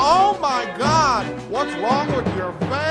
Oh my God! What's wrong with your face?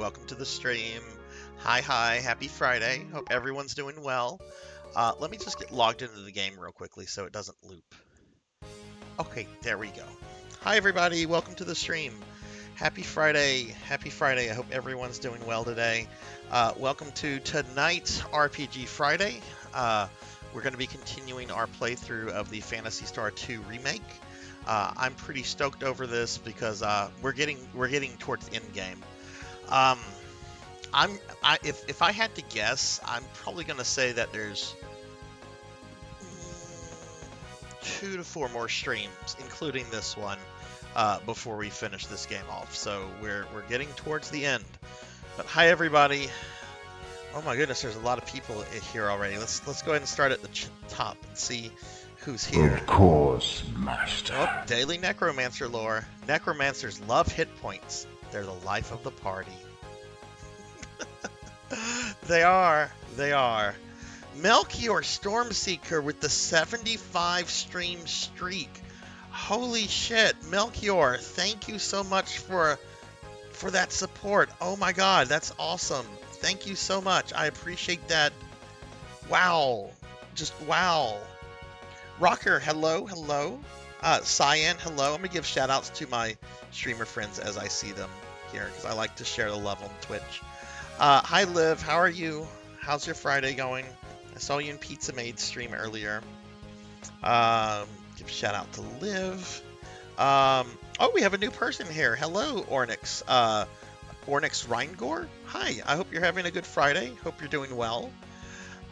welcome to the stream. Hi, happy Friday. Hope everyone's doing well. Let me just get logged into the game real quickly so it doesn't loop. Okay, there we go. Hi, everybody. Welcome to the stream. Happy Friday. Happy Friday. I hope everyone's doing well today. Welcome to tonight's RPG Friday. We're going to be continuing our playthrough of the Phantasy Star 2 remake. I'm pretty stoked over this because we're getting towards the end game. If I had to guess, I'm probably going to say that there's 2 to 4 more streams, including this one, before we finish this game off. So we're getting towards the end. But hi, everybody. Oh my goodness, there's a lot of people here already. Let's go ahead and start at the top and see who's here. Of course, Master. Oh, daily Necromancer lore. Necromancers love hit points. They're the life of the party. They are. Melchior Stormseeker with the 75 stream streak. Holy shit, Melchior, thank you so much for that support. Oh my god, that's awesome. Thank you so much. I appreciate that. Wow. Just wow. Rocker, hello. Cyan, hello. I'm going to give shout outs to my streamer friends as I see them here because I like to share the love on Twitch. Hi, Liv. How are you? How's your Friday going? I saw you in Pizza Maid's stream earlier. Give shout out to Liv. Oh, we have a new person here. Hello, Ornix. Ornix Reingor. Hi. I hope you're having a good Friday. Hope you're doing well.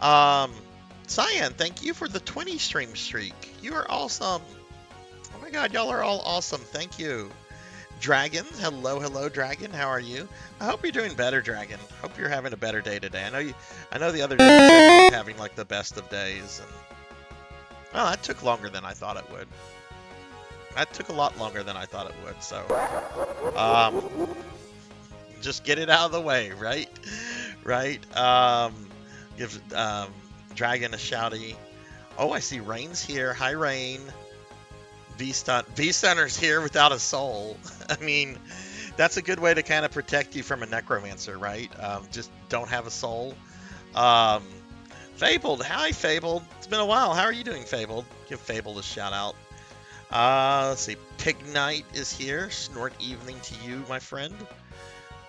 Cyan, thank you for the 20 stream streak. You are awesome. Oh my god, y'all are all awesome. Thank you. Dragon, hello, Dragon. How are you? I hope you're doing better, Dragon. Hope you're having a better day today. I know the other day you said you were having like the best of days, and well, that took longer than I thought it would. That took a lot longer than I thought it would. So, just get it out of the way, right? Give Dragon a shouty. Oh, I see Rain's here. Hi, Rain. V-Stunner's here without a soul. I mean, that's a good way to kind of protect you from a necromancer, right? Just don't have a soul. Fabled. Hi, Fabled. It's been a while. How are you doing, Fabled? Give Fabled a shout out. Let's see. Pig Knight is here. Snort evening to you, my friend.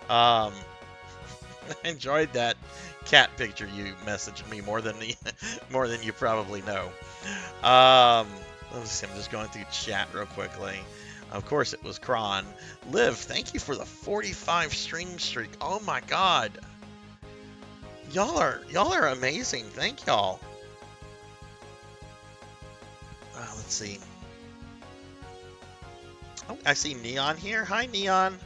I enjoyed that cat picture you messaged me more than you probably know. Let's see, I'm just going through chat real quickly. Of course, it was Kron. Liv, thank you for the 45 stream streak. Oh my god, y'all are amazing. Thank y'all. Let's see. Oh, I see Neon here. Hi, Neon.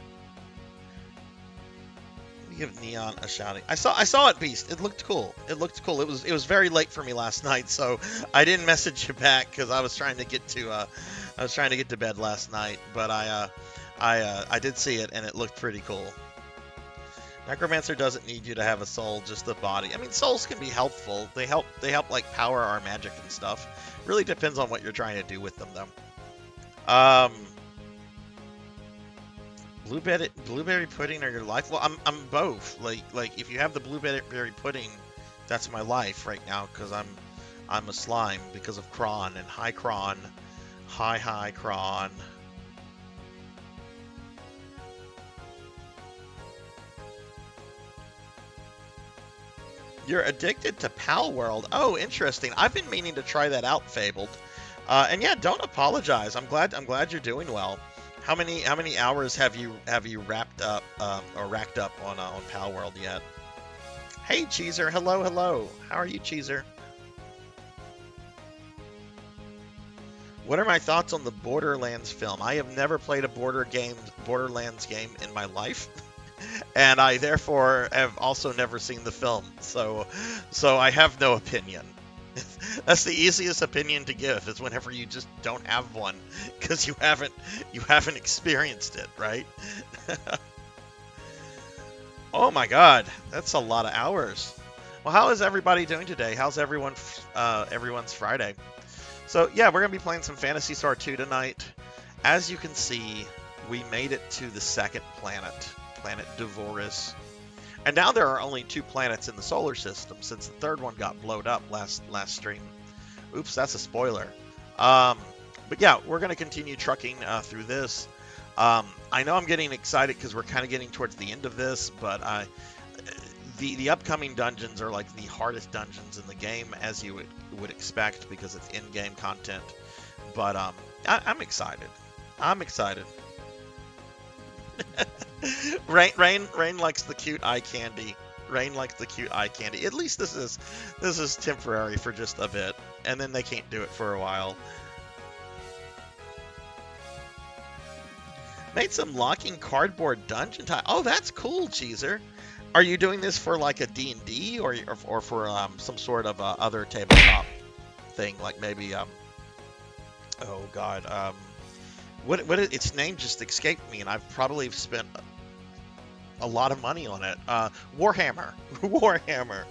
Give Neon a shouting. I saw it, Beast. It looked cool. It was very late for me last night, so I didn't message you back because I was trying to get to bed last night. But I did see it, and it looked pretty cool. Necromancer doesn't need you to have a soul, just the body. I mean, souls can be helpful. They help like power our magic and stuff. Really depends on what you're trying to do with them, though. Blueberry pudding or your life? Well, I'm both. Like if you have the blueberry pudding, that's my life right now because I'm a slime because of Kron and hi Kron, hi Kron. You're addicted to Pal World. Oh, interesting. I've been meaning to try that out, Fabled. And yeah, don't apologize. I'm glad you're doing well. How many hours have you wrapped up or racked up on Pal World yet? Hey, Cheezer. Hello. How are you, Cheezer? What are my thoughts on the Borderlands film? I have never played a Borderlands game in my life, and I therefore have also never seen the film. So I have no opinion. That's the easiest opinion to give is whenever you just don't have one because you haven't experienced it, right? Oh my god, that's a lot of hours. Well, how is everybody doing today? How's everyone's Friday? So yeah, we're gonna be playing some Phantasy Star 2 tonight. As you can see, we made it to the second planet, Planet Devoris. And now there are only 2 planets in the solar system since the third one got blowed up last stream. Oops, that's a spoiler. But yeah, we're going to continue trucking through this. I know I'm getting excited because we're kind of getting towards the end of this, but the upcoming dungeons are like the hardest dungeons in the game, as you would expect, because it's in-game content. But I'm excited. I'm excited. Rain likes the cute eye candy. Rain likes the cute eye candy. At least this is temporary for just a bit, and then they can't do it for a while. Made some locking cardboard dungeon time. Oh, that's cool, Cheezer. Are you doing this for like a D&D or for some sort of other tabletop thing, like maybe oh god, its name just escaped me, and I've probably spent a lot of money on it. Warhammer. Warhammer.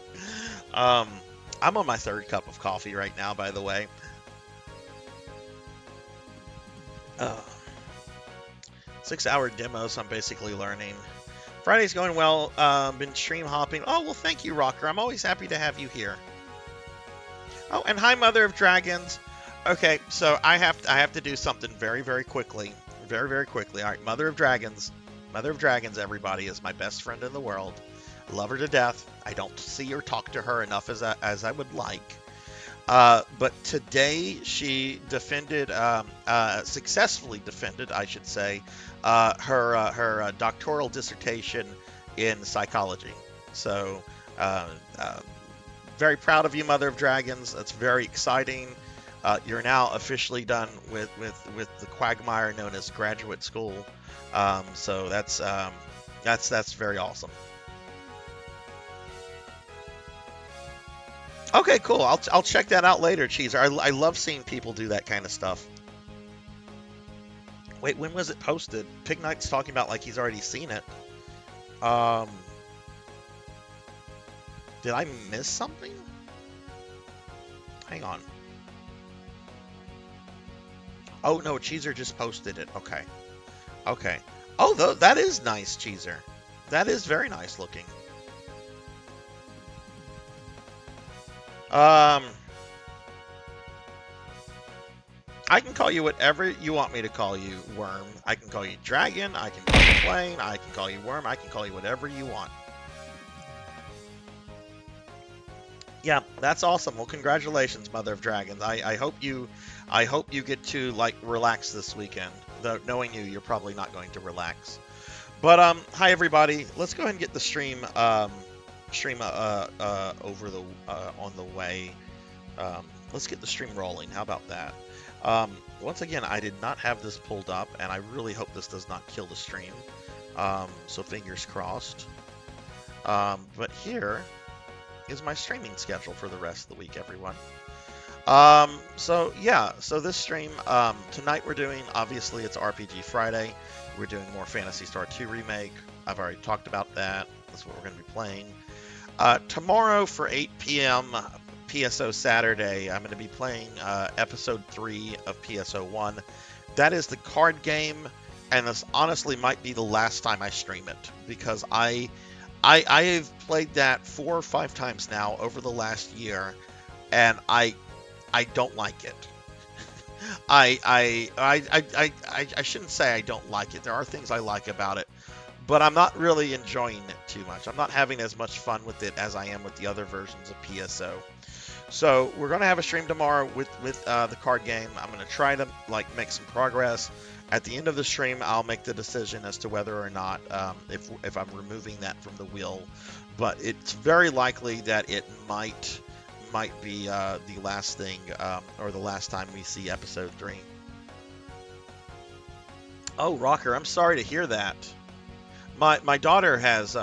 I'm on my 3rd cup of coffee right now, by the way. 6-hour demos, I'm basically learning. Friday's going well. Been stream hopping. Oh, well, thank you, Rocker. I'm always happy to have you here. Oh, and hi, Mother of Dragons. Okay, so I have to do something very, very quickly. Very, very quickly. All right, Mother of Dragons. Mother of Dragons, everybody, is my best friend in the world. I love her to death. I don't see or talk to her enough as I would like. But today she defended, successfully defended, I should say, her doctoral dissertation in psychology. So, very proud of you, Mother of Dragons. That's very exciting. You're now officially done with the quagmire known as graduate school. So that's very awesome. Okay, cool. I'll check that out later, Cheezer. I love seeing people do that kind of stuff. Wait, when was it posted? Pig Knight's talking about like he's already seen it. Did I miss something? Hang on. Oh no, Cheezer just posted it. Okay. Okay. Oh, that is nice, Cheezer. That is very nice looking. I can call you whatever you want me to call you, Worm. I can call you Dragon. I can call you Plane. I can call you Worm. I can call you whatever you want. Yeah, that's awesome. Well, congratulations, Mother of Dragons. I hope you get to like relax this weekend. Though knowing you, you're probably not going to relax. But hi everybody. Let's go ahead and get the stream over the on the way. Let's get the stream rolling. How about that? Once again, I did not have this pulled up, and I really hope this does not kill the stream. So fingers crossed. But here is my streaming schedule for the rest of the week, everyone. So yeah, so this stream, tonight we're doing, obviously it's RPG Friday. We're doing more Phantasy Star 2 Remake. I've already talked about that. That's what we're going to be playing. Tomorrow for 8 p.m. PSO Saturday, I'm going to be playing Episode 3 of PSO 1. That is the card game, and this honestly might be the last time I stream it, because I have played that 4 or 5 times now over the last year, and I don't like it. I shouldn't say I don't like it. There are things I like about it, but I'm not really enjoying it too much. I'm not having as much fun with it as I am with the other versions of PSO. So we're going to have a stream tomorrow with the card game. I'm going to try to like make some progress. At the end of the stream, I'll make the decision as to whether or not if I'm removing that from the wheel. But it's very likely that it might be the last thing or the last time we see Episode 3. Oh, Rocker, I'm sorry to hear that. My daughter has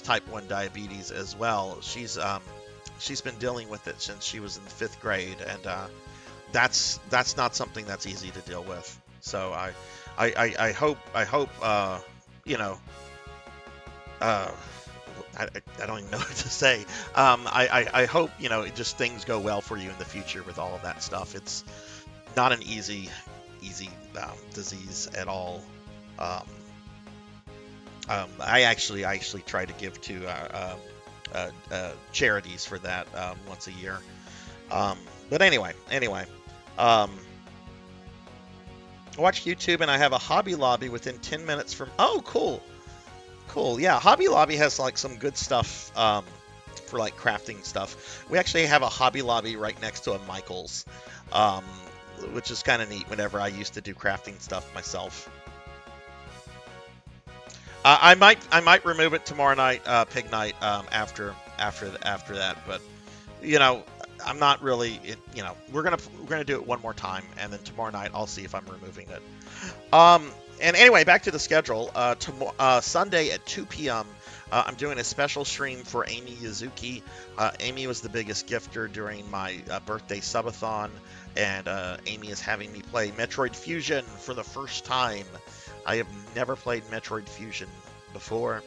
type 1 diabetes as well. She's been dealing with it since she was in the 5th grade, and that's not something that's easy to deal with. So I hope you know, I don't even know what to say. I hope, you know, just things go well for you in the future with all of that stuff. It's not an easy disease at all. I actually try to give to charities for that once a year. But anyway, I watch YouTube and I have a Hobby Lobby within 10 minutes from. Oh, cool, cool. Yeah, Hobby Lobby has like some good stuff for like crafting stuff. We actually have a Hobby Lobby right next to a Michael's, um, which is kind of neat. Whenever I used to do crafting stuff myself. I might remove it tomorrow night, pig night, after that. But you know, I'm not really. We're gonna do it one more time, and then tomorrow night I'll see if I'm removing it. And anyway, back to the schedule. Sunday at 2 p.m. I'm doing a special stream for Amy Yazuki. Amy was the biggest gifter during my birthday subathon, and Amy is having me play Metroid Fusion for the first time. I have never played Metroid Fusion before.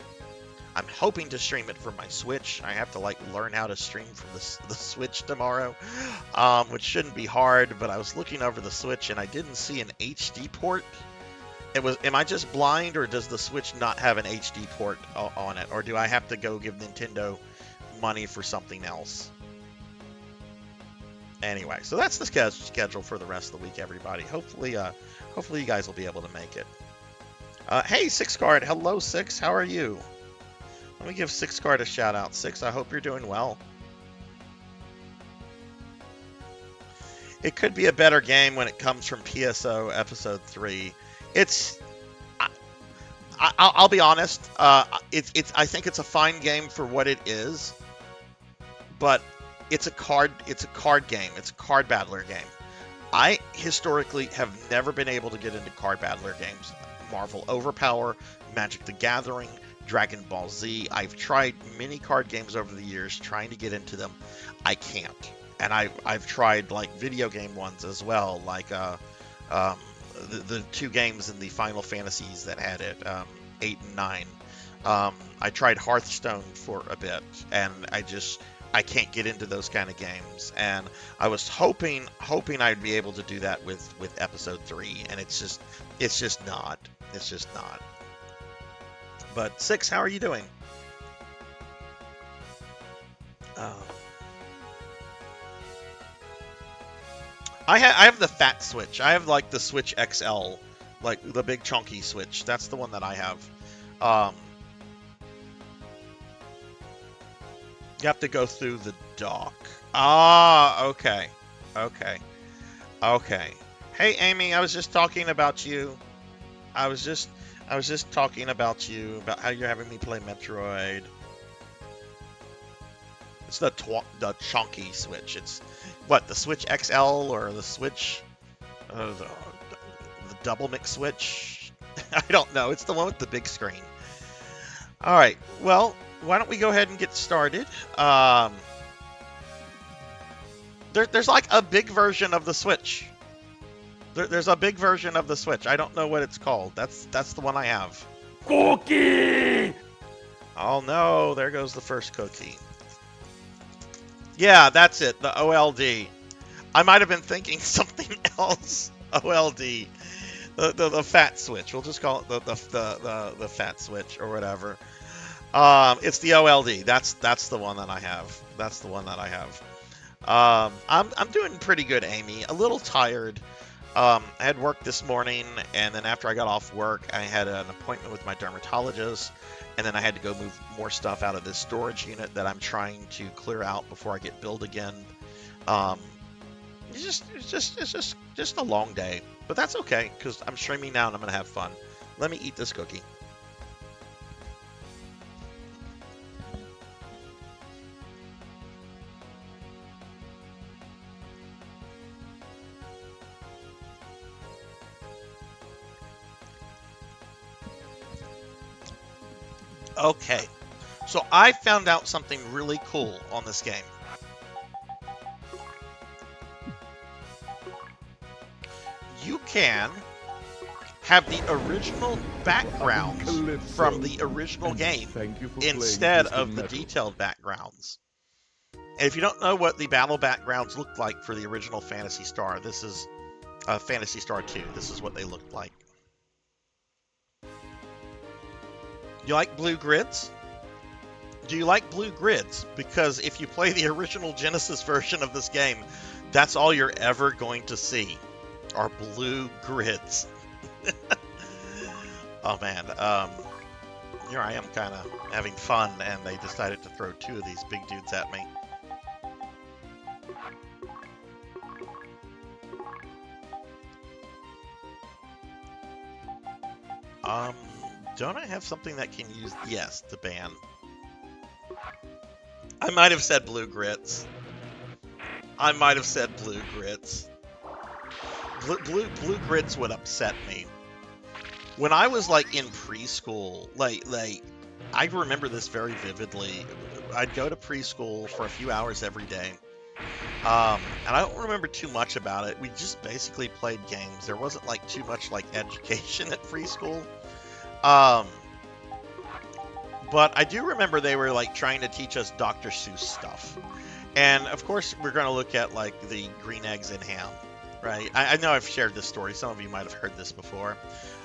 I'm hoping to stream it from my Switch. I have to like learn how to stream from the Switch tomorrow, which shouldn't be hard. But I was looking over the Switch and I didn't see an HD port. Am I just blind, or does the Switch not have an HD port on it, or do I have to go give Nintendo money for something else? Anyway, so that's the schedule for the rest of the week, everybody. Hopefully you guys will be able to make it. Hey, Six Card. Hello, Six. How are you? Let me give Six Card a shout out. Six, I hope you're doing well. It could be a better game when it comes from PSO Episode 3. I'll be honest. I think it's a fine game for what it is, but it's a card game. It's a card battler game. I historically have never been able to get into card battler games. Marvel Overpower, Magic the Gathering, Dragon Ball Z. I've tried many card games over the years trying to get into them. I can't. And I've tried like video game ones as well, like the two games in the Final Fantasies that had it, 8 and 9. I tried Hearthstone for a bit, and I can't get into those kind of games. And I was hoping I'd be able to do that with Episode 3, and it's just not. It's just not. But Six, how are you doing? I have the fat Switch. I have like the Switch XL, like the big chunky Switch. That's the one that I have. You have to go through the dock. Ah, okay. Hey, Amy, I was just talking about you. I was just talking about you, about how you're having me play Metroid. It's the chunky Switch. It's what, the Switch XL or the Switch, the Double Mix Switch? I don't know. It's the one with the big screen. All right. Well, why don't we go ahead and get started? There's like a big version of the Switch. There's a big version of the Switch. I don't know what it's called. That's the one I have. Cookie! Oh no, there goes the first cookie. Yeah, that's it. The OLD. I might have been thinking something else. OLD. The fat Switch. We'll just call it the fat Switch or whatever. It's the OLD. That's the one that I have. That's the one that I have. I'm doing pretty good, Amy. A little tired. I had work this morning, and then after I got off work, I had an appointment with my dermatologist, and then I had to go move more stuff out of this storage unit that I'm trying to clear out before I get billed again. It's just a long day, but that's okay because I'm streaming now and I'm gonna have fun. Let me eat this cookie. Okay, so I found out something really cool on this game. You can have the original backgrounds from the original game instead of the detailed backgrounds. And if you don't know what the battle backgrounds looked like for the original Phantasy Star, this is Phantasy Star 2. This is what they looked like. You like blue grids? Do you like blue grids? Because if you play the original Genesis version of this game, that's all you're ever going to see are blue grids. Oh man, here I am kind of having fun, and they decided to throw two of these big dudes at me. Don't I have something that can use, yes, the ban? I might have said blue grits. I might have said blue grits. Blue grits would upset me. When I was like in preschool, like I remember this very vividly. I'd go to preschool for a few hours every day. And I don't remember too much about it. We just basically played games. There wasn't like too much like education at preschool. But I do remember they were like trying to teach us Dr. Seuss stuff. And of course, we're going to look at like the green eggs and ham, right? I know I've shared this story. Some of you might have heard this before.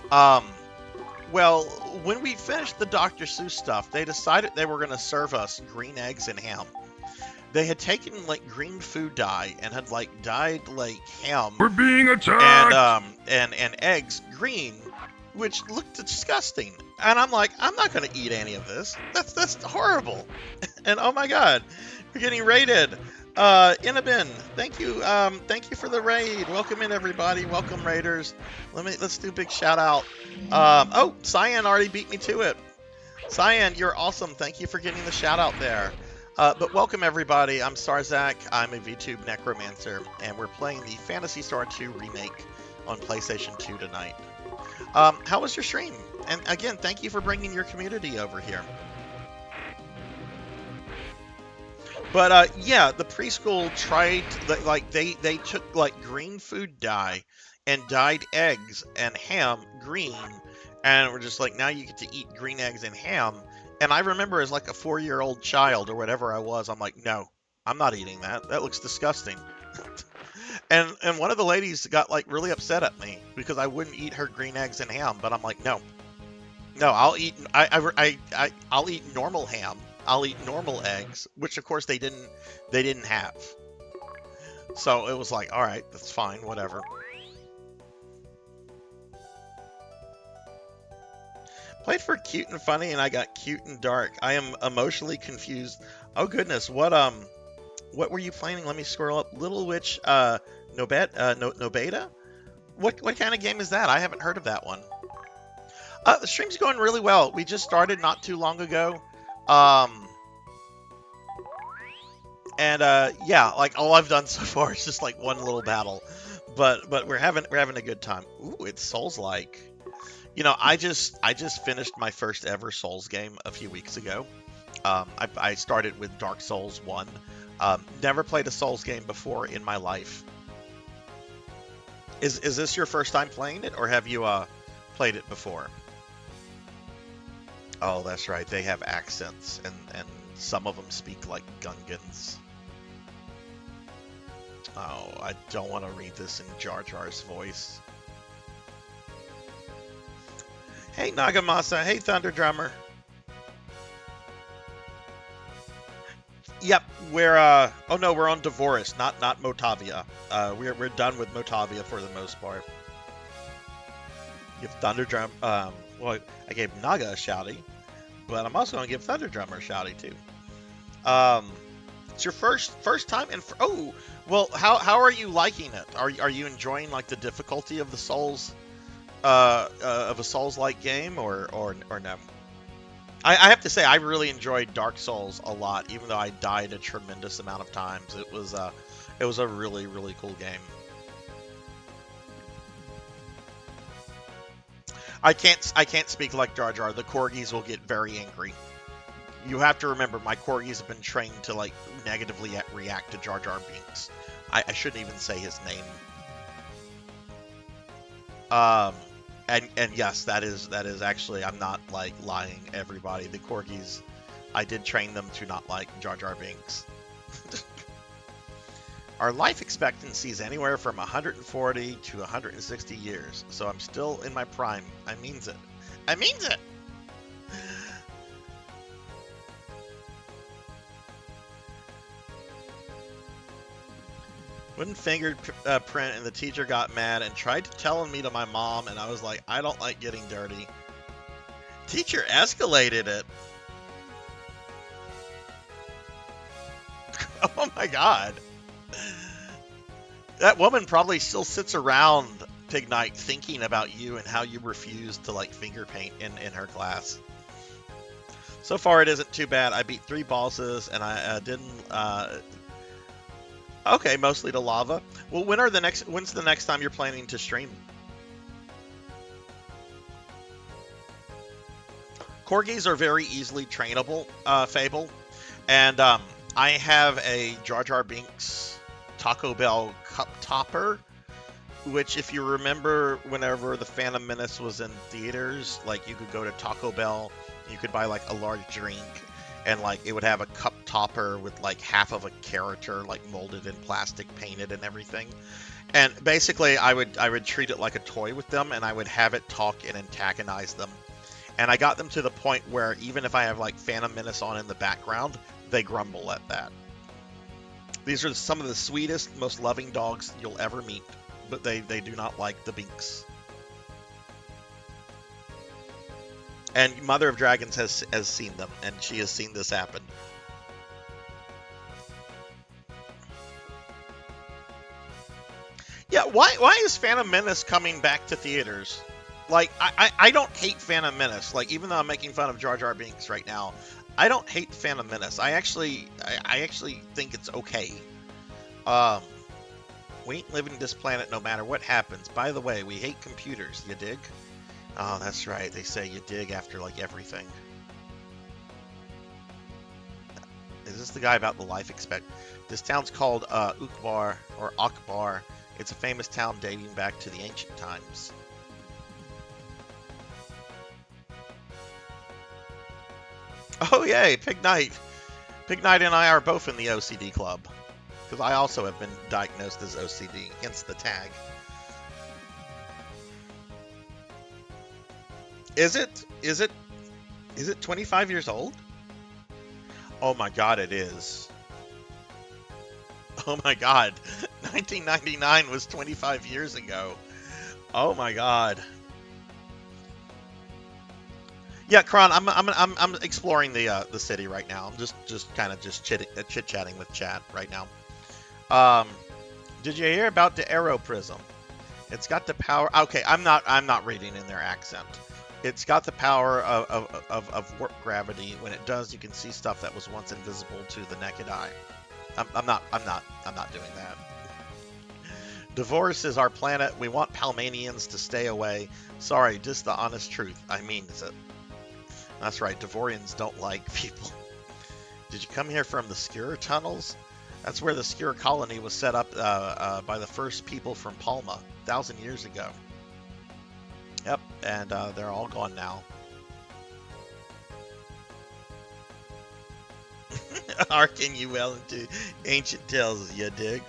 Well, when we finished the Dr. Seuss stuff, they decided they were going to serve us green eggs and ham. They had taken like green food dye and had like dyed like ham. We're being attacked! And eggs green, which looked disgusting. And I'm like, I'm not going to eat any of this. That's horrible. And oh my God, we're getting raided. Inabin, thank you for the raid. Welcome in everybody. Welcome raiders. Let's do a big shout out. Oh, Cyan already beat me to it. Cyan, you're awesome. Thank you for getting the shout out there. But welcome everybody. I'm Sarzac. I'm a VTuber necromancer, and we're playing the Phantasy Star 2 remake on PlayStation 2 tonight. How was your stream? And again, thank you for bringing your community over here. But yeah, the preschool tried, like they took like green food dye and dyed eggs and ham green, and we're just like, now you get to eat green eggs and ham. And I remember as like a 4-year-old child or whatever I was, I'm like, no, I'm not eating that. That looks disgusting. And one of the ladies got like really upset at me because I wouldn't eat her green eggs and ham. But I'm like, no, I'll eat I'll eat normal ham. I'll eat normal eggs, which of course they didn't have. So it was like, all right, that's fine, whatever. Played for cute and funny, and I got cute and dark. I am emotionally confused. Oh goodness, what were you playing? Let me scroll up. Little Witch, Nobeta? What kind of game is that? I haven't heard of that one. The stream's going really well. We just started not too long ago. Yeah, like all I've done so far is just like one little battle, but we're having a good time. Ooh, it's Souls-like. You know, I just finished my first ever Souls game a few weeks ago. I started with Dark Souls 1. Never played a Souls game before in my life. Is this your first time playing it, or have you played it before? Oh, that's right. They have accents, and some of them speak like Gungans. Oh, I don't want to read this in Jar Jar's voice. Hey, Nagamasa. Hey, Thunder Drummer. Yep, we're oh no, we're on Devoris, not Motavia. We're done with Motavia for the most part. Give Thunder Drum. Well, I gave Naga a shouty, but I'm also gonna give Thunder Drummer a shouty too. It's your first time, and oh, well, how are you liking it? Are you enjoying like the difficulty of the Souls, of a Souls-like game, or no? I have to say I really enjoyed Dark Souls a lot, even though I died a tremendous amount of times. It was a really cool game. I can't speak like Jar Jar. The corgis will get very angry. You have to remember, my corgis have been trained to like negatively react to Jar Jar Binks. I shouldn't even say his name. And yes, that is actually, I'm not like lying, everybody. The corgis, I did train them to not like Jar Jar Binks. Our life expectancy is anywhere from 140 to 160 years, so I'm still in my prime. I means it. Wouldn't fingerprint, and the teacher got mad and tried to tell me to my mom, and I was like, I don't like getting dirty. Teacher escalated it. Oh my god. That woman probably still sits around Pig Night thinking about you and how you refused to like finger paint in her class. So far it isn't too bad. I beat 3 bosses and I didn't okay, mostly to lava. Well, when's the next time you're planning to stream? Corgis are very easily trainable, Fable. And I have a Jar Jar Binks Taco Bell cup topper, which if you remember whenever the Phantom Menace was in theaters, like you could go to Taco Bell, you could buy like a large drink, and like it would have a cup topper with like half of a character like molded in plastic, painted and everything. And basically I would treat it like a toy with them, and I would have it talk and antagonize them. And I got them to the point where even if I have like Phantom Menace on in the background, they grumble at that. These are some of the sweetest, most loving dogs you'll ever meet, but they do not like the Binks. And Mother of Dragons has seen them, and she has seen this happen. Yeah, why is Phantom Menace coming back to theaters? Like, I don't hate Phantom Menace. Like, even though I'm making fun of Jar Jar Binks right now, I don't hate Phantom Menace. I actually think it's okay. We ain't living this planet no matter what happens. By the way, we hate computers. You dig? Oh, that's right. They say you dig after, like, everything. Is this the guy about the life expect? This town's called Ukbar, or Akbar. It's a famous town dating back to the ancient times. Oh, yay, Pig Knight. Pig Knight and I are both in the OCD club. Because I also have been diagnosed as OCD, hence the tag. Is it 25 years old? Oh my god, it is. Oh my god. 1999 was 25 years ago. Oh my god. Yeah, Kron, I'm exploring the city right now. I'm just kind of chit-chatting with chat right now. Did you hear about the Aero Prism? It's got the power. Okay, I'm not reading in their accent. It's got the power of warp gravity. When it does, you can see stuff that was once invisible to the naked eye. I'm not doing that. Divorce is our planet. We want Palmanians to stay away. Sorry, just the honest truth. I mean it. That's right, Devorians don't like people. Did you come here from the Skir tunnels? That's where the Skir colony was set up by the first people from Palma 1,000 years ago. Yep, and they're all gone now. Arcing you well into ancient tales, you dig?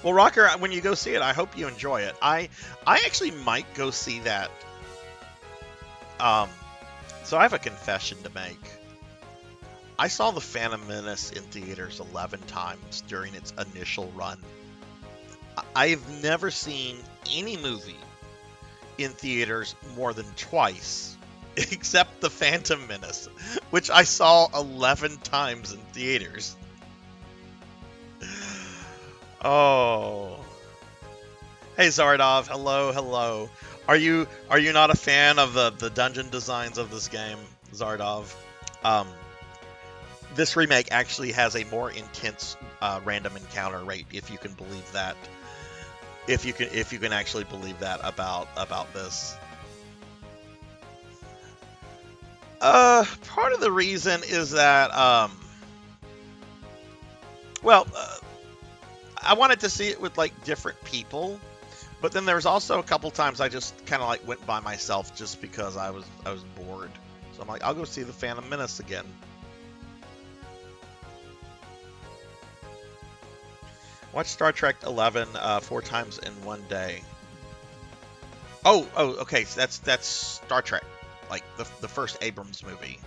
Well, Rocker, when you go see it, I hope you enjoy it. I actually might go see that. So I have a confession to make. I saw The Phantom Menace in theaters 11 times during its initial run. I've never seen any movie in theaters more than twice, except The Phantom Menace, which I saw 11 times in theaters. Oh. Hey Zardov, hello. Are you not a fan of the dungeon designs of this game, Zardov? This remake actually has a more intense random encounter rate, if you can believe that. If you can actually believe that about this. Part of the reason is that I wanted to see it with like different people, but then there was also a couple times I just kind of like went by myself just because I was bored. So I'm like, I'll go see The Phantom Menace again. Watch Star Trek 11 4 times in one day. Oh, okay. So that's Star Trek, like the first Abrams movie.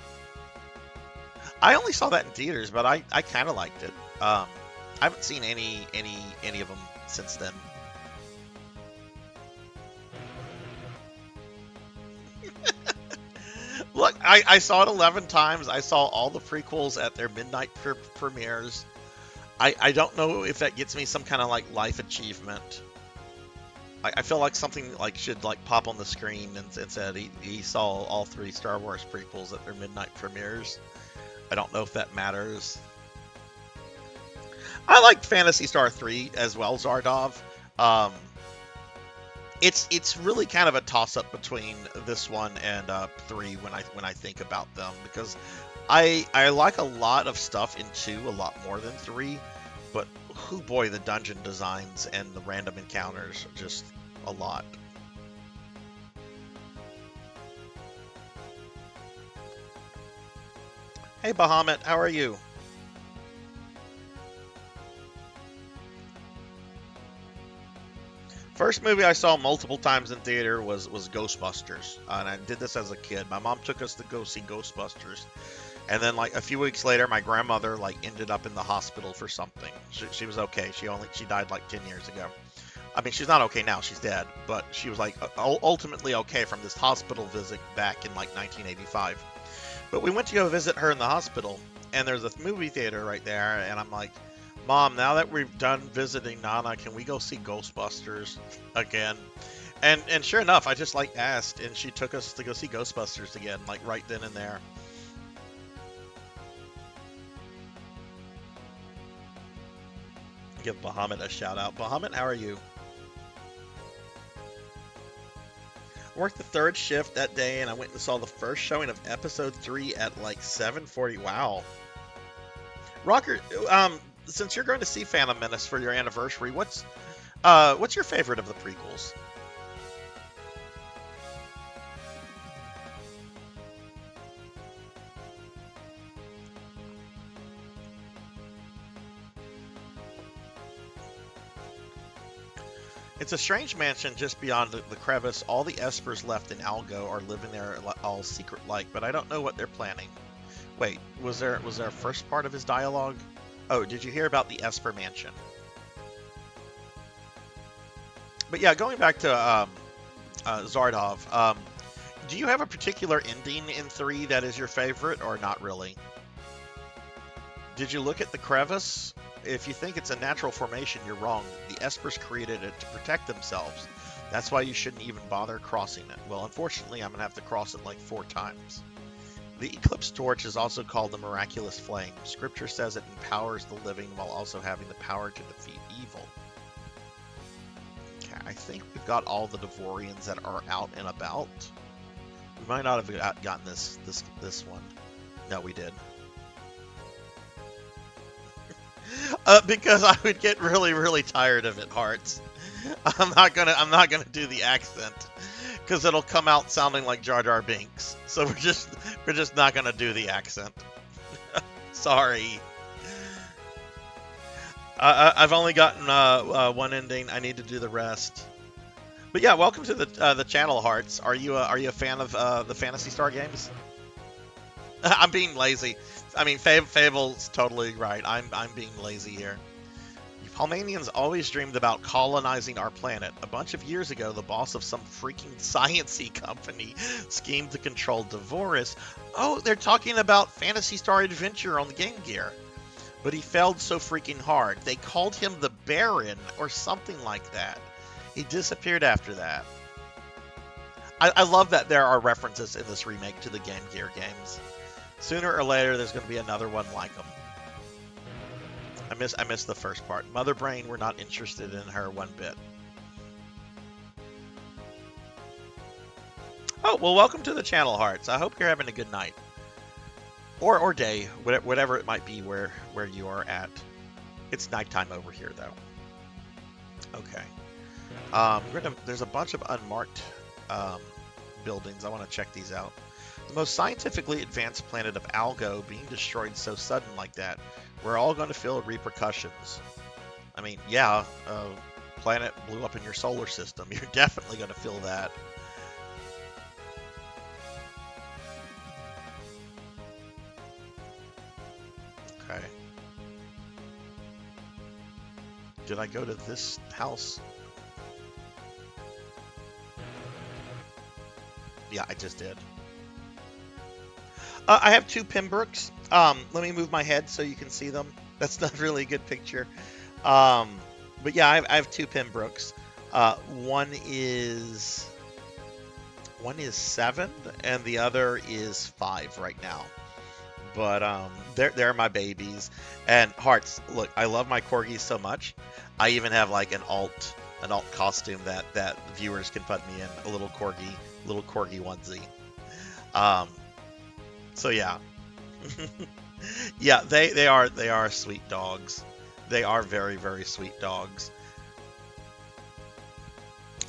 I only saw that in theaters, but I kind of liked it. I haven't seen any of them since then. Look, I saw it 11 times. I saw all the prequels at their midnight premieres. I don't know if that gets me some kind of like life achievement. I feel like something like should like pop on the screen and said he saw all 3 Star Wars prequels at their midnight premieres. I don't know if that matters. I like Phantasy Star 3 as well, Zardov. It's really kind of a toss up between this one and 3 when I think about them, because I like a lot of stuff in 2 a lot more than 3, but oh boy, the dungeon designs and the random encounters are just a lot. Hey Bahamut, how are you? First movie I saw multiple times in theater was Ghostbusters, and I did this as a kid. My mom took us to go see Ghostbusters, and then like a few weeks later, my grandmother like ended up in the hospital for something. She was okay. She died like 10 years ago. I mean, she's not okay now. She's dead, but she was like ultimately okay from this hospital visit back in like 1985. But we went to go visit her in the hospital, and there's a movie theater right there, and I'm like, Mom, now that we've done visiting Nana, can we go see Ghostbusters again? And sure enough, I just like asked, and she took us to go see Ghostbusters again, like right then and there. Give Bahamut a shout out. Bahamut, how are you? Worked the 3rd shift that day, and I went and saw the first showing of episode 3 at like 7:40. Wow. Rocker, since you're going to see Phantom Menace for your anniversary, what's your favorite of the prequels? It's a strange mansion just beyond the crevice. All the Espers left in Algo are living there all secret-like, but I don't know what they're planning. Wait, was there a first part of his dialogue? Oh, did you hear about the Esper Mansion? But yeah, going back to Zardov, do you have a particular ending in 3 that is your favorite, or not really? Did you look at the crevice? If you think it's a natural formation, you're wrong. The Espers created it to protect themselves. That's why you shouldn't even bother crossing it. Well, unfortunately, I'm going to have to cross it like 4 times. The Eclipse Torch is also called the Miraculous Flame. Scripture says it empowers the living while also having the power to defeat evil. Okay, I think we've got all the Devorians that are out and about. We might not have gotten this one. No, we did. Because I would get really tired of it, Hearts. I'm not gonna do the accent, because it'll come out sounding like Jar Jar Binks. So we're just not gonna do the accent. Sorry. I've only gotten one ending. I need to do the rest. But yeah, welcome to the channel, Hearts. Are you a fan of the Phantasy Star games? I'm being lazy. I mean, Fable's totally right. I'm being lazy here. You Palmanians always dreamed about colonizing our planet. A bunch of years ago, the boss of some freaking science-y company schemed to control Devoris. Oh, they're talking about Phantasy Star Adventure on the Game Gear. But he failed so freaking hard. They called him the Baron or something like that. He disappeared after that. I love that there are references in this remake to the Game Gear games. Sooner or later, there's going to be another one like them. I missed the first part. Mother Brain, we're not interested in her one bit. Oh, well, welcome to the channel, Hearts. I hope you're having a good night. Or day, whatever it might be where you are at. It's nighttime over here, though. Okay. There's a bunch of unmarked buildings. I want to check these out. The most scientifically advanced planet of Algo being destroyed so sudden like that. We're all going to feel repercussions. I mean, yeah, planet blew up in your solar system. You're definitely going to feel that. Okay. Did I go to this house? Yeah, I just did. I have 2 Pembrokes. Let me move my head so you can see them. That's not really a good picture. But yeah, I have 2 Pembrokes. One is 7, and the other is 5 right now. But they're my babies. And hearts, look, I love my corgis so much. I even have like an alt costume that viewers can put me in, a little corgi onesie. So yeah. Yeah, they are sweet dogs. They are very, very sweet dogs.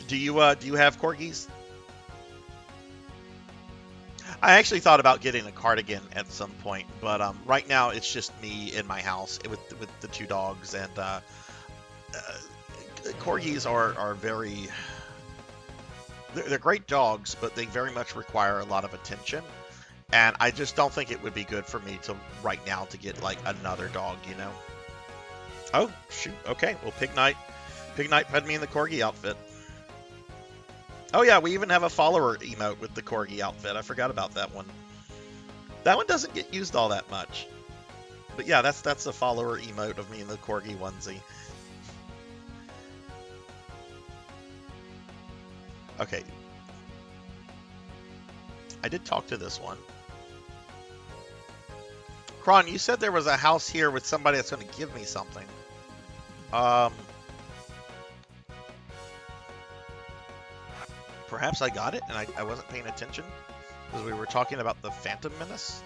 Do you have corgis? I actually thought about getting a cardigan at some point, but right now it's just me in my house with the 2 dogs, and corgis are very they're great dogs, but they very much require a lot of attention. And I just don't think it would be good for me to right now to get like another dog, you know. Oh, shoot. Okay. Well, Pig Knight put me in the corgi outfit. Oh yeah, we even have a follower emote with the corgi outfit. I forgot about that one. That one doesn't get used all that much. But yeah, that's a follower emote of me in the corgi onesie. Okay. I did talk to this one. Kron, you said there was a house here with somebody that's going to give me something. Perhaps I got it and I wasn't paying attention because we were talking about the Phantom Menace.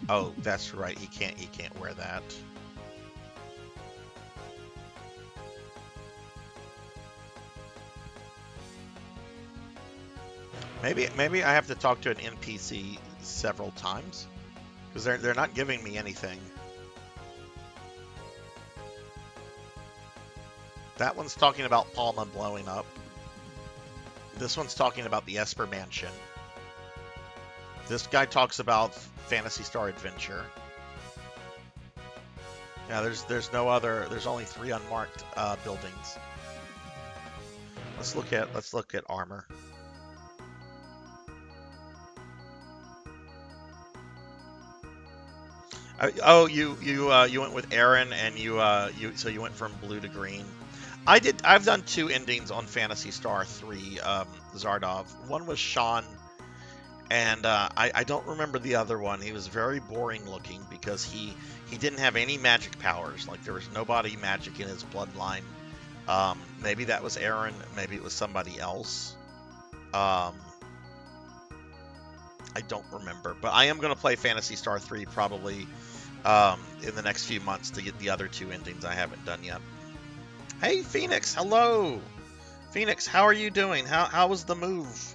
Oh, that's right. He can't wear that. Maybe I have to talk to an NPC several times because they're not giving me anything. That one's talking about Palma blowing up. This one's talking about the Esper Mansion. This guy talks about Phantasy Star Adventure. Yeah, there's no other. There's only 3 unmarked buildings. Let's look at armor. Oh, you went with Aaron, and you went from blue to green. I've done 2 endings on Phantasy Star 3 Zardov. One was Sean, and I don't remember the other one. He was very boring looking because he didn't have any magic powers. Like there was nobody magic in his bloodline. Maybe that was Aaron. Maybe it was somebody else. I don't remember, but I am going to play Phantasy Star 3 probably in the next few months to get the other 2 endings I haven't done yet. Hey, Phoenix, hello! Phoenix, how are you doing? How was the move?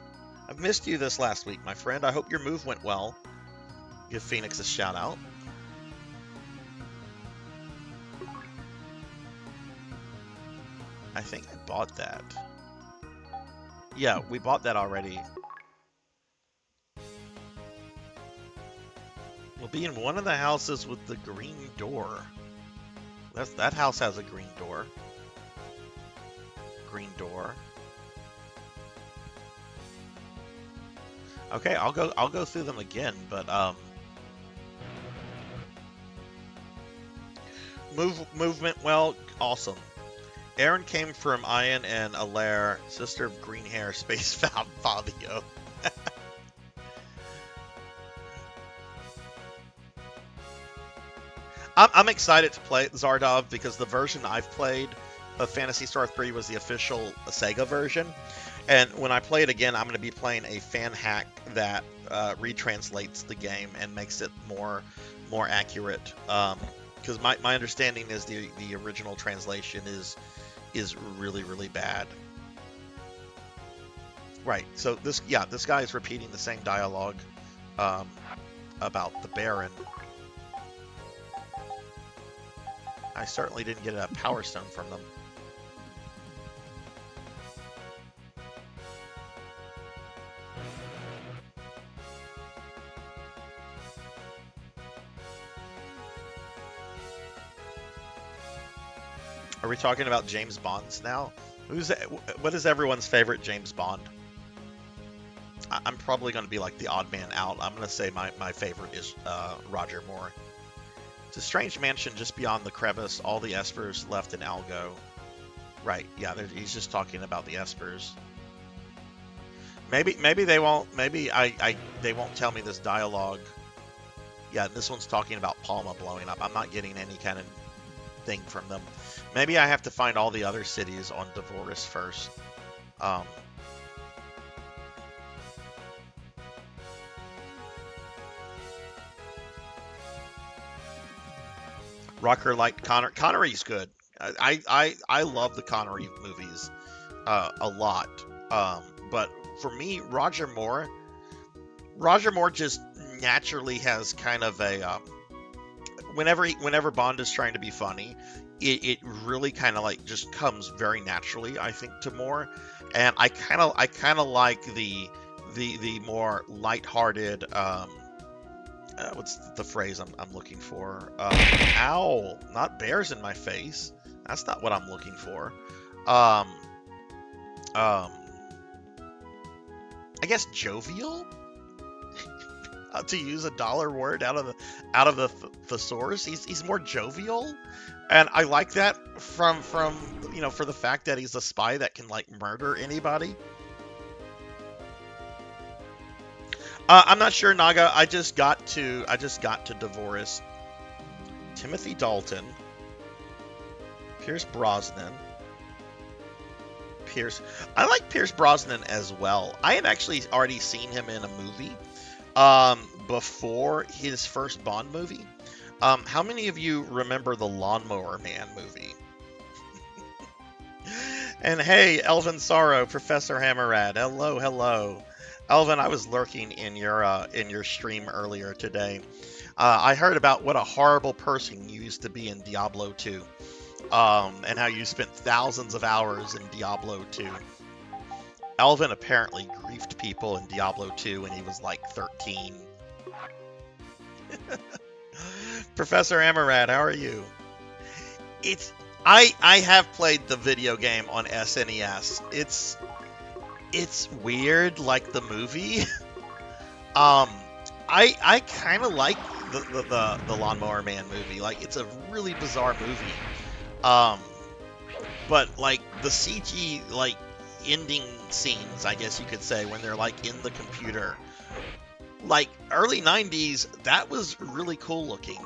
I've missed you this last week, my friend. I hope your move went well. Give Phoenix a shout out. I think I bought that. Yeah, we bought that already. We'll be in one of the houses with the green door. That house has a green door. Green door. Okay, I'll go through them again, but movement well, awesome. Aaron came from Ian and Alaire, sister of green hair, space Fabio. I'm excited to play Zardov because the version I've played of Phantasy Star 3 was the official Sega version. And when I play it again, I'm going to be playing a fan hack that retranslates the game and makes it more accurate. Because my understanding is the original translation is really, really bad. Right. So this guy is repeating the same dialogue about the Baron. I certainly didn't get a Power Stone from them. Are we talking about James Bonds now? What is everyone's favorite James Bond? I'm probably going to be like the odd man out. I'm going to say my favorite is Roger Moore. It's a strange mansion just beyond the crevice. All the espers left in Algo. Right, yeah, he's just talking about the espers. Maybe they won't. Maybe they won't tell me this dialogue. Yeah, this one's talking about Palma blowing up. I'm not getting any kind of thing from them. Maybe I have to find all the other cities on Divorce first. Rocker liked Connery's good. I love the Connery movies a lot. But for me, Roger Moore just naturally has kind of a whenever Bond is trying to be funny, it really kind of like just comes very naturally, I think, to Moore. And I kind of like the more lighthearted what's the phrase I'm looking for? Ow, not bears in my face. That's not what I'm looking for. I guess jovial. To use a dollar word out of the thesaurus, he's more jovial, and I like that from for the fact that he's a spy that can like murder anybody. I'm not sure, Naga. I just got to Divorce. Timothy Dalton, Pierce Brosnan. I like Pierce Brosnan as well. I had actually already seen him in a movie before his first Bond movie. How many of you remember the Lawnmower Man movie? And hey, Elvin Sorrow, Professor Hammerad, hello. Elvin, I was lurking in your stream earlier today. I heard about what a horrible person you used to be in Diablo 2, and how you spent thousands of hours in Diablo 2. Elvin apparently griefed people in Diablo 2 when he was like 13. Professor Amarad, how are you? I have played the video game on SNES. It's weird, like the movie. I kind of like the Lawnmower Man movie. Like, it's a really bizarre movie. But like the CG like ending scenes, I guess you could say, when they're like in the computer, like early 90s, that was really cool looking.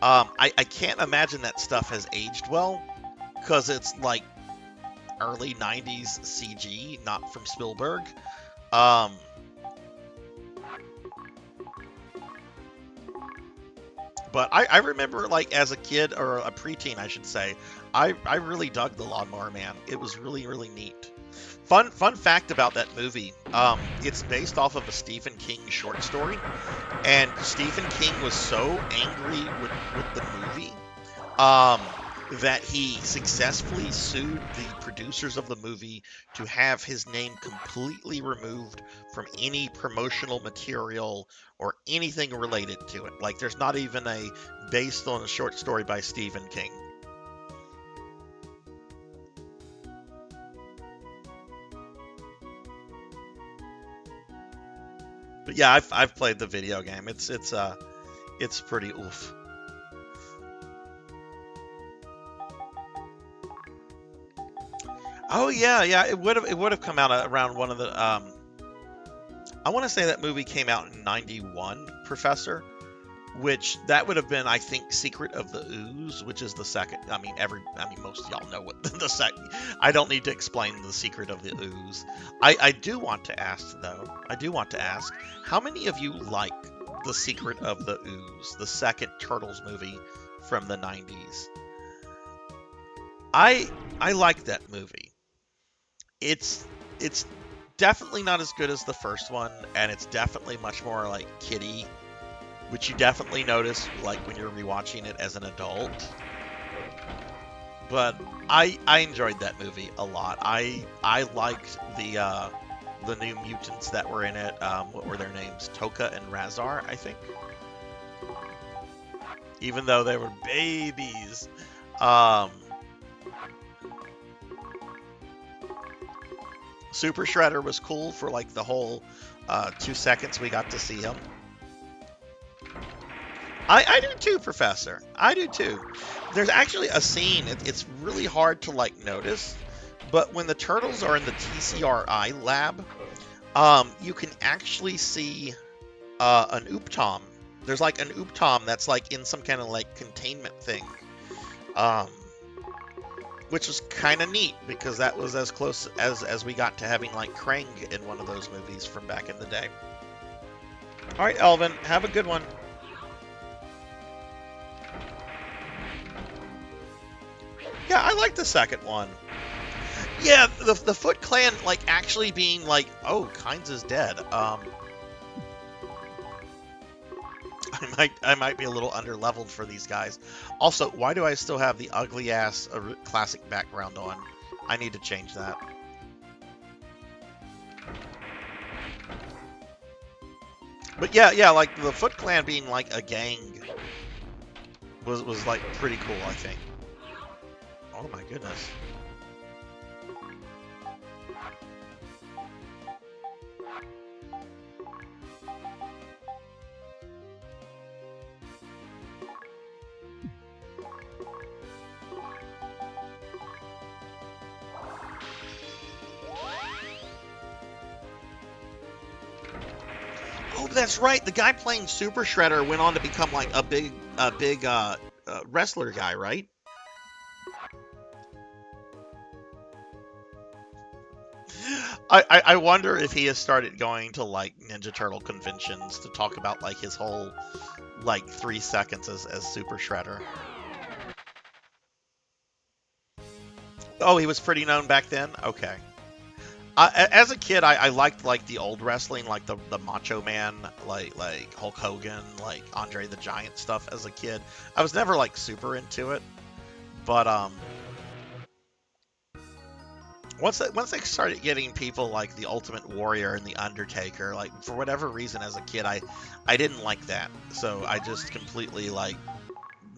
I can't imagine that stuff has aged well, because it's like early 90s CG, not from Spielberg. But I remember, like, as a kid, or a preteen, I should say, I really dug the Lawnmower Man. It was really, really neat. Fun fact about that movie, it's based off of a Stephen King short story, and Stephen King was so angry with the movie that he successfully sued the producers of the movie to have his name completely removed from any promotional material or anything related to it. Like, there's not even a based on a short story by Stephen King. But yeah, I've played the video game. It's pretty oof. Oh yeah, it would have come out around one of the I want to say that movie came out in 91, Professor, which that would have been, I think, Secret of the Ooze, which is the second. I mean, most of y'all know what the second. I don't need to explain the Secret of the Ooze. I do want to ask, though. How many of you like the Secret of the Ooze, the second Turtles movie from the 90s? I like that movie. It's definitely not as good as the first one, and it's definitely much more like kiddie, which you definitely notice like when you're rewatching it as an adult. But I enjoyed that movie a lot. I liked the New Mutants that were in it. What were their names? Toka and Razar, I think. Even though they were babies. Super Shredder was cool for like the whole 2 seconds we got to see him. I do too, Professor. I do too. There's actually a scene, it's really hard to like notice, but when the turtles are in the TCRI lab, you can actually see an Ooptom. There's like an Ooptom that's like in some kind of like containment thing. Which was kind of neat because that was as close as we got to having like Krang in one of those movies from back in the day. All right, Elvin, have a good one. Yeah, I like the second one. Yeah, the Foot Clan like actually being like, oh, Kynes is dead. I might be a little underleveled for these guys. Also, why do I still have the ugly ass classic background on? I need to change that. But yeah, like the Foot Clan being like a gang was like pretty cool, I think. Oh my goodness. Oh, that's right. The guy playing Super Shredder went on to become like a big wrestler guy, right? I wonder if he has started going to like Ninja Turtle conventions to talk about like his whole like 3 seconds as Super Shredder. Oh, he was pretty known back then? Okay. As a kid, I liked like the old wrestling, like the Macho Man, like Hulk Hogan, like Andre the Giant stuff as a kid. I was never like super into it, but once they started getting people like the Ultimate Warrior and the Undertaker, like for whatever reason as a kid, I didn't like that, so I just completely like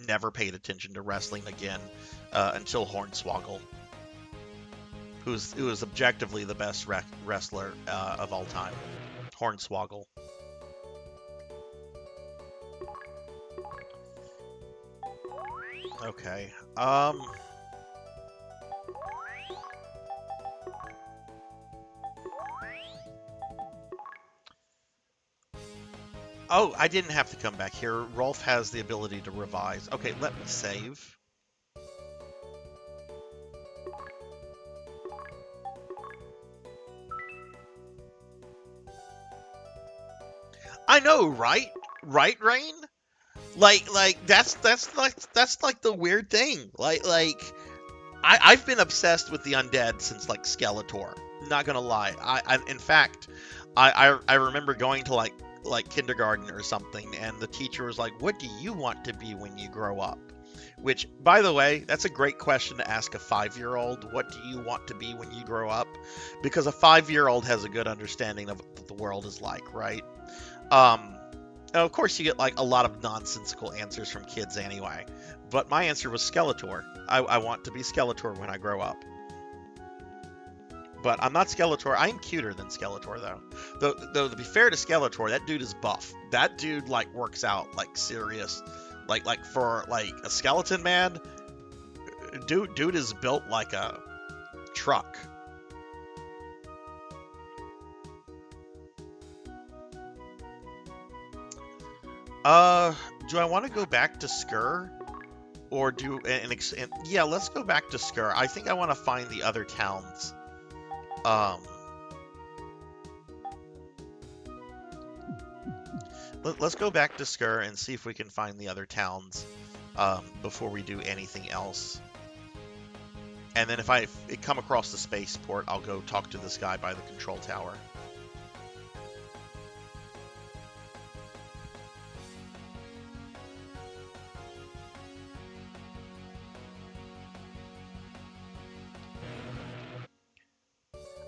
never paid attention to wrestling again until Hornswoggle. Who is objectively the best wrestler of all time. Hornswoggle. Okay. Oh, I didn't have to come back here. Rolf has the ability to revise. Okay, let me save. I know, right? Right, Rain? Like that's like the weird thing. I've been obsessed with the undead since like Skeletor. Not gonna lie. In fact, I remember going to like kindergarten or something, and the teacher was like, "What do you want to be when you grow up?" Which, by the way, that's a great question to ask a 5-year-old. What do you want to be when you grow up? Because a 5-year-old has a good understanding of what the world is like, right? Of course, you get like a lot of nonsensical answers from kids anyway. But my answer was Skeletor. I want to be Skeletor when I grow up. But I'm not Skeletor. I am cuter than Skeletor, though. Though to be fair to Skeletor, that dude is buff. That dude like works out like serious. Like for like a skeleton man, dude is built like a truck. Do I want to go back to Skur? Or do yeah, let's go back to Skur. I think I want to find the other towns. Let's go back to Skur and see if we can find the other towns before we do anything else. And then if I come across the spaceport, I'll go talk to this guy by the control tower.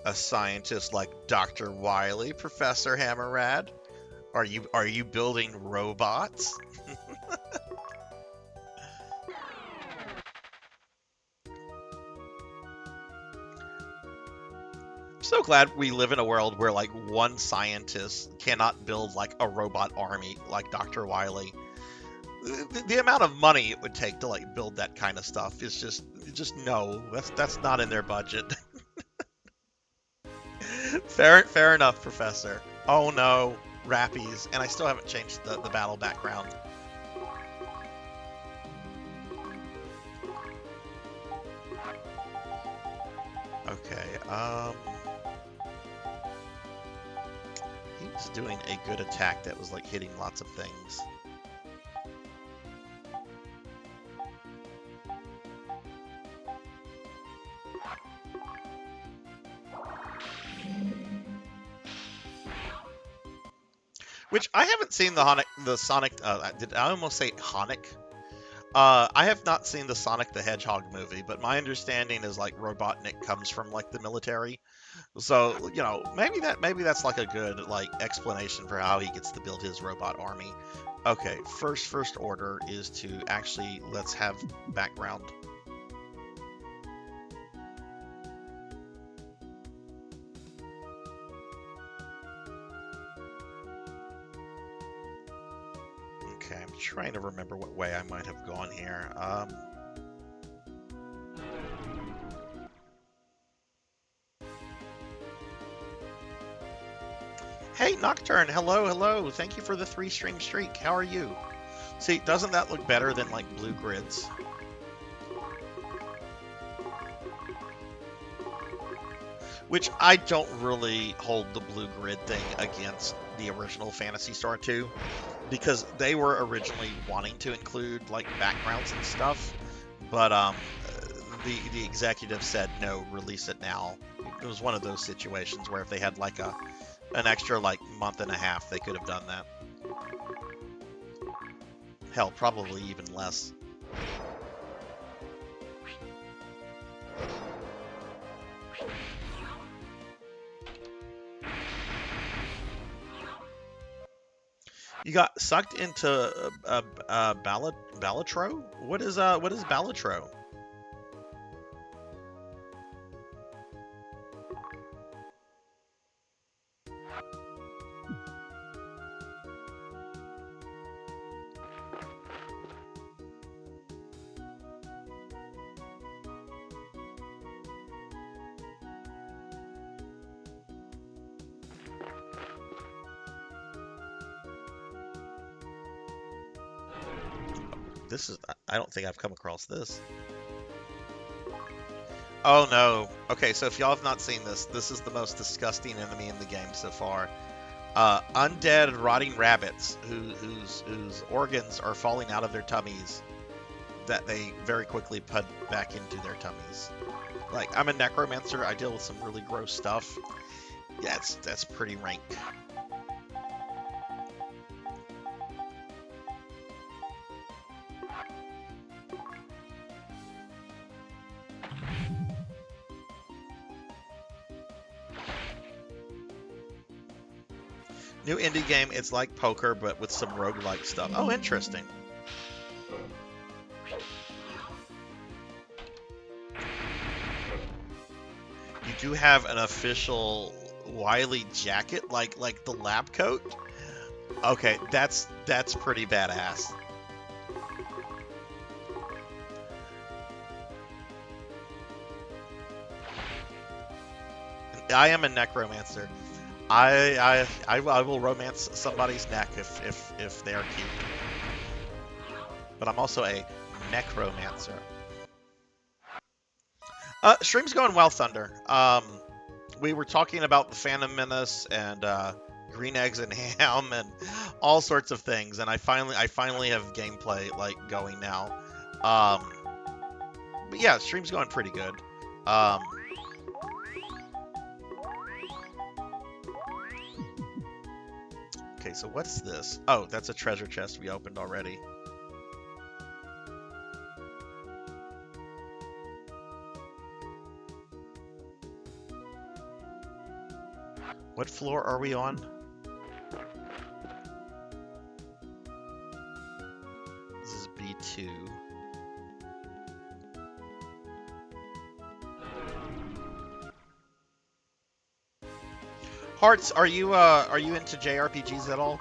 A scientist like Dr. Wily, Professor Hammerrad? Are you building robots? I'm so glad we live in a world where like one scientist cannot build like a robot army like Dr. Wily. The amount of money it would take to like build that kind of stuff is just no. That's not in their budget. Fair enough, Professor. Oh no, Rappies, and I still haven't changed the battle background. Okay, he was doing a good attack that was like hitting lots of things. Which I haven't seen the Sonic. Did I almost say Honic? I have not seen the Sonic the Hedgehog movie, but my understanding is like Robotnik comes from like the military, so you know maybe that's like a good like explanation for how he gets to build his robot army. Okay, first order is to actually let's have background. Okay, I'm trying to remember what way I might have gone here. Hey, Nocturne, hello. Thank you for the 3-stream streak. How are you? See, doesn't that look better than, like, blue grids? Which I don't really hold the blue grid thing against the original Phantasy Star 2, because they were originally wanting to include, like, backgrounds and stuff, but, the executive said, no, release it now. It was one of those situations where if they had, like, an extra, like, month and a half, they could have done that. Hell, probably even less. You got sucked into Balatro? What is Balatro? This is, I don't think I've come across this. Oh no. Okay, so if y'all have not seen this, this is the most disgusting enemy in the game so far. Undead rotting rabbits whose organs are falling out of their tummies that they very quickly put back into their tummies. Like, I'm a necromancer, I deal with some really gross stuff. Yeah, that's pretty rank. New indie game, it's like poker, but with some roguelike stuff. Oh, interesting. You do have an official Wily jacket, like the lab coat? Okay, that's pretty badass. I am a necromancer. I will romance somebody's neck if they are cute. But I'm also a necromancer. Stream's going well, Thunder. We were talking about the Phantom Menace and green eggs and ham and all sorts of things, and I finally have gameplay like going now. But yeah, stream's going pretty good. Okay, so what's this? Oh, that's a treasure chest we opened already. What floor are we on? This is B2. Hearts, are you into JRPGs at all?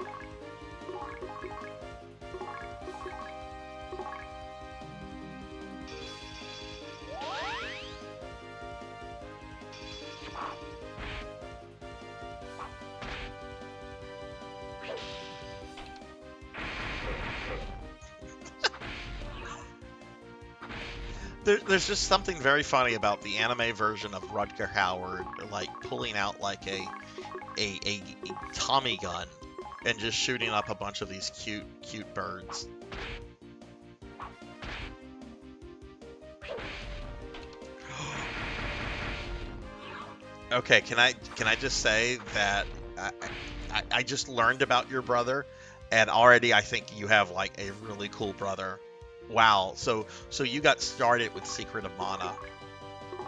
There's just something very funny about the anime version of Rutger Hauer, like pulling out like a Tommy gun and just shooting up a bunch of these cute birds. Okay, can I just say that I just learned about your brother, and already I think you have like a really cool brother. Wow. So you got started with Secret of Mana.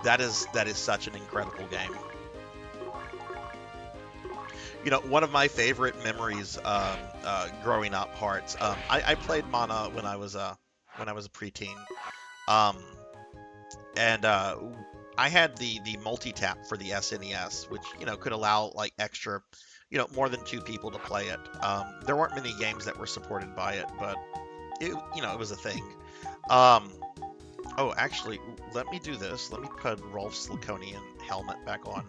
That is such an incredible game. You know, one of my favorite memories growing up, Hearts. I played Mana when I was a preteen, um, and I had the multi-tap for the SNES, which could allow like extra, more than two people to play it. There weren't many games that were supported by it, but it was a thing. Um, oh, actually, let me do this. Let me put Rolf's Laconian helmet back on.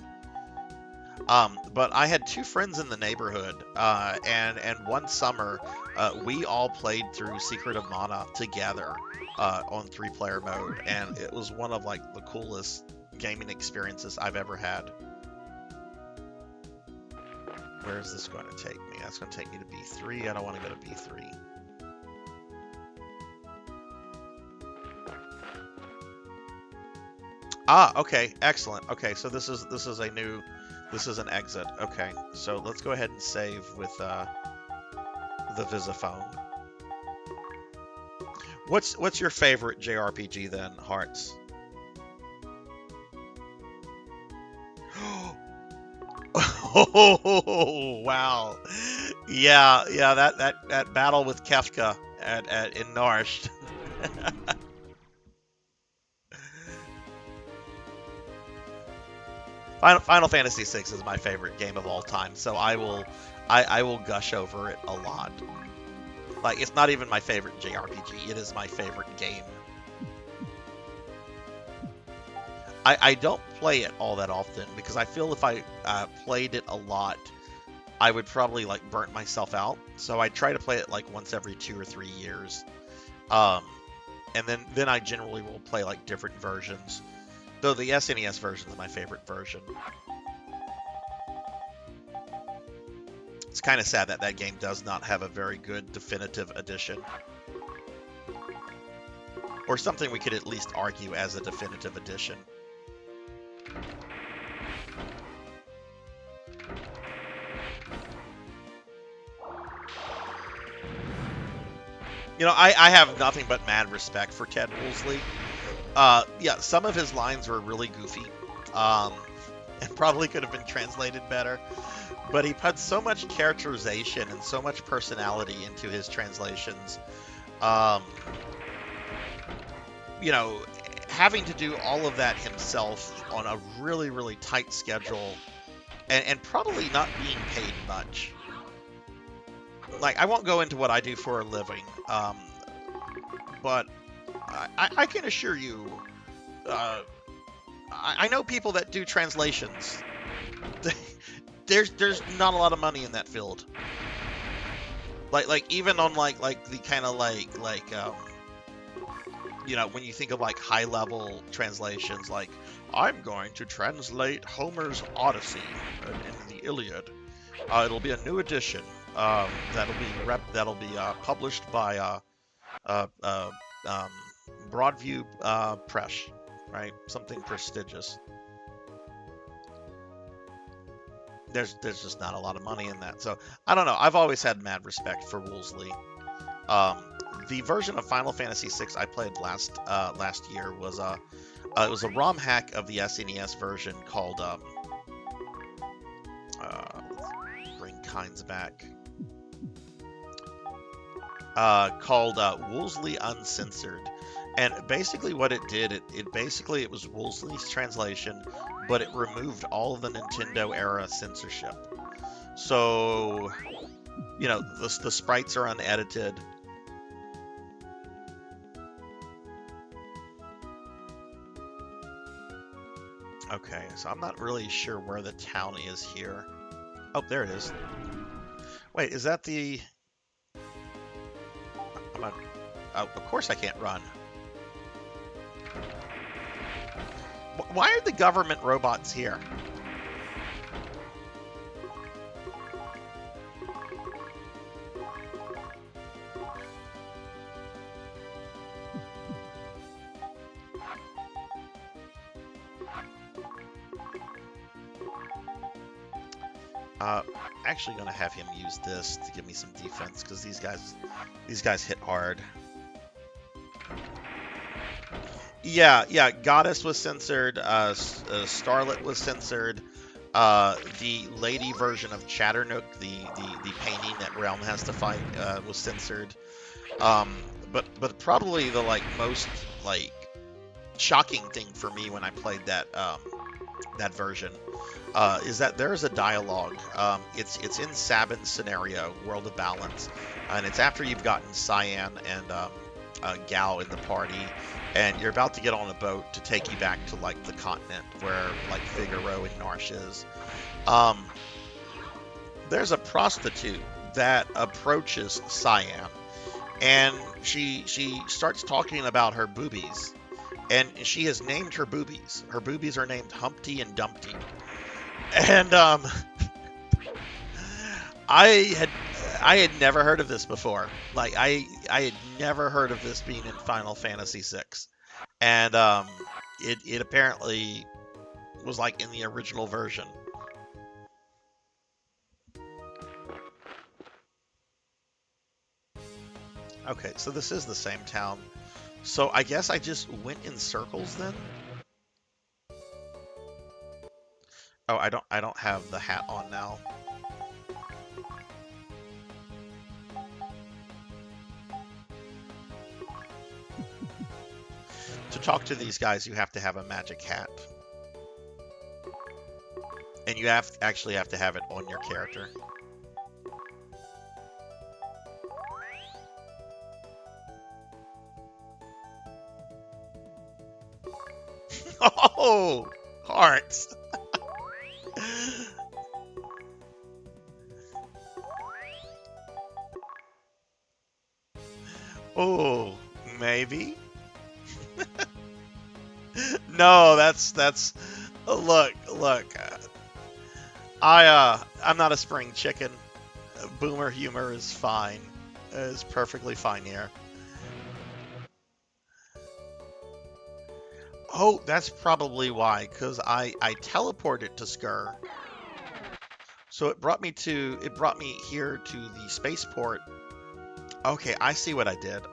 But I had two friends in the neighborhood, and one summer, we all played through Secret of Mana together on 3-player mode, and it was one of like the coolest gaming experiences I've ever had. Where is this going to take me? That's going to take me to B3. I don't want to go to B3. Ah, okay, excellent. Okay, so this is an exit. Okay, so let's go ahead and save with the Visiphone. What's your favorite JRPG then, Hearts? Oh wow, yeah, that battle with Kefka in Narsht. Final Fantasy VI is my favorite game of all time, so I will gush over it a lot. Like, it's not even my favorite JRPG, it is my favorite game. I don't play it all that often because I feel if I played it a lot, I would probably like burn myself out. So I try to play it like once every 2 or 3 years, and then I generally will play like different versions. Though the SNES version is my favorite version. It's kind of sad that that game does not have a very good definitive edition. Or something we could at least argue as a definitive edition. You know, I have nothing but mad respect for Ted Woolsey. Yeah, some of his lines were really goofy, and probably could have been translated better. But he put so much characterization and so much personality into his translations. You know, having to do all of that himself on a really, really tight schedule, and probably not being paid much. Like, I won't go into what I do for a living, but I can assure you, I know people that do translations. There's not a lot of money in that field. Like even on like the kind of like you know, when you think of like high level translations, like I'm going to translate Homer's Odyssey in the Iliad. It'll be a new edition. That'll be published by Broadview Press, right? Something prestigious. There's just not a lot of money in that. So I don't know. I've always had mad respect for Woolsey. The version of Final Fantasy VI I played last year was it was a ROM hack of the SNES version called bring Kynes back. Called Woolsey Uncensored. And basically what it did, it was Woolsey's translation but it removed all of the Nintendo era censorship. So, you know, the sprites are unedited. Okay, so I'm not really sure where the town is here. Oh, there it is. Wait, is that the... Oh, of course I can't run. Why are the government robots here? Actually gonna have him use this to give me some defense because these guys hit hard. Yeah, Goddess was censored, Starlet was censored, the lady version of Chatternook, the painting that Realm has to fight, was censored. But probably the most shocking thing for me when I played that that version is that there's a dialogue. It's in Sabin's scenario, World of Balance, and it's after you've gotten Cyan and Gao in the party, and you're about to get on a boat to take you back to the continent where Figaro and Narsh is. There's a prostitute that approaches Cyan, and she starts talking about her boobies, and she has named her boobies. Her boobies are named Humpty and Dumpty. And I had never heard of this before. I had never heard of this being in Final Fantasy VI, and it apparently was in the original version. Okay, so this is the same town. So I guess I just went in circles then. Oh, I don't have the hat on now. To talk to these guys, you have to have a magic hat. And you actually have to have it on your character. Oh, hearts. Oh, maybe. No, that's look. I'm not a spring chicken. Boomer humor is fine. It's perfectly fine here. Oh, that's probably why, because I teleported to Skur. So it brought me here to the spaceport. Okay, I see what I did.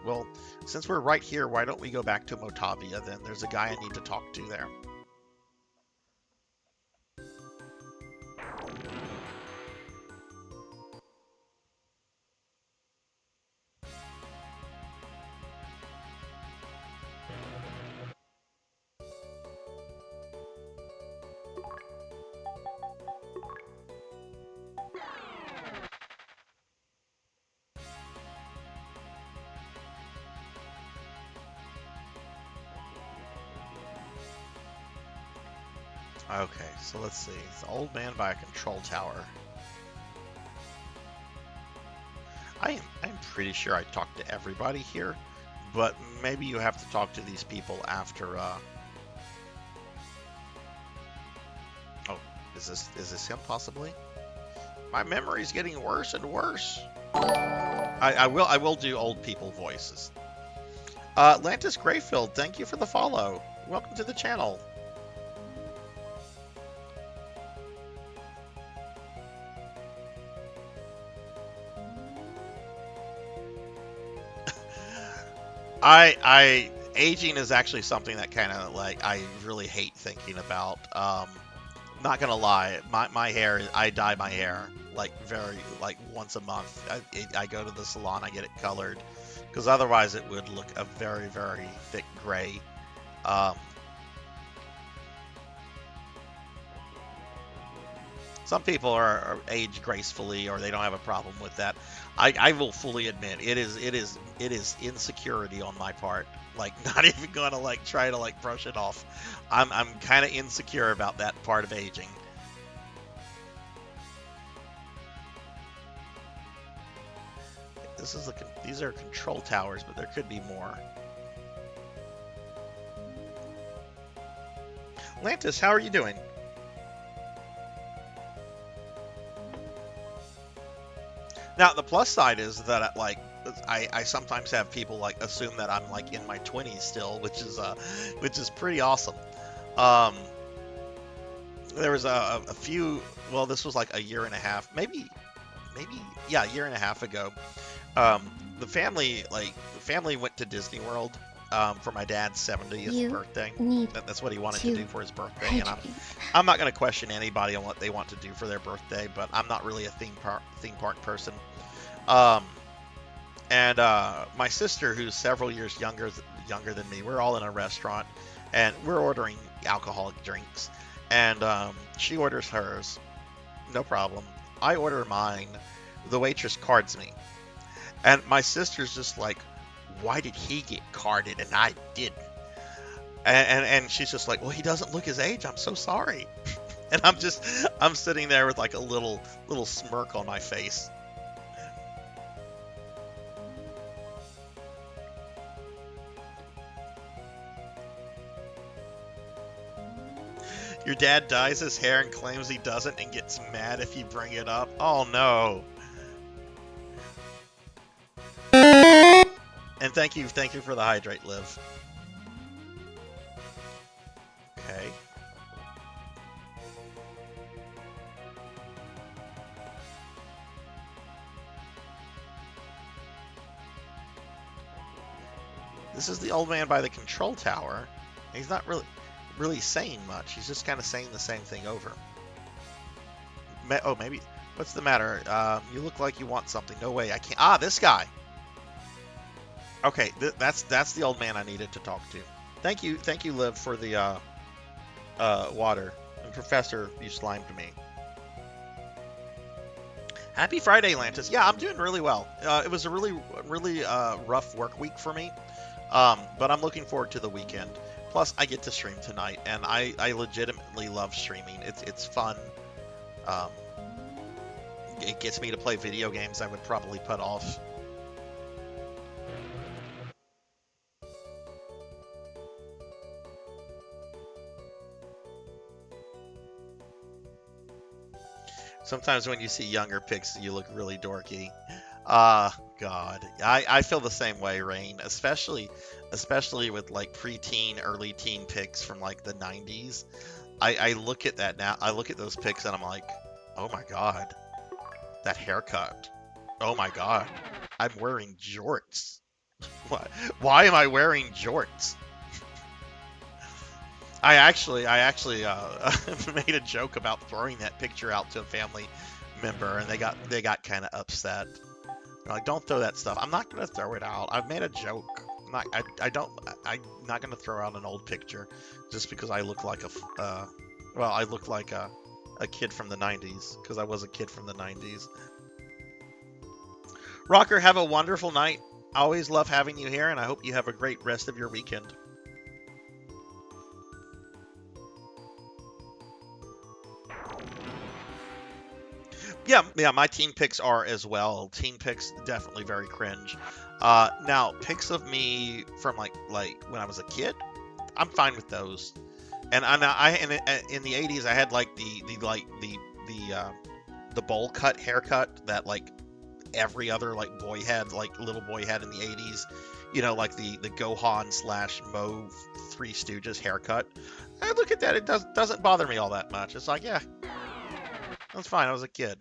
Well, since we're right here, why don't we go back to Motavia then? There's a guy I need to talk to there. Okay, so let's see. It's the old man by a control tower. I'm pretty sure I talked to everybody here, but maybe you have to talk to these people after. Oh, is this him possibly? My memory's getting worse and worse. I will do old people voices. Lantis Grayfield, thank you for the follow. Welcome to the channel. Aging is actually something that kind of I really hate thinking about. Not gonna lie, my hair, I dye my hair very once a month. I go to the salon, I get it colored, because otherwise it would look a very, very thick gray. Some people are age gracefully, or they don't have a problem with that. I will fully admit it is insecurity on my part. Like, not even gonna like try to like brush it off. I'm kind of insecure about that part of aging. These are control towers, but there could be more. Lantis, how are you doing? Now, the plus side is that like I sometimes have people like assume that I'm like in my 20s still, which is pretty awesome. There was a few. Well, this was like a year and a half, maybe yeah, a year and a half ago. The family went to Disney World for my dad's 70th birthday. That's what he wanted to do for his birthday, and I'm not going to question anybody on what they want to do for their birthday, but I'm not really a theme park person. And my sister, who's several years younger than me, we're all in a restaurant, and we're ordering alcoholic drinks, and she orders hers, no problem. I order mine. The waitress cards me. And my sister's just like, why did he get carded and I didn't? And she's just like, well, he doesn't look his age. I'm so sorry. And I'm sitting there with like a little smirk on my face. Your dad dyes his hair and claims he doesn't and gets mad if you bring it up. Oh no. And thank you for the hydrate, Liv. Okay. This is the old man by the control tower. He's not really saying much. He's just kind of saying the same thing over. Oh, maybe. What's the matter? You look like you want something. No way, I can't. Ah, this guy. Okay, that's the old man I needed to talk to. Thank you, Liv, for the water. And Professor, you slimed me. Happy Friday, Lantis. Yeah, I'm doing really well. It was a really rough work week for me, but I'm looking forward to the weekend. Plus, I get to stream tonight, and I legitimately love streaming. It's fun. It gets me to play video games I would probably put off. Sometimes when you see younger pics, you look really dorky. God. I feel the same way, Rain. Especially with like preteen, early teen pics from like the 90s. I look at that now. I look at those pics and I'm like, oh my God. That haircut. Oh my God. I'm wearing jorts. Why am I wearing jorts? I actually made a joke about throwing that picture out to a family member, and they got kind of upset. They're like, don't throw that stuff. I'm not gonna throw it out. I've made a joke. I'm not gonna throw out an old picture just because I look like I look like a kid from the 90s, because I was a kid from the 90s. Rocker, have a wonderful night. I always love having you here, and I hope you have a great rest of your weekend. Yeah, my teen pics are as well. Teen pics, definitely very cringe. Now, pics of me from like when I was a kid, I'm fine with those. And in the 80s, I had like the bowl cut haircut that like every other like little boy had in the 80s. You know, like the Gohan / Mo Three Stooges haircut. I look at that, it doesn't bother me all that much. It's like, yeah, that's fine. I was a kid.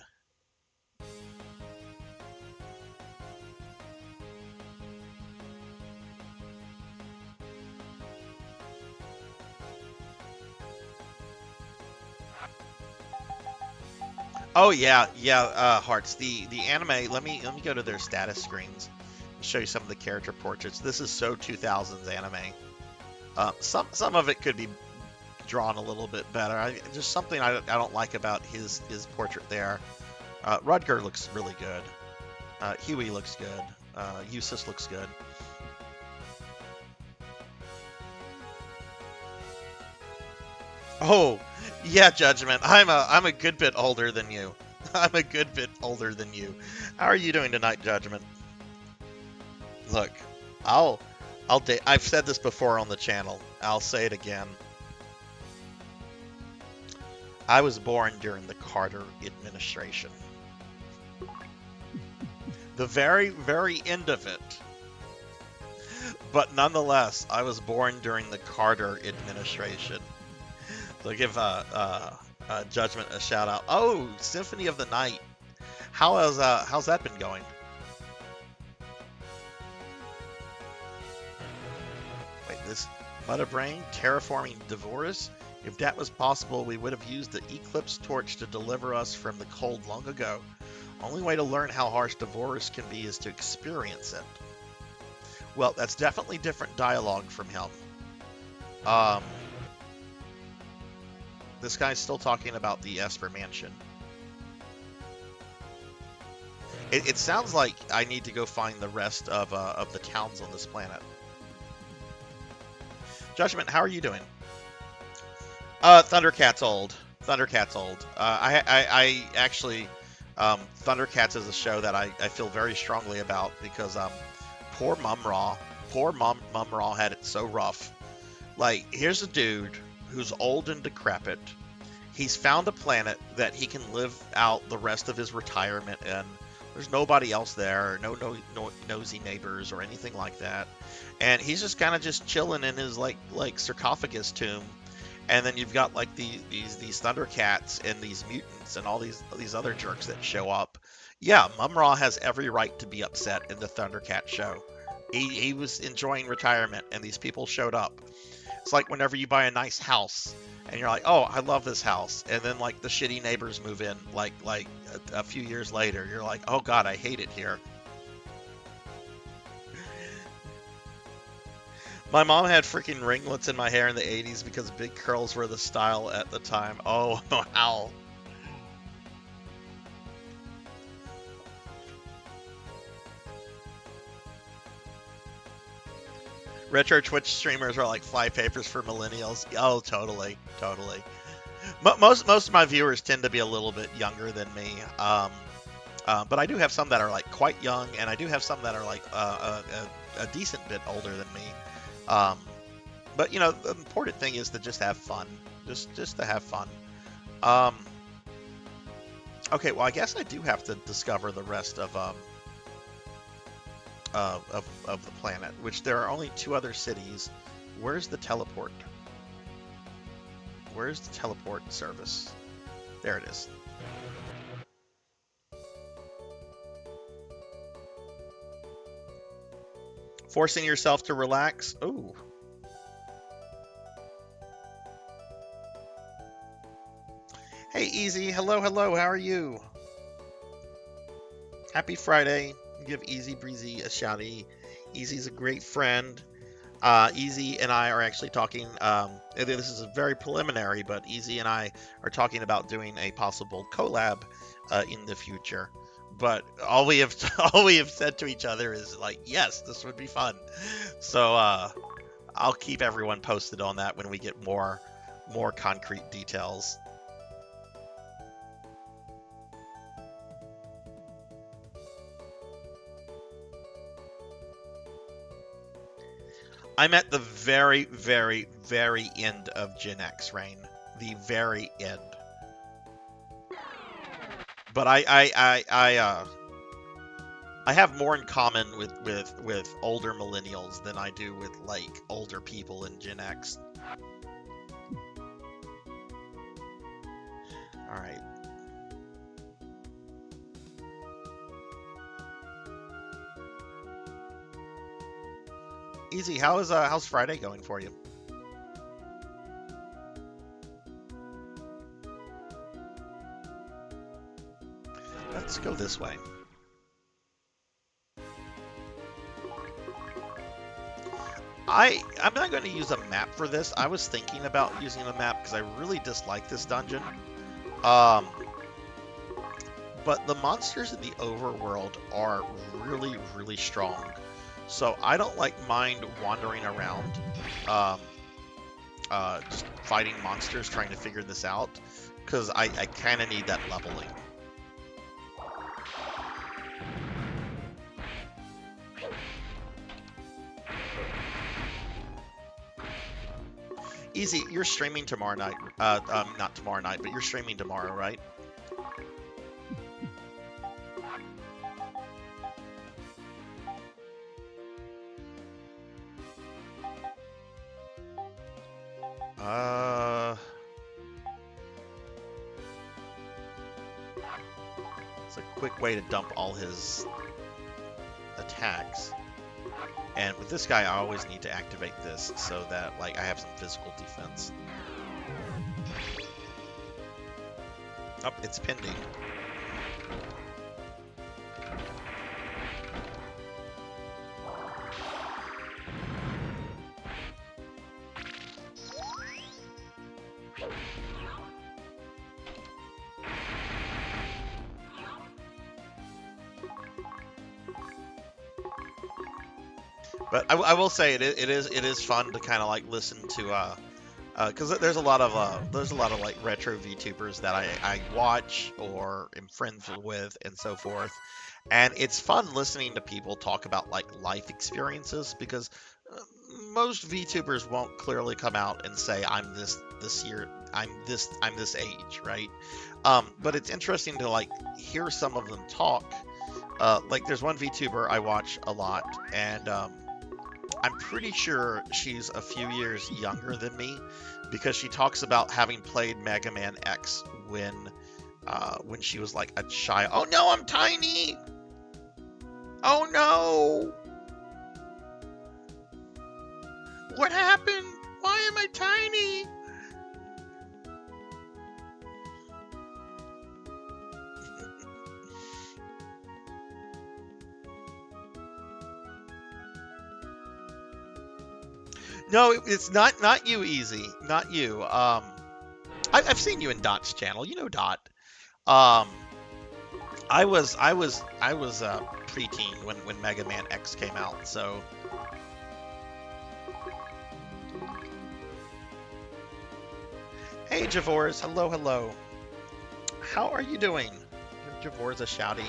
Oh yeah, Hearts. The anime. Let me go to their status screens and show you some of the character portraits. This is so 2000s anime. Some of it could be drawn a little bit better. Just something I don't like about his portrait there. Rudger looks really good. Huey looks good. Eustace looks good. Oh, yeah, Judgment. I'm a good bit older than you. I'm a good bit older than you. How are you doing tonight, Judgment? Look, I've said this before on the channel. I'll say it again. I was born during the Carter administration. The very, very end of it. But nonetheless, I was born during the Carter administration. So give Judgment a shout out. Oh, Symphony of the Night. How's that been going? Wait, this Mudbrain terraforming Devorus? If that was possible, we would have used the Eclipse Torch to deliver us from the cold long ago. Only way to learn how harsh Devorus can be is to experience it. Well, that's definitely different dialogue from him. This guy's still talking about the Esper Mansion. It sounds like I need to go find the rest of the towns on this planet. Judgment, how are you doing? Thundercat's old. Thundercat's old. I actually, Thundercats is a show that I feel very strongly about because poor Mumra had it so rough. Like, here's a dude who's old and decrepit. He's found a planet that he can live out the rest of his retirement in. There's nobody else there, no nosy neighbors or anything like that. And he's just kind of just chilling in his like sarcophagus tomb. And then you've got like these Thundercats and these mutants and all these other jerks that show up. Yeah, Mumra has every right to be upset in the Thundercat show. He was enjoying retirement and these people showed up. It's like whenever you buy a nice house and you're like, oh, I love this house. And then like the shitty neighbors move in like a few years later. You're like, oh God, I hate it here. My mom had freaking ringlets in my hair in the 80s because big curls were the style at the time. Oh, wow. Retro Twitch streamers are like flypapers for millennials. Oh, totally. Most of my viewers tend to be a little bit younger than me. But I do have some that are like quite young, and I do have some that are like a decent bit older than me. But you know, the important thing is to just have fun. Just to have fun. Okay, well, I guess I do have to discover the rest of the planet, which there are only 2 other cities. Where's the teleport? Where's the teleport service? There it is. Forcing yourself to relax. Ooh. Hey, Easy. Hello. How are you? Happy Friday. Give Easy Breezy a shouty. Easy's a great friend. Easy and I are actually talking. This is very preliminary, but Easy and I are talking about doing a possible collab in the future. But all we have said to each other is like, yes, this would be fun. So I'll keep everyone posted on that when we get more concrete details. I'm at the very, very, very end of Gen X, Rain. The very end. But I have more in common with older millennials than I do with like older people in Gen X. All right. Easy. How's Friday going for you? Let's go this way. I'm not going to use a map for this. I was thinking about using a map because I really dislike this dungeon. But the monsters in the overworld are really, really strong. So I don't mind wandering around, just fighting monsters, trying to figure this out, because I kind of need that leveling. Easy, you're streaming tomorrow night. Not tomorrow night, but you're streaming tomorrow, right? It's a quick way to dump all his attacks. And with this guy, I always need to activate this so that, like, I have some physical defense. Oh, it's pending. But I will say it is fun to kind of like listen to because there's a lot of like retro VTubers that I watch or am friends with and so forth, and it's fun listening to people talk about like life experiences because most VTubers won't clearly come out and say I'm this year, I'm this age, right? But it's interesting to like hear some of them talk. Like there's one VTuber I watch a lot, and I'm pretty sure she's a few years younger than me because she talks about having played Mega Man X when she was like a child. Oh no, I'm tiny! Oh no! What happened? Why am I tiny? No, it's not you, Easy. Not you. I've seen you in Dot's channel. You know Dot. I was preteen when Mega Man X came out. So. Hey, Javors. Hello, hello. How are you doing? Javors a shouty.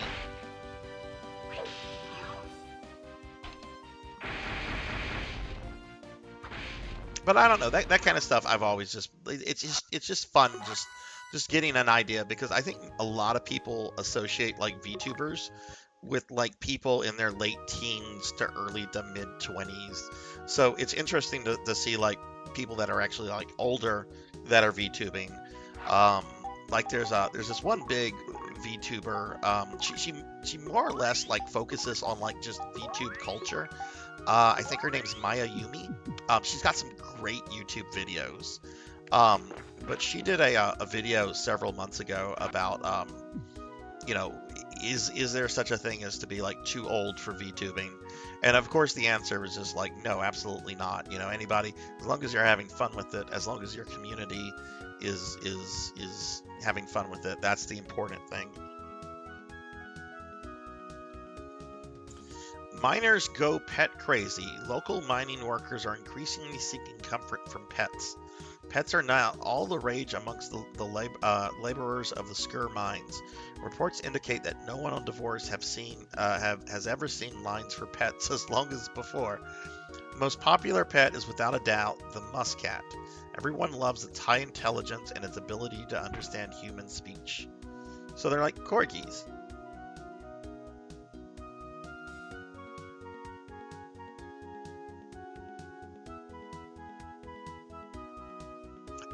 But I don't know, that kind of stuff I've always just it's just fun just getting an idea because I think a lot of people associate like VTubers with like people in their late teens to early to mid 20s. So it's interesting to see like people that are actually like older that are VTubing. Like there's this one big VTuber. She more or less like focuses on like just VTube culture. I think her name's Maya Yumi. She's got some great YouTube videos. But she did a video several months ago about, you know, is there such a thing as to be like too old for VTubing? And of course the answer was just like, no, absolutely not. You know, anybody, as long as you're having fun with it, as long as your community is having fun with it, that's the important thing. Miners go pet crazy. Local mining workers are increasingly seeking comfort from pets. Pets are now all the rage amongst the laborers of the Skur mines. Reports indicate that no one on Divorce has ever seen lines for pets as long as before. The most popular pet is without a doubt the muscat. Everyone loves its high intelligence and its ability to understand human speech. So they're like corgis.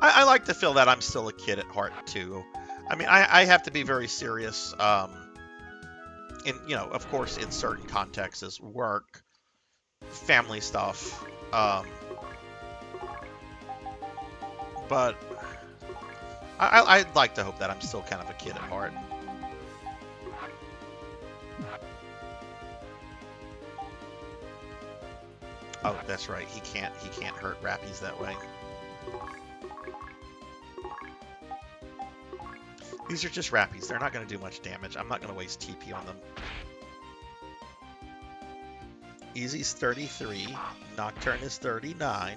I like to feel that I'm still a kid at heart too. I mean, I have to be very serious. In of course, in certain contexts, as work, family stuff. But I'd like to hope that I'm still kind of a kid at heart. Oh, that's right. He can't hurt Rappies that way. These are just Rappies. They're not going to do much damage. I'm not going to waste TP on them. Easy's 33. Nocturne is 39.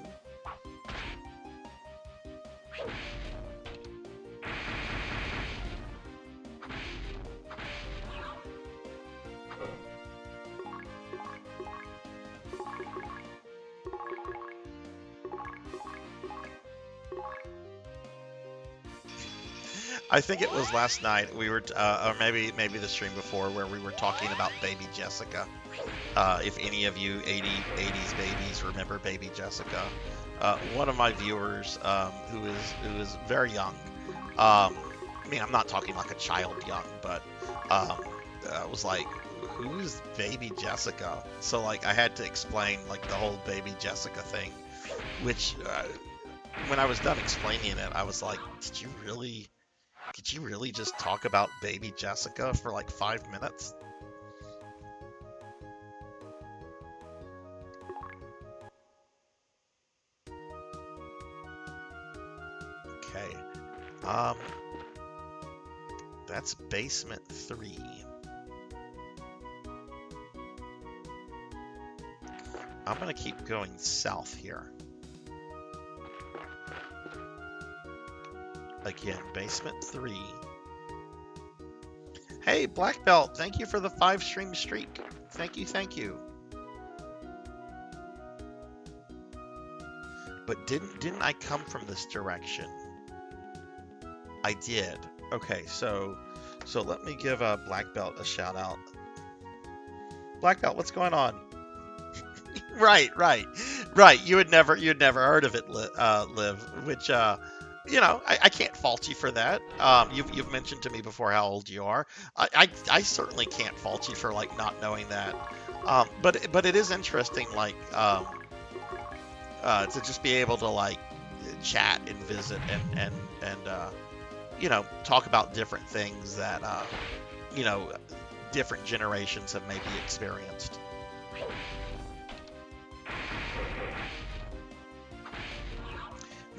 I think it was last night we were, or maybe the stream before, where we were talking about Baby Jessica. If any of you 80s babies remember Baby Jessica, one of my viewers, who is very young, I mean, I'm not talking like a child young, but was like, who's Baby Jessica? So like I had to explain like the whole Baby Jessica thing, which when I was done explaining it, I was like, did you really just talk about Baby Jessica for like 5 minutes? Okay. That's basement 3. I'm gonna keep going south here. Again, basement 3. Hey, Black Belt, thank you for the 5 stream streak. Thank you. But didn't I come from this direction? I did. Okay, so let me give Black Belt a shout out. Black Belt, what's going on? Right. You'd never heard of it, Liv, which you know, I can't fault you for that. You've mentioned to me before how old you are. I certainly can't fault you for like not knowing that. But it is interesting, like to just be able to like chat and visit and you know, talk about different things that you know, different generations have maybe experienced.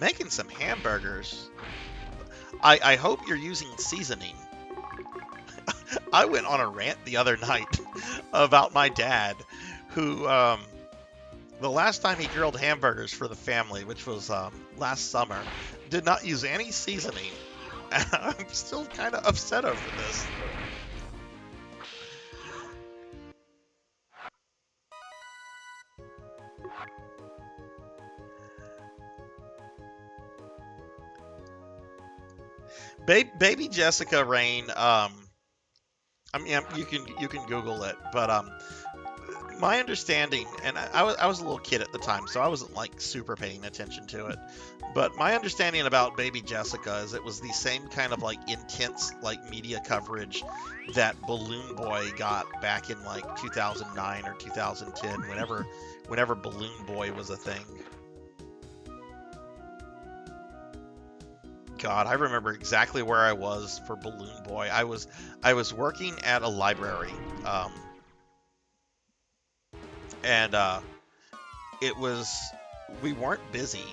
Making some hamburgers. I hope you're using seasoning. I went on a rant the other night about my dad, who the last time he grilled hamburgers for the family, which was last summer, did not use any seasoning. And I'm still kind of upset over this. Baby Jessica Rain, I mean, you can Google it, but my understanding, and I was a little kid at the time, so I wasn't like super paying attention to it, but my understanding about Baby Jessica is it was the same kind of like intense like media coverage that Balloon Boy got back in like 2009 or 2010, whenever Balloon Boy was a thing. God, I remember exactly where I was for Balloon Boy. I was working at a library, and we weren't busy,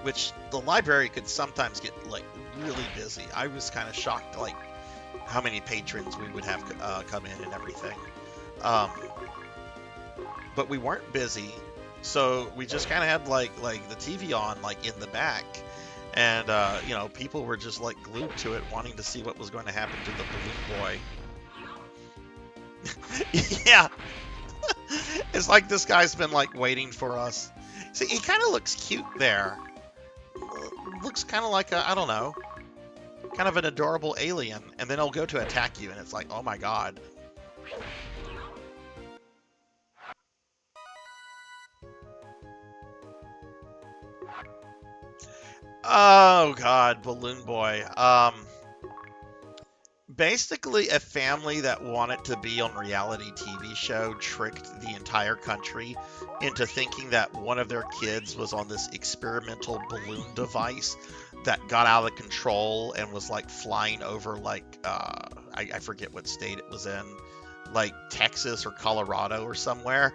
which the library could sometimes get like really busy. I was kind of shocked, like how many patrons we would have come in and everything. But we weren't busy, so we just kind of had like the TV on like in the back. And, you know, people were just, like, glued to it, wanting to see what was going to happen to the Balloon Boy. Yeah. It's like this guy's been, like, waiting for us. See, he kind of looks cute there. Looks kind of like a, I don't know, kind of an adorable alien. And then he'll go to attack you, and it's like, oh, my God. Oh God, Balloon Boy. Basically a family that wanted to be on reality TV show tricked the entire country into thinking that one of their kids was on this experimental balloon device that got out of control and was like flying over like I forget what state it was in. like Texas or Colorado or somewhere,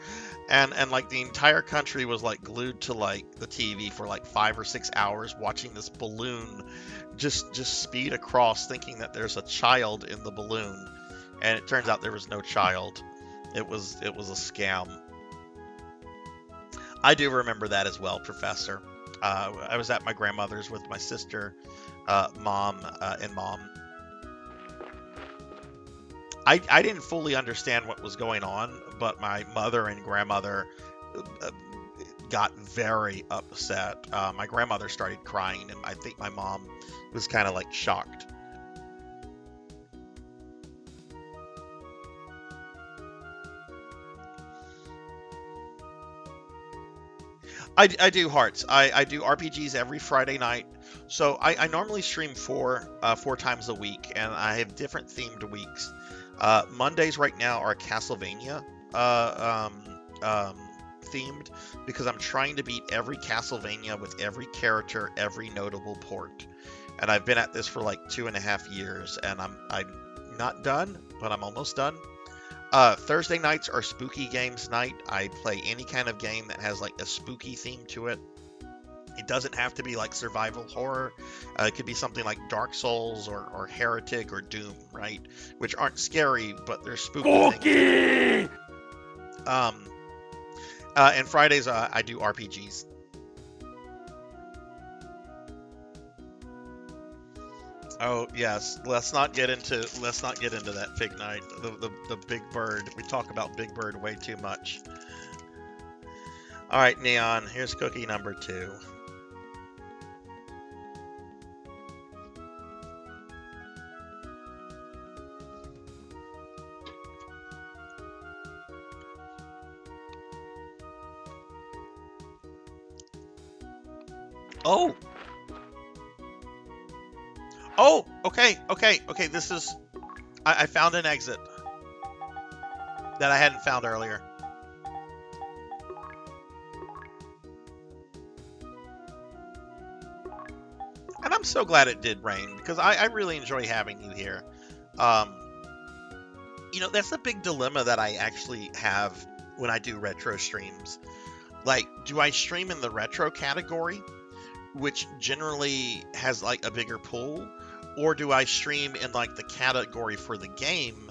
and like the entire country was like glued to like the TV for like 5 or 6 hours watching this balloon just speed across, thinking that there's a child in the balloon, and it turns out there was no child. It was a scam. I do remember that as well, Professor. I was at my grandmother's with my sister, mom, and mom. I didn't fully understand what was going on, but my mother and grandmother got very upset. My grandmother started crying, and I think my mom was kind of like shocked. I do hearts. I do RPGs every Friday night. So I normally stream four times a week, and I have different themed weeks. Mondays right now are Castlevania themed, because I'm trying to beat every Castlevania with every character, every notable port. And I've been at this for like 2.5 years, and I'm not done, but I'm almost done. Thursday nights are spooky games night. I play any kind of game that has like a spooky theme to it. It doesn't have to be like survival horror. It could be something like Dark Souls or Heretic or Doom, right? Which aren't scary, but they're spooky things. And Fridays I do RPGs. Oh yes, let's not get into that Fig Knight, the Big Bird. We talk about Big Bird way too much. All right, Neon. Here's cookie number 2. Oh. Oh, okay. This is... I found an exit that I hadn't found earlier. And I'm so glad it did rain, because I really enjoy having you here. You know, that's a big dilemma that I actually have when I do retro streams. Like, do I stream in the retro category, which generally has like a bigger pool? Or do I stream in like the category for the game,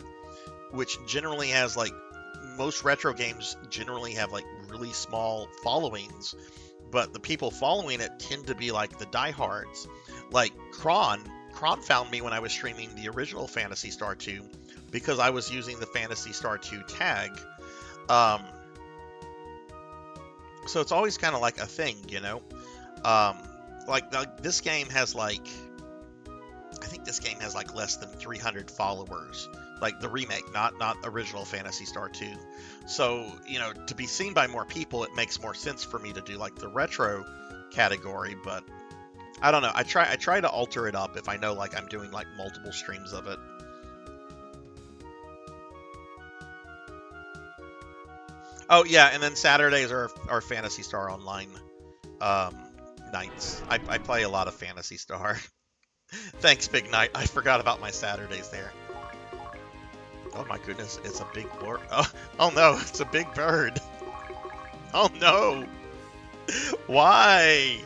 which generally has like, most retro games generally have like really small followings, but the people following it tend to be like the diehards. Like Kron found me when I was streaming the original Phantasy Star 2, because I was using the Phantasy Star 2 tag. So it's always kind of like a thing, you know? Like this game has like, I think this game has like less than 300 followers, like the remake, not original Phantasy Star 2. So, you know, to be seen by more people, it makes more sense for me to do like the retro category, but I don't know. I try to alter it up if I know like I'm doing like multiple streams of it. Oh yeah, and then Saturdays are Phantasy Star Online nights. I play a lot of Phantasy Star. Thanks, Big Knight. I forgot about my Saturdays there. Oh my goodness, it's a big wart. Oh no, it's a big bird. Oh no. Why?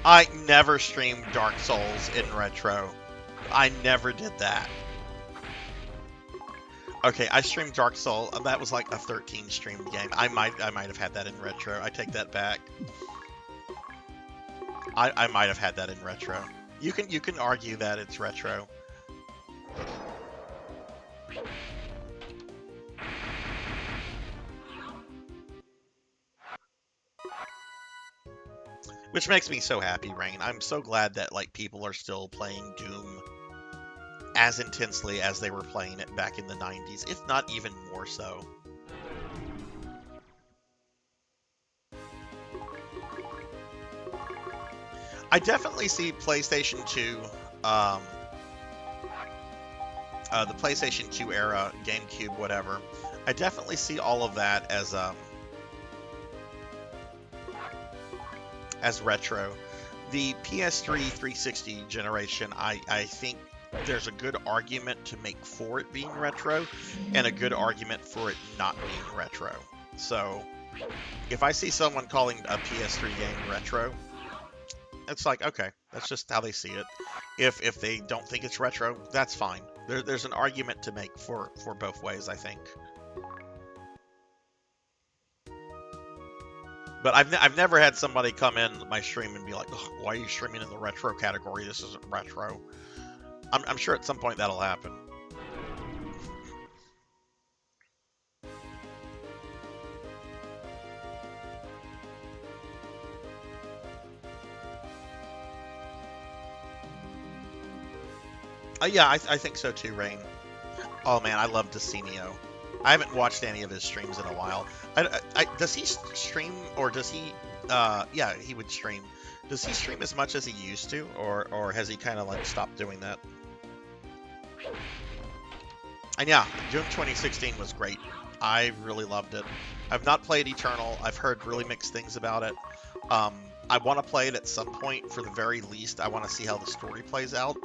I never streamed Dark Souls in retro. I never did that. Okay, I streamed Dark Souls. That was like a 13 streamed game. I might have had that in retro. I take that back. I might have had that in retro. You can argue that it's retro. Which makes me so happy, Rain. I'm so glad that like people are still playing Doom as intensely as they were playing it back in the 90s, if not even more so. I definitely see PlayStation 2, the PlayStation 2 era, GameCube, whatever. I definitely see all of that as retro. The PS3 360 generation, I think there's a good argument to make for it being retro, and a good argument for it not being retro. So, if I see someone calling a PS3 game retro, it's like, okay, that's just how they see it. If they don't think it's retro, that's fine. There's an argument to make for both ways, I think. But I've never had somebody come in my stream and be like, oh, why are you streaming in the retro category? This isn't retro. I'm sure at some point that'll happen. Yeah, I think so too, Rain. Oh man, I love Decenio. I haven't watched any of his streams in a while. Does he stream, or does he? Yeah, he would stream. Does he stream as much as he used to, or has he kind of like stopped doing that? And yeah, Doom 2016 was great. I really loved it. I've not played Eternal. I've heard really mixed things about it. I want to play it at some point. For the very least, I want to see how the story plays out.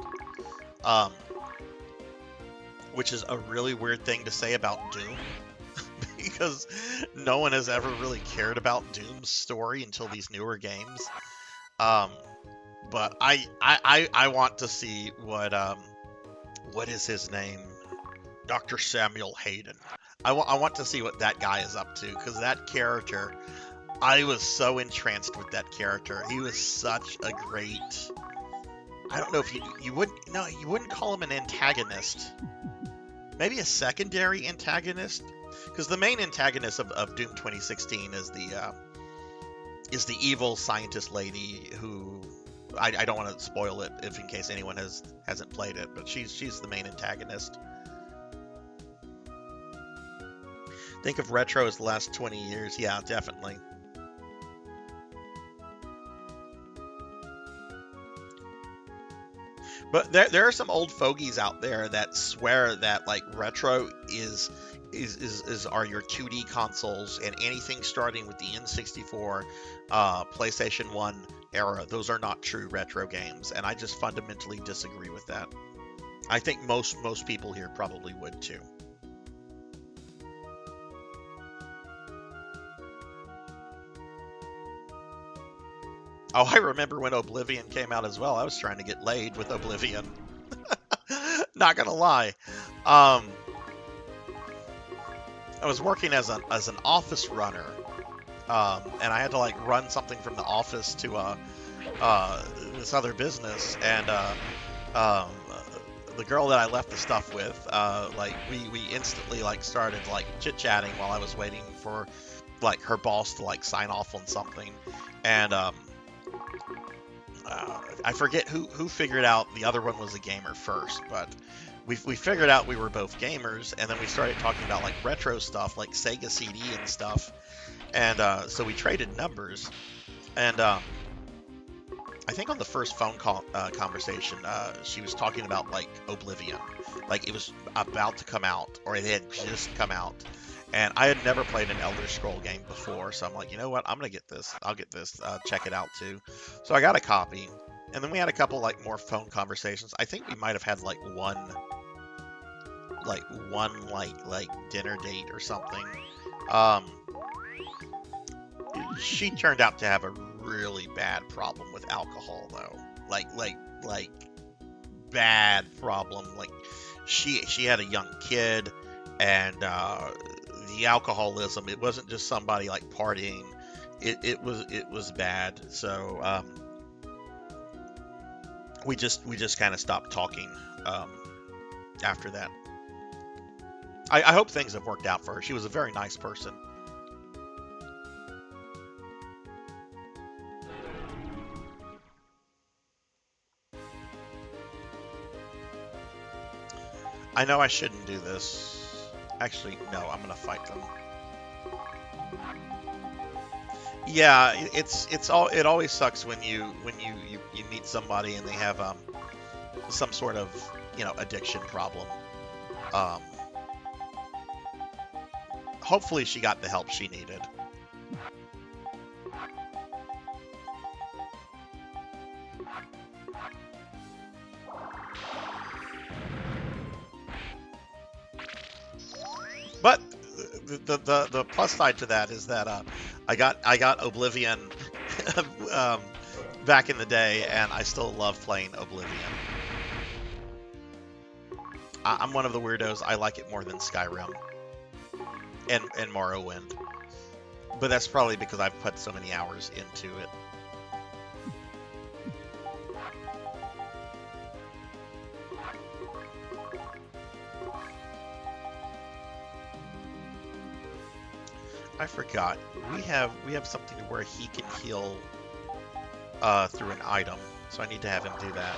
Which is a really weird thing to say about Doom, because no one has ever really cared about Doom's story until these newer games. But I want to see what is his name? Dr. Samuel Hayden. I want to see what that guy is up to, because that character, I was so entranced with that character. He was such a great... I don't know if you wouldn't call him an antagonist. Maybe a secondary antagonist, because the main antagonist of Doom 2016 is the evil scientist lady who I don't want to spoil it if in case anyone hasn't played it, but she's the main antagonist. Think of retro as the last 20 years. Yeah, definitely. But there are some old fogies out there that swear that like retro are your 2D consoles, and anything starting with the N64, PlayStation 1 era. Those are not true retro games, and I just fundamentally disagree with that. I think most people here probably would too. Oh, I remember when Oblivion came out as well. I was trying to get laid with Oblivion. Not gonna lie. I was working as an office runner, and I had to like run something from the office to this other business, and the girl that I left the stuff with, like we instantly like started like chit chatting while I was waiting for like her boss to like sign off on something, and I forget who figured out the other one was a gamer first, but we figured out we were both gamers, and then we started talking about like retro stuff, like Sega CD and stuff, and so we traded numbers, and I think on the first phone call conversation, she was talking about like Oblivion, like it was about to come out, or it had just come out. And I had never played an Elder Scroll game before, so I'm like, you know what? I'm gonna get this. I'll get this. Check it out too. So I got a copy, and then we had a couple like more phone conversations. I think we might have had like one dinner date or something. She turned out to have a really bad problem with alcohol, though. Like bad problem. Like she had a young kid, and the alcoholism, it wasn't just somebody like partying, it was bad. So we just kind of stopped talking after that. I hope things have worked out for her. She was a very nice person. I know I shouldn't do this. Actually, no, I'm gonna fight them. Yeah, it always sucks when you meet somebody and they have some sort of addiction problem. Hopefully she got the help she needed. the plus side to that is that I got Oblivion back in the day, and I still love playing Oblivion. I'm one of the weirdos. I like it more than Skyrim and Morrowind, but that's probably because I've put so many hours into it. I forgot. We have something where he can heal through an item, so I need to have him do that.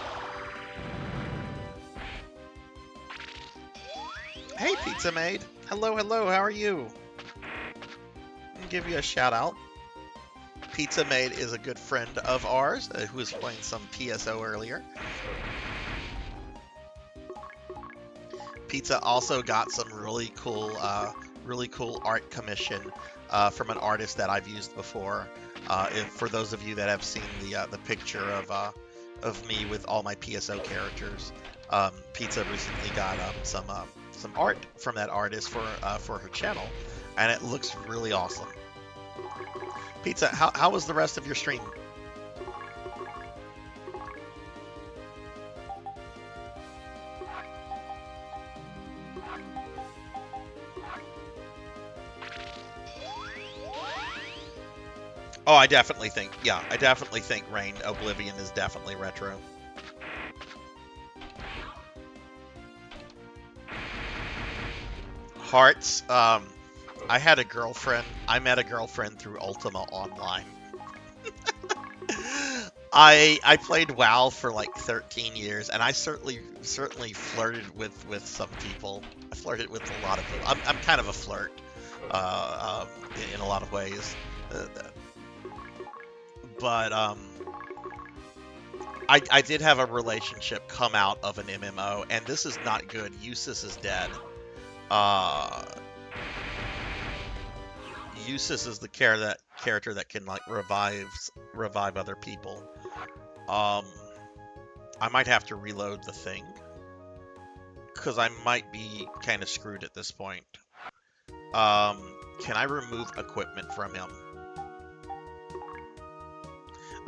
Hey, Pizza Maid. Hello, hello. How are you? I'll give you a shout out. Pizza Maid is a good friend of ours who was playing some PSO earlier. Pizza also got some really cool art commission from an artist that I've used before. For those of you that have seen the picture of me with all my PSO characters, Pizza recently got some art from that artist for her channel, and it looks really awesome. Pizza, how was the rest of your stream? Oh, I definitely think Rain Oblivion is definitely retro. Hearts, I had a girlfriend. I met a girlfriend through Ultima Online. I played WoW for like 13 years, and I certainly flirted with some people. I flirted with a lot of people. I'm kind of a flirt in a lot of ways. But I did have a relationship come out of an MMO, and this is not good. Eustace is dead. Eustace is the character that can like revive other people. I might have to reload the thing because I might be kind of screwed at this point. Can I remove equipment from him?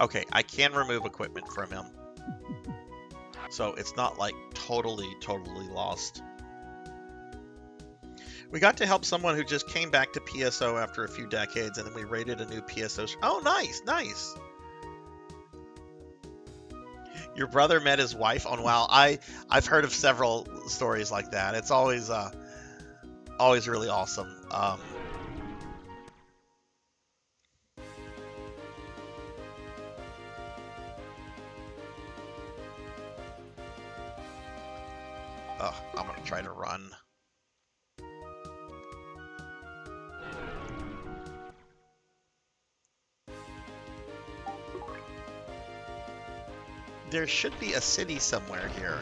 Okay, I can remove equipment from him. So it's not like totally lost. We got to help someone who just came back to PSO after a few decades, and then we raided a new PSO. Oh, nice. Your brother met his wife on WoW. I've heard of several stories like that. It's always really awesome. I'm gonna try to run. There should be a city somewhere here.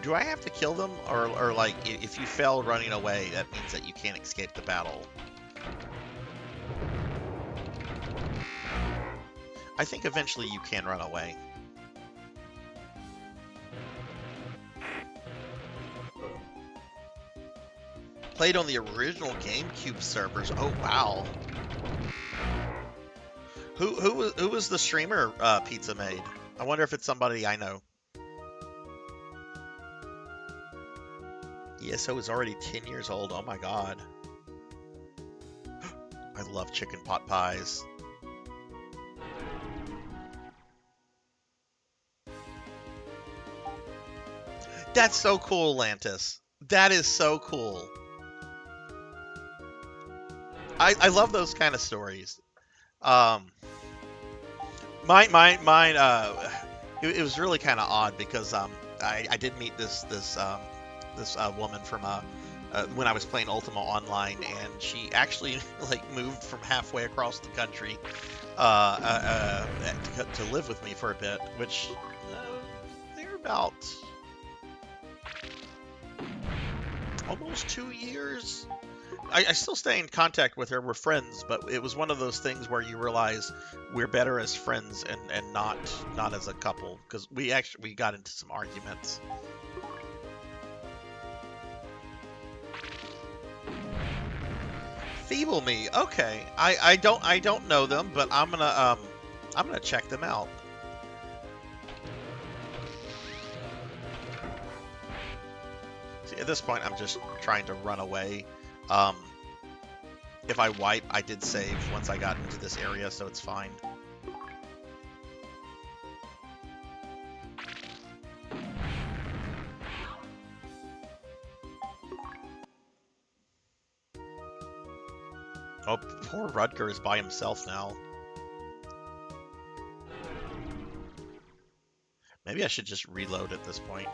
Do I have to kill them, or like if you fail running away, that means that you can't escape the battle? I think eventually you can run away. Played on the original GameCube servers. Oh wow. Who was the streamer Pizza Maid? I wonder if it's somebody I know. ESO is already 10 years old. Oh my god. I love chicken pot pies. That's so cool, Lantis. That is so cool. I love those kind of stories. Mine, it was really kind of odd because I did meet this woman from when I was playing Ultima Online, and she actually like moved from halfway across the country to live with me for a bit, which they're about almost 2 years. I still stay in contact with her. We're friends, but it was one of those things where you realize we're better as friends and not as a couple, because we got into some arguments. Feeble Me. Okay, I don't know them, but I'm gonna check them out. See, at this point, I'm just trying to run away. If I wipe, I did save once I got into this area, so it's fine. Oh, poor Rutger is by himself now. Maybe I should just reload at this point.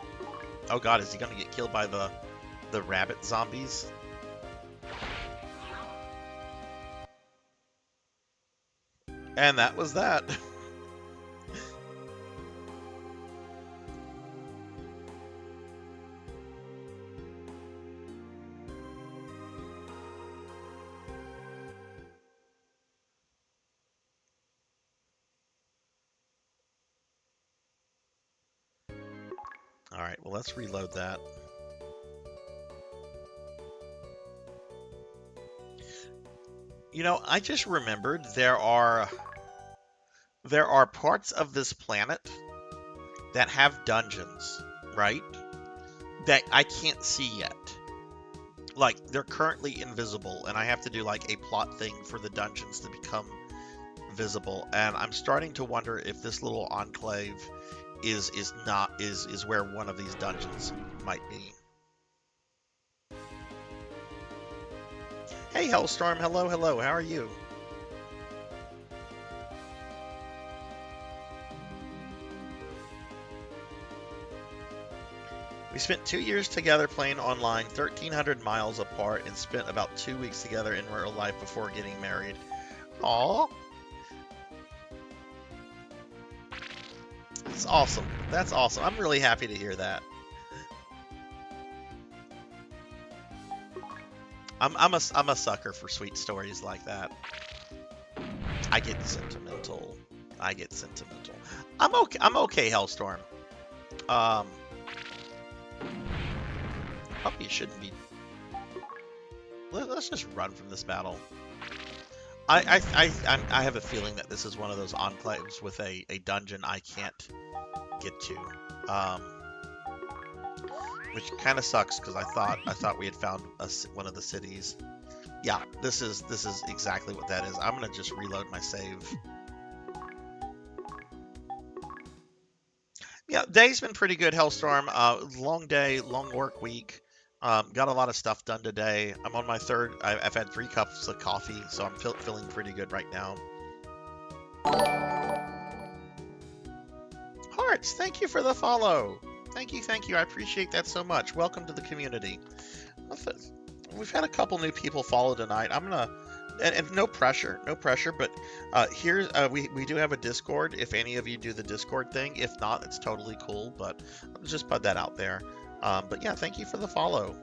Oh god, is he gonna get killed by the rabbit zombies? And that was that. Alright, well, let's reload that. You know, I just remembered there are parts of this planet that have dungeons, right? That I can't see yet. Like, they're currently invisible, and I have to do, like, a plot thing for the dungeons to become visible. And I'm starting to wonder if this little enclave is where one of these dungeons might be. Hey, Hellstorm, hello, how are you? We spent 2 years together playing online, 1,300 miles apart, and spent about 2 weeks together in real life before getting married. Aww. That's awesome. That's awesome. I'm really happy to hear that. I'm a sucker for sweet stories like that. I get sentimental. I'm okay, Hellstorm. Probably shouldn't be. Let's just run from this battle. I have a feeling that this is one of those enclaves with a dungeon I can't get to. Which kind of sucks because I thought we had found one of the cities. Yeah, this is exactly what that is. I'm gonna just reload my save. Yeah, day's been pretty good, Hellstorm. Long day, long work week. Got a lot of stuff done today. I'm on my third. I've had 3 cups of coffee, so I'm feeling pretty good right now. Hearts, thank you for the follow. Thank you. I appreciate that so much. Welcome to the community. We've had a couple new people follow tonight. I'm gonna, and no pressure, but here's we do have a Discord. If any of you do the Discord thing, if not, it's totally cool. But I'll just put that out there. But yeah, thank you for the follow.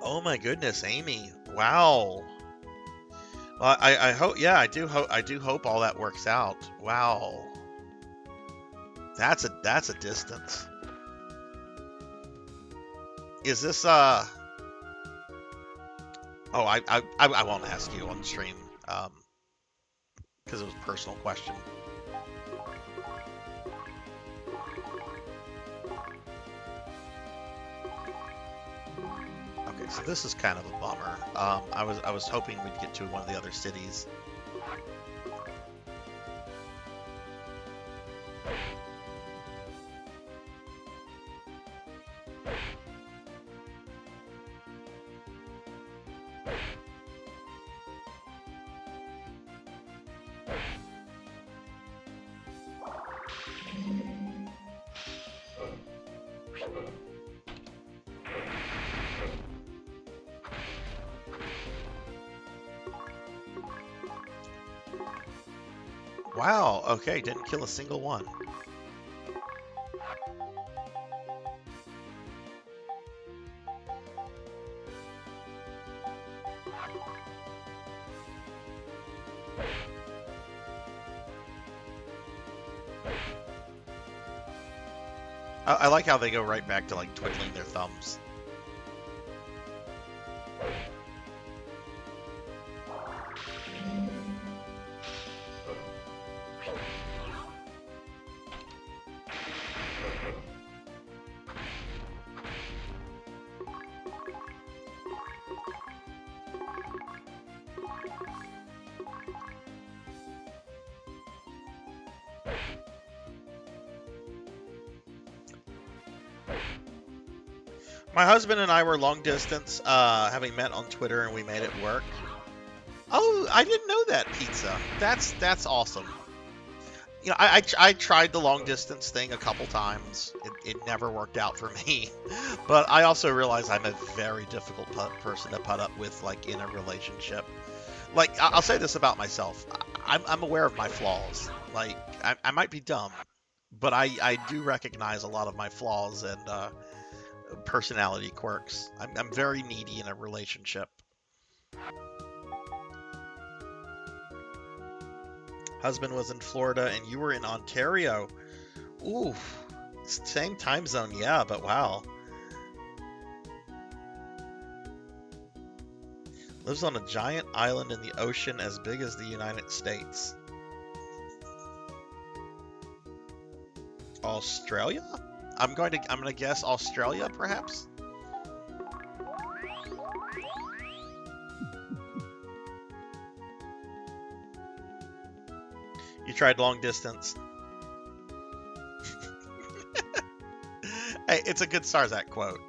Oh my goodness, Amy! Wow. Well, I hope. Yeah, I do hope all that works out. Wow. That's a distance. Is this Oh, I won't ask you on the stream because it was a personal question. Okay, so this is kind of a bummer. I was hoping we'd get to one of the other cities. Wow, okay, didn't kill a single one. I like how they go right back to like twiddling their thumbs. My husband and I were long distance, having met on Twitter, and we made it work. Oh, I didn't know that, Pizza. That's awesome. You know, I tried the long distance thing a couple times. It never worked out for me. But I also realize I'm a very difficult person to put up with, like, in a relationship. Like, I'll say this about myself. I'm aware of my flaws. Like, I might be dumb, but I do recognize a lot of my flaws and personality quirks. I'm very needy in a relationship. Husband was in Florida and you were in Ontario. Ooh, same time zone, yeah, but wow. Lives on a giant island in the ocean as big as the United States. Australia? I'm gonna guess Australia, perhaps. You tried long distance. Hey, it's a good Sarzac quote.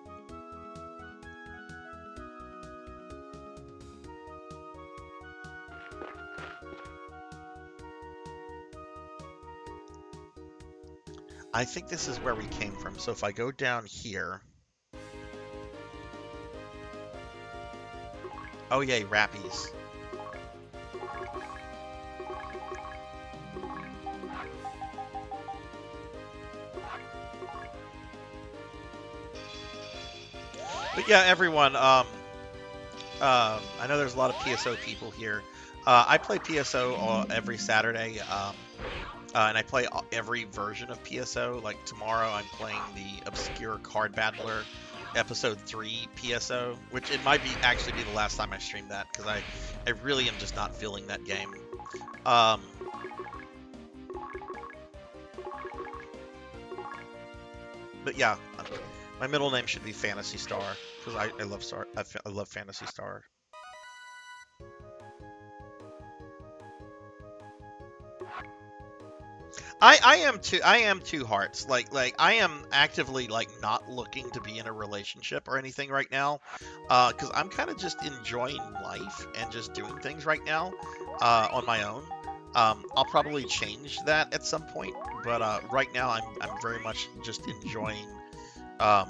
I think this is where we came from. So if I go down here. Oh, yay, Rappies. But yeah, everyone, I know there's a lot of PSO people here. I play PSO every Saturday. And I play every version of PSO. Like tomorrow, I'm playing the Obscure Card Battler Episode 3 PSO, which it might actually be the last time I stream that, because I really am just not feeling that game. But yeah, my middle name should be Phantasy Star, because I love Phantasy Star. I am two hearts. Like I am actively like not looking to be in a relationship or anything right now, because I'm kind of just enjoying life and just doing things right now, on my own. I'll probably change that at some point, but right now I'm very much just enjoying, not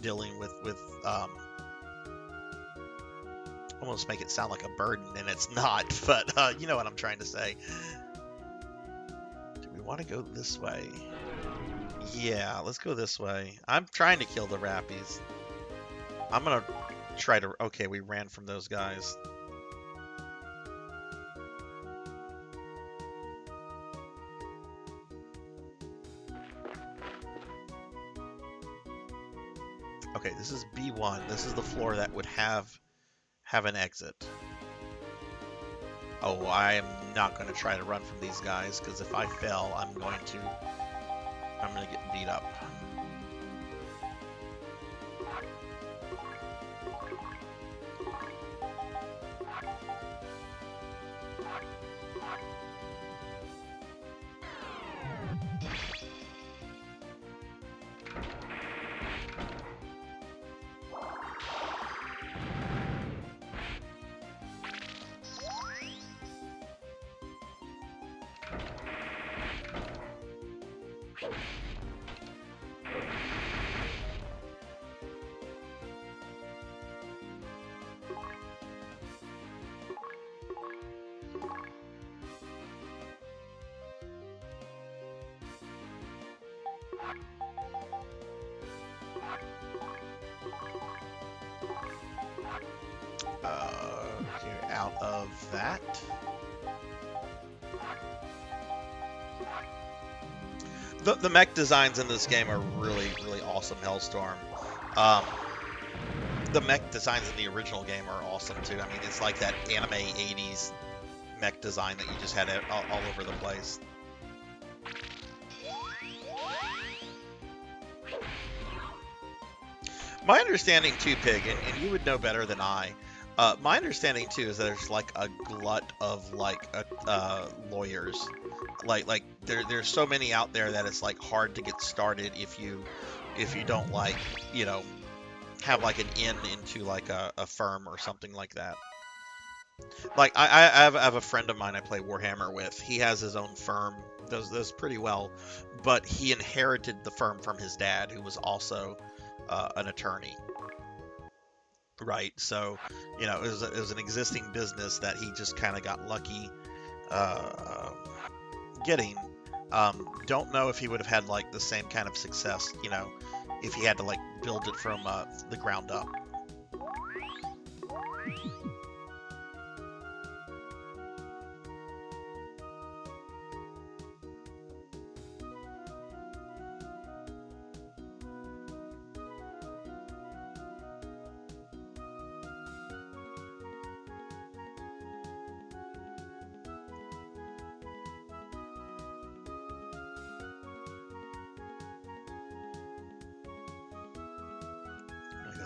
dealing with almost make it sound like a burden, and it's not, but you know what I'm trying to say. Want to go this way? Yeah, let's go this way. I'm trying to kill the Rappies. I'm gonna try to... Okay, we ran from those guys. Okay, this is B1. This is the floor that would have an exit. Oh, I am not going to try to run from these guys, because if I fail, I'm going to get beat up. Get out of that. The mech designs in this game are really, really awesome, Hellstorm. Um, the mech designs in the original game are awesome, too. I mean, it's like that anime 80s mech design that you just had all over the place. My understanding, too, Pig, and you would know better than I, my understanding, too, is that there's, like, a glut of, like, lawyers. Like there's so many out there that it's like hard to get started if you don't like, you know, have like an in into like a firm or something like that. Like I have a friend of mine I play Warhammer with. He has his own firm, does pretty well, but he inherited the firm from his dad, who was also an attorney. Right, so you know, it was an existing business that he just kind of got lucky getting. Don't know if he would have had like the same kind of success, you know, if he had to like build it from the ground up.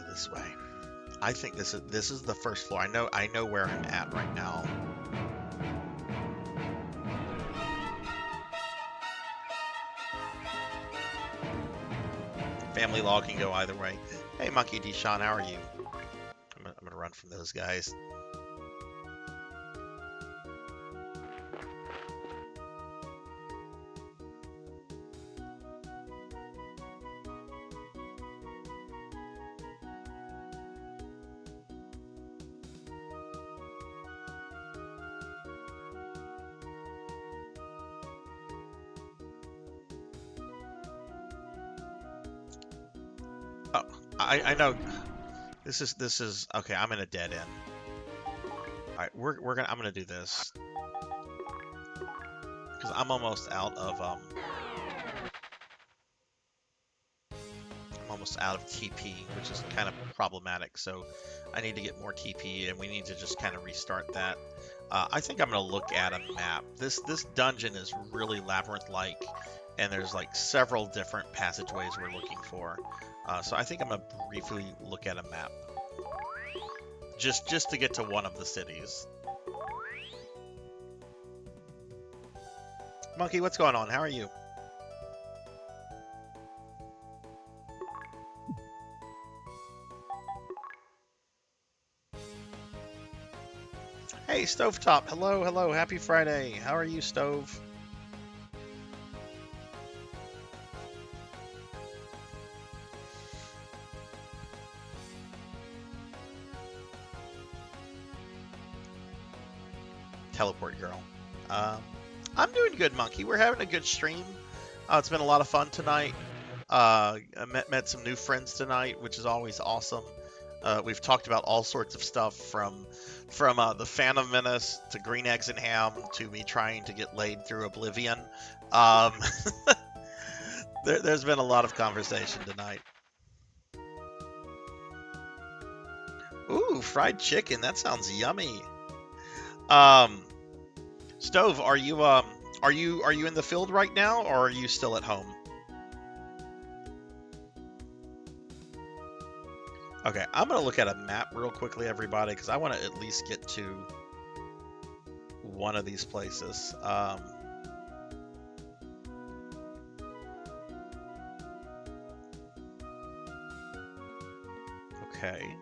This way. I think this is the first floor. I know where I'm at right now. Family law can go either way. Hey, Monkey D. Sean, how are you? I'm gonna run from those guys. Oh, I know. This is okay. I'm in a dead end. All right, I'm gonna do this because I'm almost out of TP, which is kind of problematic. So I need to get more TP, and we need to just kind of restart that. I think I'm gonna look at a map. This dungeon is really labyrinth-like, and there's like several different passageways we're looking for. So I think I'm gonna briefly look at a map, just to get to one of the cities. Monkey, what's going on? How are you? Hey, Stovetop. Hello, hello. Happy Friday. How are you, Stove? Teleport girl. I'm doing good, Monkey. We're having a good stream. It's been a lot of fun tonight. I met some new friends tonight, which is always awesome. We've talked about all sorts of stuff from the Phantom Menace to Green Eggs and Ham to me trying to get laid through Oblivion. There's been a lot of conversation tonight. Ooh, fried chicken. That sounds yummy. Stove, are you in the field right now, or are you still at home? Okay, I'm gonna look at a map real quickly, everybody, because I want to at least get to one of these places. Okay.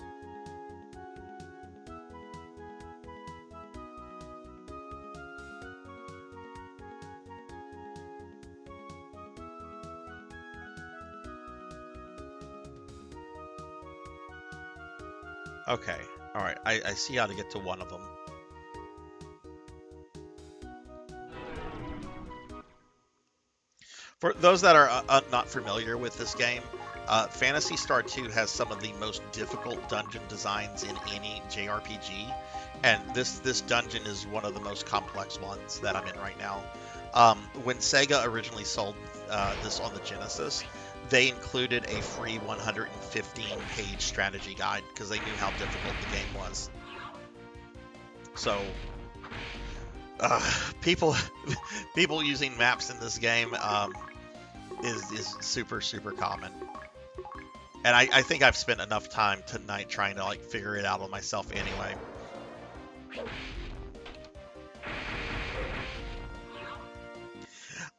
Okay, alright, I see how to get to one of them. For those that are not familiar with this game, Phantasy Star 2 has some of the most difficult dungeon designs in any JRPG, and this dungeon is one of the most complex ones that I'm in right now. When Sega originally sold this on the Genesis, they included a free 115-page strategy guide because they knew how difficult the game was. So, people using maps in this game is super common. And I think I've spent enough time tonight trying to like figure it out on myself anyway.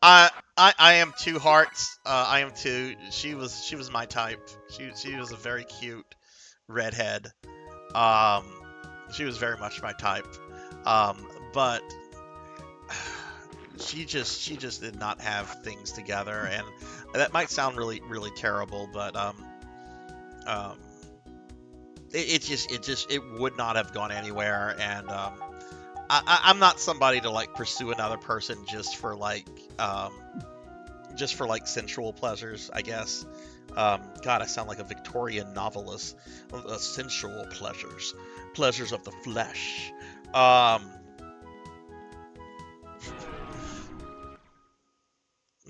I am 2 hearts. I am 2. She was my type. She was a very cute redhead. She was very much my type. But she just did not have things together, and that might sound really terrible, but it would not have gone anywhere, and I'm not somebody to like pursue another person just for like sensual pleasures, I guess. God, I sound like a Victorian novelist. Sensual pleasures of the flesh.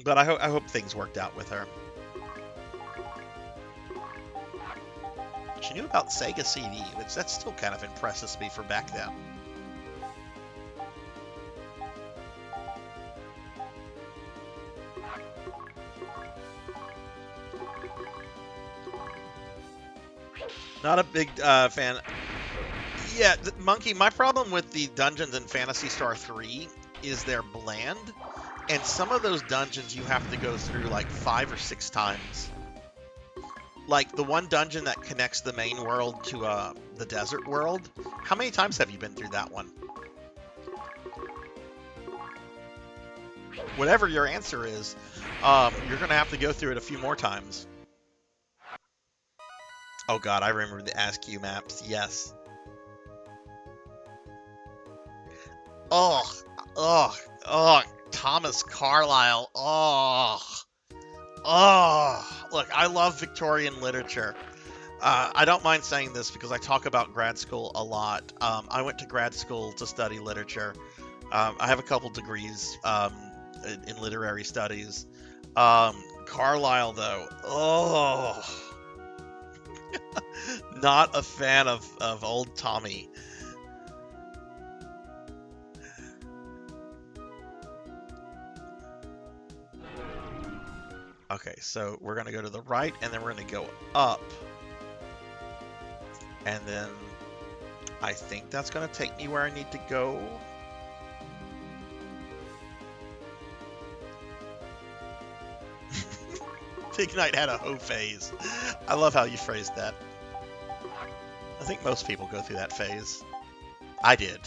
But I hope things worked out with her. She knew about Sega CD, which that still kind of impresses me for back then. Not a big fan. Yeah, Monkey, my problem with the dungeons in Phantasy Star 3 is they're bland, and some of those dungeons you have to go through like 5 or 6 times. Like the one dungeon that connects the main world to the desert world. How many times have you been through that one? Whatever your answer is, you're going to have to go through it a few more times. Oh god, I remember the Askew maps, yes. Oh, Thomas Carlyle, look, I love Victorian literature. I don't mind saying this because I talk about grad school a lot. I went to grad school to study literature. I have a couple degrees in literary studies. Carlyle, though, not a fan of old Tommy. Okay, so we're going to go to the right, and then we're going to go up. And then I think that's going to take me where I need to go. Big Knight had a hoe phase. I love how you phrased that. I think most people go through that phase. I did.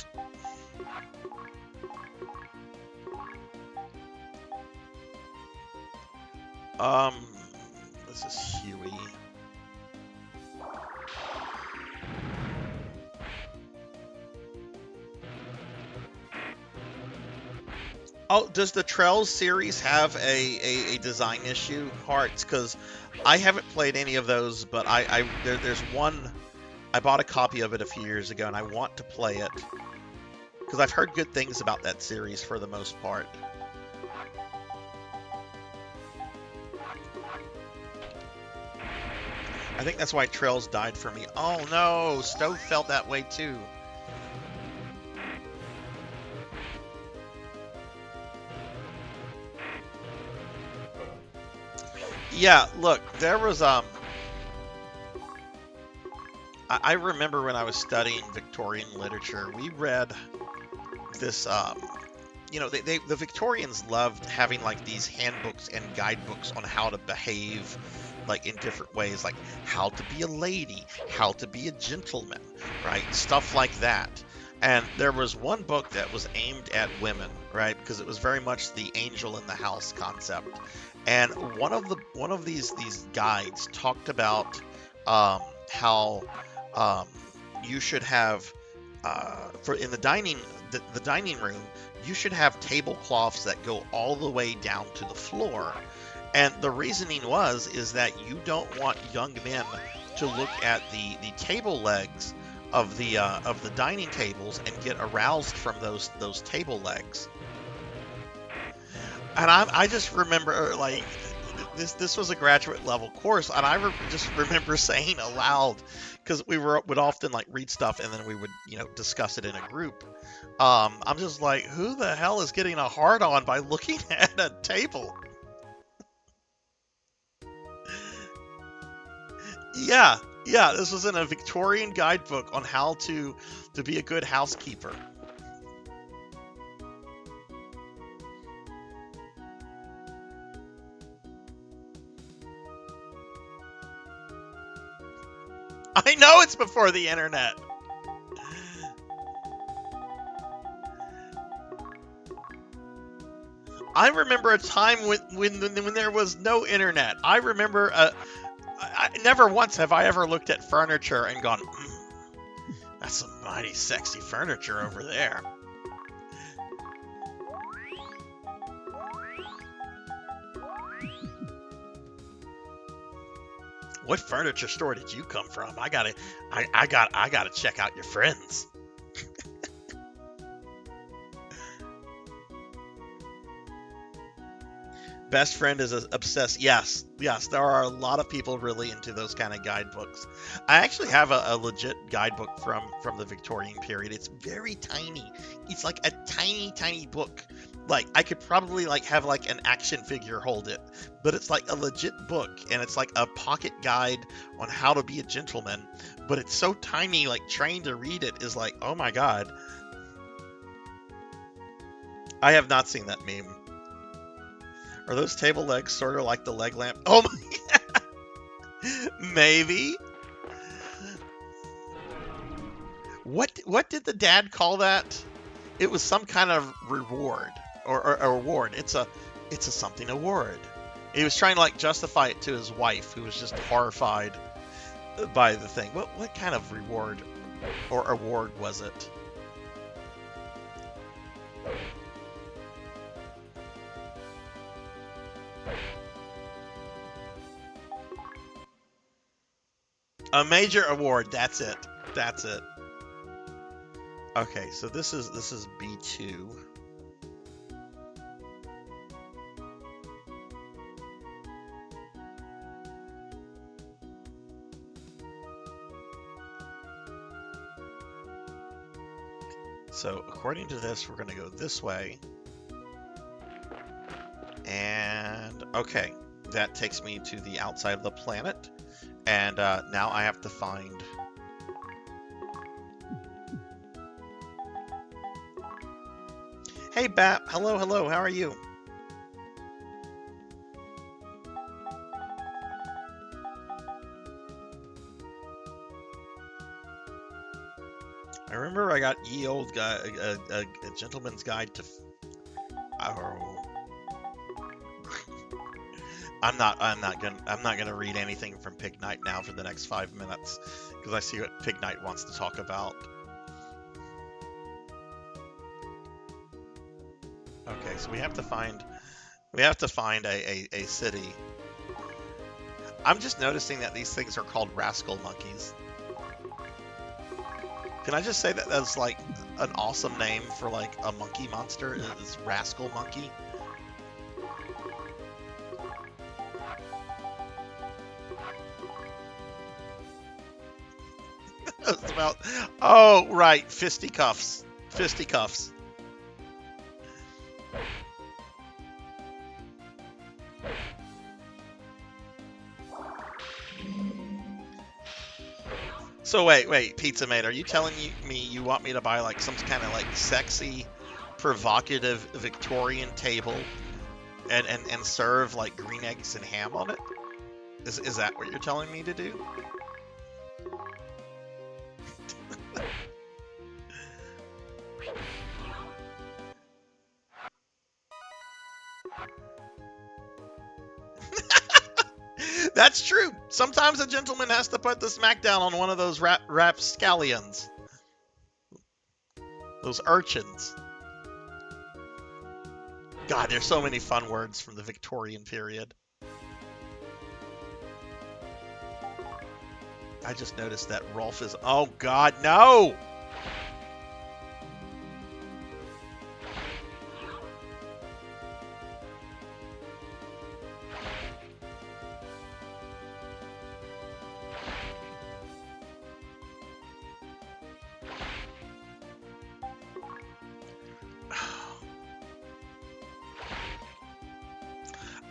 This is Huey. Oh, does the Trails series have a design issue, Hearts? Because I haven't played any of those, but there's one. I bought a copy of it a few years ago, and I want to play it because I've heard good things about that series for the most part. I think that's why Trails died for me. Oh no, Stove felt that way too. Yeah, look, there was I remember when I was studying Victorian literature, we read this you know, the Victorians loved having like these handbooks and guidebooks on how to behave like in different ways, like how to be a lady, how to be a gentleman, right? Stuff like that. And there was one book that was aimed at women, right? Because it was very much the angel in the house concept. And one of these guides talked about how you should have for in the dining room, you should have tablecloths that go all the way down to the floor. And the reasoning is that you don't want young men to look at the table legs of the dining tables and get aroused from those table legs. And I just remember like this was a graduate level course, and I just remember saying aloud, because would often like read stuff and then we would discuss it in a group. I'm just like, who the hell is getting a hard on by looking at a table? Yeah, yeah, this was in a Victorian guidebook on how to be a good housekeeper. I know it's before the internet. I remember a time when there was no internet. I remember I never once have I ever looked at furniture and gone, that's some mighty sexy furniture over there. What furniture store did you come from? I gotta check out your friends. Best friend is obsessed. Yes, there are a lot of people really into those kind of guidebooks. I actually have a legit guidebook from the Victorian period. It's very tiny. It's like a tiny book. Like I could probably like have like an action figure hold it, but it's like a legit book, and it's like a pocket guide on how to be a gentleman. But it's so tiny, like trying to read it is like, oh my god. I have not seen that meme. Are those table legs sort of like the leg lamp? Oh my! Maybe. What did the dad call that? It was some kind of reward or award. It's a something award. He was trying to like justify it to his wife, who was just horrified by the thing. What kind of reward or award was it? A major award. That's it. That's it. Okay, so this is B2. So according to this, we're going to go this way. And okay, that takes me to the outside of the planet. And now I have to find... Hey, Bat. Hello, hello. How are you? I remember I got Ye Old Guy, a Gentleman's Guide to... Oh. I'm not gonna read anything from Pig Knight now for the next 5 minutes, because I see what Pig Knight wants to talk about. Okay, so we have to find a city. I'm just noticing that these things are called rascal monkeys. Can I just say that that's like an awesome name for like a monkey monster? Is rascal monkey? It's about, oh right, fisticuffs. Fisticuffs. So wait, Pizza Mate, are you telling me you want me to buy like some kind of like sexy, provocative Victorian table and serve like green eggs and ham on it? Is that what you're telling me to do? That's true. Sometimes a gentleman has to put the smackdown on one of those rapscallions. Those urchins. God, there's so many fun words from the Victorian period. I just noticed that Rolf is... Oh, God, no!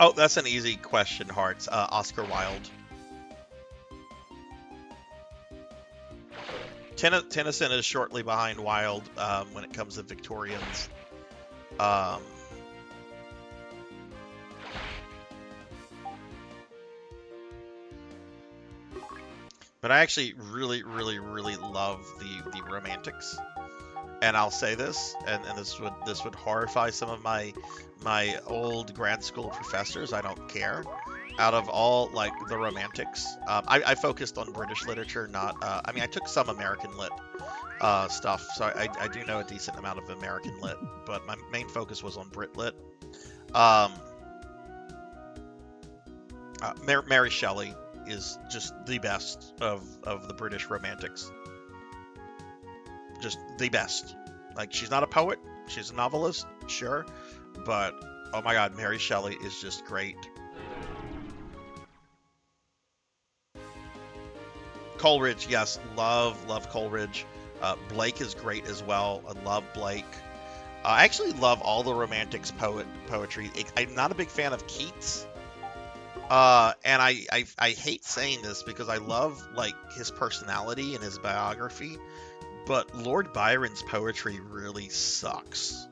Oh, that's an easy question, Hearts. Oscar Wilde. Tennyson is shortly behind Wilde when it comes to Victorians. Um, but I actually really, really, really love the Romantics. And I'll say this, and this would horrify some of my old grad school professors. I don't care. Out of all like the Romantics, I focused on British literature, not. I mean, I took some American lit stuff, so I do know a decent amount of American lit, but my main focus was on Brit lit. Um, Mary Shelley is just the best of the British Romantics. Just the best. Like, she's not a poet, she's a novelist, sure, but oh my god, Mary Shelley is just great. Coleridge, yes, love Coleridge. Blake is great as well. I love Blake. I actually love all the Romantics poetry. I'm not a big fan of Keats, and I hate saying this because I love like his personality and his biography, but Lord Byron's poetry really sucks.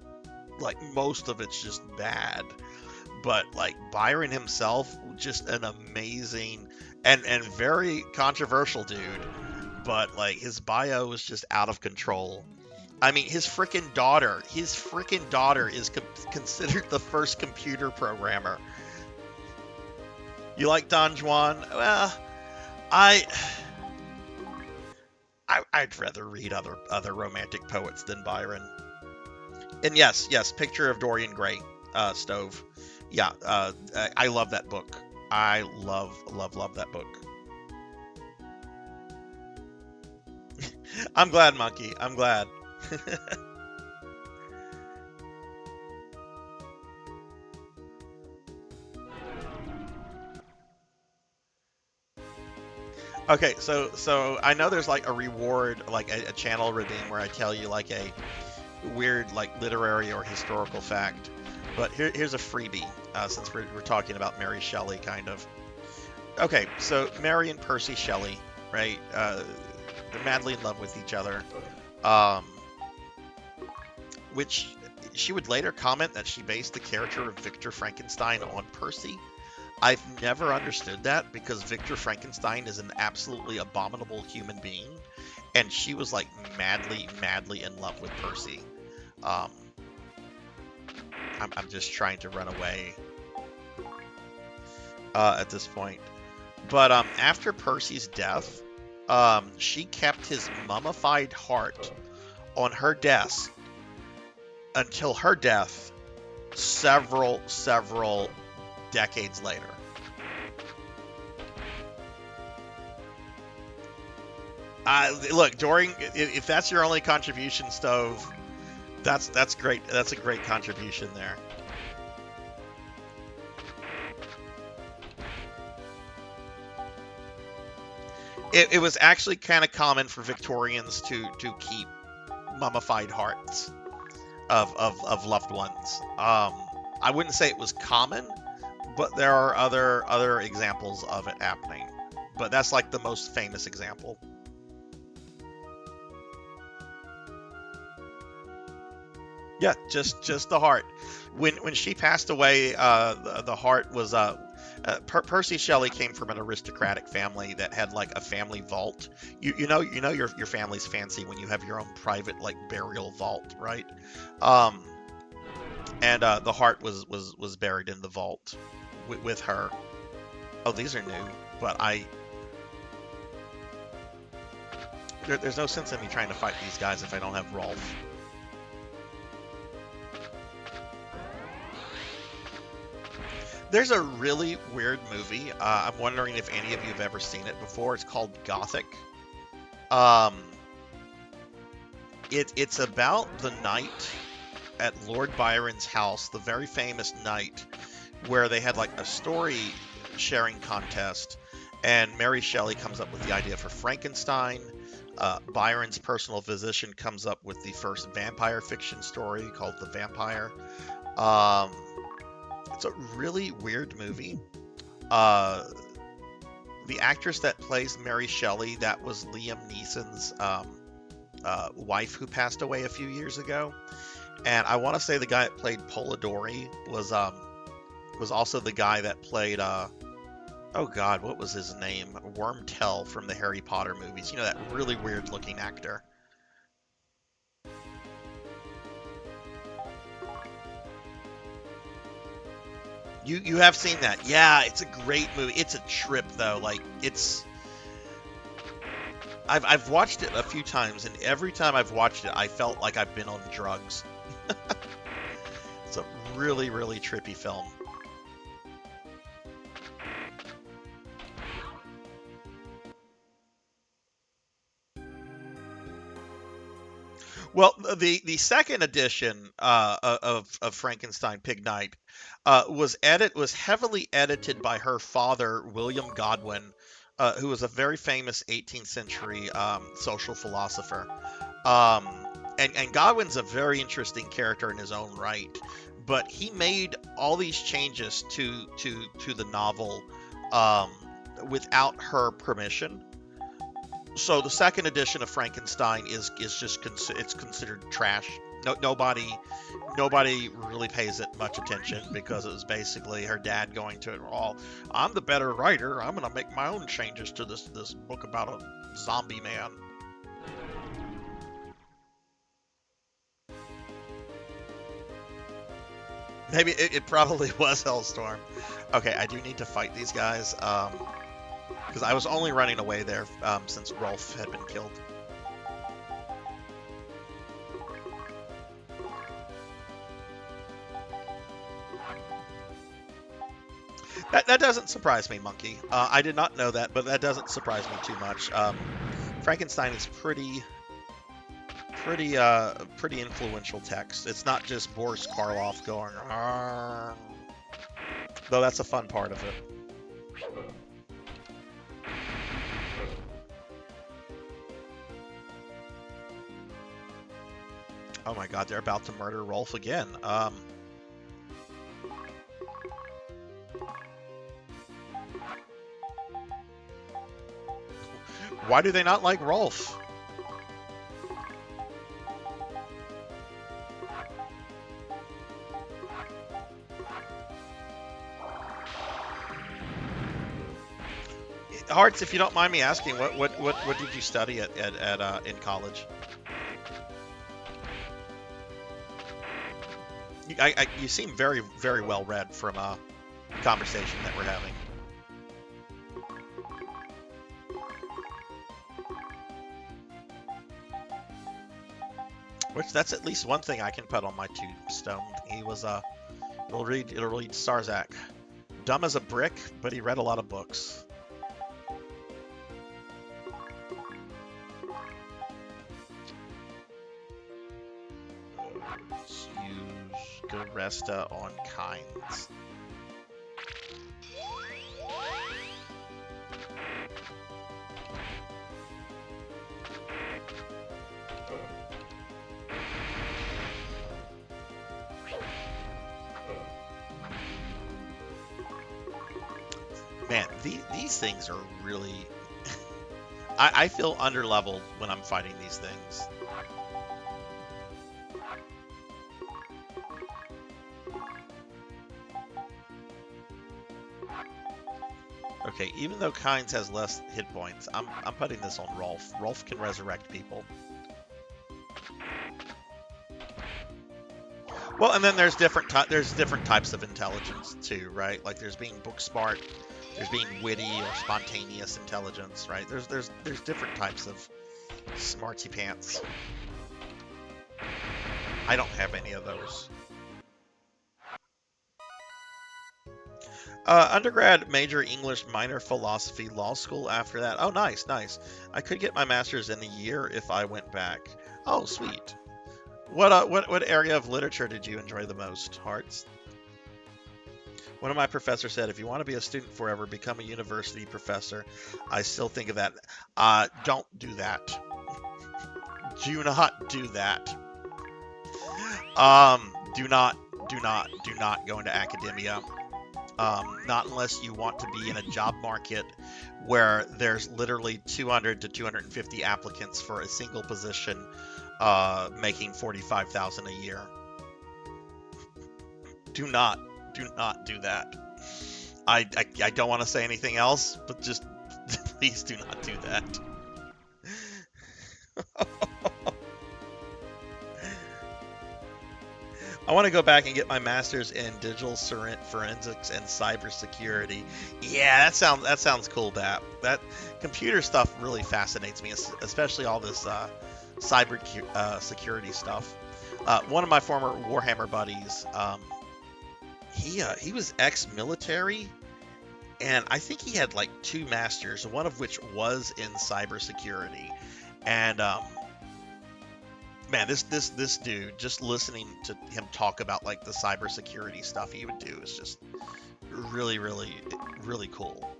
Like, most of it's just bad. But like Byron himself, just an amazing and very controversial dude. But like his bio is just out of control. I mean, his freaking daughter is considered the first computer programmer. You like Don Juan? Well, I'd rather read other romantic poets than Byron. And yes, Picture of Dorian Gray, Stove. Yeah, I love that book. I love that book. I'm glad, Monkey. I'm glad. Okay, so I know there's like a reward, like a channel redeem where I tell you like a weird like literary or historical fact. But here's a freebie, since we're talking about Mary Shelley, kind of. Okay, so Mary and Percy Shelley, right? They're madly in love with each other. Um, which she would later comment that she based the character of Victor Frankenstein on Percy. I've never understood that because Victor Frankenstein is an absolutely abominable human being, and she was like madly in love with Percy. Um, I'm just trying to run away at this point. But after Percy's death, she kept his mummified heart on her desk until her death several decades later. Look, Dorian, if that's your only contribution, Stove, that's great. That's a great contribution there. It was actually kind of common for Victorians to keep mummified hearts of loved ones. I wouldn't say it was common, but there are other examples of it happening. But that's like the most famous example. Yeah, just the heart. When she passed away, the heart was Percy Shelley came from an aristocratic family that had like a family vault. You know your family's fancy when you have your own private like burial vault, right? Um, and the heart was buried in the vault with her. Oh, these are new, but there's no sense in me trying to fight these guys if I don't have Rolf. There's a really weird movie. I'm wondering if any of you have ever seen it before. It's called Gothic. Um, it's about the night at Lord Byron's house, the very famous night where they had like a story sharing contest, and Mary Shelley comes up with the idea for Frankenstein. Byron's personal physician comes up with the first vampire fiction story called The Vampire. Um, It's a really weird movie. The actress that plays Mary Shelley, that was Liam Neeson's wife who passed away a few years ago. And I want to say the guy that played Polidori was also the guy that played oh God, what was his name? Wormtail from the Harry Potter movies. You know, that really weird looking actor. You have seen that. Yeah, it's a great movie. It's a trip though. Like I've watched it a few times, and every time I've watched it, I felt like I've been on drugs. It's a really, really trippy film. Well, the second edition of Frankenstein Pig Night was heavily edited by her father, William Godwin, who was a very famous 18th century social philosopher. Um, and Godwin's a very interesting character in his own right, but he made all these changes to the novel without her permission. So the second edition of Frankenstein is just it's considered trash. Nobody really pays it much attention because it was basically her dad going to it. Oh, I'm the better writer. I'm gonna make my own changes to this book about a zombie man. Maybe it probably was Hellstorm. Okay, I do need to fight these guys. Because I was only running away there since Rolf had been killed. That doesn't surprise me, Monkey. I did not know that, but that doesn't surprise me too much. Frankenstein is pretty influential text. It's not just Boris Karloff going, "Arr." Though that's a fun part of it. Oh my God, they're about to murder Rolf again. Why do they not like Rolf? Hearts, if you don't mind me asking, what did you study at in college? You seem very, very well read from a conversation that we're having. Which that's at least one thing I can put on my tombstone. He was it'll read Sarzac. Dumb as a brick, but he read a lot of books. Let's use Garesta on Kinds. Man, these things are really... I feel underleveled when I'm fighting these things. Okay, even though Kynes has less hit points, I'm putting this on Rolf. Rolf can resurrect people. Well, and then there's different types of intelligence too, right? Like there's being book smart, there's being witty or spontaneous intelligence, right? There's different types of smarty pants. I don't have any of those. Undergrad, major English, minor philosophy, law school after that. Oh, nice, nice. I could get my master's in a year if I went back. Oh, sweet. What area of literature did you enjoy the most, Hearts? One of my professors said, if you want to be a student forever, become a university professor. I still think of that. Don't do that. Do not do that. Do not do not go into academia. Not unless you want to be in a job market where there's literally 200 to 250 applicants for a single position, making $45,000 a year. Do not do that. I don't want to say anything else, but just please do not do that. I want to go back and get my master's in digital forensics and cybersecurity. Yeah, that sounds cool, Dap. That computer stuff really fascinates me, especially all this cyber security stuff. One of my former Warhammer buddies, he was ex-military, and I think he had like 2 masters, one of which was in cybersecurity. And man, this dude, just listening to him talk about like the cybersecurity stuff he would do is just really, really, really cool.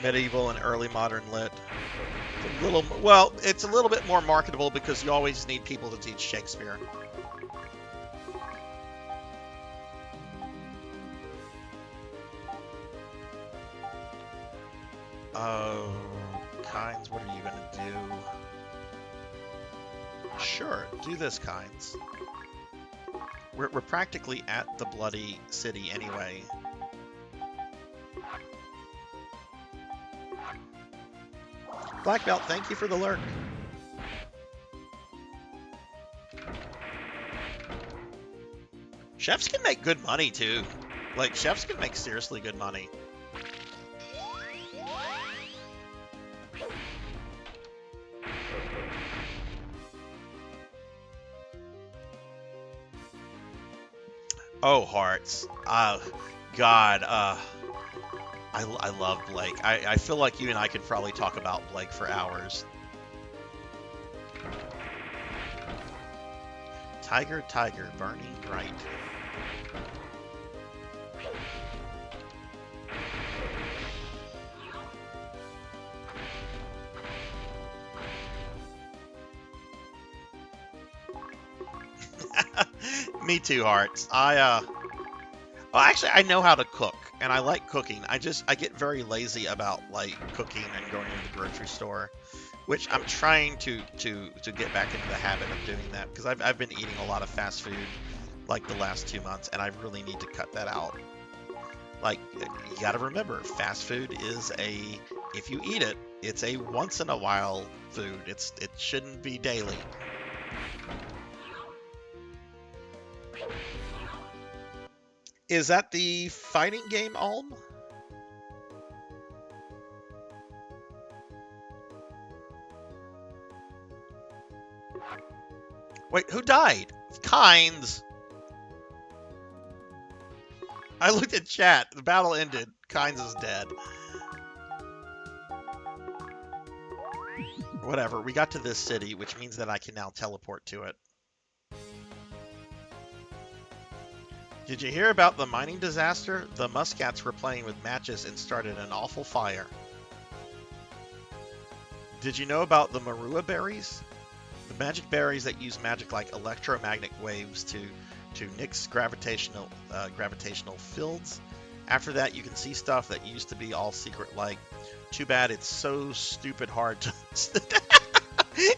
Medieval and early modern lit. It's a little bit more marketable because you always need people to teach Shakespeare. Oh, Kynes, what are you gonna do? Sure, do this, Kynes. We're practically at the bloody city anyway. Black Belt, thank you for the lurk. Chefs can make good money too. Like, chefs can make seriously good money. Oh, hearts. God, I love Blake. I feel like you and I could probably talk about Blake for hours. Tiger, tiger, burning bright. Me too, hearts. Well, actually, I know how to cook, and I like cooking. I get very lazy about like cooking and going to the grocery store, which I'm trying to get back into the habit of doing that because I've been eating a lot of fast food like the last 2 months, and I really need to cut that out. Like, you got to remember, fast food is if you eat it, it's a once in a while food. It shouldn't be daily. Is that the fighting game, Ulm? Wait, who died? Kynes. I looked at chat. The battle ended. Kynes is dead. Whatever. We got to this city, which means that I can now teleport to it. Did you hear about the mining disaster? The Muscats were playing with matches and started an awful fire. Did you know about the Marua berries? The magic berries that use magic like electromagnetic waves to nix gravitational fields. After that, you can see stuff that used to be all secret. Like, too bad it's so stupid hard to.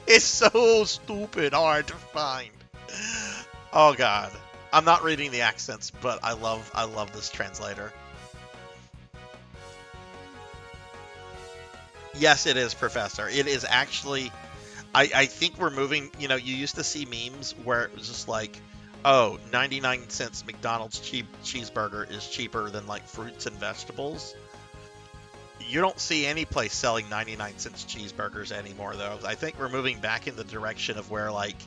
It's so stupid hard to find. Oh God. I'm not reading the accents, but I love this translator. Yes, it is, Professor. It is actually, I think we're moving, you used to see memes where it was just like, oh, 99 cents McDonald's cheeseburger is cheaper than like fruits and vegetables. You don't see any place selling 99 cents cheeseburgers anymore, though. I think we're moving back in the direction of where like,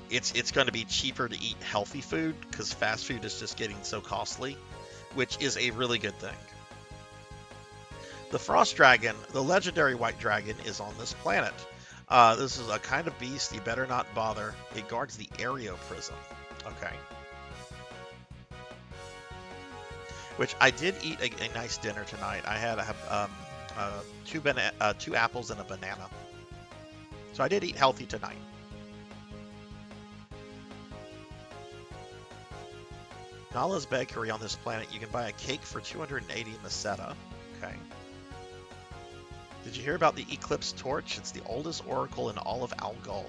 it's going to be cheaper to eat healthy food because fast food is just getting so costly, which is a really good thing. The frost dragon, the legendary white dragon, is on this planet. This is a kind of beast you better not bother. It guards the Aereo prism. Okay. Which I did eat a nice dinner tonight. I had two apples and a banana. So I did eat healthy tonight. Nala's Bakery on this planet. You can buy a cake for 280 Meseta. Okay. Did you hear about the Eclipse Torch? It's the oldest oracle in all of Algol.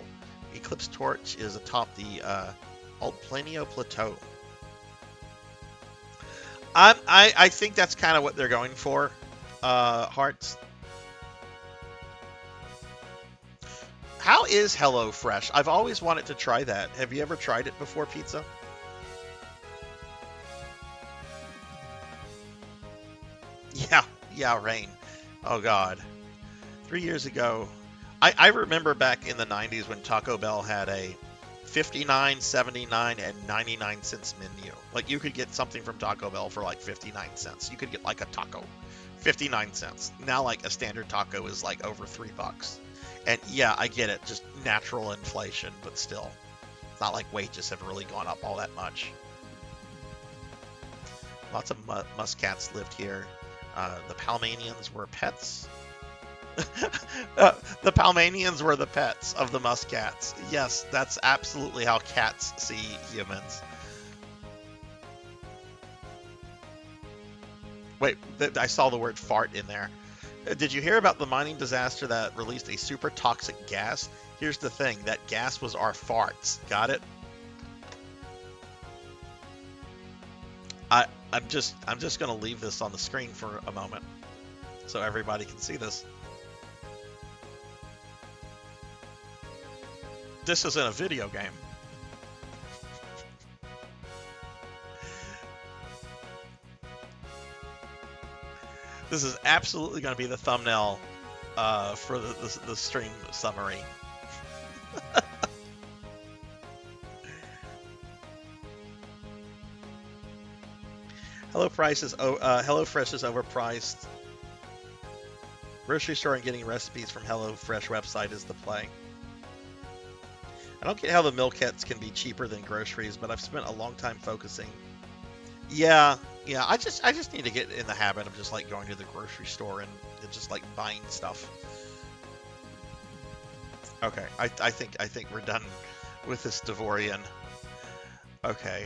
Eclipse Torch is atop the Altplanio Plateau. I think that's kind of what they're going for, Hearts. How is HelloFresh? I've always wanted to try that. Have you ever tried it before, Pizza? Yeah, Rain. Oh, God. 3 years ago, I remember back in the 90s when Taco Bell had a 59, 79, and 99 cents menu. Like, you could get something from Taco Bell for like 59 cents. You could get like a taco, 59 cents. Now, like, a standard taco is like over $3. And yeah, I get it, just natural inflation, but still. It's not like wages have really gone up all that much. Lots of muscats lived here. The Palmanians were pets. The Palmanians were the pets of the muscats. Yes, that's absolutely how cats see humans. Wait, I saw the word fart in there. Did you hear about the mining disaster that released a super toxic gas? Here's the thing, that gas was our farts. Got it? I'm just gonna leave this on the screen for a moment so everybody can see this. This isn't a video game. This is absolutely going to be the thumbnail for the stream summary. HelloFresh is overpriced. Grocery store and getting recipes from HelloFresh website is the play. I don't get how the meal kits can be cheaper than groceries, but I've spent a long time focusing. Yeah, I just need to get in the habit of just like going to the grocery store and just like buying stuff. Okay, I think we're done with this Devorian. Okay,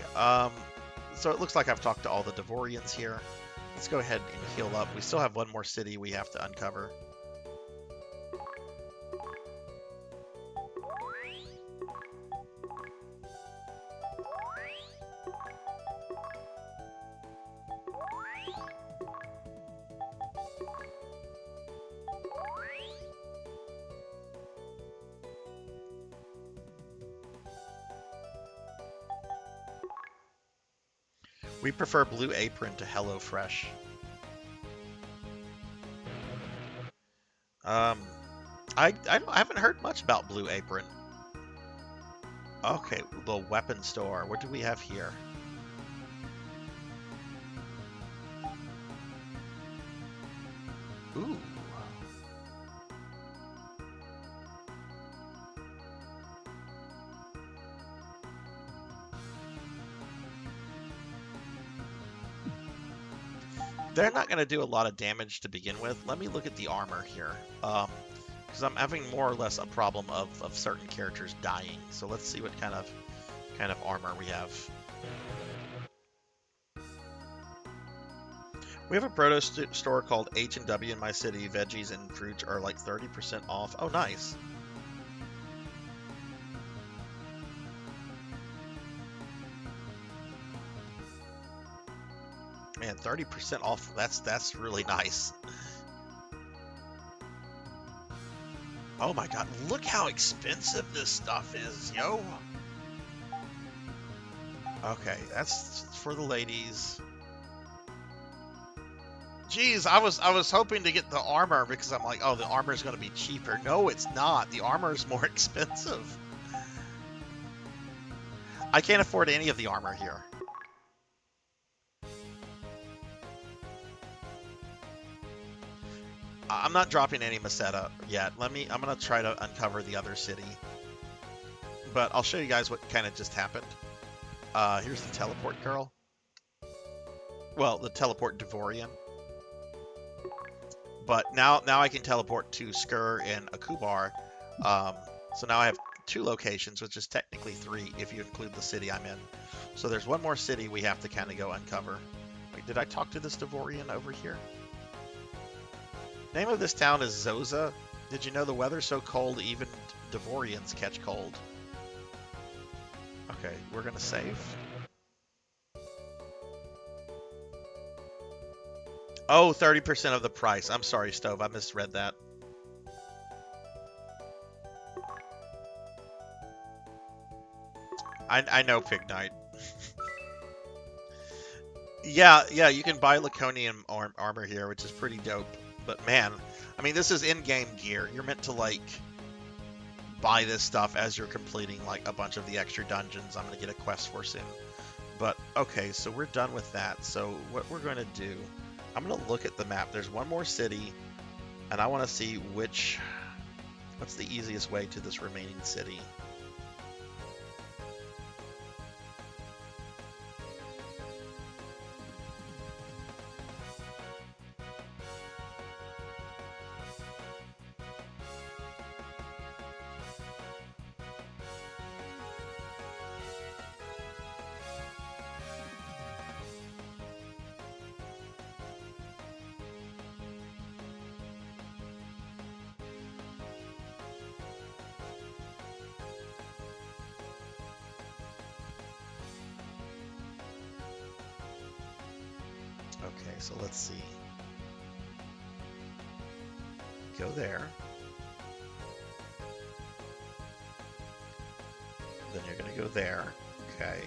so it looks like I've talked to all the Devorians here. Let's go ahead and heal up. We still have one more city we have to uncover. We prefer Blue Apron to HelloFresh. I haven't heard much about Blue Apron. Okay, the weapon store. What do we have here? Ooh. They're not going to do a lot of damage to begin with. Let me look at the armor here. Because I'm having more or less a problem of certain characters dying. So let's see what kind of armor we have. We have a proto store called H&W in my city. Veggies and fruits are like 30% off. Oh, nice. Man, 30% off. That's really nice. Oh my god, look how expensive this stuff is, yo. Okay, that's for the ladies. Jeez, I was hoping to get the armor because I'm like, oh, the armor is going to be cheaper. No, it's not. The armor is more expensive. I can't afford any of the armor here. I'm not dropping any Meseta yet. I'm going to try to uncover the other city. But I'll show you guys what kind of just happened. Here's the teleport girl. well, the teleport Devorian. But now I can teleport to Skur and Akubar. So now I have 2 locations, which is technically 3 if you include the city I'm in. So there's one more city we have to kind of go uncover. Wait, did I talk to this Devorian over here? Name of this town is Zoza. Did you know the weather's so cold even Devorians catch cold? Okay, we're gonna save. Oh, 30% of the price. I'm sorry, Stove. I misread that. I know, Pig Knight. Yeah, you can buy Laconian armor here, which is pretty dope. But man, I mean, this is in-game gear. You're meant to, like, buy this stuff as you're completing, like, a bunch of the extra dungeons I'm going to get a quest for soon. But, okay, so we're done with that. So what we're going to do, I'm going to look at the map. There's one more city, and I want to see what's the easiest way to this remaining city. Okay, so let's see. Go there. Then you're going to go there. Okay.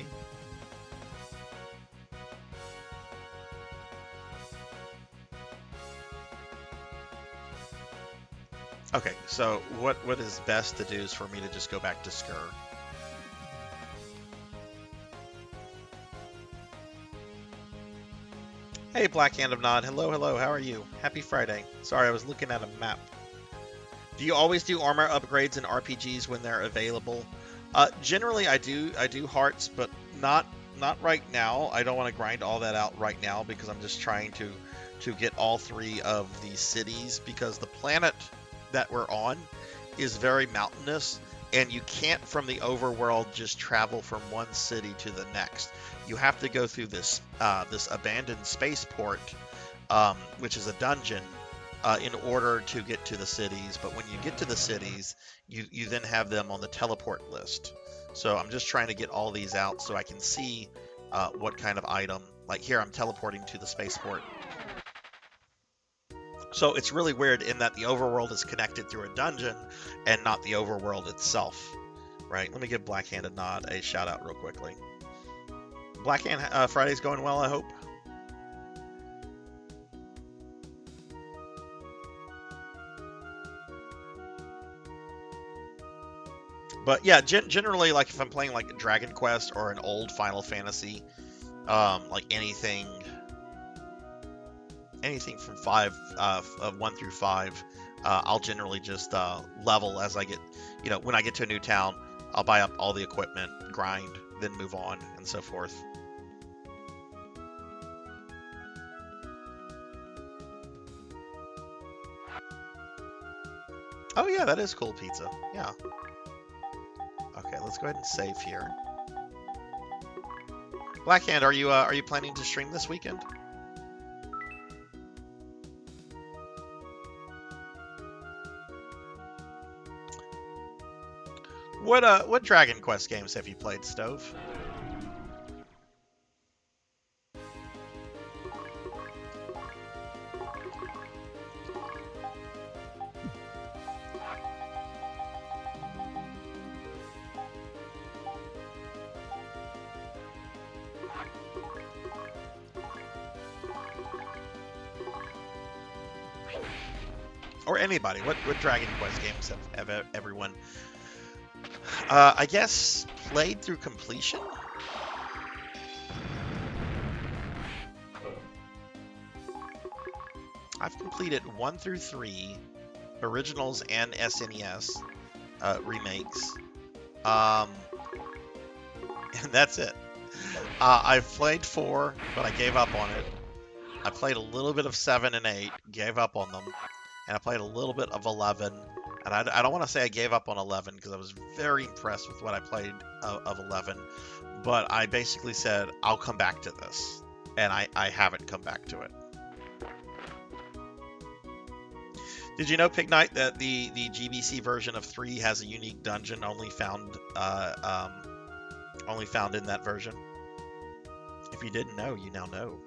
Okay, so what is best to do is for me to just go back to Skur. Hey, Black Hand of Nod. Hello, how are you? Happy Friday. Sorry, I was looking at a map. Do you always do armor upgrades in RPGs when they're available? Generally, I do hearts, but not right now. I don't want to grind all that out right now because I'm just trying to get all 3 of these cities, because the planet that we're on is very mountainous, and you can't from the overworld just travel from one city to the next. You have to go through this abandoned spaceport, which is a dungeon, in order to get to the cities. But when you get to the cities, you then have them on the teleport list. So I'm just trying to get all these out so I can see what kind of item. Like here, I'm teleporting to the spaceport. So it's really weird in that the overworld is connected through a dungeon and not the overworld itself, right? Let me give Black-Handed Nod a shout out real quickly. Blackhand Friday's going well, I hope. But yeah, generally, like if I'm playing like Dragon Quest or an old Final Fantasy, like anything from 1 through 5, I'll generally just level as I get, when I get to a new town, I'll buy up all the equipment, grind, then move on, and so forth. Oh yeah, that is cool pizza. Yeah. Okay, let's go ahead and save here. Blackhand, are you planning to stream this weekend? What Dragon Quest games have you played, Stove? Or anybody. What Dragon Quest games have everyone, I guess, played through completion? I've completed 1 through 3, originals and SNES remakes. And that's it. I've played 4, but I gave up on it. I played a little bit of 7 and 8, gave up on them. And I played a little bit of 11. And I don't want to say I gave up on 11 because I was very impressed with what I played of 11. But I basically said, I'll come back to this. And I haven't come back to it. Did you know, Pig Knight, that the GBC version of 3 has a unique dungeon only found in that version? If you didn't know, you now know.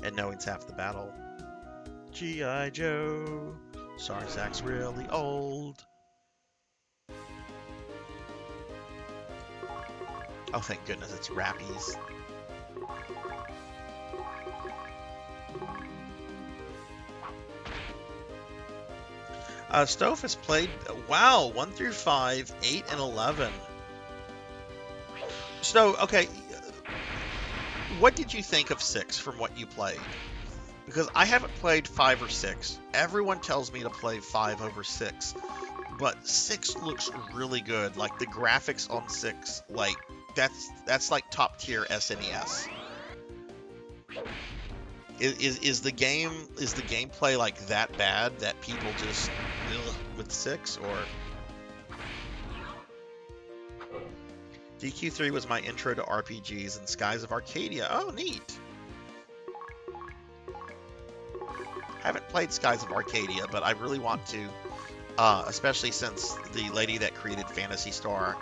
And knowing's half the battle. G.I. Joe, Sarzac's really old. Oh, thank goodness it's Rappies. Stove has played, wow, 1 through 5, 8, and 11. Stove, okay, what did you think of 6 from what you played? Because I haven't played 5 or 6. Everyone tells me to play 5 over 6. But 6 looks really good. Like, the graphics on 6, like, that's like top tier SNES. Is the gameplay like that bad that people just with 6, or DQ3 was my intro to RPGs and Skies of Arcadia. Oh, neat. I haven't played Skies of Arcadia, but I really want to, especially since the lady that created Phantasy Star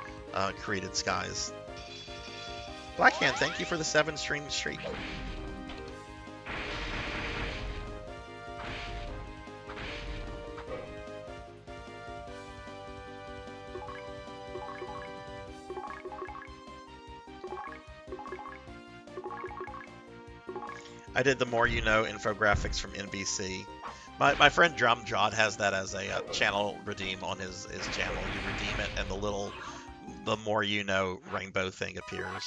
created Skies. Blackhand, thank you for the 7 stream streak. I did the More You Know infographics from NBC. My friend Drumjod has that as a channel redeem on his channel. You redeem it, and the More You Know rainbow thing appears.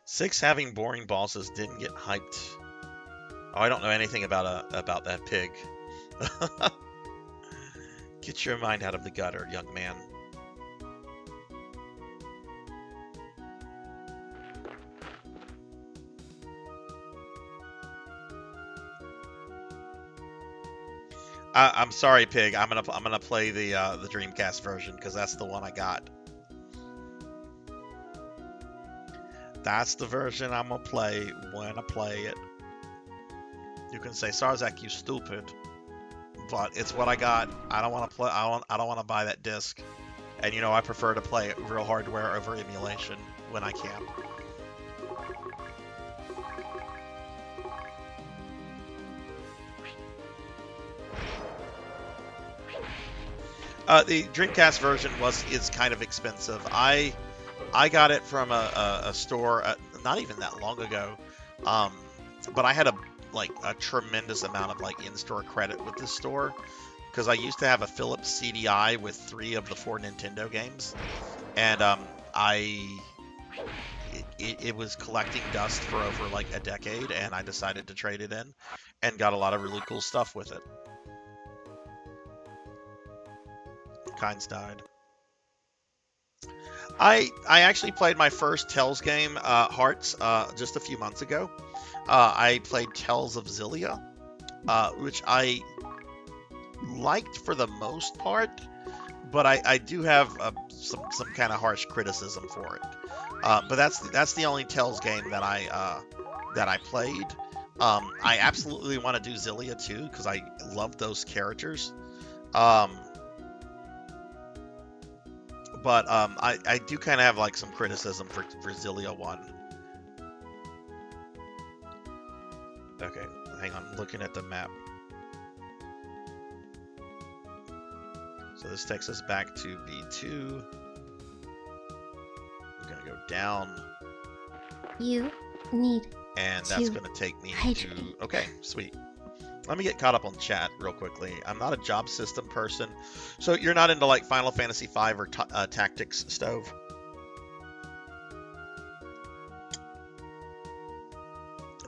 Six having boring bosses didn't get hyped. Oh, I don't know anything about that pig. Get your mind out of the gutter, young man. I'm sorry, Pig. I'm gonna play the Dreamcast version because that's the one I got. That's the version I'm gonna play when I play it. You can say, Sarzac, you stupid, but it's what I got. I don't want to play. I don't want to buy that disc, and you know I prefer to play real hardware over emulation when I can. The Dreamcast version is kind of expensive. I got it from a store not even that long ago, but I had a tremendous amount of in-store credit with this store because I used to have a Philips CDI with 3 of the 4 Nintendo games, and it was collecting dust for over a decade, and I decided to trade it in and got a lot of really cool stuff with it. Kinds died. I actually played my first Tales game, Hearts, just a few months ago. I played Tales of Xillia, which I liked for the most part, but I do have some kind of harsh criticism for it. But that's the only Tales game that I played. I absolutely want to do Xillia too because I love those characters. But I do kind of have some criticism for Xillia 1. Okay, hang on, I'm looking at the map. So this takes us back to B2. I'm gonna go down. You need and that's gonna take me to... Okay, sweet. Let me get caught up on chat real quickly. I'm not a job system person. So you're not into Final Fantasy V or Tactics, Stove?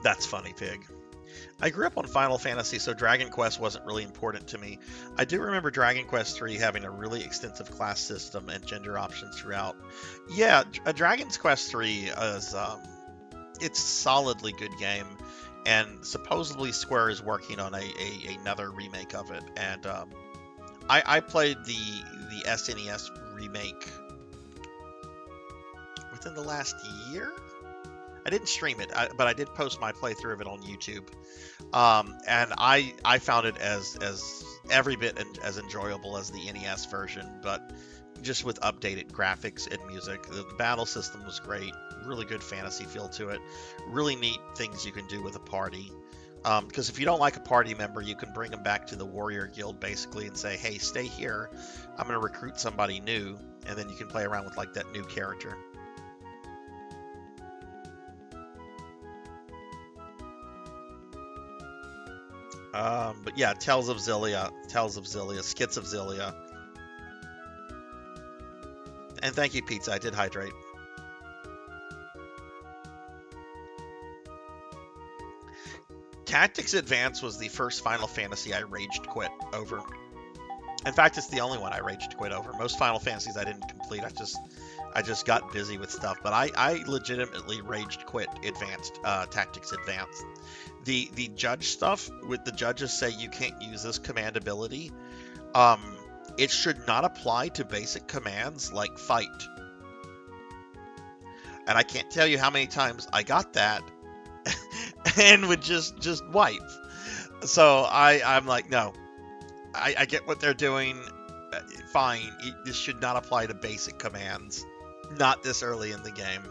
That's funny, Pig. I grew up on Final Fantasy, so Dragon Quest wasn't really important to me. I do remember Dragon Quest III having a really extensive class system and gender options throughout. Yeah, Dragon's Quest III is it's a solidly good game, and supposedly Square is working on another remake of it. And I played the SNES remake within the last year. I didn't stream it, but I did post my playthrough of it on YouTube. And I found it as every bit as enjoyable as the NES version, but just with updated graphics and music. The battle system was great, really good fantasy feel to it, really neat things you can do with a party. Because if you don't like a party member, you can bring them back to the warrior guild basically and say, hey, stay here, I'm going to recruit somebody new, and then you can play around with like that new character. But yeah, Tales of Xillia, Skits of Xillia. And thank you, Pizza, I did hydrate. Tactics Advance was the first Final Fantasy I raged quit over. In fact, it's the only one I raged quit over. Most Final Fantasies I didn't complete. I just got busy with stuff. But I legitimately raged quit Tactics Advance. The judge stuff, with the judges say you can't use this command ability, it should not apply to basic commands like fight. And I can't tell you how many times I got that and would just wipe. So I'm like, no, I get what they're doing. Fine. This should not apply to basic commands. Not this early in the game.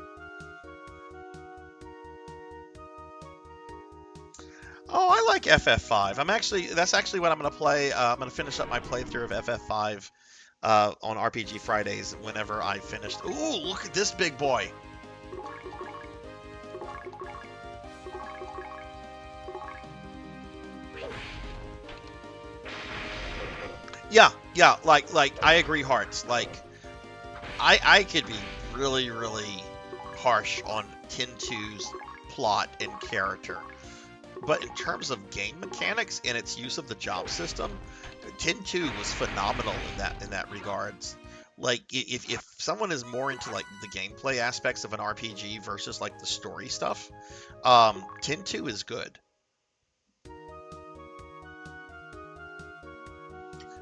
Oh, I like FF5. That's actually what I'm going to play. I'm going to finish up my playthrough of FF5 on RPG Fridays whenever I finish. Ooh, look at this big boy. Yeah, like I agree, Hearts. Like I could be really harsh on Tin 2's plot and character. But in terms of game mechanics and its use of the job system, Tin 2 was phenomenal in that regards. Like if someone is more into like the gameplay aspects of an RPG versus like the story stuff, Tin 2 is good.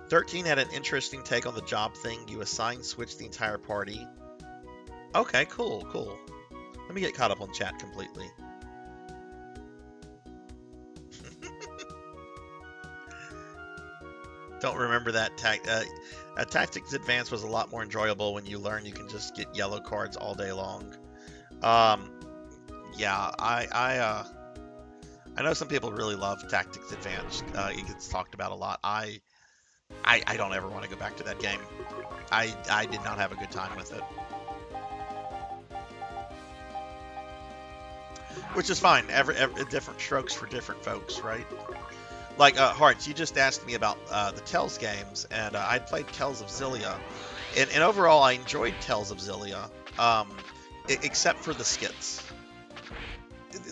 13 had an interesting take on the job thing. You assign switch the entire party. Okay, cool. Let me get caught up on chat completely. Don't remember that Tactics Advance was a lot more enjoyable when you learn you can just get yellow cards all day long. Yeah, I know some people really love Tactics Advance. It gets talked about a lot. I don't ever want to go back to that game. I did not have a good time with it. Which is fine. Every different strokes for different folks, right? Like, Hearts, you just asked me about the Tales games, and I played Tales of Xillia. And overall, I enjoyed Tales of Xillia, except for the skits.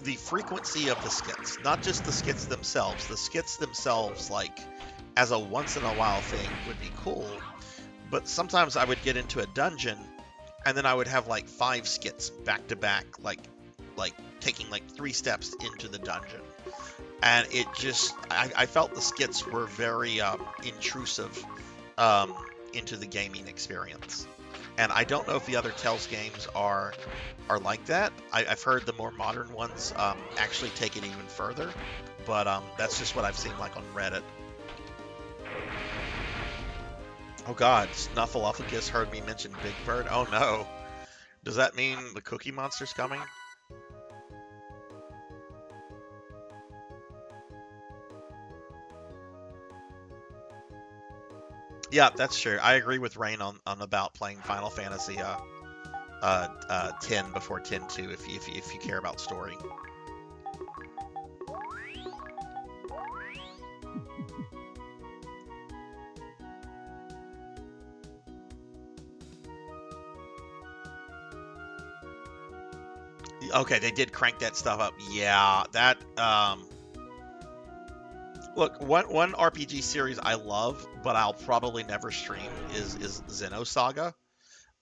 The frequency of the skits, not just the skits themselves. The skits themselves, like, as a once-in-a-while thing, would be cool. But sometimes I would get into a dungeon, and then I would have, like, 5 skits back-to-back, like taking, like, 3 steps into the dungeon. And it just, I felt the skits were very intrusive into the gaming experience. And I don't know if the other Tales games are like that. I've heard the more modern ones actually take it even further. But that's just what I've seen like on Reddit. Oh god, Snuffleupagus heard me mention Big Bird. Oh no. Does that mean the Cookie Monster's coming? Yeah, that's true. I agree with Rain on about playing Final Fantasy 10 before 10-2 if you care about story. Okay, they did crank that stuff up. Yeah, that Look, one RPG series I love, but I'll probably never stream is Xenosaga.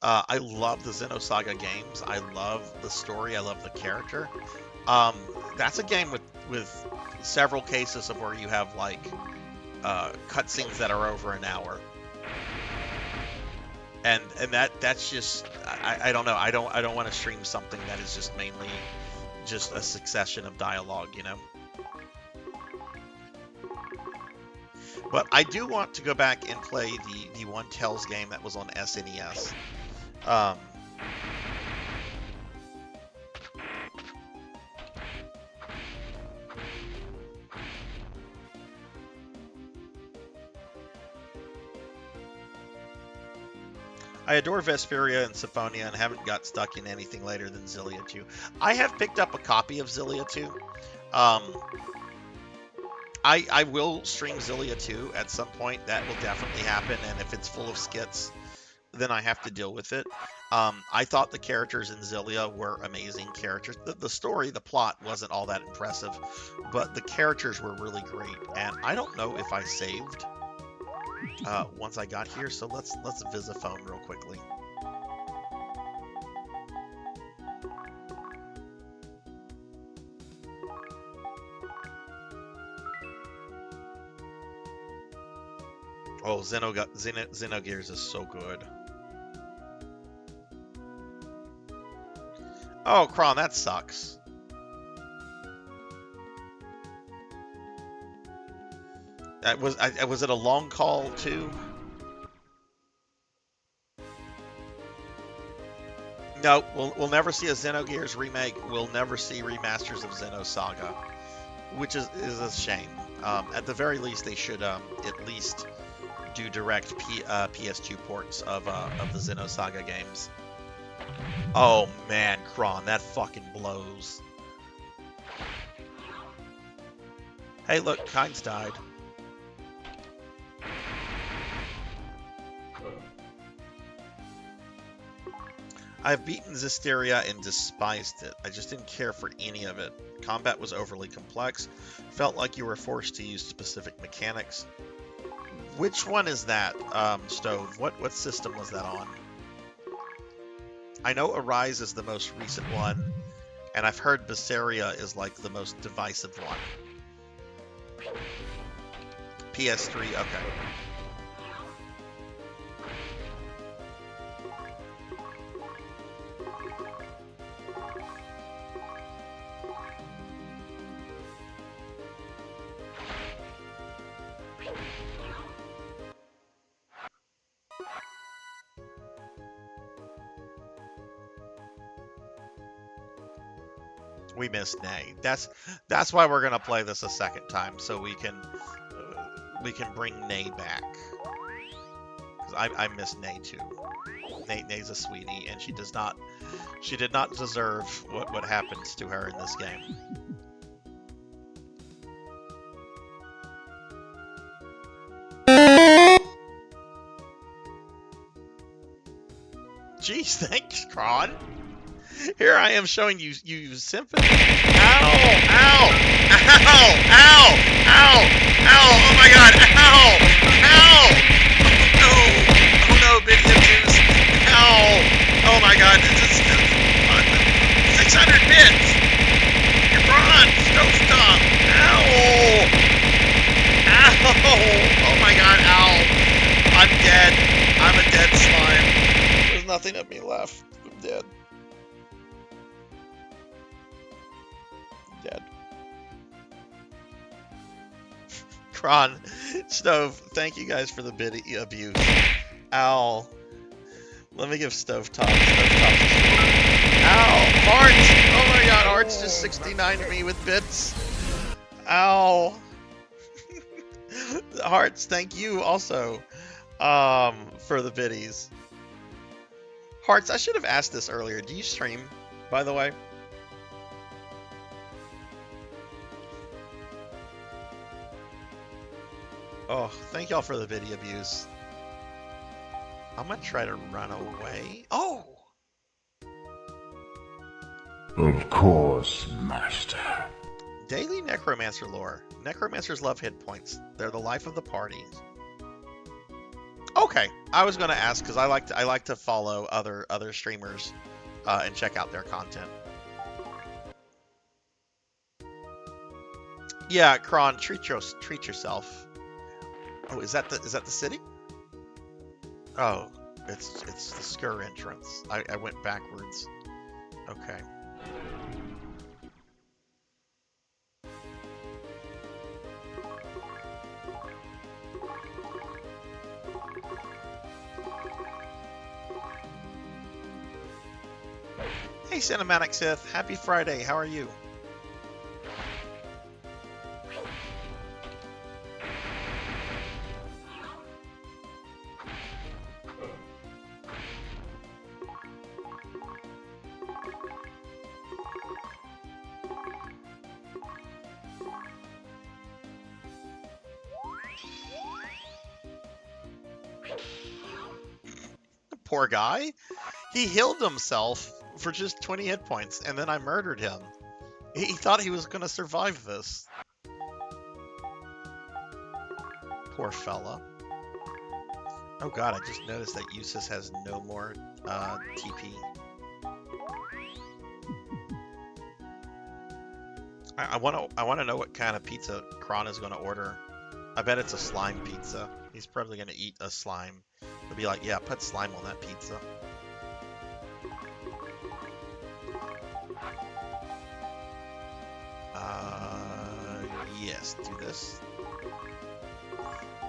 I love the Xenosaga games. I love the story. I love the character. Um, that's a game with several cases of where you have like cutscenes that are over an hour, and that's just I don't know. I don't want to stream something that is just mainly just a succession of dialogue, you know. But I do want to go back and play the one Tales game that was on SNES. Um, I adore Vesperia and Symphonia and haven't got stuck in anything later than Xillia 2. I have picked up a copy of Xillia 2. I will stream Xillia 2 at some point. That will definitely happen, and if it's full of skits, then I have to deal with it. I thought the characters in Xillia were amazing characters. The story, the plot wasn't all that impressive, but the characters were really great. And I don't know if I saved once I got here, so let's Visiphone real quickly. Oh, Xenogears is so good. Oh, Kron, that sucks. Was it a long call too? No, we'll never see a Xenogears remake. We'll never see remasters of Xenosaga, which is a shame. At the very least, they should at least do direct PS2 ports of the Xenosaga games. Oh man, Kron, that fucking blows. Hey, look, Kynes died. I've beaten Zestiria and despised it. I just didn't care for any of it. Combat was overly complex. Felt like you were forced to use specific mechanics. Which one is that, Stove? What system was that on? I know Arise is the most recent one, and I've heard Berseria is like the most divisive one. PS3, okay. We missed Nay. That's why we're gonna play this a second time, so we can bring Nay back. Cause I miss Nay too. Nay's a sweetie, and she did not deserve what happens to her in this game. Jeez, thanks, Kron. Here I am showing you sympathy. Ow! Ow! Ow! Ow! Ow! Ow! Oh my God! Ow! Ow! Oh no! Oh no! Video juice! Ow! Oh my God! This is 600 bits. You're bronze. Don't stop! Ow! Ow! Oh my God! Ow! I'm dead. I'm a dead slime. There's nothing of me left. I'm dead. Dead. Kron, Stove, thank you guys for the bit abuse. Ow. Let me give Stove top. Ow. Hearts! Oh my God, Hearts just 69'd me with bits. Ow. Hearts, thank you also for the biddies. Hearts, I should have asked this earlier. Do you stream, by the way? Oh, thank y'all for the video abuse. I'm gonna try to run away. Oh! Of course, Master. Daily Necromancer lore. Necromancers love hit points. They're the life of the party. Okay, I was gonna ask because I like to follow other streamers and check out their content. Yeah, Kron, treat yourself. Oh, is that the city? Oh, it's the Skur entrance. I went backwards. Okay. Hey, Cinematic Sith. Happy Friday. How are you? Poor guy. He healed himself for just 20 hit points, and then I murdered him. He thought he was going to survive this. Poor fella. Oh god, I just noticed that Usus has no more TP. I want to know what kind of pizza Kron is going to order. I bet it's a slime pizza. He's probably going to eat a slime. He'll be like, yeah, put slime on that pizza. Yes, do this.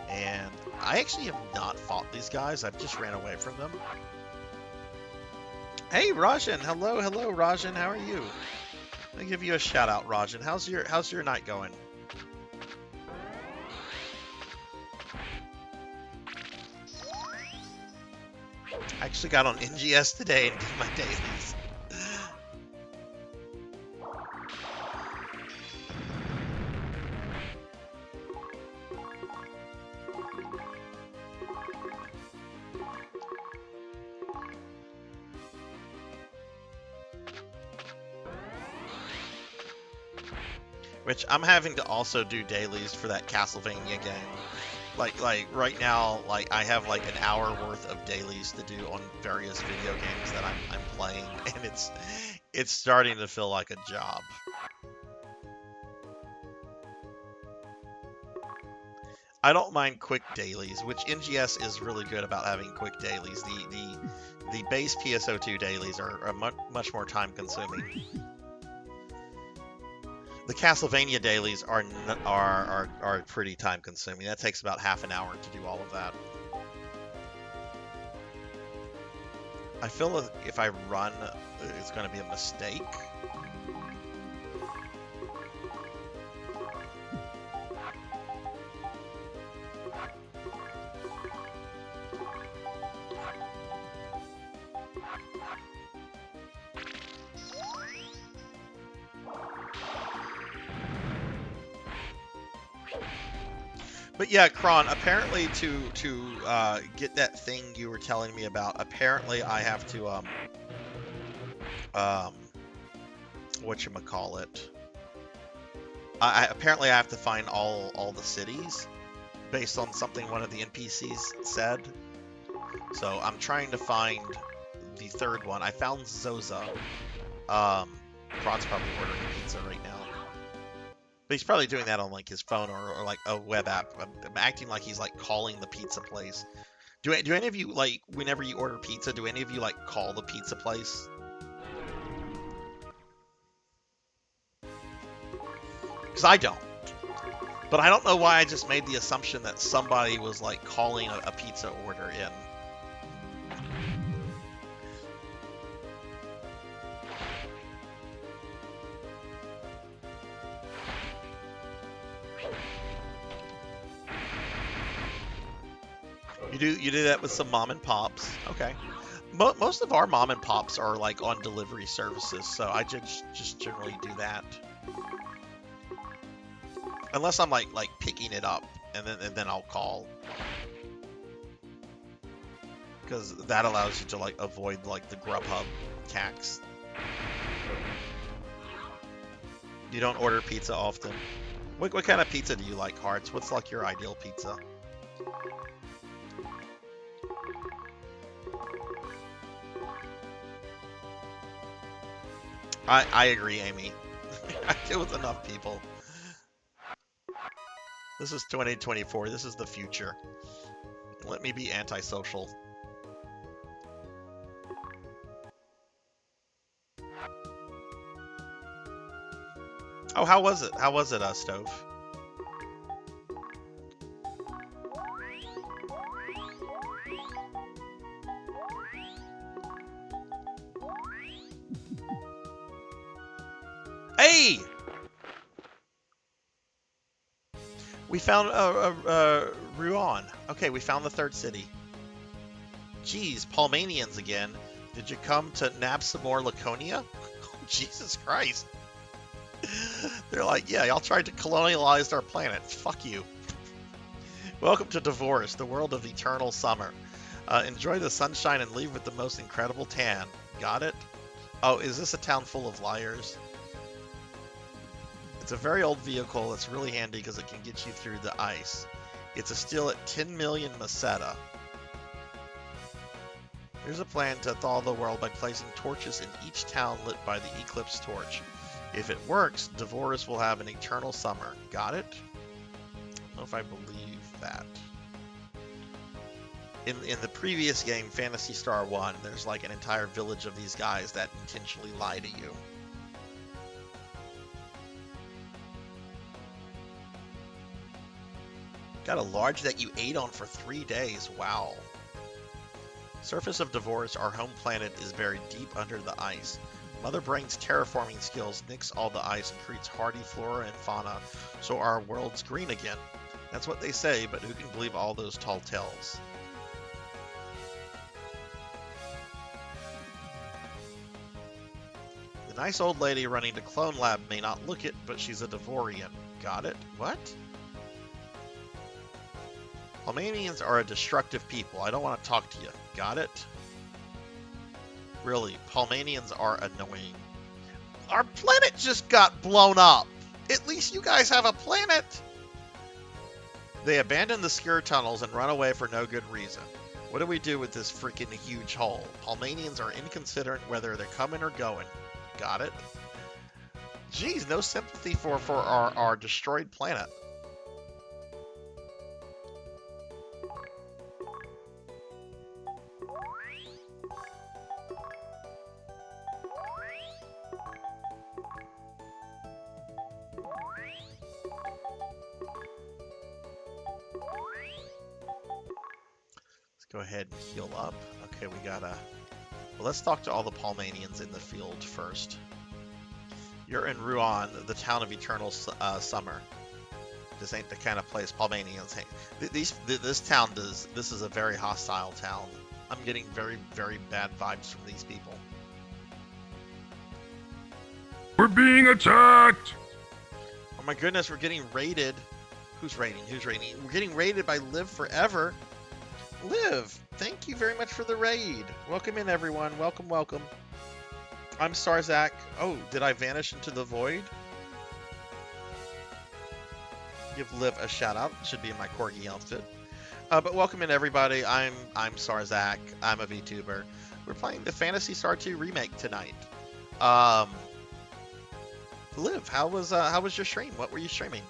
And I actually have not fought these guys. I've just ran away from them. Hey, Rajan. Hello, Rajan. How are you? Let me give you a shout out, Rajan. How's your night going? I actually got on NGS today and did my dailies. Which I'm having to also do dailies for that Castlevania game. Like right now, like I have like an hour worth of dailies to do on various video games that I'm playing, and it's starting to feel like a job. I don't mind quick dailies, which NGS is really good about having quick dailies. The base PSO2 dailies are much more time consuming. The Castlevania dailies are pretty time consuming. That takes about half an hour to do all of that. I feel if I run, it's going to be a mistake. But yeah, Kron, apparently to get that thing you were telling me about, apparently I have to whatchamacallit. Apparently I have to find all the cities based on something one of the NPCs said. So I'm trying to find the third one. I found Zoza. Kron's probably ordering pizza right now. But he's probably doing that on like his phone or like a web app. I'm acting like he's like calling the pizza place. Do any of you, like, whenever you order pizza, do any of you like call the pizza place? Because I don't. But I don't know why I just made the assumption that somebody was like calling a pizza order in. You do that with some mom and pops. Okay. Most of our mom and pops are like on delivery services, so I just generally do that. Unless I'm like picking it up, and then I'll call. Because that allows you to like avoid like the Grubhub tax. You don't order pizza often. What kind of pizza do you like, Hearts? What's like your ideal pizza? I agree, Amy. I deal with enough people. This is 2024. This is the future. Let me be antisocial. Oh, how was it? How was it, Stove? Hey! We found Rouen. Okay, we found the third city. Geez, Palmanians again. Did you come to nab some more Laconia? Oh, Jesus Christ. They're like, yeah, y'all tried to colonialize our planet. Fuck you. Welcome to Divorce, the world of eternal summer. Enjoy the sunshine and leave with the most incredible tan. Got it? Oh, is this a town full of liars? It's a very old vehicle. It's really handy because it can get you through the ice. It's a steal at 10 million Meseta. Here's a plan to thaw the world by placing torches in each town lit by the eclipse torch. If it works, Divorce will have an eternal summer. Got it? I don't know if I believe that. In the previous game, Phantasy Star 1, there's like an entire village of these guys that intentionally lie to you. Got a large that you ate on for 3 days. Wow. Surface of Divorce, our home planet, is buried deep under the ice. Mother Brain's terraforming skills nix all the ice and creates hardy flora and fauna, so our world's green again. That's what they say, but who can believe all those tall tales? The nice old lady running the clone lab may not look it, but she's a Devorian. Got it? What? Palmanians are a destructive people. I don't want to talk to you. Got it? Really, Palmanians are annoying. Our planet just got blown up. At least you guys have a planet. They abandon the Skir tunnels and run away for no good reason. What do we do with this freaking huge hole? Palmanians are inconsiderate whether they're coming or going. Got it? Geez, no sympathy for our destroyed planet. Go ahead and heal up. Okay, we gotta... Well, let's talk to all the Palmanians in the field first. You're in Rouen, the town of eternal summer. This ain't the kind of place Palmanians hate. This town does... This is a very hostile town. I'm getting very, very bad vibes from these people. We're being attacked! Oh my goodness, we're getting raided. Who's raiding? Who's raiding? We're getting raided by Live Forever. Liv, thank you very much for the raid. Welcome in, everyone. Welcome, welcome. I'm Sarzac. Oh, did I vanish into the void? Give Liv a shout out. Should be in my corgi outfit. But welcome in, everybody. I'm Sarzac. I'm a VTuber. We're playing the Phantasy Star 2 remake tonight. Liv, how was your stream? What were you streaming?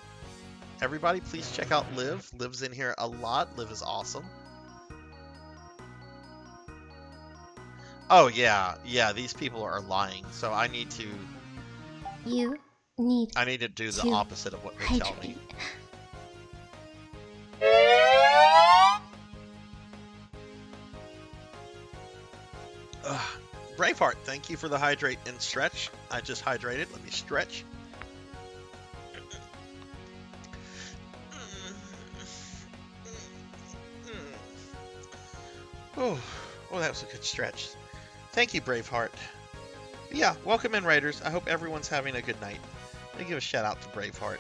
Everybody, please check out Liv. Liv's in here a lot. Liv is awesome. Oh, yeah, these people are lying, so I need to... I need to do the opposite of what they tell me. Braveheart, thank you for the hydrate and stretch. I just hydrated. Let me stretch. Oh, that was a good stretch. Thank you, Braveheart. But yeah, welcome in, Raiders. I hope everyone's having a good night. Let me give a shout out to Braveheart.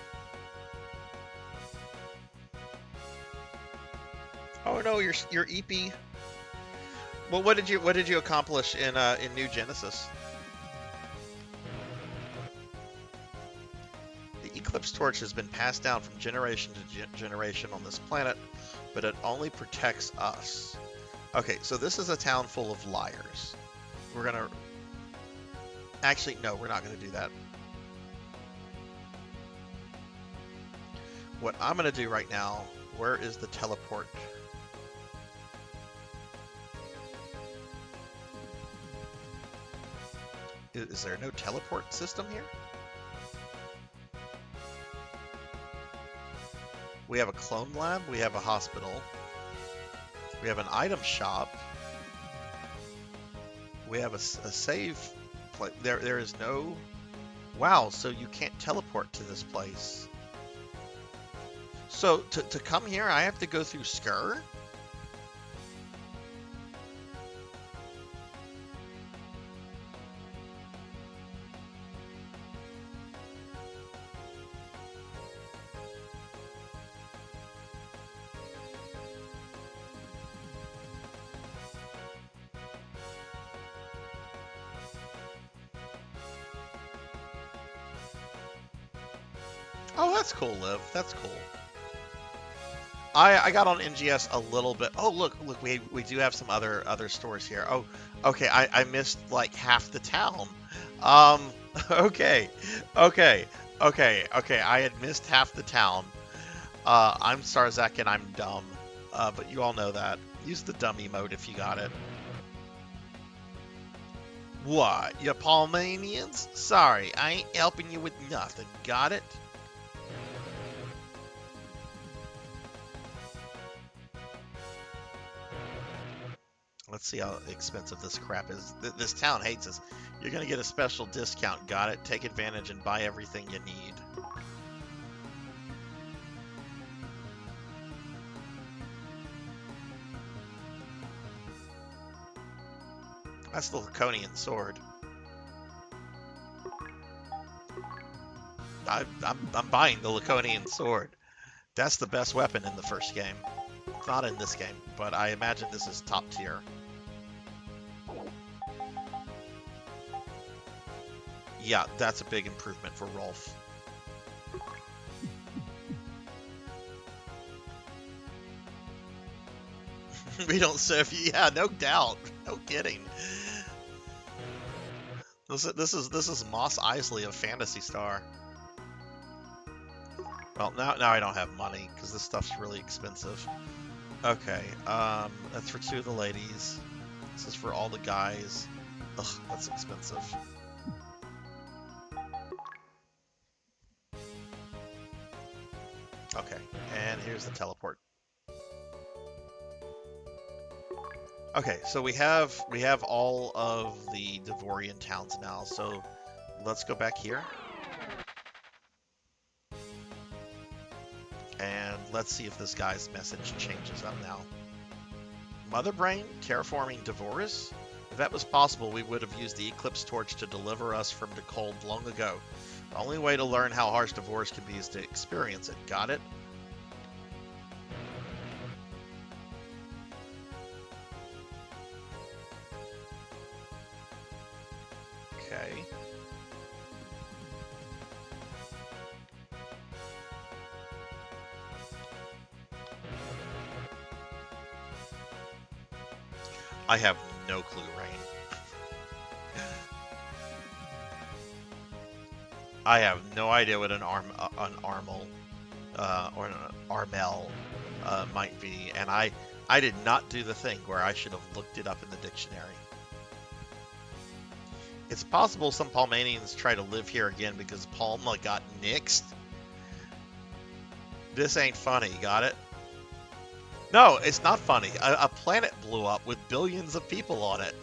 Oh no, you're EP. Well, what did you accomplish in New Genesis? Eclipse Torch has been passed down from generation to generation on this planet, but it only protects us. Okay, so this is a town full of liars. We're gonna... Actually, no, we're not gonna do that. What I'm gonna do right now, where is the teleport? Is there no teleport system here? We have a clone lab, we have a hospital, we have an item shop, we have a save place. There is no... Wow, so you can't teleport to this place. So to come here, I have to go through Skur? Oh, that's cool, Liv. That's cool. I got on NGS a little bit. Oh, look, we do have some other stores here. Oh, okay, I missed like half the town. Okay. I had missed half the town. I'm Sarzac and I'm dumb. But you all know that. Use the dummy mode if you got it. What? You Palmanians? Sorry, I ain't helping you with nothing. Got it? Let's see how expensive this crap is. This town hates us. You're going to get a special discount. Got it? Take advantage and buy everything you need. That's the Laconian sword. I'm buying the Laconian sword. That's the best weapon in the first game. It's not in this game, but I imagine this is top tier. Yeah, that's a big improvement for Rolf. We don't serve you. Yeah, no doubt. No kidding. This is Moss Eisley of Phantasy Star. Well, now I don't have money because this stuff's really expensive. Okay, that's for 2 of the ladies. This is for all the guys. Ugh, that's expensive. Okay, and here's the teleport. Okay, so we have all of the Devorian towns now. So let's go back here. And let's see if this guy's message changes up now. Mother Brain terraforming Devoris? If that was possible, we would have used the Eclipse Torch to deliver us from the cold long ago. The only way to learn how harsh Devoris can be is to experience it. Got it? Okay. I have no clue, Rain. I have no idea what an Armel or an Armel might be, and I did not do the thing where I should have looked it up in the dictionary. It's possible some Palmanians try to live here again because Palma got nixed. This ain't funny, got it? No, it's not funny. A planet blew up with billions of people on it.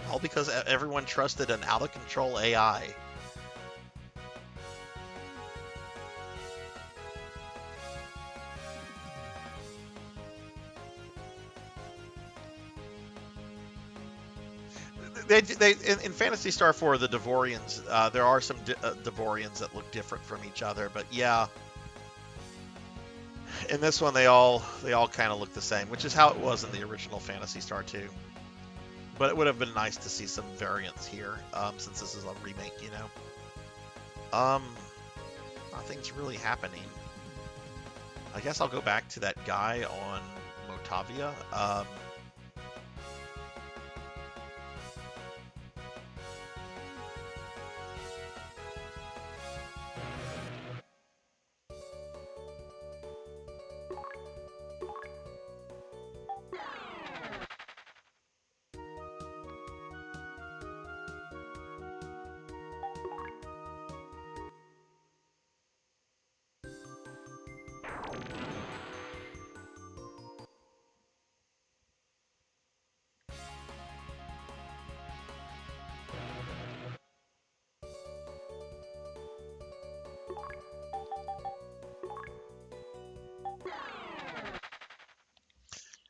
All because everyone trusted an out-of-control AI. In Phantasy Star 4, the Devorians, there are some Devorians that look different from each other, but yeah. In this one, they all kind of look the same, which is how it was in the original Phantasy Star 2. But it would have been nice to see some variants here, since this is a remake, you know. Nothing's really happening. I guess I'll go back to that guy on Motavia.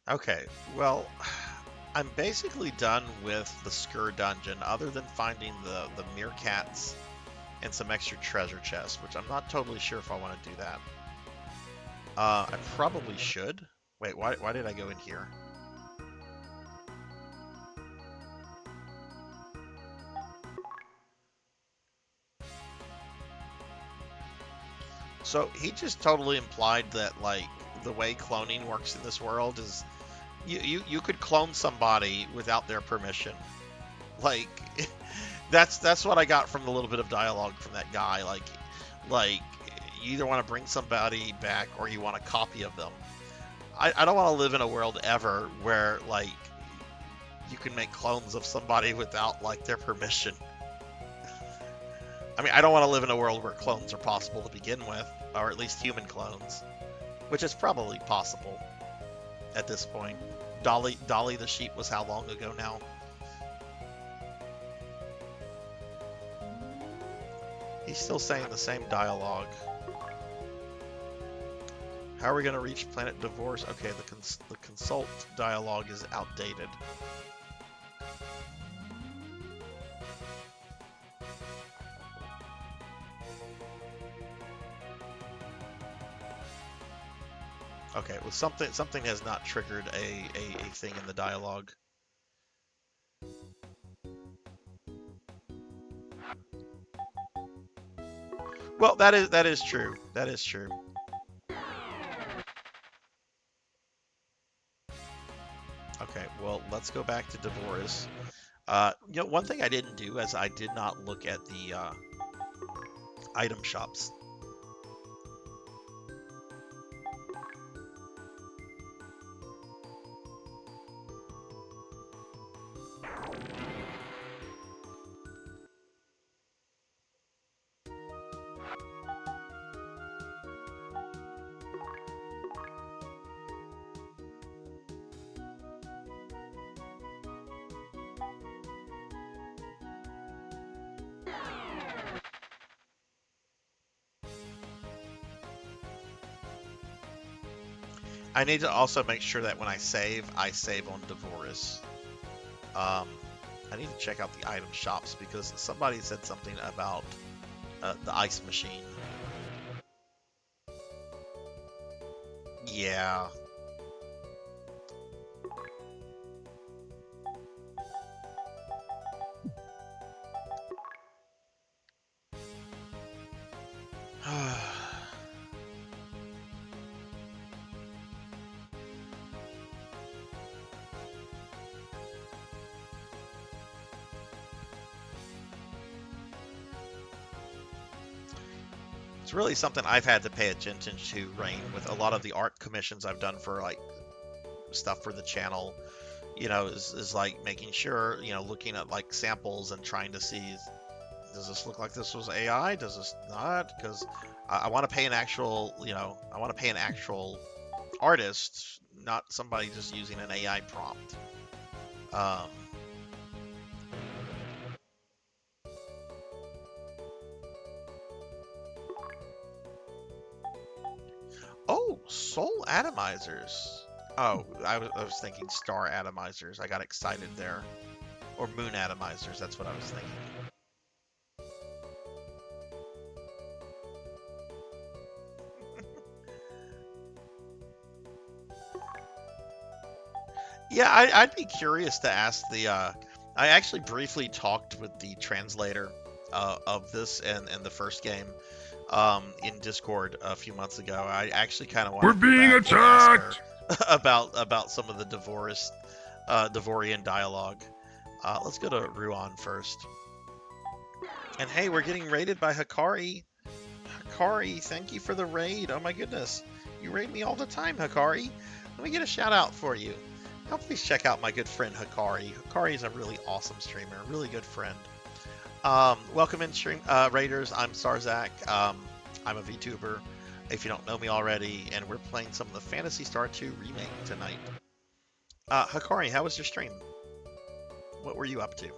Okay, well, I'm basically done with the Skur dungeon, other than finding the meerkats and some extra treasure chests, which I'm not totally sure if I want to do that. I probably should. Wait, why did I go in here? So he just totally implied that, like, the way cloning works in this world is you could clone somebody without their permission. Like, that's what I got from the little bit of dialogue from that guy. Like you either want to bring somebody back or you want a copy of them. I don't want to live in a world ever where, like, you can make clones of somebody without, like, their permission. I mean, I don't want to live in a world where clones are possible to begin with, or at least human clones, which is probably possible at this point. Dolly the sheep was how long ago now? He's still saying the same dialogue. How are we going to reach Planet Divorce? Okay, the consult dialogue is outdated. Okay, well, something has not triggered a thing in the dialogue. Well, that is true. That is true. Okay, well, let's go back to Divorce. You know, one thing I didn't do is I did not look at the item shops. I need to also make sure that when I save on Divorce. I need to check out the item shops because somebody said something about the ice machine. Yeah. It's really something I've had to pay attention to, Rain, with a lot of the art commissions I've done for, like, stuff for the channel. You know, is like making sure, you know, looking at, like, samples and trying to see, does this look like this was AI? Does this not? Because I want to pay an actual, you know, I want to pay an actual artist, not somebody just using an AI prompt. Oh, soul atomizers. Oh, I was thinking star atomizers. I got excited there. Or moon atomizers, that's what I was thinking. Yeah, I'd be curious to ask the. I actually briefly talked with the translator of this and the first game in Discord a few months ago. I actually kind of We're want to go being back and ask her attacked! about some of the Devorian dialogue. Let's go to Ruan first. And hey, we're getting raided by Hikari. Hikari, thank you for the raid. Oh my goodness. You raid me all the time, Hikari. Let me get a shout out for you. Now please check out my good friend Hikari. Hikari is a really awesome streamer, a really good friend. Welcome in stream raiders. I'm Sarzac. I'm a VTuber, if you don't know me already, and we're playing some of the Phantasy Star 2 remake tonight. Hikari, how was your stream? What were you up to?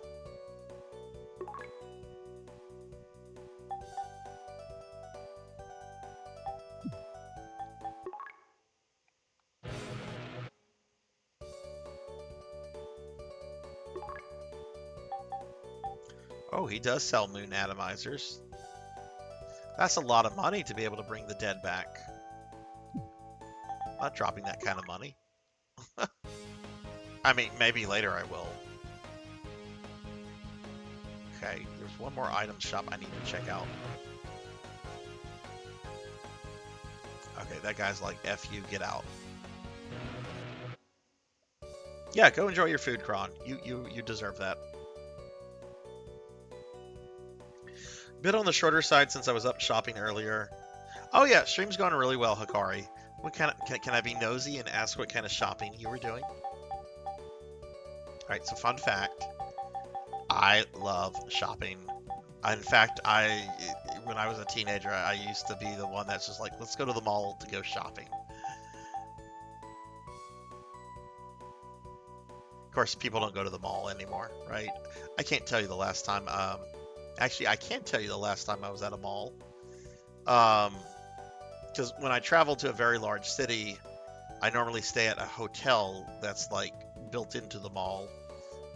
Oh, he does sell moon atomizers. That's a lot of money to be able to bring the dead back. I'm not dropping that kind of money. I mean, maybe later I will. Okay, there's one more item shop I need to check out. Okay, that guy's like, F you, get out. Yeah, go enjoy your food, Kron. You deserve that. Bit on the shorter side since I was up shopping earlier. Oh yeah, stream's going really well, Hikari. What kind of can I be nosy and ask what kind of shopping you were doing? All right, so fun fact, I love shopping. In fact, when I was a teenager, I used to be the one that's just like, let's go to the mall to go shopping. Of course, people don't go to the mall anymore, right? I can't tell you the last time. Actually, I can't tell you the last time I was at a mall. Because when I travel to a very large city, I normally stay at a hotel that's like built into the mall.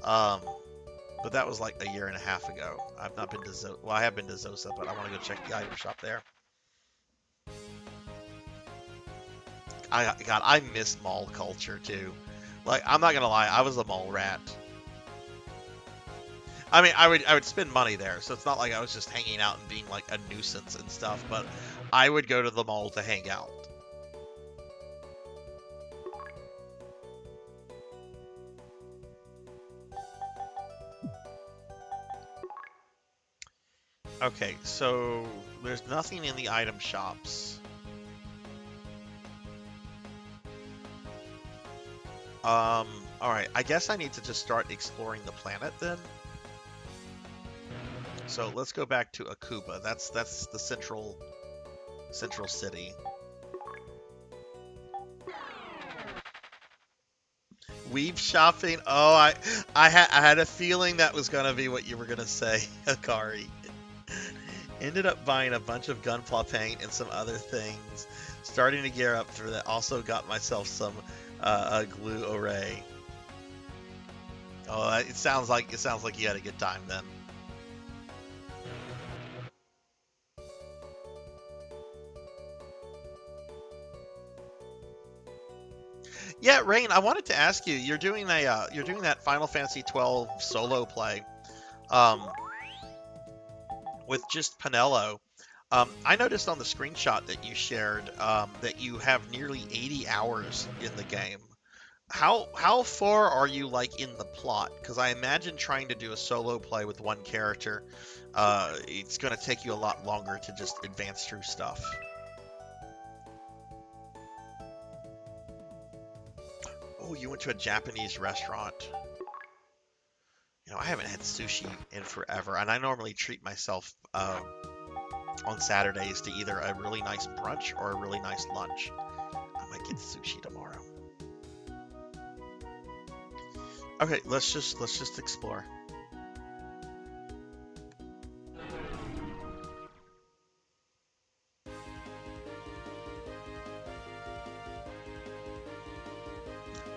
But that was like a year and a half ago. I've not been to well, I have been to Zosa, but I want to go check the item shop there. God, I miss mall culture too. Like, I'm not gonna lie, I was a mall rat. I mean, I would spend money there, so it's not like I was just hanging out and being like a nuisance and stuff, but I would go to the mall to hang out. Okay, so there's nothing in the item shops. Alright, I guess I need to just start exploring the planet then. So let's go back to Akuba. That's the central city. Weave shopping. Oh, I had a feeling that was gonna be what you were gonna say, Hikari. Ended up buying a bunch of gunpla paint and some other things. Starting to gear up for that. Also got myself some glue array. Oh, it sounds like you had a good time then. Yeah, Rain, I wanted to ask you. You're doing that Final Fantasy 12 solo play, with just Pinello. I noticed on the screenshot that you shared that you have nearly 80 hours in the game. How far are you like in the plot? Because I imagine trying to do a solo play with one character, it's going to take you a lot longer to just advance through stuff. Oh, you went to a Japanese restaurant. You know, I haven't had sushi in forever, and I normally treat myself on Saturdays to either a really nice brunch or a really nice lunch. I might get sushi tomorrow. Okay, let's just explore.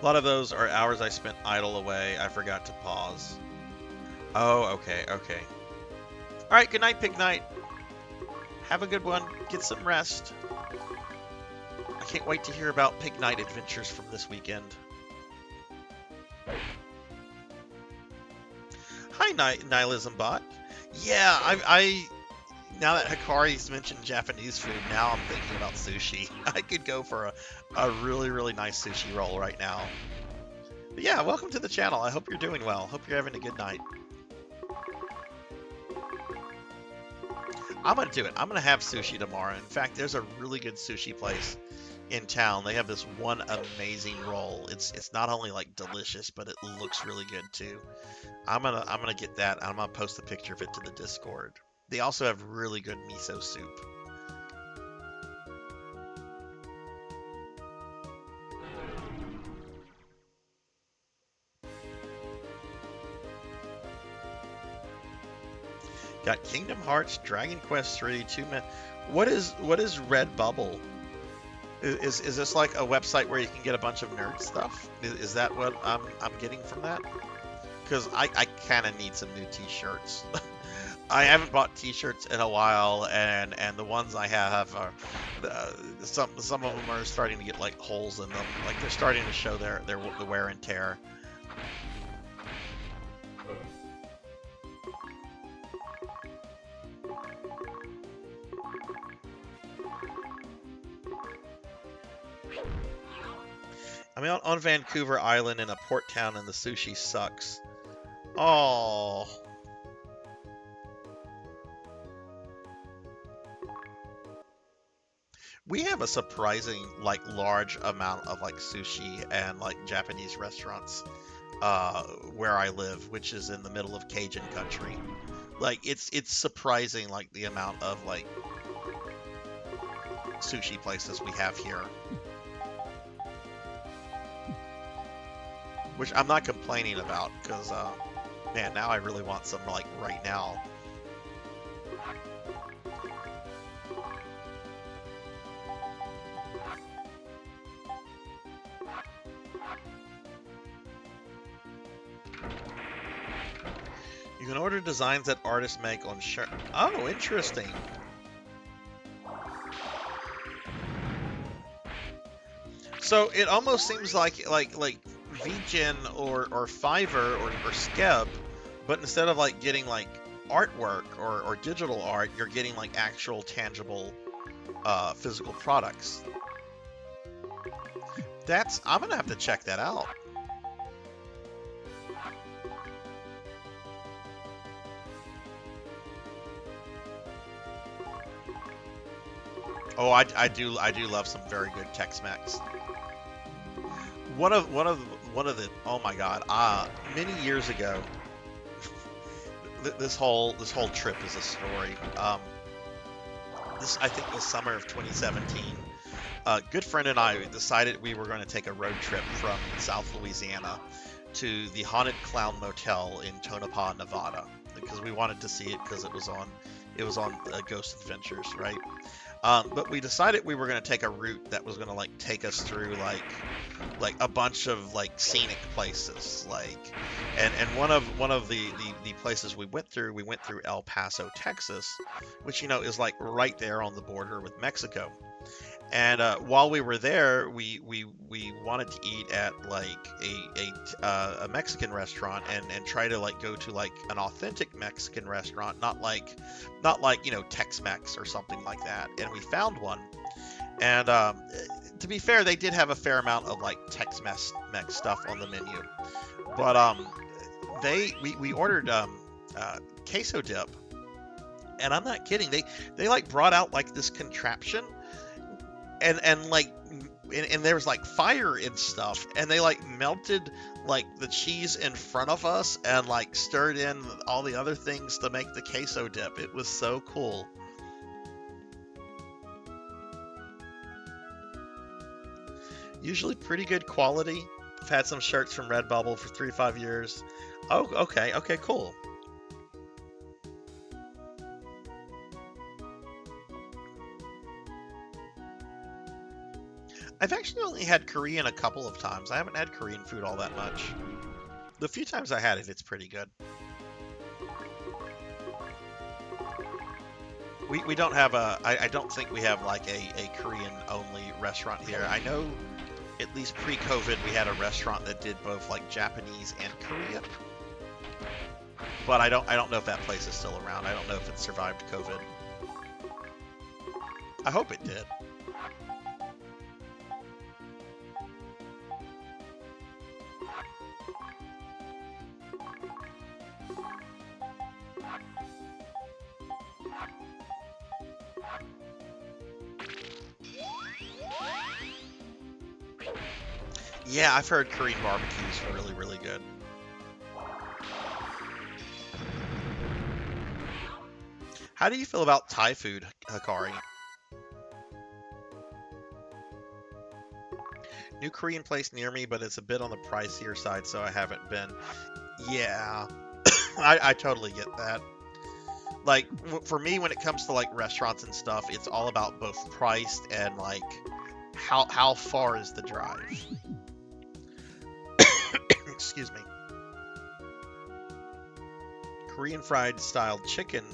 A lot of those are hours I spent idle away. I forgot to pause. Oh, okay. All right, good night, Pig Knight. Have a good one. Get some rest. I can't wait to hear about Pig Knight adventures from this weekend. Nihilism Bot. Yeah, I now that Hikari's mentioned Japanese food, now I'm thinking about sushi. I could go for a really, really nice sushi roll right now. But yeah, welcome to the channel. I hope you're doing well. Hope you're having a good night. I'm going to do it. I'm going to have sushi tomorrow. In fact, there's a really good sushi place in town. They have this one amazing roll. It's not only like delicious, but it looks really good too. I'm gonna get that. I'm gonna post a picture of it to the Discord. They also have really good miso soup. Got Kingdom Hearts, Dragon Quest 3, 2 minutes. What is Redbubble? Is this like a website where you can get a bunch of nerd stuff? Is that what I'm getting from that? Because I kind of need some new t-shirts. I haven't bought t-shirts in a while, and the ones I have are some of them are starting to get like holes in them. Like they're starting to show the wear and tear. I mean, on Vancouver Island in a port town, and the sushi sucks. Oh. We have a surprising, like, large amount of, like, sushi and, like, Japanese restaurants where I live, which is in the middle of Cajun country. Like, it's surprising, like, the amount of, like, sushi places we have here. Which I'm not complaining about, because, man, now I really want some, like, right now. You can order designs that artists make on shirt. Oh, interesting. So it almost seems like VGen or Fiverr or Skeb, but instead of like getting like artwork or digital art, you're getting like actual tangible physical products. I'm gonna have to check that out. Oh, I do love some very good Tex-Mex. One of the oh my god, many years ago, this whole trip is a story. This I think was summer of 2017. A good friend and I decided we were going to take a road trip from South Louisiana to the Haunted Clown Motel in Tonopah, Nevada, because we wanted to see it because it was on Ghost Adventures, right? But we decided we were going to take a route that was going to like take us through like a bunch of like scenic places, like and one of the places we went through El Paso, Texas, which is like right there on the border with Mexico. And while we were there, we wanted to eat at like a Mexican restaurant and try to like go to like an authentic Mexican restaurant, not like Tex-Mex or something like that. And we found one. And to be fair, they did have a fair amount of like Tex-Mex stuff on the menu. But we ordered queso dip, and I'm not kidding. They like brought out like this contraption. And there was like fire and stuff, and they like melted like the cheese in front of us and like stirred in all the other things to make the queso dip. It was so cool. Usually pretty good quality. I've had some shirts from Redbubble for 3-5 years. Oh, okay, cool. I've actually only had Korean a couple of times. I haven't had Korean food all that much. The few times I had it, it's pretty good. We don't have I don't think we have like a Korean only restaurant here. I know at least pre-COVID we had a restaurant that did both like Japanese and Korean. but I don't know if that place is still around. I don't know if it survived COVID. I hope it did. Yeah, I've heard Korean barbecues are really, really good. How do you feel about Thai food, Hikari? New Korean place near me, but it's a bit on the pricier side, so I haven't been. Yeah, I totally get that. Like, for me, when it comes to, like, restaurants and stuff, it's all about both priced and, like, how far is the drive? Excuse me. Korean fried style chicken.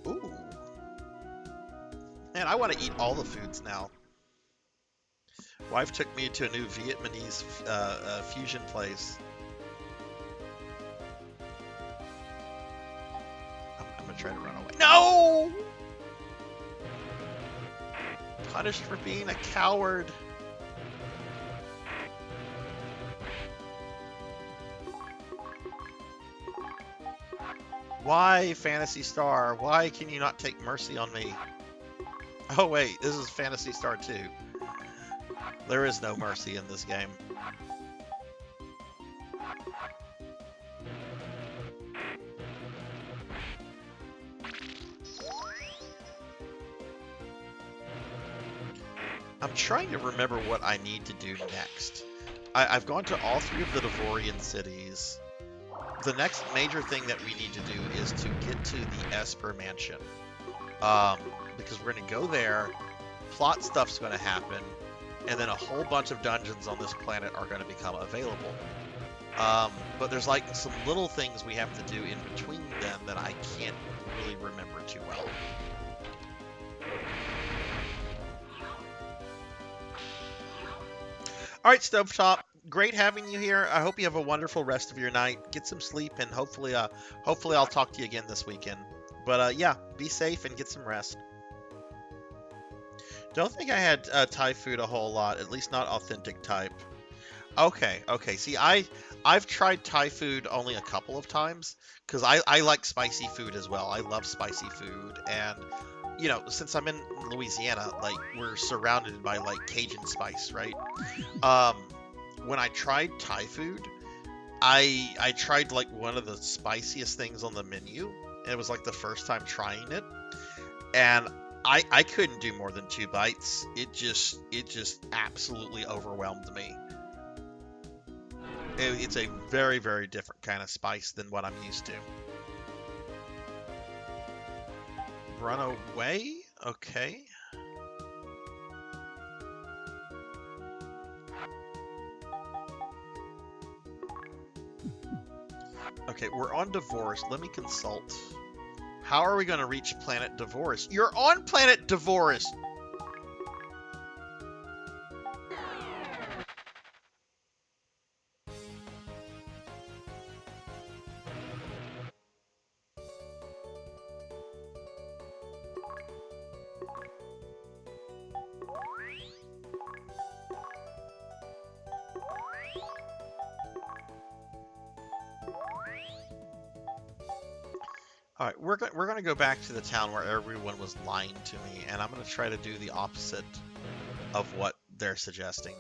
Ooh. Man, I want to eat all the foods now. Wife took me to a new Vietnamese fusion place. I'm gonna try to run away. No! Punished for being a coward. Why, Phantasy Star? Why can you not take mercy on me? Oh wait, this is Phantasy Star 2. There is no mercy in this game. I'm trying to remember what I need to do next. I've gone to all 3 of the Devorian cities. The next major thing that we need to do is to get to the Esper Mansion. Because we're going to go there, plot stuff's going to happen, and then a whole bunch of dungeons on this planet are going to become available. But there's like some little things we have to do in between them that I can't really remember too well. All right, Stovetop, great having you here. I hope you have a wonderful rest of your night. Get some sleep, and hopefully I'll talk to you again this weekend. But yeah, be safe and get some rest. Don't think I had Thai food a whole lot, at least not authentic type. Okay. See, I've tried Thai food only a couple of times because I like spicy food as well. I love spicy food, and you know, since I'm in Louisiana, like we're surrounded by like Cajun spice, right? When I tried Thai food, I tried like one of the spiciest things on the menu. And it was like the first time trying it, and I couldn't do more than 2 bites. It just absolutely overwhelmed me. It's a very, very different kind of spice than what I'm used to. Run away? Okay. Okay, we're on Divorce. Let me consult. How are we going to reach Planet Divorce? You're on Planet Divorce! All right, we're going to go back to the town where everyone was lying to me, and I'm going to try to do the opposite of what they're suggesting.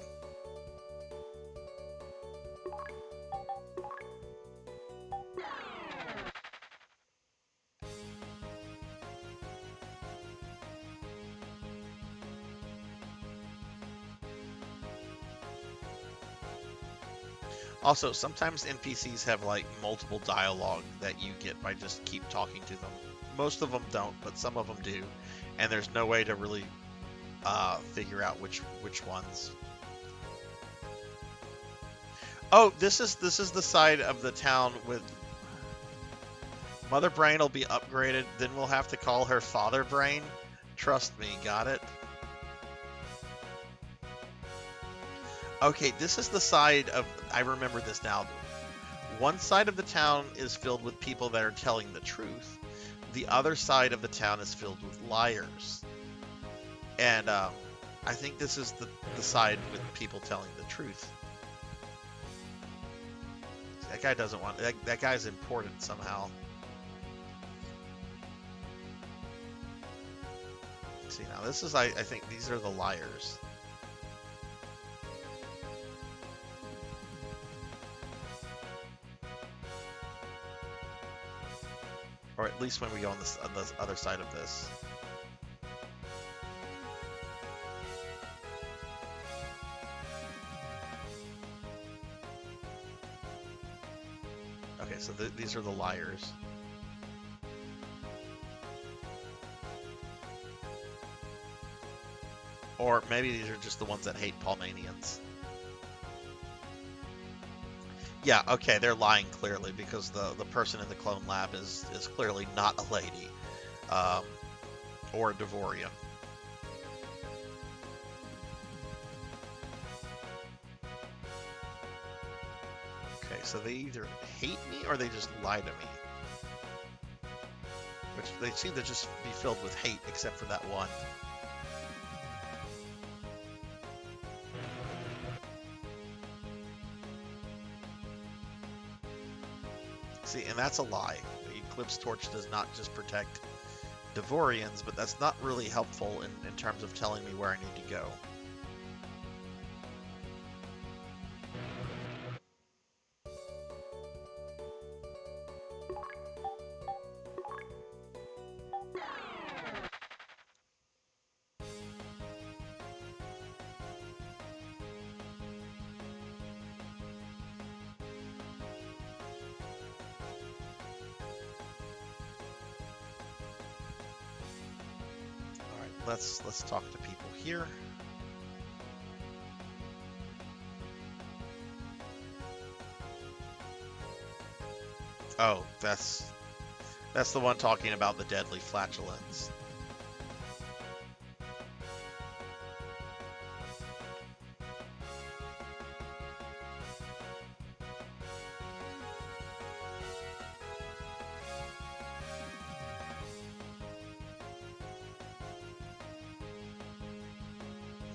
Also, sometimes NPCs have like multiple dialogue that you get by just keep talking to them. Most of them don't, but some of them do, and there's no way to really figure out which ones. Oh, this is the side of the town with Mother Brain will be upgraded, then we'll have to call her Father Brain. Trust me, got it? Okay, this is the side of, I remember this now, one side of the town is filled with people that are telling the truth. The other side of the town is filled with liars. And I think this is the side with people telling the truth. That guy doesn't want... That guy's important somehow. See, now this is... I think these are the liars. Or at least when we go on the other side of this. Okay, so these are the liars. Or maybe these are just the ones that hate Palmanians. Yeah, okay, they're lying clearly because the person in the clone lab is clearly not a lady. Or a Devorian. Okay, so they either hate me or they just lie to me. Which they seem to just be filled with hate except for that one. See, and that's a lie. The Eclipse Torch does not just protect Devorians, but that's not really helpful in terms of telling me where I need to go. Let's talk to people here. Oh, that's the one talking about the deadly flatulence.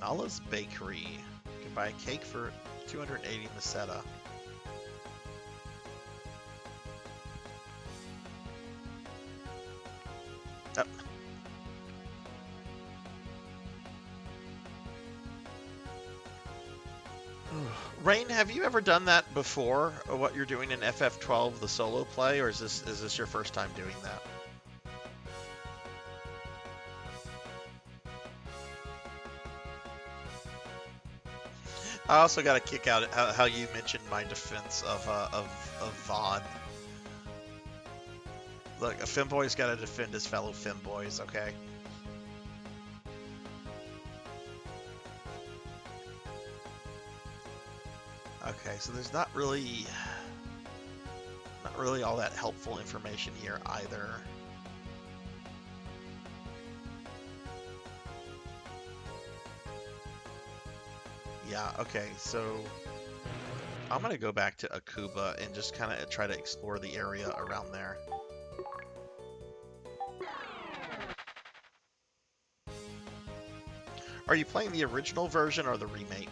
Nala's Bakery. You can buy a cake for 280 Meseta. Oh. Rain, have you ever done that before? What you're doing in FF12, the solo play, or is this your first time doing that? I also got a kick out at how you mentioned my defense of Vaughn. Look, a femboy's got to defend his fellow femboys, okay? Okay, so there's not really all that helpful information here either. Yeah, okay, so I'm gonna go back to Akuba and just kind of try to explore the area around there. Are you playing the original version or the remake?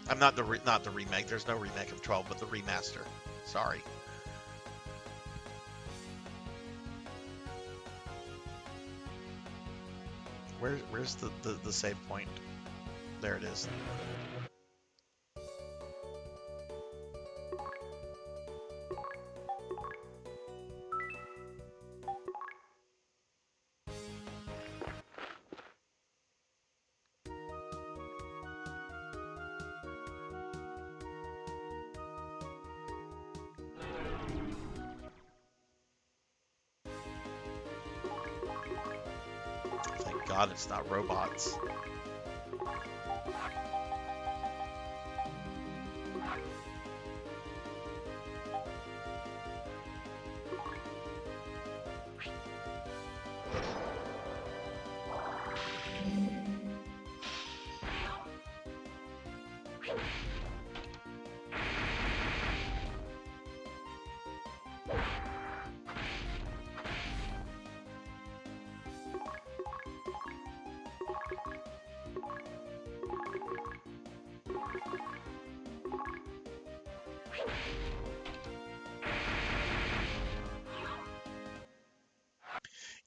I'm not the remake. There's no remake of 12, but the remaster. Sorry. Where's the save point? There it is. Thank God it's not robots.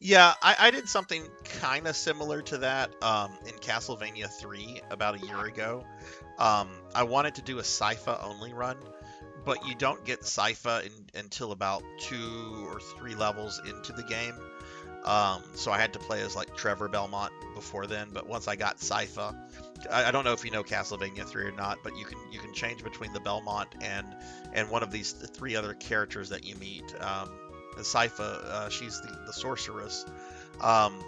Yeah, I did something kind of similar to that in Castlevania 3 about a year ago. I wanted to do a Sypha only run, but you don't get Sypha until about 2 or 3 levels into the game. So I had to play as like Trevor Belmont before then. But once I got Sypha, I don't know if you know Castlevania 3 or not, but you can change between the Belmont and one of these 3 other characters that you meet. And Sypha, she's the sorceress. Um,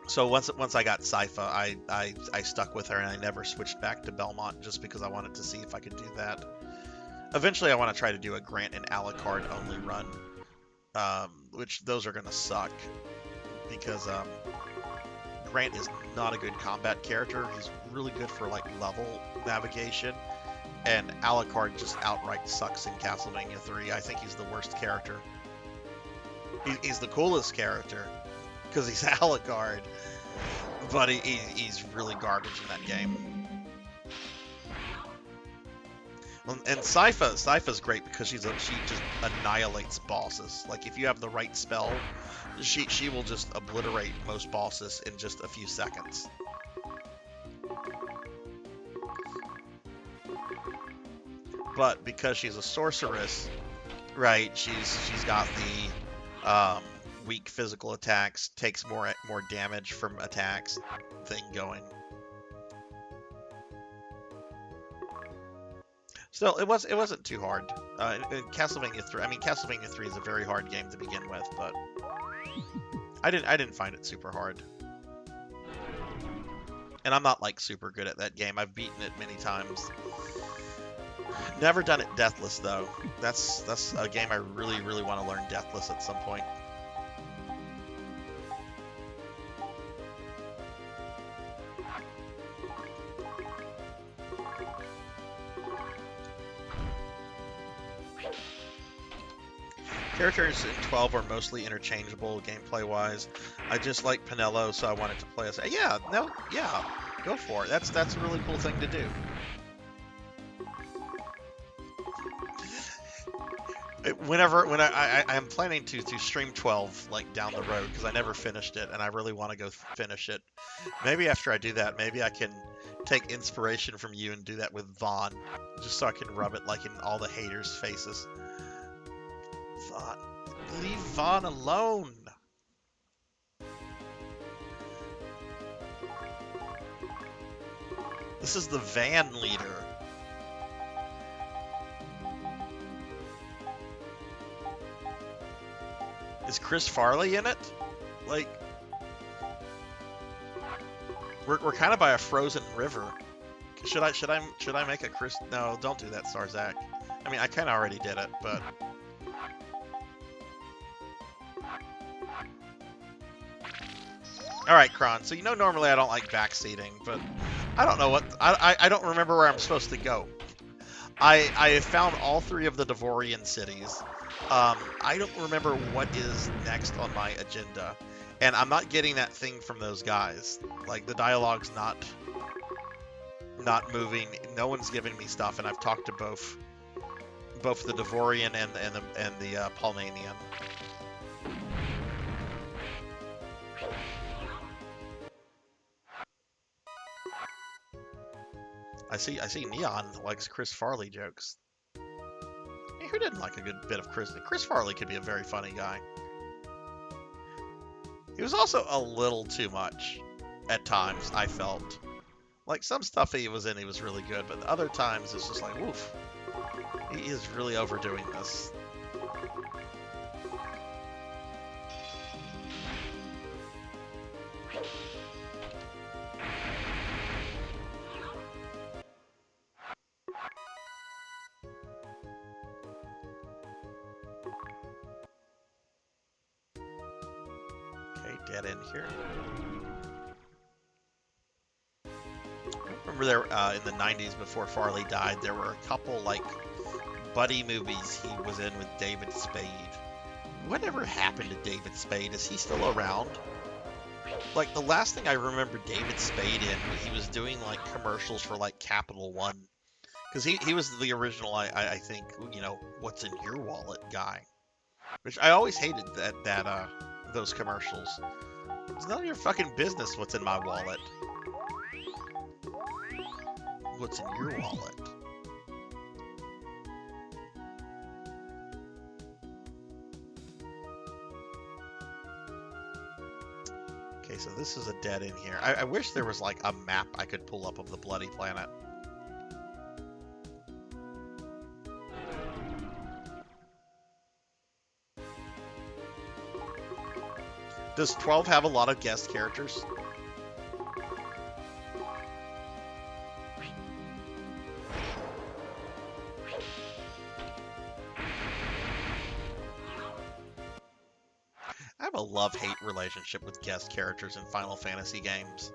so once I got Sypha, I stuck with her and I never switched back to Belmont just because I wanted to see if I could do that. Eventually, I want to try to do a Grant and Alucard only run, which those are gonna suck because Grant is not a good combat character. He's really good for like level navigation, and Alucard just outright sucks in Castlevania 3. I think he's the worst character. He's the coolest character because he's Alucard, but he's really garbage in that game. And Sypha's great because she just annihilates bosses. Like if you have the right spell, she will just obliterate most bosses in just a few seconds. But because she's a sorceress, right? She's got the weak physical attacks, takes more damage from attacks thing going. Still, it wasn't too hard. In Castlevania 3, I mean Castlevania 3 is a very hard game to begin with, but I didn't find it super hard. And I'm not like super good at that game. I've beaten it many times. Never done it deathless though. That's a game I really want to learn deathless at some point. Characters in 12 are mostly interchangeable gameplay-wise. I just like Pinello, so I wanted to play as. Yeah, no, yeah, go for it. That's a really cool thing to do. When I'm planning to stream 12 like down the road because I never finished it and I really want to go finish it. Maybe after I do that, maybe I can take inspiration from you and do that with Vaughn, just so I can rub it like in all the haters' faces. Vaughn, leave Vaughn alone. This is the van leader. Is Chris Farley in it? Like, we're kind of by a frozen river. Should I make a Chris? No, don't do that, Sarzac. I mean, I kind of already did it, but. All right, Kron. So normally I don't like backseating, but I don't know what I don't remember where I'm supposed to go. I have found all 3 of the Devorian cities. I don't remember what is next on my agenda, and I'm not getting that thing from those guys. Like the dialogue's not moving. No one's giving me stuff, and I've talked to both the Devorian and the Palmanian. I see Neon likes Chris Farley jokes. Hey, who didn't like a good bit of Chris? Chris Farley could be a very funny guy. He was also a little too much at times, I felt. Like some stuff he was in, he was really good, but other times it's just like, woof. He is really overdoing this. Dead end here. I remember there in the 90s before Farley died, there were a couple like buddy movies he was in with David Spade. Whatever happened to David Spade? Is he still around? Like the last thing I remember David Spade in, he was doing like commercials for like Capital One, because he was the original I think what's in your wallet guy, which I always hated that those commercials. It's none of your fucking business what's in my wallet. What's in your wallet? Okay, so this is a dead end here. I wish there was like a map I could pull up of the bloody planet. Does 12 have a lot of guest characters? I have a love-hate relationship with guest characters in Final Fantasy games.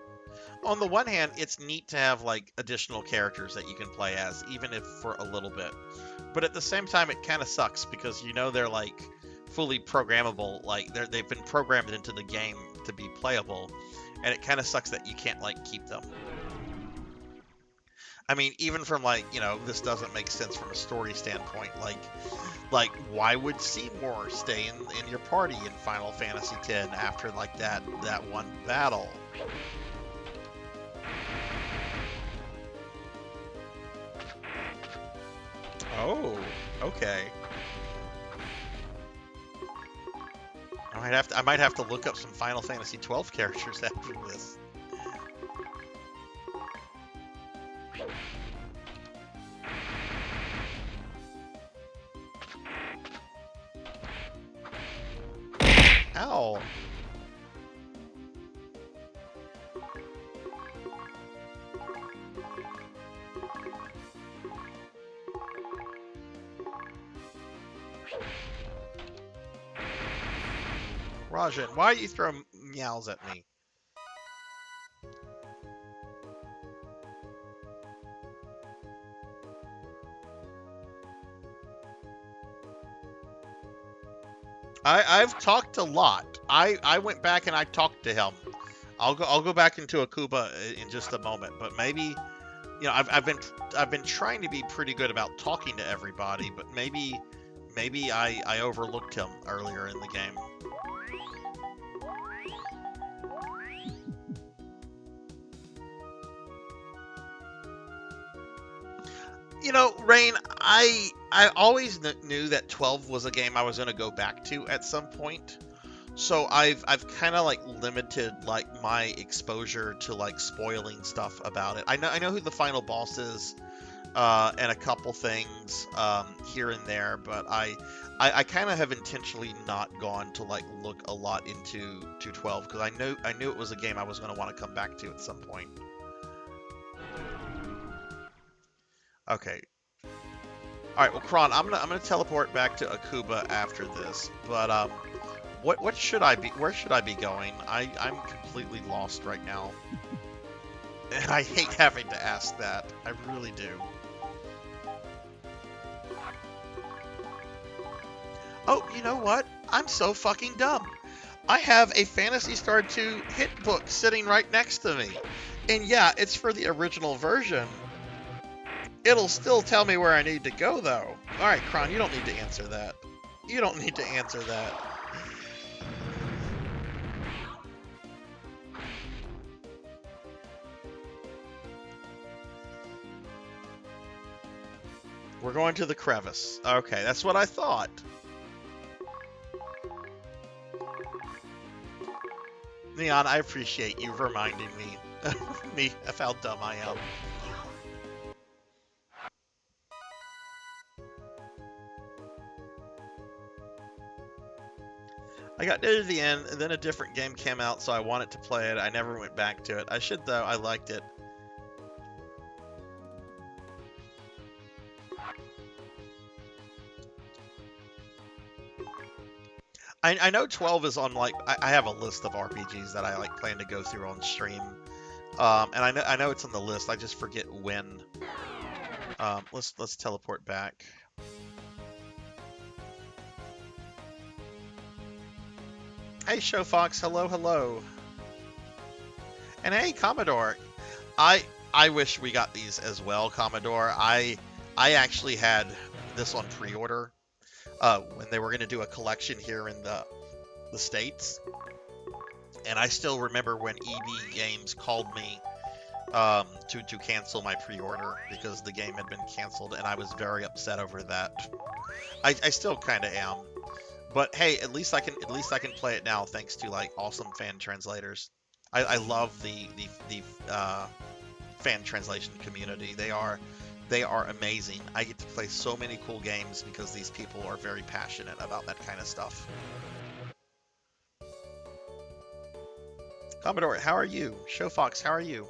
On the one hand, it's neat to have like additional characters that you can play as, even if for a little bit. But at the same time, it kind of sucks because you know they're like fully programmable, like they've been programmed into the game to be playable, and it kind of sucks that you can't like keep them. I mean, even from like, you know, this doesn't make sense from a story standpoint. Like why would Seymour stay in your party in Final Fantasy X after like that one battle? Oh, okay. I might have to look up some Final Fantasy XII characters after this. Ow. Rajan, why are you throwing meows at me? I've talked a lot. I went back and I talked to him. I'll go back into Akuba in just a moment, but maybe, you know, I've been trying to be pretty good about talking to everybody, but maybe I overlooked him earlier in the game. You know, Rain, I always knew that 12 was a game I was going to go back to at some point. So I've kind of like limited like my exposure to like spoiling stuff about it. I know who the final boss is, and a couple things here and there, but I kind of have intentionally not gone to like look a lot into 12 because I knew it was a game I was going to want to come back to at some point. Okay. All right. Well, Kron, I'm gonna teleport back to Akuba after this. But what should I be? Where should I be going? I'm completely lost right now. And I hate having to ask that. I really do. Oh, you know what? I'm so fucking dumb. I have a Phantasy Star 2 hit book sitting right next to me. And yeah, it's for the original version. It'll still tell me where I need to go, though. Alright, Kron, you don't need to answer that. You don't need to answer that. We're going to the crevice. Okay, that's what I thought. Neon, I appreciate you reminding me of how dumb I am. I got near the end, and then a different game came out, so I wanted to play it. I never went back to it. I should, though. I liked it. I know 12 is on, like, I have a list of RPGs that I, like, plan to go through on stream. And I know it's on the list. I just forget when. Let's teleport back. Hey, Showfox, hello, hello. And hey, Commodore. I wish we got these as well, Commodore. I actually had this on pre-order when they were going to do a collection here in the States. And I still remember when EB Games called me to cancel my pre-order because the game had been canceled, and I was very upset over that. I still kind of am, but hey, at least I can play it now thanks to like awesome fan translators. I love the fan translation community. They are amazing. I get to play so many cool games because these people are very passionate about that kind of stuff. Commodore, how are you? Showfox, how are you?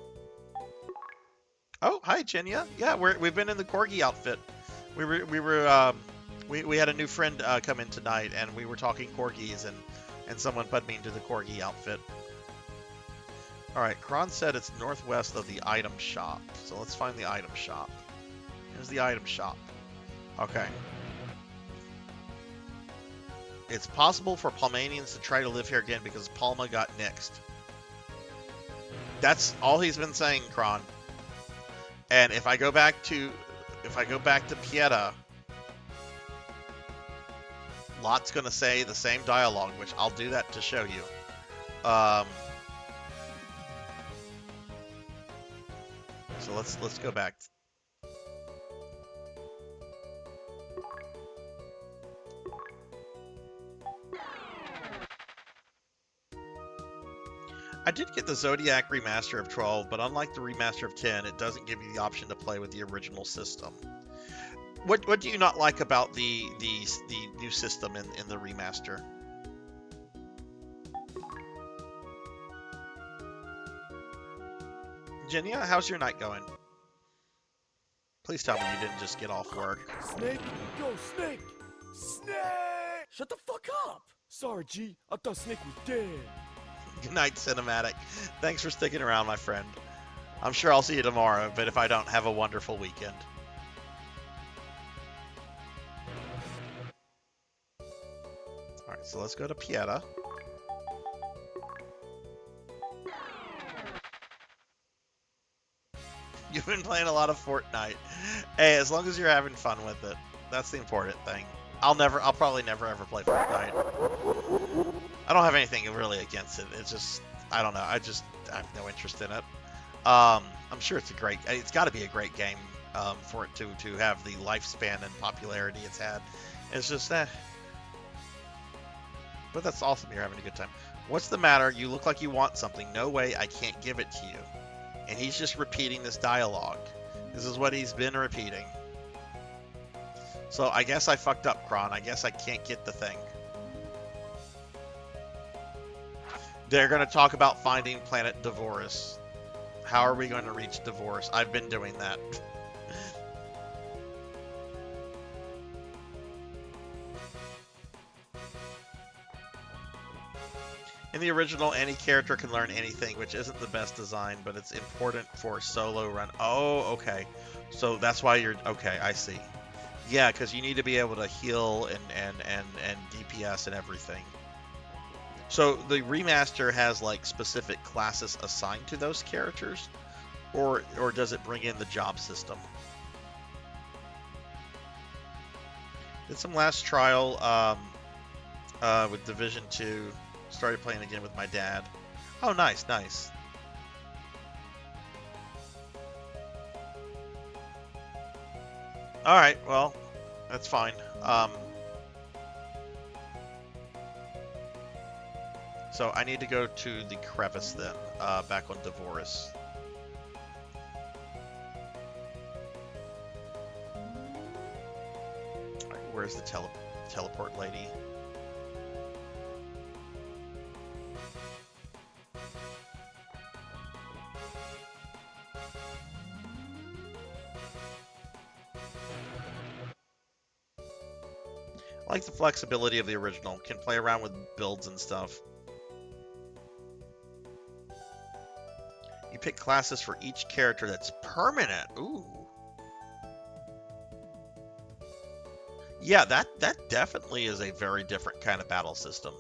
Oh, hi, Jenya. Yeah, we've been in the corgi outfit. We had a new friend come in tonight, and we were talking corgis, and someone put me into the corgi outfit. All right, Kron said it's northwest of the item shop, so let's find the item shop. Here's the item shop. Okay. It's possible for Palmanians to try to live here again because Palma got nixed. That's all he's been saying, Kron. And if I go back to Pieta, Lot's gonna say the same dialogue, which I'll do that to show you. So let's go back. I did get the Zodiac remaster of 12, but unlike the remaster of 10, it doesn't give you the option to play with the original system. What do you not like about the new system in the remaster? Jenya, how's your night going? Please tell me you didn't just get off work. Snake? Yo, Snake! Snake! Shut the fuck up! Sorry, G. I thought Snake was dead. Good night, Cinematic. Thanks for sticking around, my friend. I'm sure I'll see you tomorrow, but if I don't, have a wonderful weekend. Alright, so let's go to Pieta. You've been playing a lot of Fortnite. Hey, as long as you're having fun with it, that's the important thing. I'll probably never ever play Fortnite. I don't have anything really against it. It's just, I don't know. I have no interest in it. I'm sure it's got to be a great game for it to have the lifespan and popularity it's had. It's just, But that's awesome. You're having a good time. What's the matter? You look like you want something. No way, I can't give it to you. And he's just repeating this dialogue. This is what he's been repeating. So I guess I fucked up, Kron. I guess I can't get the thing. They're going to talk about finding planet Divorce. How are we going to reach Divorce? I've been doing that. In the original, any character can learn anything, which isn't the best design, but it's important for solo run. Oh, okay. So that's why you're... Okay, I see. Yeah, because you need to be able to heal and DPS and everything. So the remaster has like specific classes assigned to those characters, or does it bring in the job system? Did some last trial with Division 2. Started playing again with my dad. Oh, nice, nice. All right, well, that's fine. So I need to go to the crevice then, back on Divorce. All right, where's the teleport lady? I like the flexibility of the original. Can play around with builds and stuff. You pick classes for each character that's permanent. Ooh. Yeah, that definitely is a very different kind of battle system.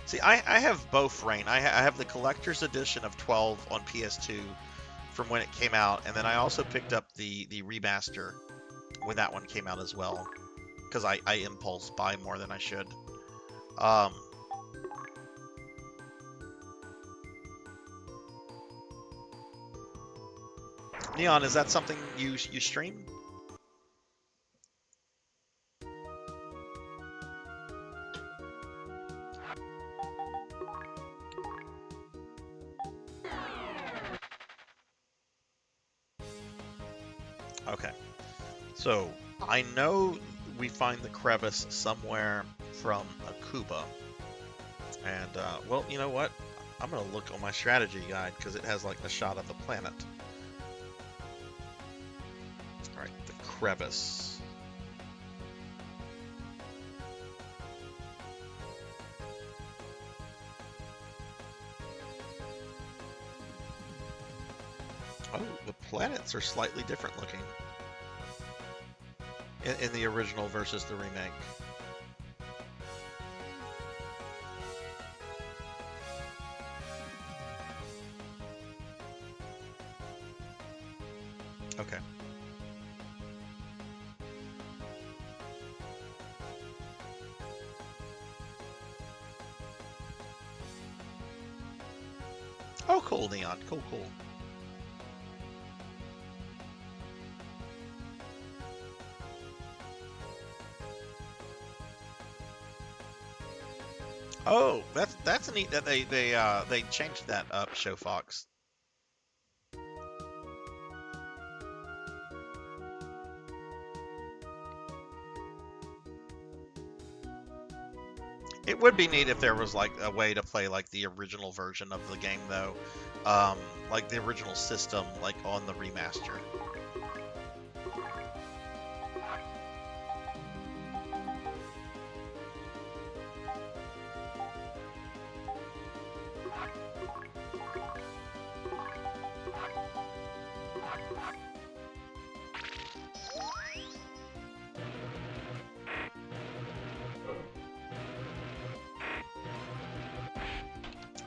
See, I have both Rain. I have the collector's edition of 12 on PS2, from when it came out, and then I also picked up the remaster when that one came out as well, because I impulse buy more than I should. Neon, is that something you stream? Okay, so I know we find the crevice somewhere from Akuba, and well, you know what? I'm gonna look on my strategy guide because it has like a shot of the planet. All right, the crevice. Oh, the planets are slightly different looking in the original versus the remake. Okay. Oh, cool, Neon. Cool, cool. Oh, that's neat that they changed that up, Show Fox. It would be neat if there was like a way to play like the original version of the game though, like the original system, like on the remaster.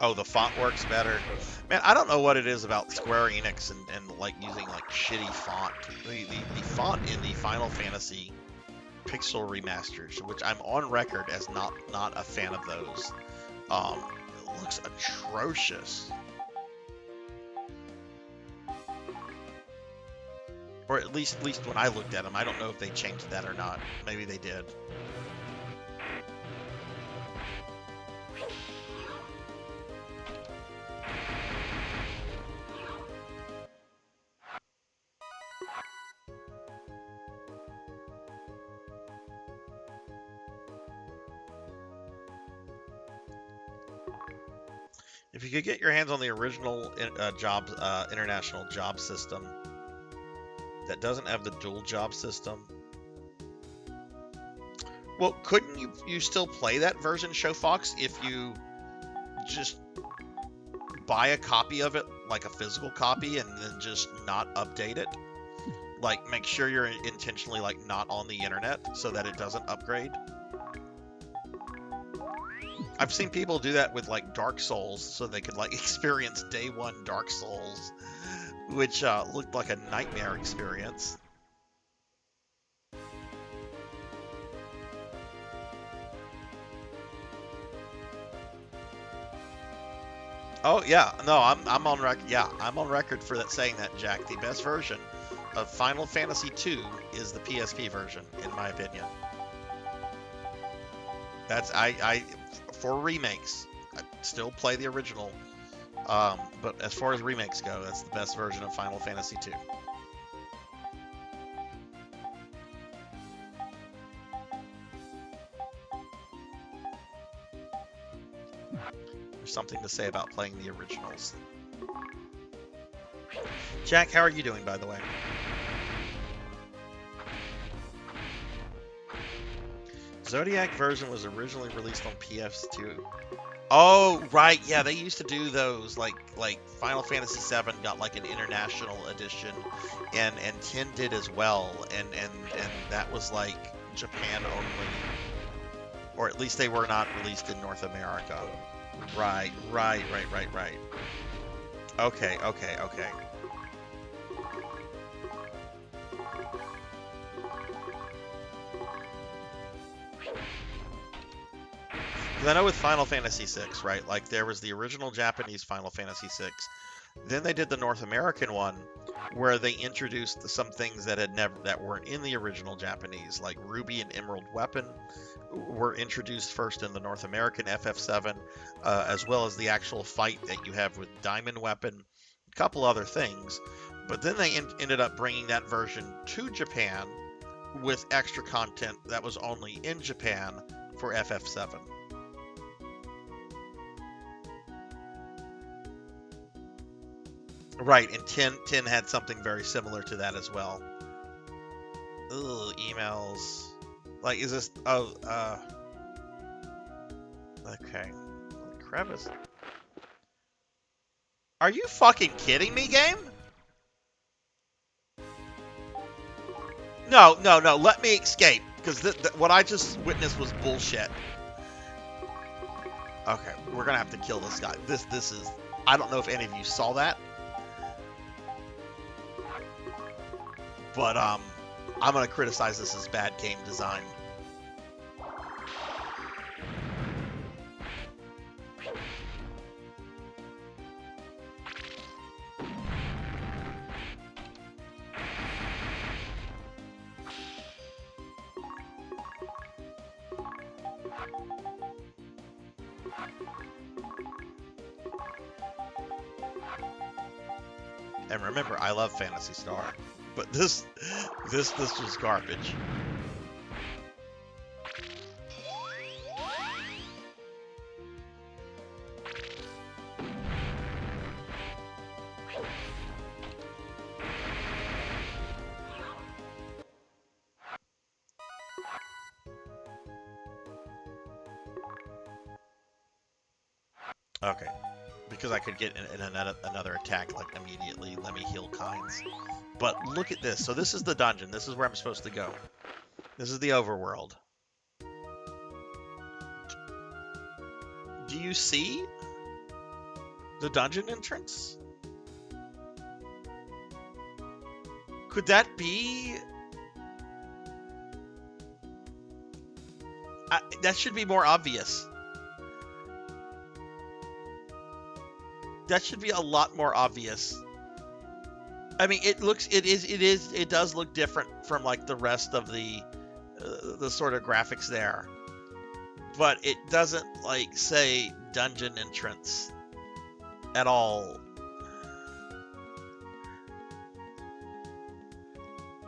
Oh, the font works better. Man, I don't know what it is about Square Enix and like using like shitty font. The font in the Final Fantasy Pixel remasters, which I'm on record as not a fan of those. It looks atrocious. Or at least when I looked at them, I don't know if they changed that or not. Maybe they did. If you could get your hands on the original international job system that doesn't have the dual job system, well, couldn't you still play that version, Show Fox, if you just buy a copy of it, like a physical copy, and then just not update it? Like, make sure you're intentionally like not on the internet so that it doesn't upgrade. I've seen people do that with like Dark Souls so they could like experience day one Dark Souls, which looked like a nightmare experience. Oh yeah, no, I'm on record. Yeah, I'm on record for that saying that, Jack. The best version of Final Fantasy II is the PSP version, in my opinion. That's I for remakes, I still play the original, but as far as remakes go, that's the best version of Final Fantasy II. There's something to say about playing the originals. Jack, how are you doing, by the way? Zodiac version was originally released on PS2. Oh, right, yeah, they used to do those, like Final Fantasy VII got like an international edition, and 10 did as well, and that was like Japan only, or at least they were not released in North America. Right. Okay. 'Cause I know with Final Fantasy VI, right? Like there was the original Japanese Final Fantasy VI. Then they did the North American one, where they introduced some things that weren't in the original Japanese, like Ruby and Emerald Weapon were introduced first in the North American FF7, as well as the actual fight that you have with Diamond Weapon, a couple other things. But then they ended up bringing that version to Japan with extra content that was only in Japan for FF7. Right, and 10 had something very similar to that as well. Ugh, emails. Like, is this... Oh, okay. Crevice. Are you fucking kidding me, game? No, no, no. Let me escape. Because what I just witnessed was bullshit. Okay, we're gonna have to kill this guy. This is... I don't know if any of you saw that. But, I'm gonna criticize this as bad game design. And remember, I love Phantasy Star, but this was garbage. Okay. Because I could get in another attack like immediately. Let me heal kinds. But look at this. So this is the dungeon. This is where I'm supposed to go. This is the overworld. Do you see the dungeon entrance? Could that be... that should be more obvious. That should be a lot more obvious. I mean, it does look different from like the rest of the sort of graphics there, but it doesn't like say dungeon entrance at all.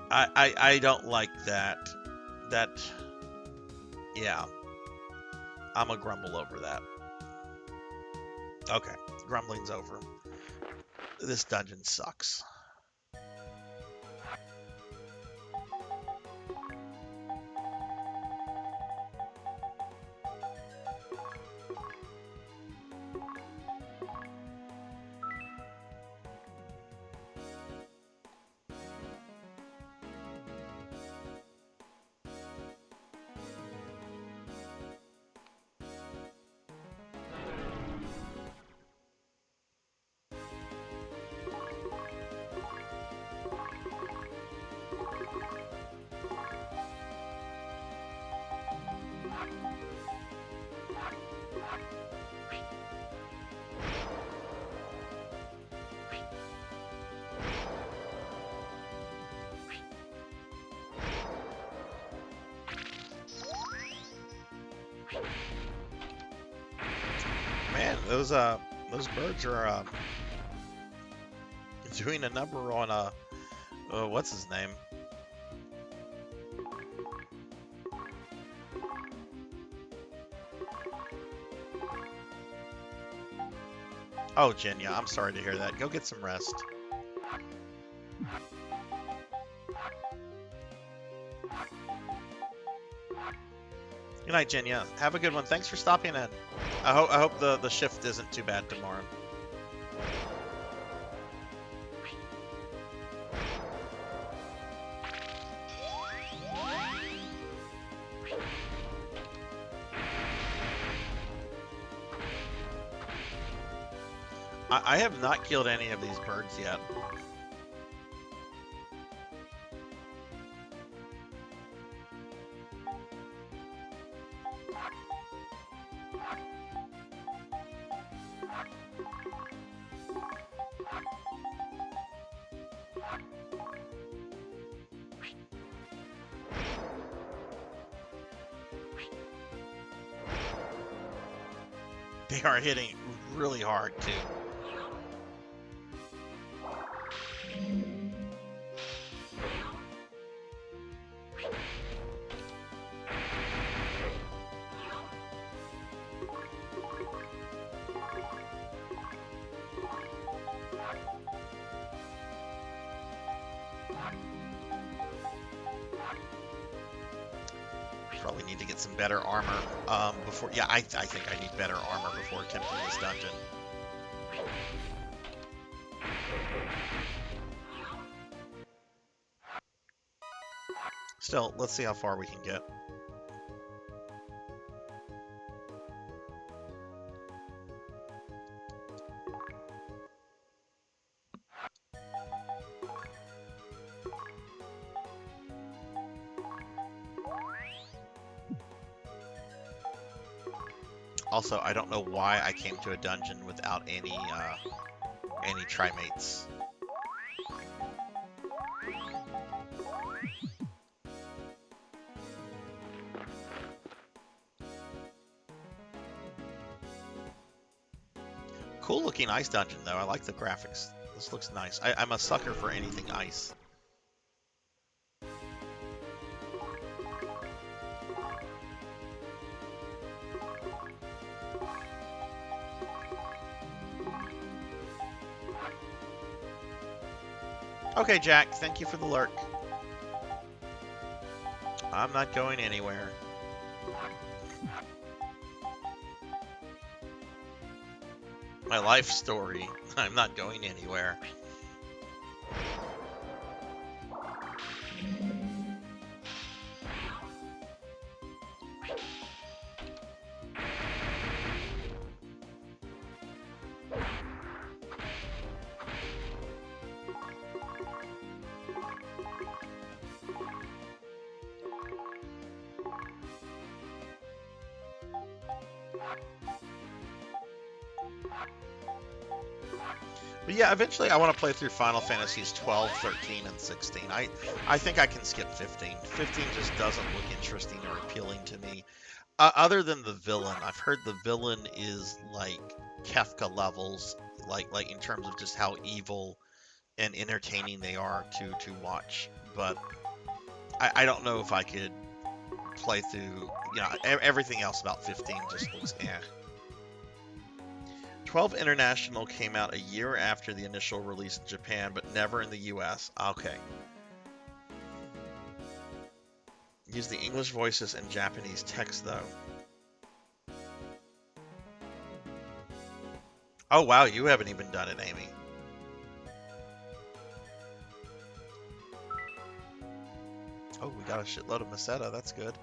I don't like that. Yeah, I'm gonna grumble over that. Okay, grumbling's over. This dungeon sucks. Man, those birds are doing a number on what's his name? Oh, Jenya, I'm sorry to hear that. Go get some rest. Good night, Jenya. Have a good one. Thanks for stopping in. I hope the shift isn't too bad tomorrow. I have not killed any of these birds yet. They are hitting really hard, too. Probably need to get some better armor before. Yeah, I think I need better armor before attempting this dungeon. Still, let's see how far we can get. Also, I don't know why I came to a dungeon without any trimates. Cool looking ice dungeon though. I like the graphics. This looks nice. I'm a sucker for anything ice. Okay, Jack, thank you for the lurk. I'm not going anywhere. My life story. I'm not going anywhere. But yeah, eventually I want to play through Final Fantasies 12, 13, and 16. I think I can skip 15. 15 just doesn't look interesting or appealing to me. Other than the villain, I've heard the villain is like Kefka levels, like in terms of just how evil and entertaining they are to watch. But I don't know if I could play through, you know, everything else about 15 just looks eh. 12 International came out a year after the initial release in Japan, but never in the US. Okay. Use the English voices and Japanese text, though. Oh, wow, you haven't even done it, Amy. Oh, we got a shitload of Meseta. That's good.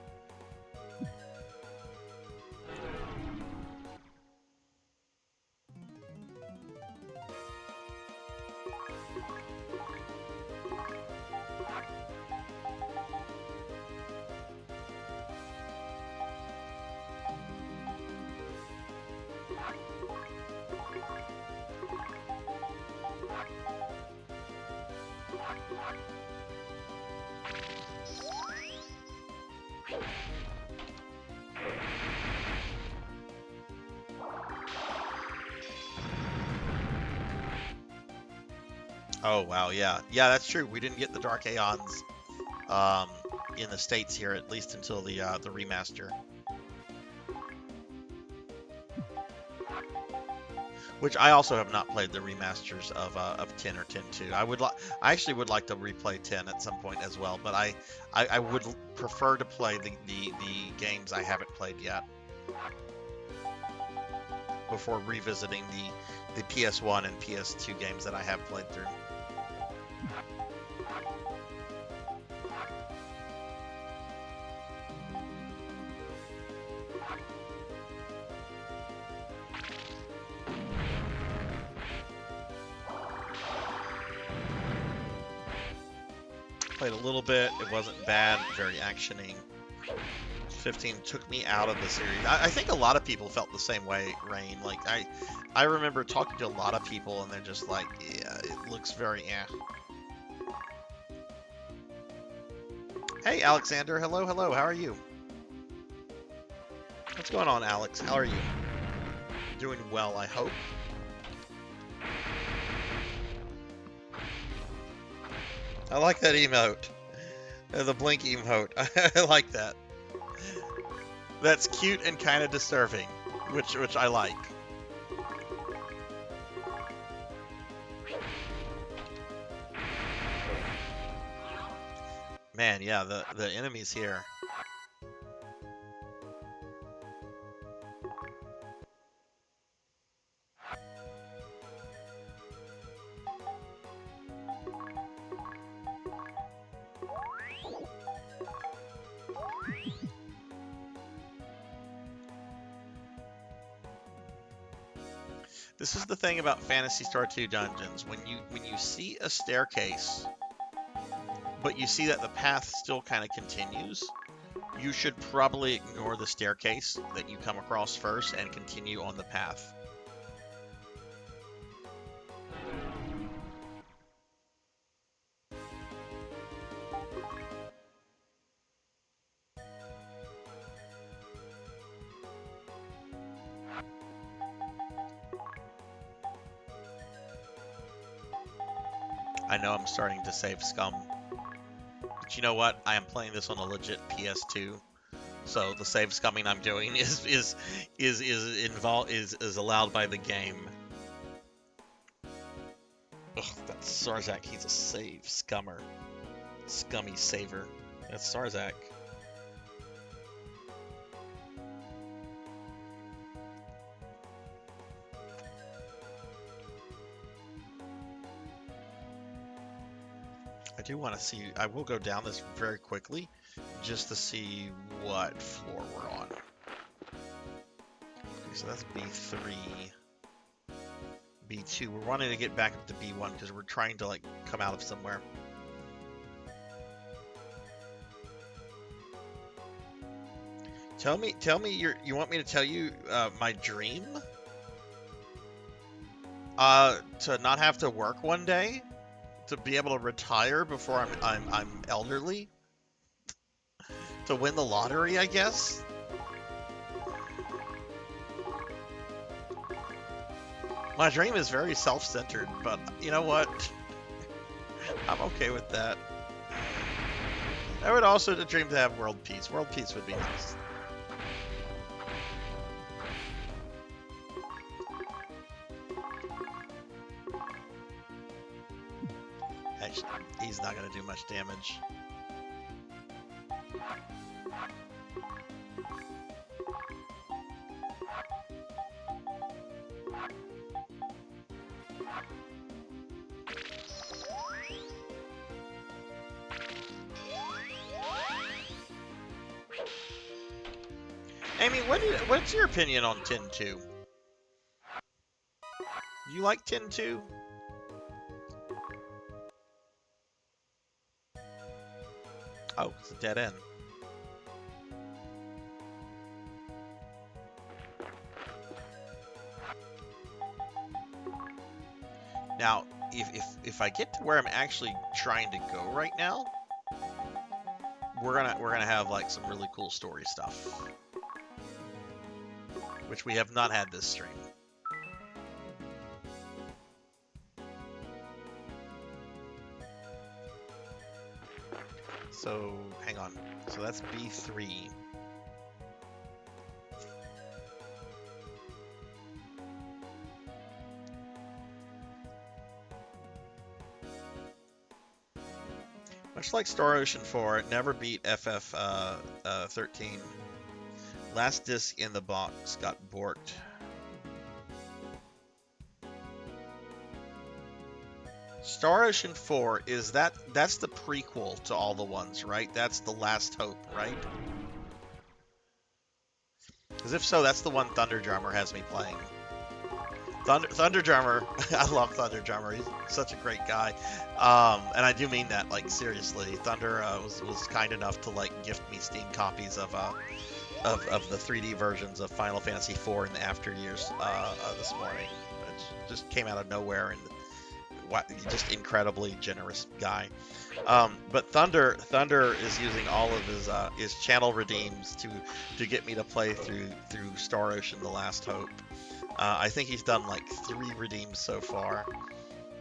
Oh, wow, yeah. Yeah, that's true. We didn't get the Dark Aeons in the States here, at least until the remaster. Which I also have not played the remasters of 10 or 10.2. I actually would like to replay 10 at some point as well, but I would prefer to play the games I haven't played yet before revisiting the PS1 and PS2 games that I have played through. Played a little bit. It wasn't bad. Very actioning. 15 took me out of the series. I think a lot of people felt the same way, Rain. Like, I remember talking to a lot of people, and they're just like, yeah, it looks very eh. Hey, Alexander. Hello, hello. How are you? What's going on, Alex? How are you? doing well, I hope. I like that emote. The blink emote. I like that. That's cute and kind of disturbing, which I like. Man, yeah, the enemies here. This is the thing about Phantasy Star 2 dungeons. When you see a staircase, but you see that the path still kind of continues, you should probably ignore the staircase that you come across first and continue on the path. I know I'm starting to save scum. But you know what? I am playing this on a legit PS2. So the save scumming I'm doing is allowed by the game. Ugh, that's Sarzac. He's a save scummer. Scummy saver. That's Sarzac. I do want to see. I will go down this very quickly, just to see what floor we're on. Okay, so that's B3, B2. We're wanting to get back up to B1 because we're trying to like come out of somewhere. Tell me, you want me to tell you my dream? To not have to work one day. To be able to retire before I'm elderly, to win the lottery, I guess. My dream is very self-centered, but you know what? I'm okay with that. I would also dream to have world peace. World peace would be nice. He's not going to do much damage. Amy, what's your opinion on Tin 2? You like Tin 2? Oh, it's a dead end. Now, if I get to where I'm actually trying to go right now, we're gonna have like some really cool story stuff, which we have not had this stream. So, hang on. So that's B3. Much like Star Ocean 4, it never beat FF13. Last disc in the box got borked. Star Ocean 4 is that's the prequel to all the ones, right? That's the last hope, right? Because if so, that's the one Thunder Drummer has me playing. Thunder Drummer, I love Thunder Drummer. He's such a great guy, and I do mean that, like, seriously. Thunder was kind enough to like gift me Steam copies of the 3D versions of Final Fantasy 4 in the after years this morning. It just came out of nowhere and just incredibly generous guy. But Thunder is using all of his channel redeems to get me to play through Star Ocean: The Last Hope. I think he's done like 3 redeems so far.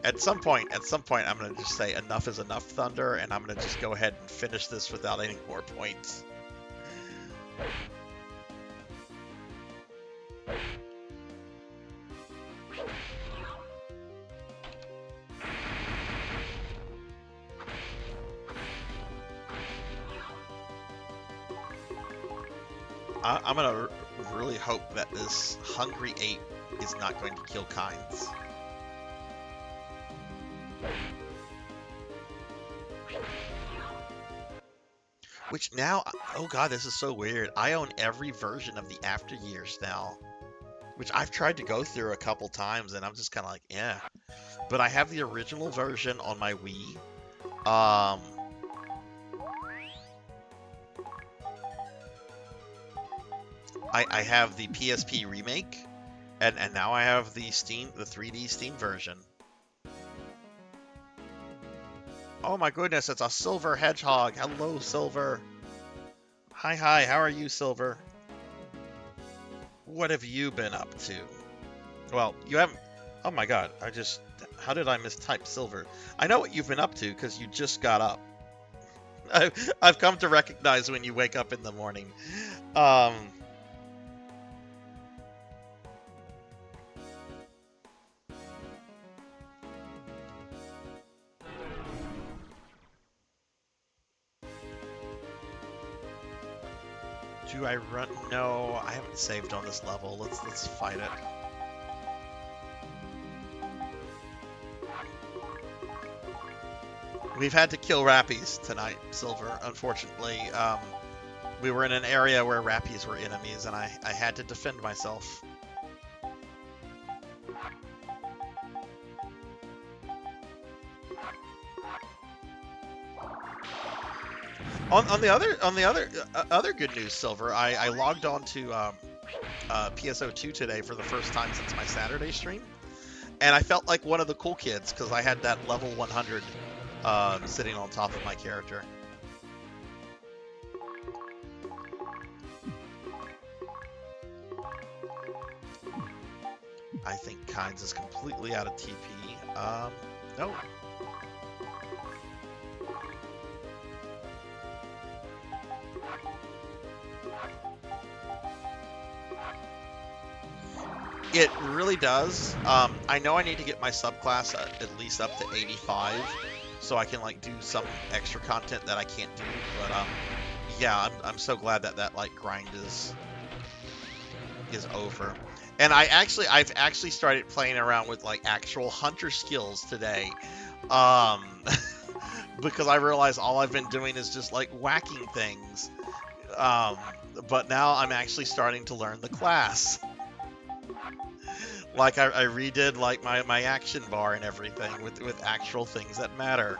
At some point, I'm gonna just say enough is enough, Thunder, and I'm gonna just go ahead and finish this without any more points. I'm gonna really hope that this hungry ape is not going to kill Kynes. Which now, oh god, this is so weird. I own every version of the After Years now. Which I've tried to go through a couple times, and I'm just kind of like, yeah. But I have the original version on my Wii. I have the PSP remake, and now I have the 3D Steam version. Oh my goodness, it's a Silver Hedgehog. Hello, Silver. Hi, how are you, Silver? What have you been up to? Well, you haven't... Oh my god, how did I mistype Silver? I know what you've been up to, because you just got up. I've come to recognize when you wake up in the morning. Do I run? No, I haven't saved on this level. Let's fight it. We've had to kill Rappies tonight, Silver, unfortunately. We were in an area where Rappies were enemies, and I had to defend myself. On the other good news, Silver, I logged on to PSO2 today for the first time since my Saturday stream, and I felt like one of the cool kids because I had that level 100 sitting on top of my character. I think Kynes is completely out of TP. No. It really does. I know I need to get my subclass at least up to 85, so I can like do some extra content that I can't do. But yeah, I'm so glad that like grind is over. And I've actually started playing around with like actual hunter skills today, because I realized all I've been doing is just like whacking things. But now I'm actually starting to learn the class. Like I redid like my action bar and everything with actual things that matter.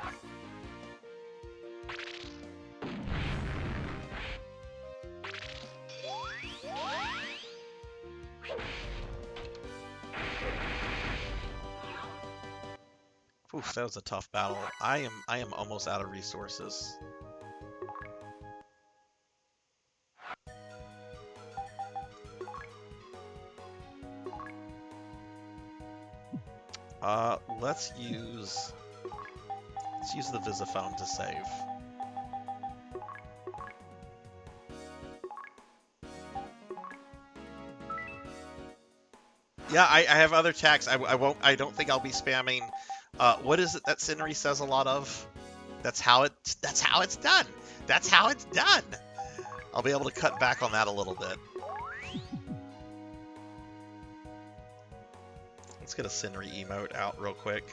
Oof, that was a tough battle. I am almost out of resources. Let's use the Visiphone to save. Yeah, I have other attacks. I don't think I'll be spamming. What is it that Sinri says a lot of? That's how it's done. That's how it's done. I'll be able to cut back on that a little bit. Let's get a Sinri emote out real quick.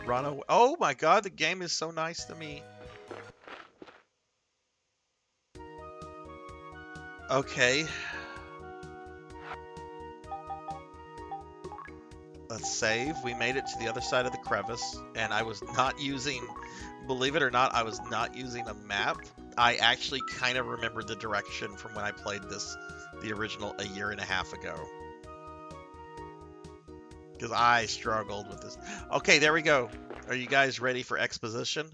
Run away. Oh my god, the game is so nice to me. Okay. Let's save. We made it to the other side of the crevice, and I was not using, believe it or not, I was not using a map. I actually kind of remembered the direction from when I played this, the original, a year and a half ago. Because I struggled with this. Okay, there we go. Are you guys ready for exposition?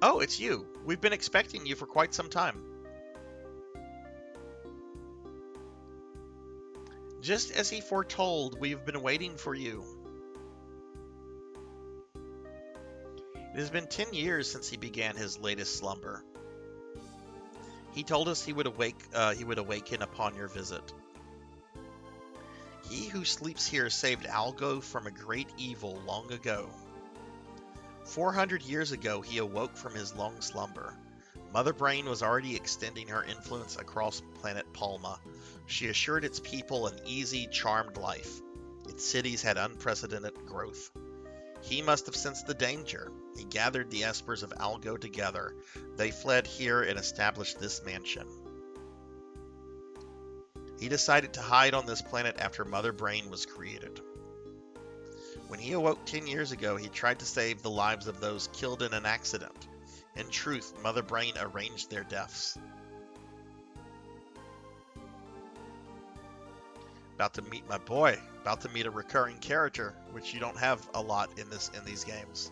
Oh, it's you. We've been expecting you for quite some time. Just as he foretold, we've been waiting for you. It has been 10 years since he began his latest slumber. He told us he would awaken upon your visit. He who sleeps here saved Algo from a great evil long ago. 400 years ago, he awoke from his long slumber. Mother Brain was already extending her influence across planet Palma. She assured its people an easy, charmed life. Its cities had unprecedented growth. He must have sensed the danger. He gathered the espers of Algo together. They fled here and established this mansion. He decided to hide on this planet after Mother Brain was created. When he awoke 10 years ago, he tried to save the lives of those killed in an accident. In truth, Mother Brain arranged their deaths. About to meet my boy. About to meet a recurring character, which you don't have a lot in these games.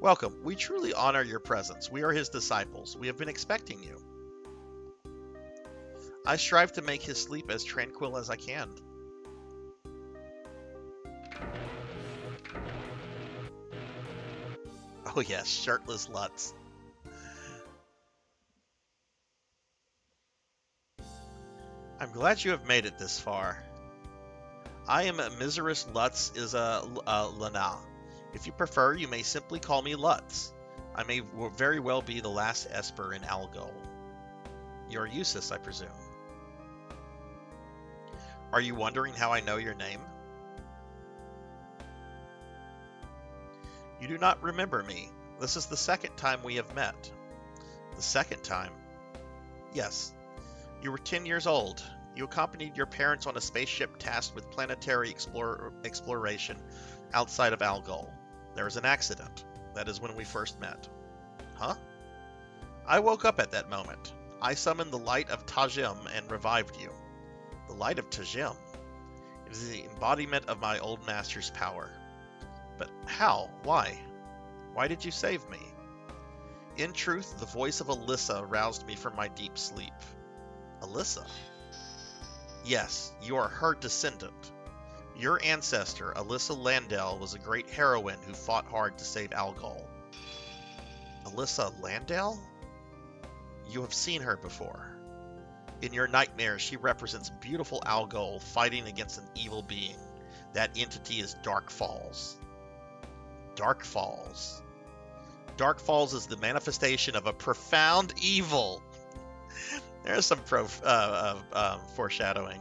Welcome. We truly honor your presence. We are his disciples. We have been expecting you. I strive to make his sleep as tranquil as I can. Oh yes, shirtless Lutz. I'm glad you have made it this far. I am a Miserous Lutz is a Lana. If you prefer, you may simply call me Lutz. I may very well be the last Esper in Algol. You're Eustace, I presume. Are you wondering how I know your name? You do not remember me. This is the second time we have met. The second time? Yes. You were 10 years old. You accompanied your parents on a spaceship tasked with planetary exploration outside of Algol. There was an accident. That is when we first met. Huh? I woke up at that moment. I summoned the light of Tajim and revived you. The light of Tajim? It is the embodiment of my old master's power. But how? Why? Why did you save me? In truth, the voice of Alyssa roused me from my deep sleep. Alyssa? Yes, you are her descendant. Your ancestor, Alyssa Landell, was a great heroine who fought hard to save Algol. Alyssa Landell? You have seen her before. In your nightmares, she represents beautiful Algol fighting against an evil being. That entity is Dark Falls. Dark Falls. Dark Falls is the manifestation of a profound evil. There's some foreshadowing.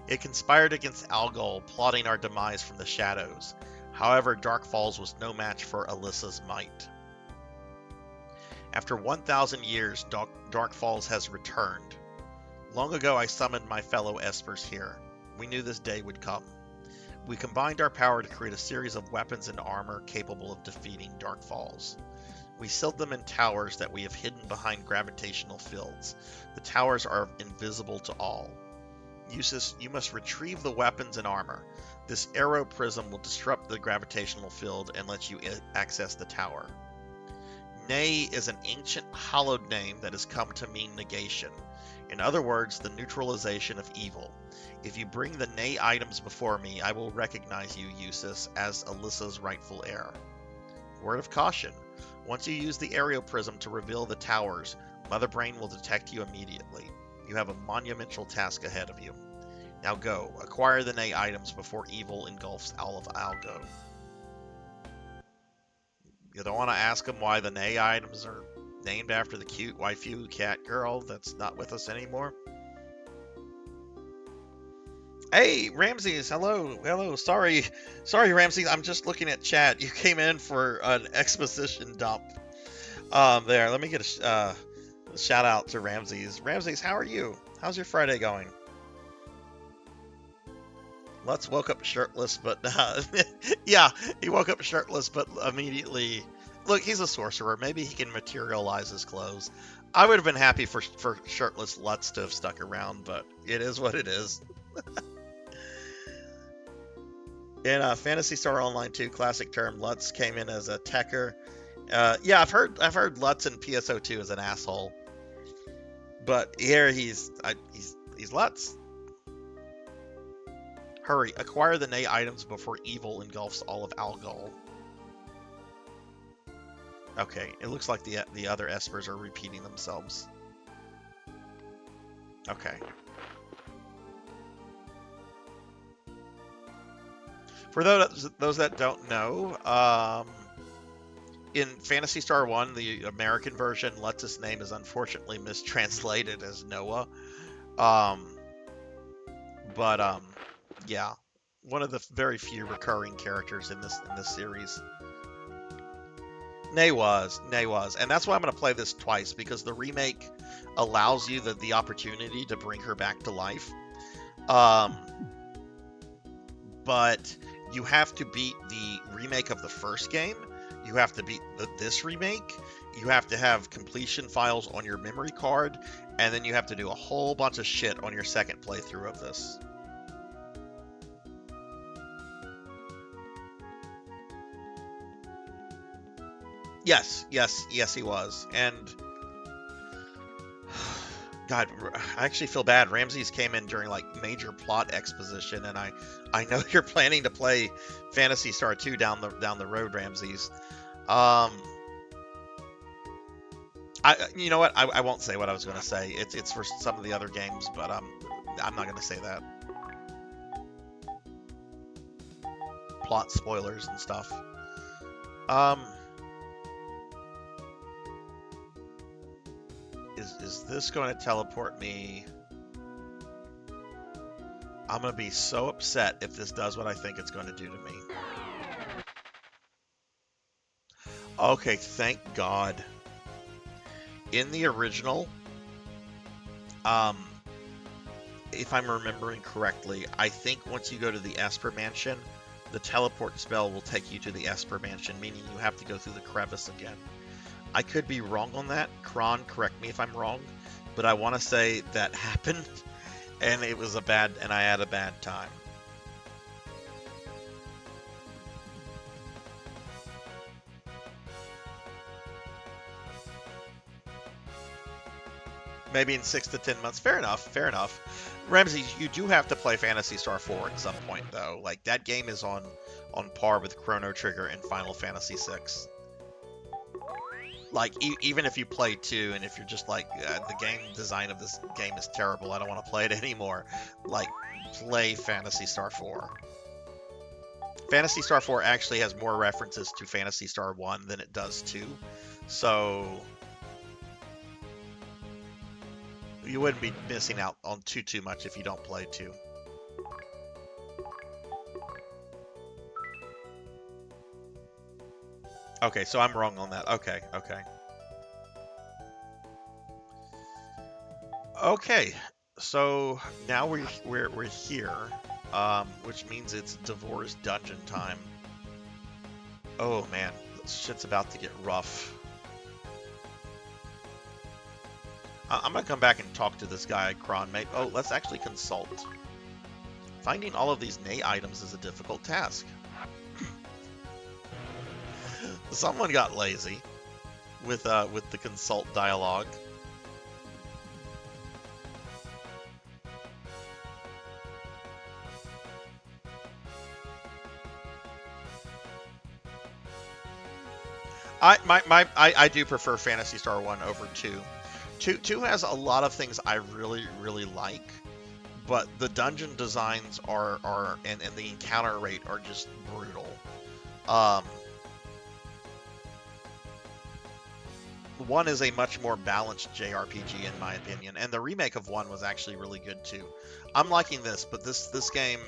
It conspired against Algol, plotting our demise from the shadows. However, Dark Falls was no match for Alyssa's might. After 1,000 years, Dark Falls has returned. Long ago, I summoned my fellow Espers here. We knew this day would come. We combined our power to create a series of weapons and armor capable of defeating Dark Falls. We sealed them in towers that we have hidden behind gravitational fields. The towers are invisible to all. Eustace, you must retrieve the weapons and armor. This arrow prism will disrupt the gravitational field and let you access the tower. Nay is an ancient hallowed name that has come to mean negation. In other words, the neutralization of evil. If you bring the Nay items before me, I will recognize you, Eustace, as Alyssa's rightful heir. Word of caution. Once you use the aerial prism to reveal the towers, Mother Brain will detect you immediately. You have a monumental task ahead of you. Now go, acquire the Nay items before evil engulfs all of Algo. You don't want to ask them why the Nay items are named after the cute waifu cat girl that's not with us anymore. Hey, Ramses, hello. Sorry, Ramses. I'm just looking at chat. You came in for an exposition dump. There. Let me get Shout out to Ramses. Ramses, how are you? How's your Friday going? Lutz woke up shirtless, but yeah, he woke up shirtless, but immediately. Look, he's a sorcerer. Maybe he can materialize his clothes. I would have been happy for shirtless Lutz to have stuck around, but it is what it is. In Phantasy Star Online 2 classic term, Lutz came in as a techer. Yeah, I've heard Lutz in PSO2 is an asshole, but here he's Lutz. Hurry, acquire the Nay items before evil engulfs all of Algol. Okay, it looks like the other espers are repeating themselves. Okay. For those that don't know, in Phantasy Star 1, the American version, Lutz's name is unfortunately mistranslated as Noah. Yeah, one of the very few recurring characters in this series. Nay was, and that's why I'm going to play this twice, because the remake allows you the opportunity to bring her back to life. But you have to beat the remake of the first game. You have to beat this remake. You have to have completion files on your memory card, and then you have to do a whole bunch of shit on your second playthrough of this. Yes, he was. And God, I actually feel bad. Ramses came in during like major plot exposition, and I know you're planning to play Phantasy Star 2 down the road, Ramses. You know what? I won't say what I was going to say. It's for some of the other games, but I'm not going to say that. Plot spoilers and stuff. Is this going to teleport me? I'm going to be so upset if this does what I think it's going to do to me. Okay, thank God. In the original, if I'm remembering correctly, I think once you go to the Esper Mansion, the teleport spell will take you to the Esper Mansion, meaning you have to go through the crevice again. I could be wrong on that. Kron, correct me if I'm wrong, but I want to say that happened, and it was and I had a bad time. Maybe in 6 to 10 months. Fair enough. Ramsey, you do have to play Phantasy Star 4 at some point, though. Like, that game is on par with Chrono Trigger and Final Fantasy 6. Like, even if you play 2, and if you're just like, the game design of this game is terrible, I don't want to play it anymore, like, play Phantasy Star 4. Phantasy Star 4 actually has more references to Phantasy Star 1 than it does 2, so you wouldn't be missing out on too much if you don't play 2. Okay, so I'm wrong on that. Okay. Okay, so now we're here, which means it's Divorce Dungeon time. Oh man, this shit's about to get rough. I'm gonna come back and talk to this guy, Kron, mate. Oh, let's actually consult. Finding all of these Nay items is a difficult task. Someone got lazy with the consult dialogue. I do prefer Phantasy Star 1 over 2. 2 has a lot of things I really like, but the dungeon designs are and the encounter rate are just brutal. 1 is a much more balanced JRPG in my opinion, and the remake of 1 was actually really good too. I'm liking this, but this game,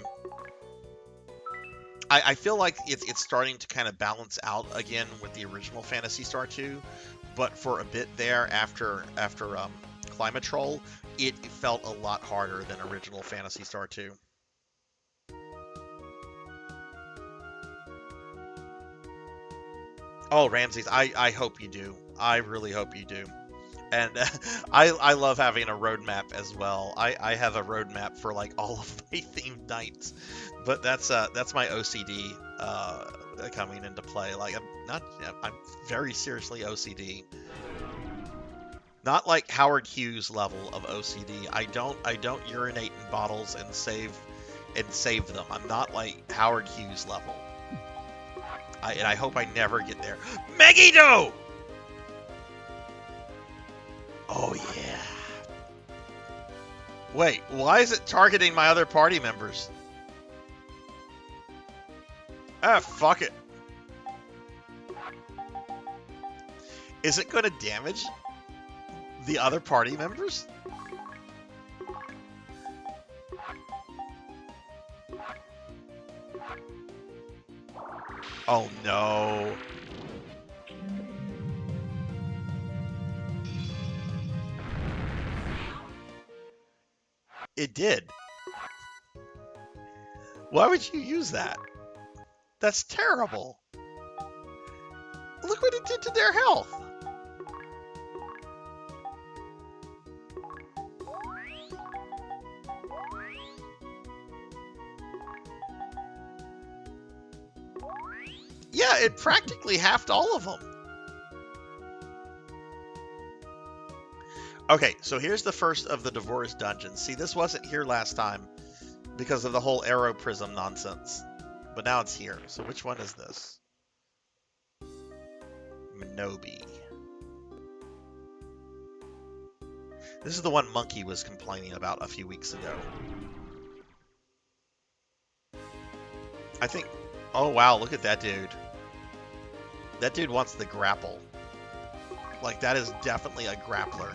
I feel like it's starting to kind of balance out again with the original Phantasy Star 2, but for a bit there after Climate Troll, it felt a lot harder than original Phantasy Star 2. Oh, Ramses, I hope you do. I really hope you do. And I love having a roadmap as well. I have a roadmap for like all of my themed nights, but that's my OCD coming into play. Like I'm very seriously OCD. Not like Howard Hughes level of OCD. I don't urinate in bottles and save them. I'm not like Howard Hughes level. And I hope I never get there. Megiddo! Oh yeah. Wait, why is it targeting my other party members? Ah, fuck it. Is it going to damage the other party members? Oh no. It did. Why would you use that? That's terrible. Look what it did to their health. Yeah, it practically halved all of them. Okay, so here's the first of the divorce dungeons. See, this wasn't here last time because of the whole arrow prism nonsense. But now it's here. So which one is this? Minobi. This is the one Monkey was complaining about a few weeks ago. I think... Oh, wow, look at that dude. That dude wants the grapple. Like, that is definitely a grappler.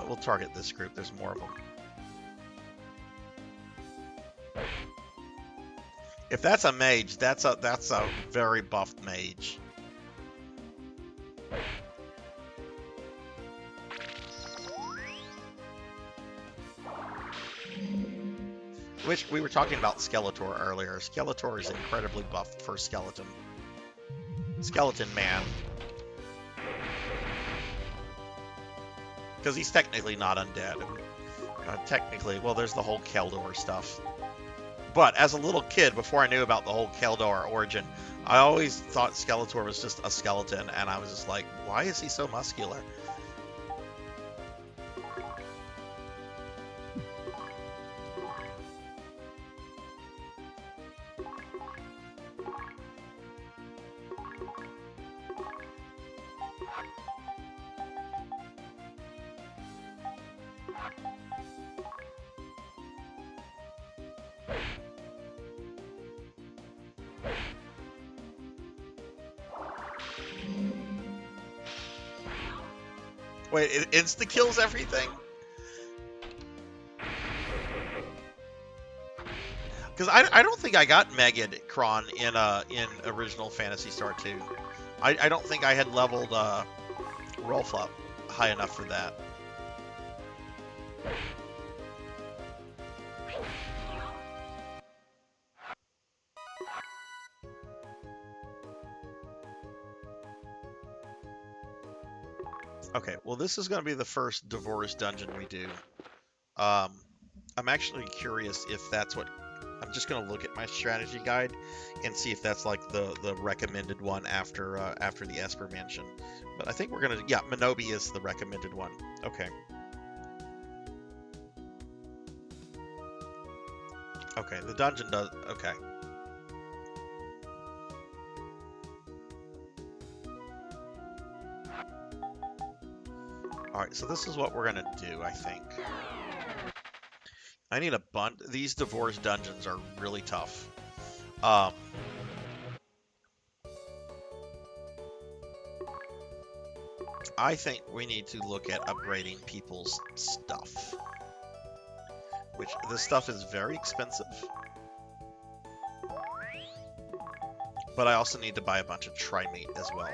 We'll target this group. There's more of them. If that's a mage, that's a very buffed mage. Which we were talking about Skeletor earlier. Skeletor is incredibly buffed for skeleton. Skeleton man. Because he's technically not undead. Technically, well, there's the whole Keldor stuff. But as a little kid, before I knew about the whole Keldor origin, I always thought Skeletor was just a skeleton, and I was just like, why is he so muscular? Wait, it insta-kills everything? Because I don't think I got Megatron in original Phantasy Star 2. I don't think I had leveled Rolf up high enough for that. Okay, well this is going to be the first divorce dungeon we do. I'm actually curious if that's what... I'm just going to look at my strategy guide and see if that's like the recommended one after the Esper Mansion. But I think we're going to... Yeah, Minobi is the recommended one. Okay. Okay, the dungeon does... Okay. Alright, so this is what we're going to do, I think. I need a bunch. These divorce dungeons are really tough. I think we need to look at upgrading people's stuff. Which, this stuff is very expensive. But I also need to buy a bunch of Trimate as well.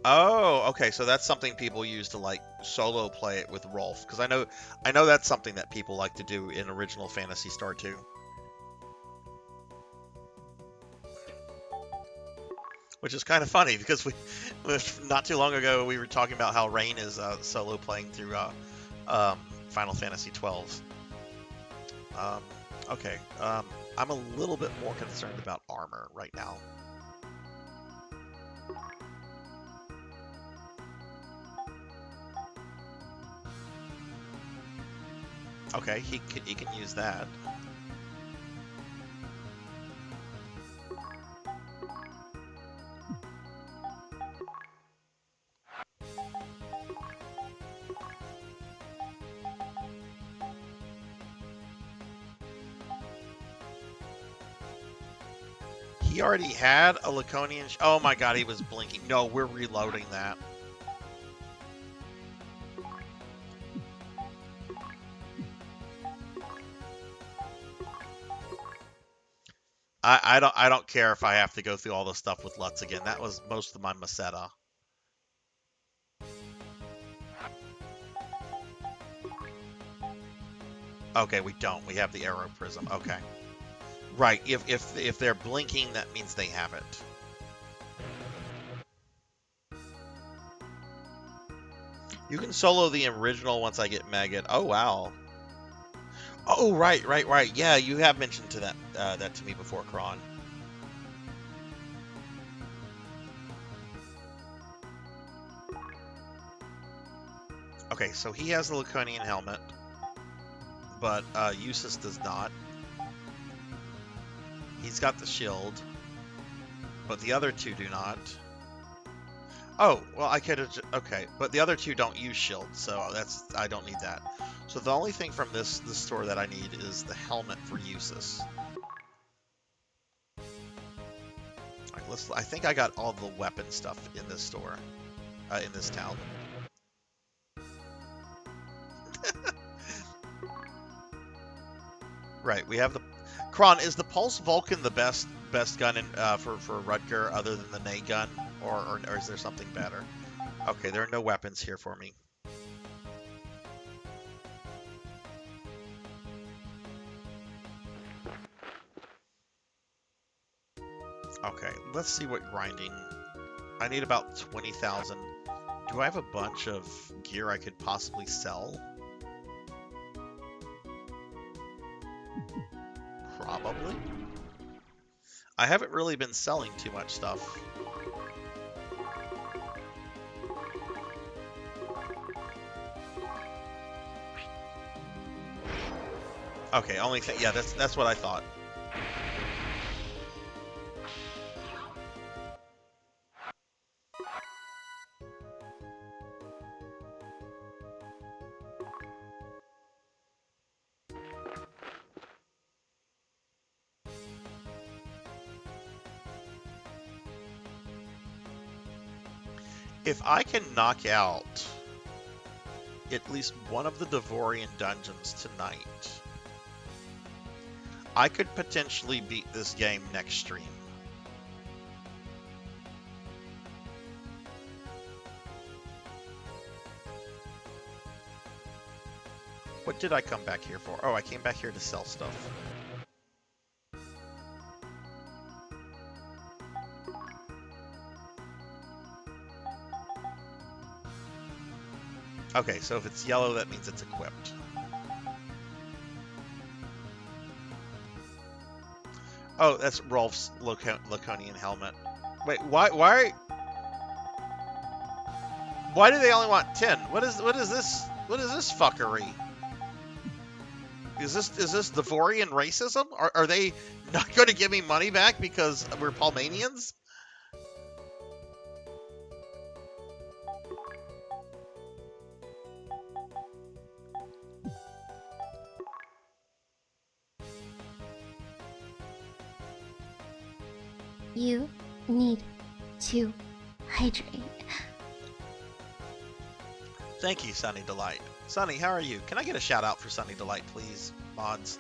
Oh, okay, so that's something people use to, like, solo play it with Rolf. Because I know that's something that people like to do in original Phantasy Star 2. Which is kind of funny, because not too long ago, we were talking about how Rain is solo playing through Final Fantasy 12. Okay, I'm a little bit more concerned about armor right now. Okay, he can use that. He already had a Laconian... Oh my god, he was blinking. No, we're reloading that. I don't care if I have to go through all the stuff with Lutz again. That was most of my Masetta. Okay, we don't. We have the Arrow Prism. Okay. Right, if they're blinking, that means they have it. You can solo the original once I get Maggot. Oh, wow. Oh, right. Yeah, you have mentioned to that to me before, Kron. Okay, so he has the Laconian helmet, but Eustace does not. He's got the shield, but the other two do not. Oh, well, I could have... Okay, but the other two don't use shield, so I don't need that. So the only thing from this store that I need is the helmet for Eustace. Alright, I think I got all the weapon stuff in this store, in this town. Right, we have the... Kron, is the Pulse Vulcan the best gun for Rutger other than the Nay gun? Or is there something better? Okay, there are no weapons here for me. Okay, let's see what grinding... I need about 20,000. Do I have a bunch of gear I could possibly sell? Probably. I haven't really been selling too much stuff. Okay, only thing, yeah, that's what I thought. If I can knock out at least one of the Devorian dungeons tonight, I could potentially beat this game next stream. What did I come back here for? Oh, I came back here to sell stuff. Okay, so if it's yellow, that means it's equipped. Oh, that's Rolf's Laconian helmet. Wait, why do they only want 10? What is this? What is this fuckery? Is this Devorian racism? Are they not going to give me money back because we're Palmanians? You need to hydrate. Thank you, Sunny Delight. Sunny, how are you? Can I get a shout out for Sunny Delight, please, mods?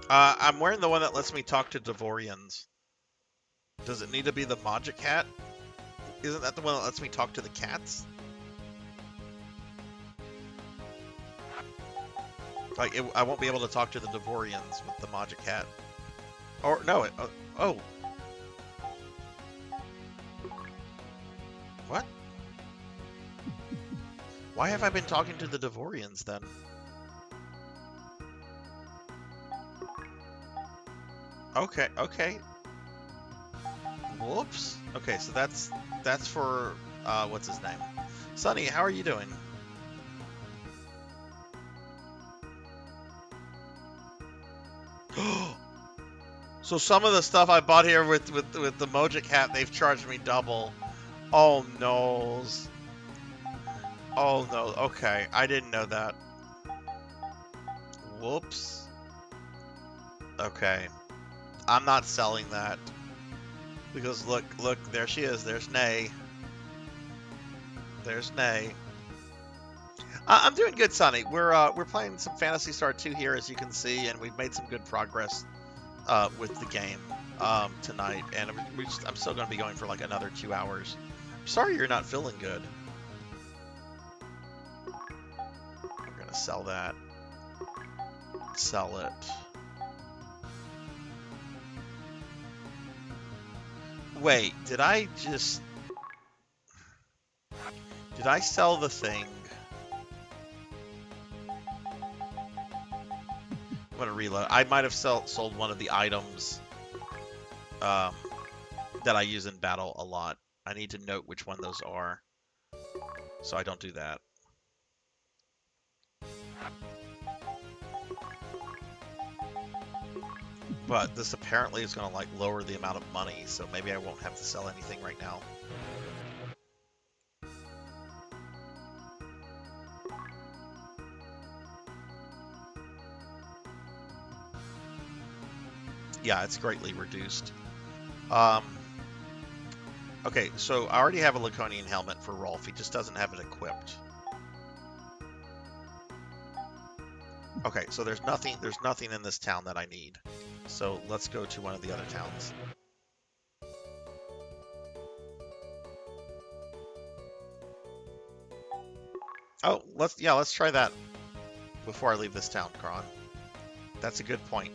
I'm wearing the one that lets me talk to Devorians. Does it need to be the Magic Hat? Isn't that the one that lets me talk to the cats? Like, I won't be able to talk to the Devorians with the Magic Hat. Or, no, oh. What? Why have I been talking to the Devorians, then? Okay, okay. Whoops. Okay, so that's for, what's his name? Sunny, how are you doing? So some of the stuff I bought here with the Mojic hat, they've charged me double. Oh no. Oh no. Okay, I didn't know that. Whoops. Okay. I'm not selling that. Because look, there she is. There's Nay. There's Nay. I'm doing good, Sonny. We're playing some Phantasy Star 2 here, as you can see, and we've made some good progress with the game tonight, and I'm still going to be going for like another 2 hours. I'm sorry you're not feeling good. We're going to sell that. Sell it. Wait, did I sell the thing? I'm going to reload. I might have sold one of the items that I use in battle a lot. I need to note which one those are, so I don't do that. But this apparently is going to like lower the amount of money, so maybe I won't have to sell anything right now. Yeah, it's greatly reduced. Okay, so I already have a Laconian helmet for Rolf. He just doesn't have it equipped. Okay, so there's nothing in this town that I need. So let's go to one of the other towns. Oh, let's try that before I leave this town, Kron. That's a good point.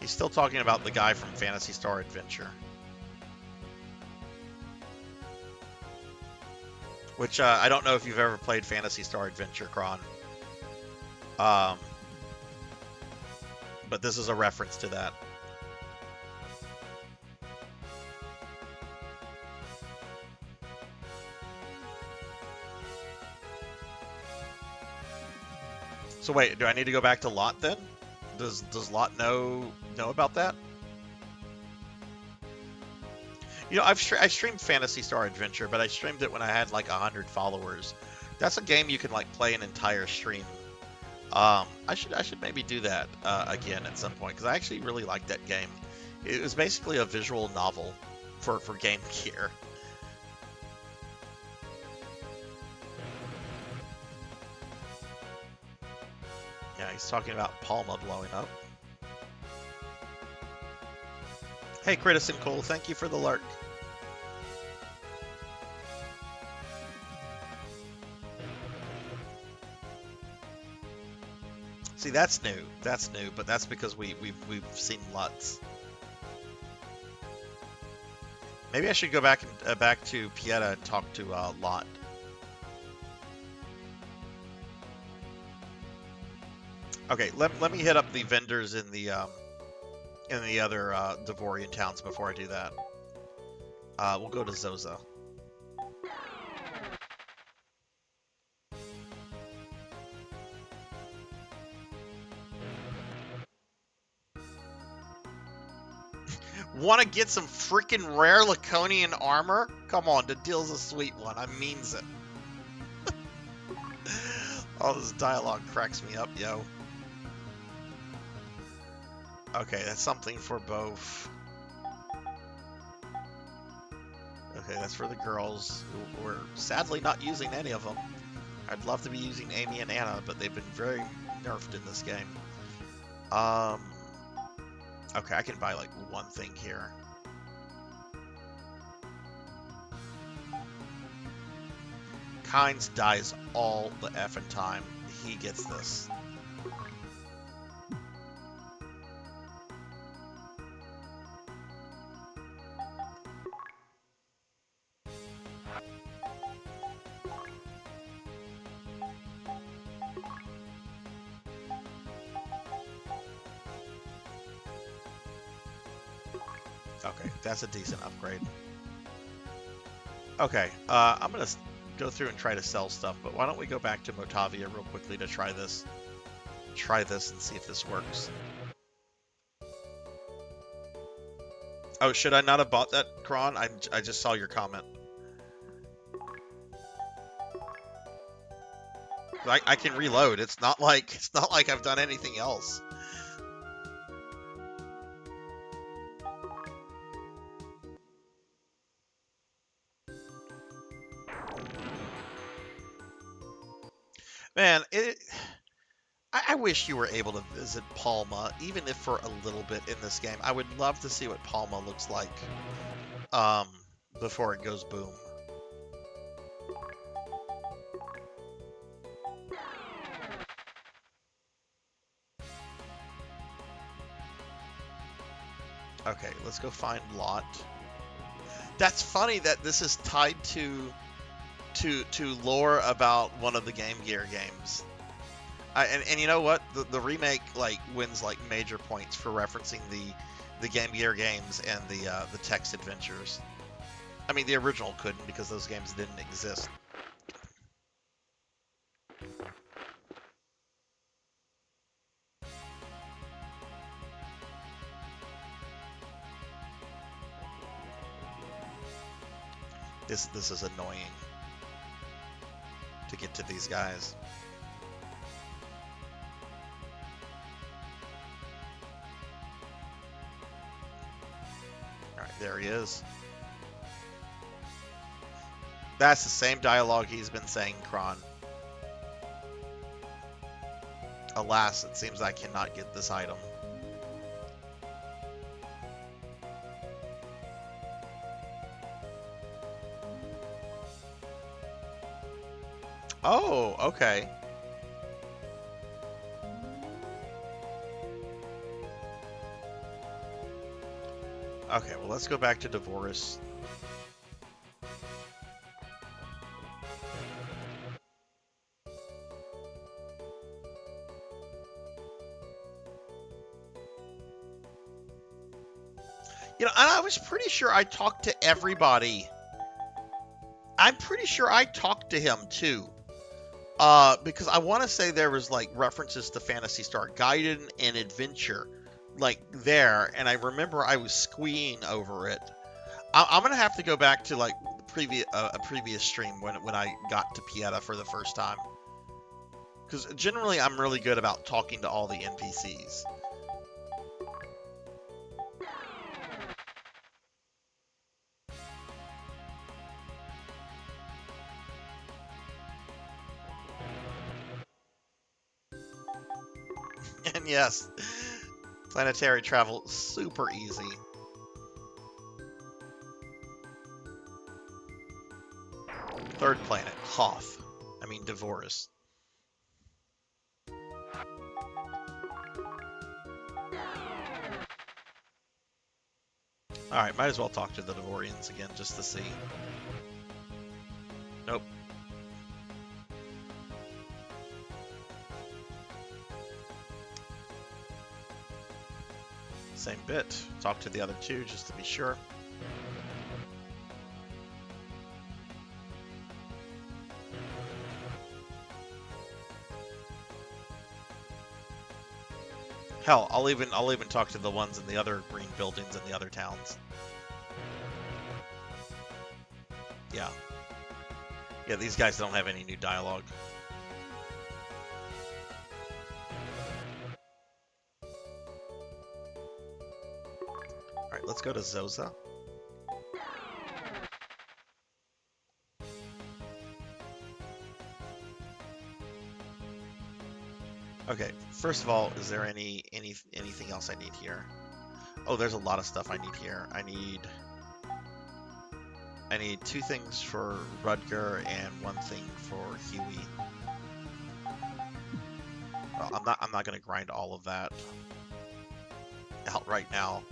He's still talking about the guy from Phantasy Star Adventure. Which, I don't know if you've ever played Phantasy Star Adventure, Kron. But this is a reference to that. So wait, do I need to go back to Lot then? Does Lot know about that? You know, I streamed Phantasy Star Adventure, but I streamed it when I had like 100 followers. That's a game you can like play an entire stream. I should maybe do that again at some point, because I actually really liked that game. It was basically a visual novel for Game Gear. Yeah, he's talking about Palma blowing up. Hey, Critison Cole, thank you for the lurk. See, that's new. That's new, but that's because we've seen lots. Maybe I should go back to Pieta and talk to Lot. Okay, let me hit up the vendors in the other Devorian towns before I do that. We'll go to Zoza. Want to get some freaking rare Laconian armor? Come on, the deal's a sweet one. I means it. All this dialogue cracks me up, yo. Okay, that's something for both. Okay, that's for the girls who we're sadly not using any of them. I'd love to be using Amy and Anna, but they've been very nerfed in this game. Okay, I can buy like one thing here. Kynes dies all the effing time. He gets this. Okay, that's a decent upgrade. Okay, I'm gonna go through and try to sell stuff, but why don't we go back to Motavia real quickly to try this? Try this and see if this works. Oh, should I not have bought that, Kron? I just saw your comment. I can reload. It's not like I've done anything else. Man, I wish you were able to visit Palma, even if for a little bit in this game. I would love to see what Palma looks like before it goes boom. Okay, let's go find Lot. That's funny that this is tied to lore about one of the Game Gear games. And you know what? The remake like wins like major points for referencing the Game Gear games and the text adventures. I mean, the original couldn't because those games didn't exist. This is annoying to get to these guys. Alright, there he is. That's the same dialogue he's been saying, Kron. Alas, it seems I cannot get this item. Oh, okay. Okay, well, let's go back to Devoris. You know, and I was pretty sure I talked to everybody. I'm pretty sure I talked to him, too. Because I want to say there was, like, references to Phantasy Star Gaiden and Adventure, like, there. And I remember I was squeeing over it. I'm going to have to go back to, like, a previous stream when I got to Pieta for the first time. Because generally I'm really good about talking to all the NPCs. And yes, planetary travel, super easy. Third planet, Hoth. I mean, Devoris. Alright, might as well talk to the Devorians again, just to see. Nope. Same bit. Talk to the other two, just to be sure. Hell, I'll even talk to the ones in the other green buildings in the other towns. Yeah. Yeah, these guys don't have any new dialogue. Alright, let's go to Zoza. Okay, first of all, is there anything else I need here? Oh, there's a lot of stuff I need here. I need 2 things for Rudger and 1 thing for Huey. Well, I'm not gonna grind all of that out right now.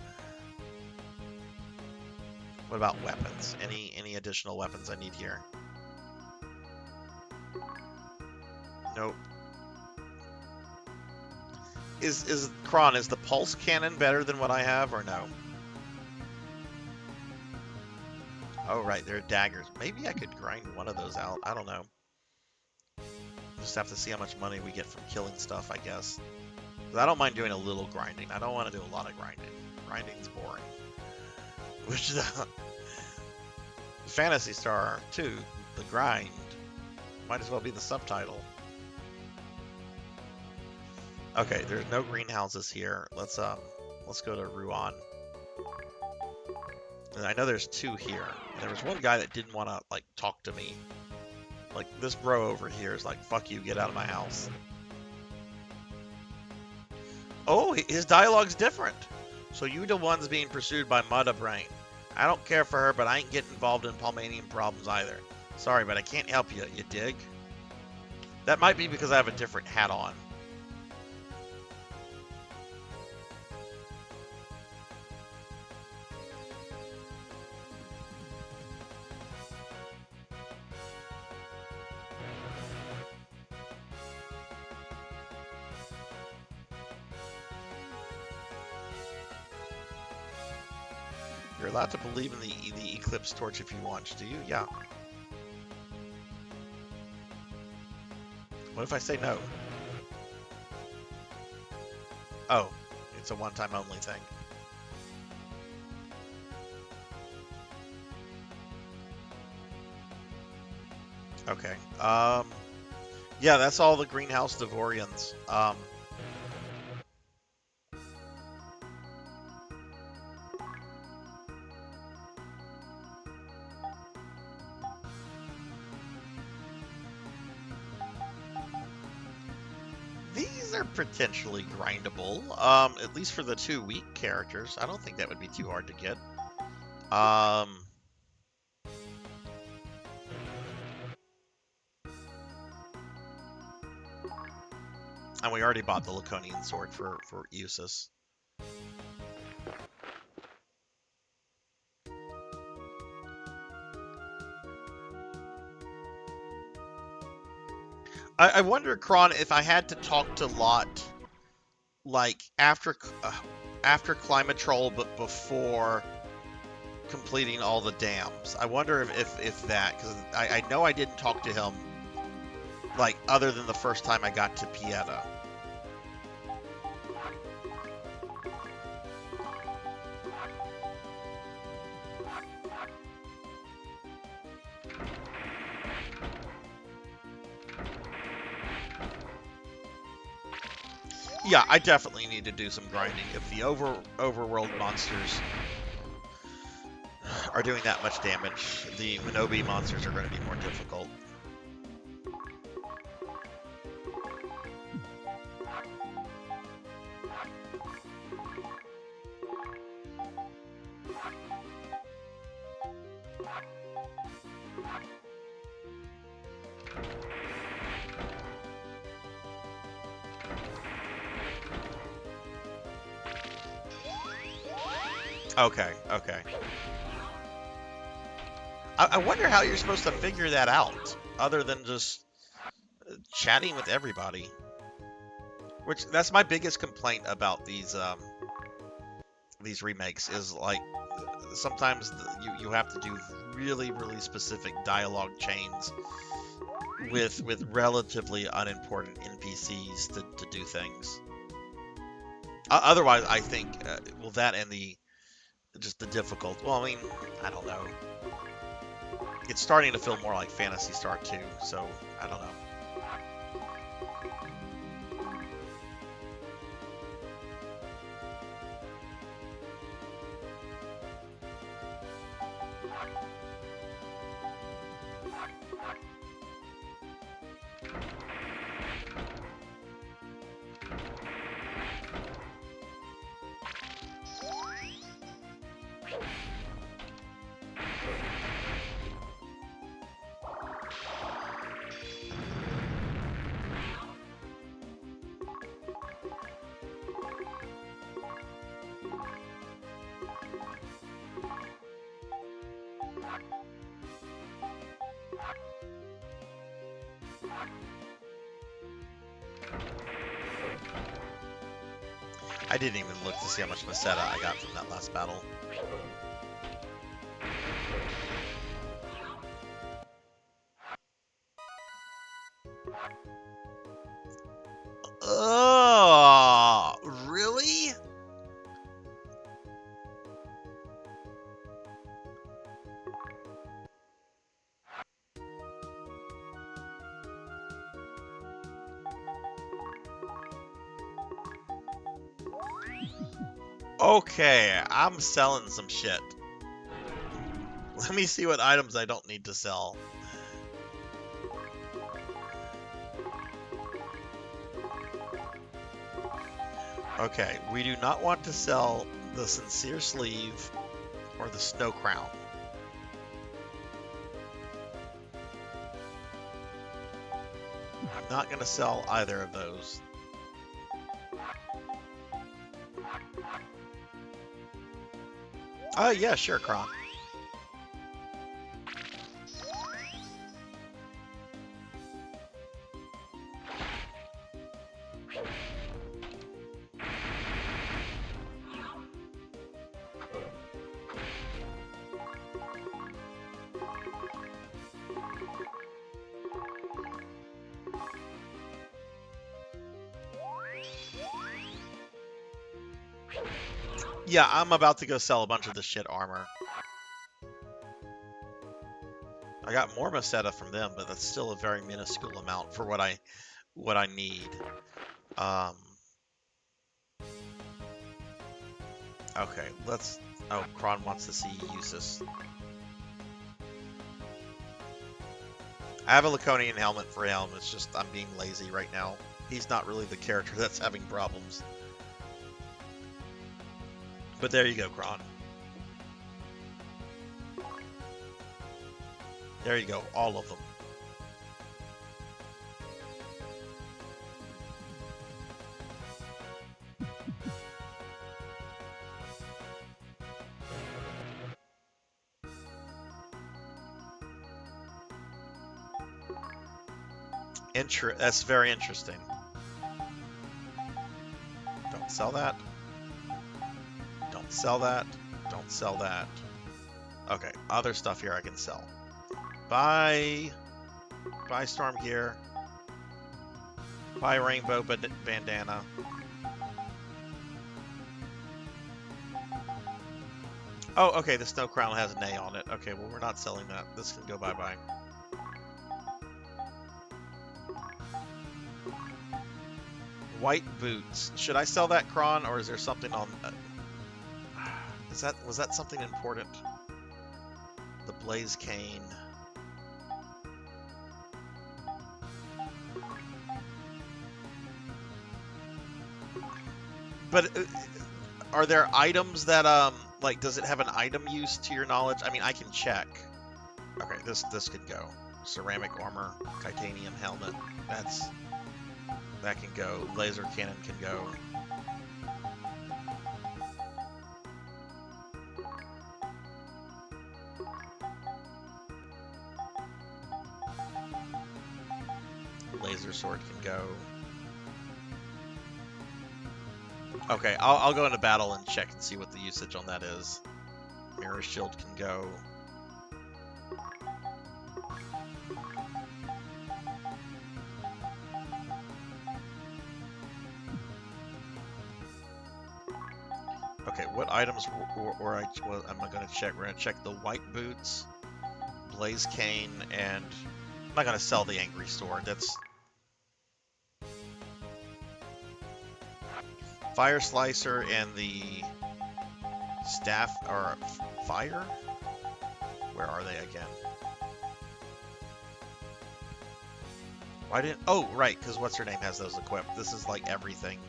What about weapons? Any additional weapons I need here? Nope. Is Kron, is the pulse cannon better than what I have or no? Oh right, they're daggers. Maybe I could grind one of those out. I don't know. Just have to see how much money we get from killing stuff, I guess. 'Cause I don't mind doing a little grinding. I don't want to do a lot of grinding. Grinding's boring. Which the Phantasy Star 2, the grind, might as well be the subtitle. Okay, there's no greenhouses here. Let's go to Ruan. And I know there's 2 here. And there was one guy that didn't want to like talk to me. Like this bro over here is like, "Fuck you, get out of my house." Oh, his dialogue's different. So you the one's being pursued by Mudda Brain. I don't care for her, but I ain't getting involved in Palmanian problems either. Sorry, but I can't help you. You dig? That might be because I have a different hat on. You're allowed to believe in the Eclipse Torch if you want, do you? Yeah. What if I say no? Oh, it's a one-time only thing. Okay. Yeah, that's all the Greenhouse Devorians. These are potentially grindable, at least for the 2 weak characters. I don't think that would be too hard to get. And we already bought the Laconian sword for Usus. I wonder, Kron, if I had to talk to Lot, like after Climatrol, but before completing all the dams. I wonder if that, because I know I didn't talk to him, like other than the first time I got to Pieta. Yeah, I definitely need to do some grinding. If the overworld monsters are doing that much damage, the Minobi monsters are going to be more difficult. Okay, okay. I wonder how you're supposed to figure that out, other than just chatting with everybody. Which, that's my biggest complaint about these remakes, is like, sometimes you have to do really, really specific dialogue chains with relatively unimportant NPCs to do things. Otherwise, I think, well, that and just the difficult. Well, I mean, I don't know. It's starting to feel more like Phantasy Star 2, so I don't know. I didn't even look to see how much Masetta I got from that last battle. Oh, really? Okay, I'm selling some shit. Let me see what items I don't need to sell. Okay, we do not want to sell the Sincere Sleeve or the Snow Crown. I'm not going to sell either of those. Oh, yeah, sure, Kron. Yeah, I'm about to go sell a bunch of this shit armor. I got more Masetta from them, but that's still a very minuscule amount for what I need. Okay, let's. Oh, Kron wants to see you use this. I have a Laconian helmet for him. It's just I'm being lazy right now. He's not really the character that's having problems. But there you go, Kron. There you go, all of them. That's very interesting. Don't sell that. Don't sell that. Don't sell that. Okay, other stuff here I can sell. Buy Storm Gear. Buy Rainbow Bandana. Oh, okay, the Snow Crown has an A on it. Okay, well, we're not selling that. This can go bye-bye. White boots. Should I sell that, Kron, or is there something on... was that something important? The Blaze Cane. But are there items that like, does it have an item use to your knowledge? I mean, I can check. Okay, this could go. Ceramic armor, titanium helmet. That can go. Laser cannon can go. Laser sword can go. Okay, I'll go into battle and check and see what the usage on that is. Mirror shield can go. Okay, what items am I going to check? We're going to check the white boots, blaze cane, and I'm not going to sell the angry sword. That's fire slicer and the staff or fire. Where are they again? Why didn't? Oh, right, because what's her name has those equipped. This is like everything.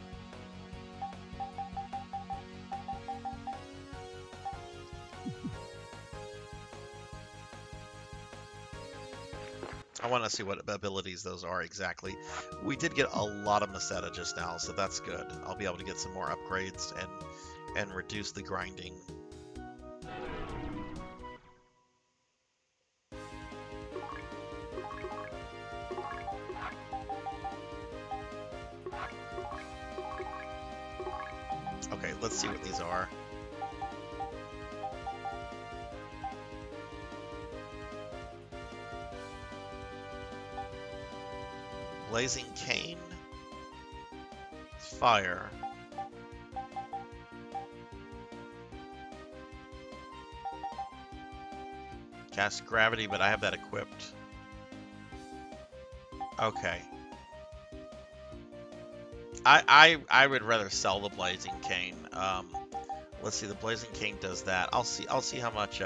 I want to see what abilities those are exactly. We did get a lot of Meseta just now, so that's good. I'll be able to get some more upgrades and reduce the grinding. Okay, let's see what these are. Blazing cane, fire, cast gravity, but I have that equipped. Okay. I would rather sell the blazing cane. Let's see, the blazing cane does that. I'll see how much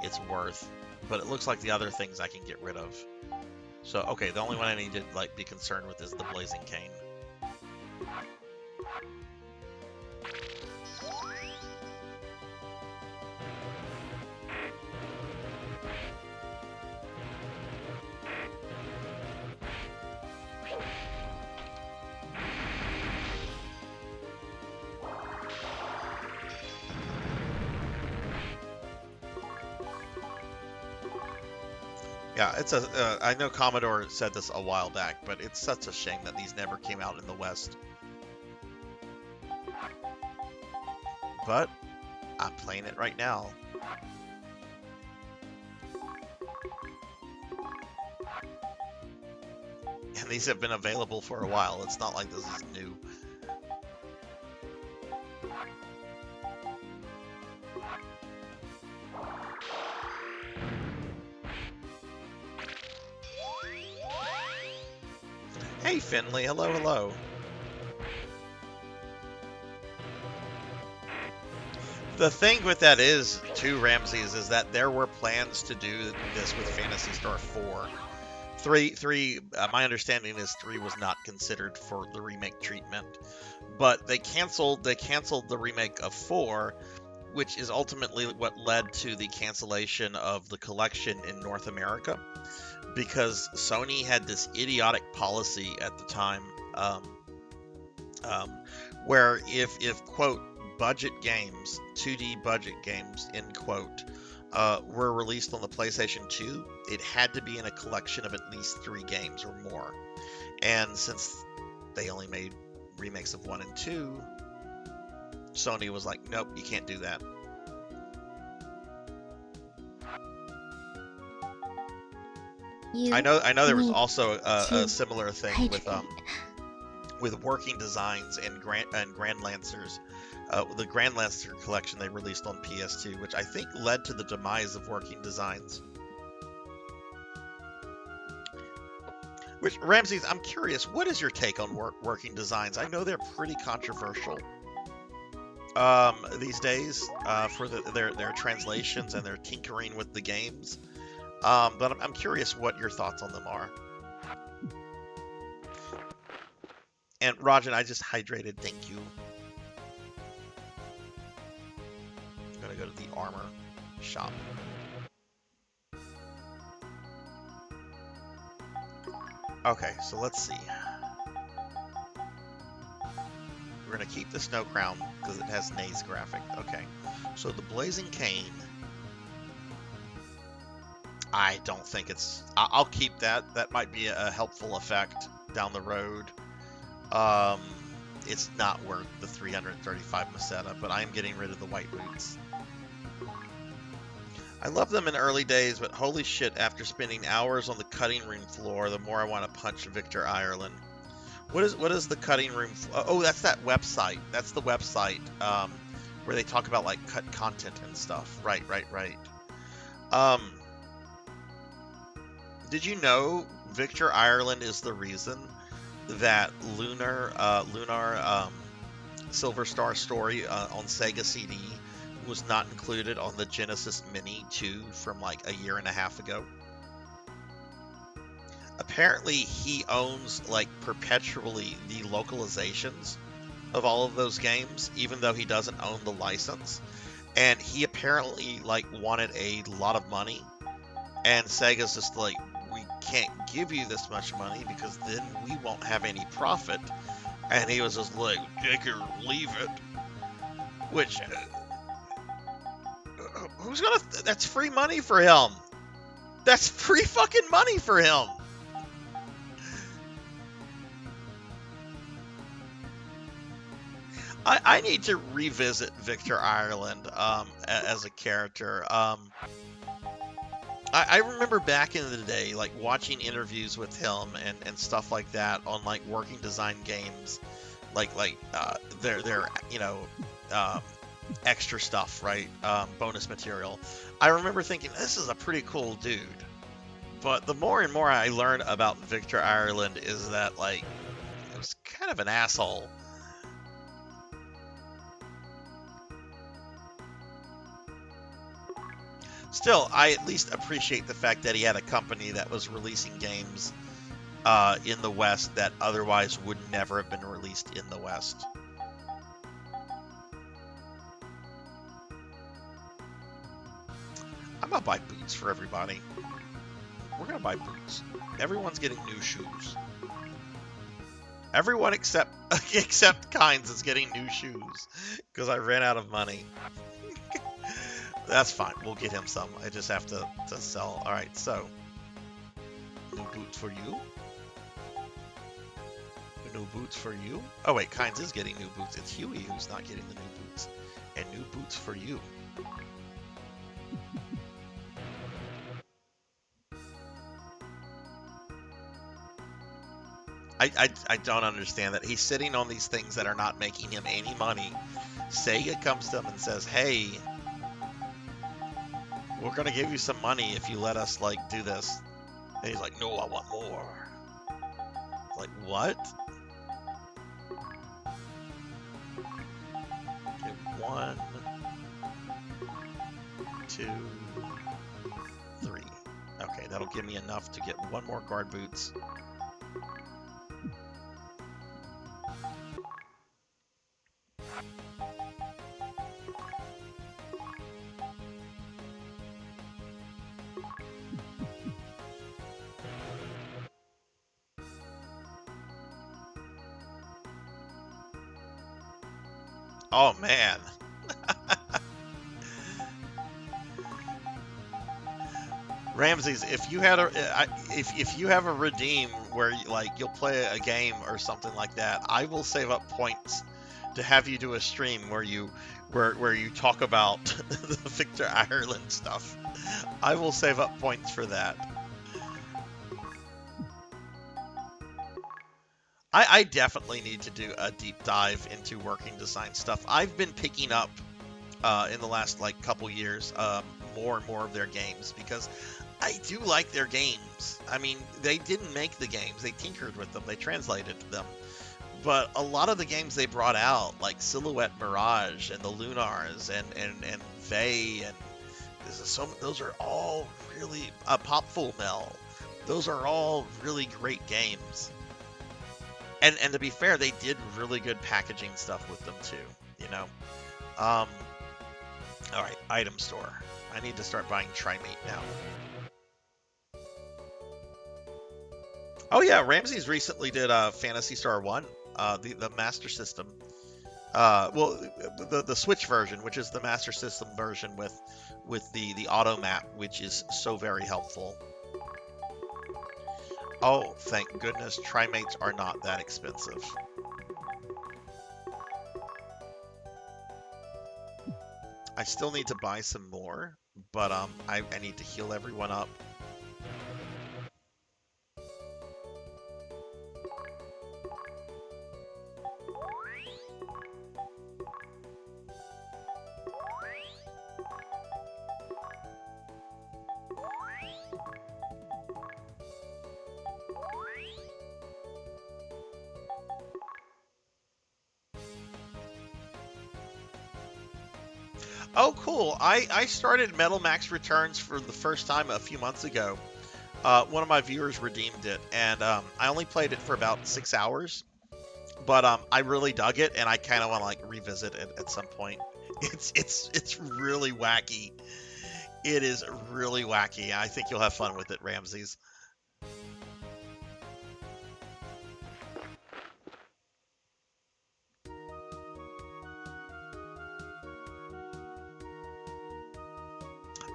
it's worth, but it looks like the other things I can get rid of. So, okay, the only one I need to like be concerned with is the blazing cane. Yeah, it's a. I know Commodore said this a while back, but it's such a shame that these never came out in the West. But I'm playing it right now. And these have been available for a while. It's not like this is new. Hey Finley, hello, hello. The thing with that is, too, Ramses, is that there were plans to do this with Phantasy Star 4. 3, my understanding is 3 was not considered for the remake treatment, but they canceled the remake of 4, which is ultimately what led to the cancellation of the collection in North America, because Sony had this idiotic policy at the time, where if quote budget games, 2D budget games, end quote, were released on the PlayStation 2, it had to be in a collection of at least 3 games or more. And since they only made remakes of 1 and 2, Sony was like, nope, you can't do that. I know there was also a similar thing with working designs and Grand Lancers. The Grand Lancer collection they released on PS2, which I think led to the demise of working designs. Which, Ramses, I'm curious, what is your take on working designs? I know they're pretty controversial these days for their translations and their tinkering with the games. But I'm curious what your thoughts on them are. And Rajan, I just hydrated. Thank you. I'm gonna go to the armor shop. Okay, so let's see. We're gonna keep the snow crown because it has Naze graphic. Okay, so the blazing cane. I don't think it's... I'll keep that. That might be a helpful effect down the road. It's not worth the 335 Meseta, but I am getting rid of the white boots. I love them in early days, but holy shit, after spending hours on the cutting room floor, the more I want to punch Victor Ireland. What is the cutting room... Oh, that's that website. That's the website where they talk about like cut content and stuff. Right. Um, did you know Victor Ireland is the reason that Lunar Silver Star Story on Sega CD was not included on the Genesis Mini 2 from like a year and a half ago? Apparently, he owns like perpetually the localizations of all of those games, even though he doesn't own the license. And he apparently like wanted a lot of money, and Sega's just like, we can't give you this much money because then we won't have any profit. And he was just like, take it or leave it. Which, who's gonna? That's free money for him. That's free fucking money for him. I need to revisit Victor Ireland as a character. I remember back in the day, like watching interviews with him and stuff like that on like working design games, like their extra stuff, right? Bonus material. I remember thinking this is a pretty cool dude. But the more and more I learn about Victor Ireland is that like it was kind of an asshole. Still, I at least appreciate the fact that he had a company that was releasing games in the West that otherwise would never have been released in the West. I'm gonna buy boots for everybody. We're gonna buy boots. Everyone's getting new shoes. Everyone except Kynes is getting new shoes because I ran out of money. That's fine. We'll get him some. I just have to sell. All right, so new boots for you. New boots for you. Oh wait, Kynes is getting new boots. It's Huey who's not getting the new boots. And new boots for you. I don't understand that. He's sitting on these things that are not making him any money. Sega comes to him and says, hey, we're going to give you some money if you let us, like, do this. And he's like, no, I want more. Like, what? Okay, 1, 2, 3. Okay, that'll give me enough to get one more guard boots. Oh man. Ramses, if you had if you have a redeem where you'll play a game or something like that, I will save up points to have you do a stream where you talk about the Victor Ireland stuff. I will save up points for that. I definitely need to do a deep dive into working design stuff. I've been picking up in the last couple years more and more of their games because I do like their games. I mean, they didn't make the games; they tinkered with them, they translated them. But a lot of the games they brought out, like Silhouette Mirage and the Lunars and Vey and those are all really Popful Mel. Those are all really great games. And to be fair, they did really good packaging stuff with them too, you know. All right, item store. I need to start buying Trimate now. Oh yeah, Ramses recently did Phantasy Star 1, the Master System. Well, the Switch version, which is the Master System version with the auto map, which is so very helpful. Oh, thank goodness, Trimates are not that expensive. I still need to buy some more, but I need to heal everyone up. Oh, cool. I started Metal Max Returns for the first time a few months ago. One of my viewers redeemed it, and I only played it for about 6 hours. But I really dug it, and I kind of want to like revisit it at some point. It's really wacky. It is really wacky. I think you'll have fun with it, Ramses.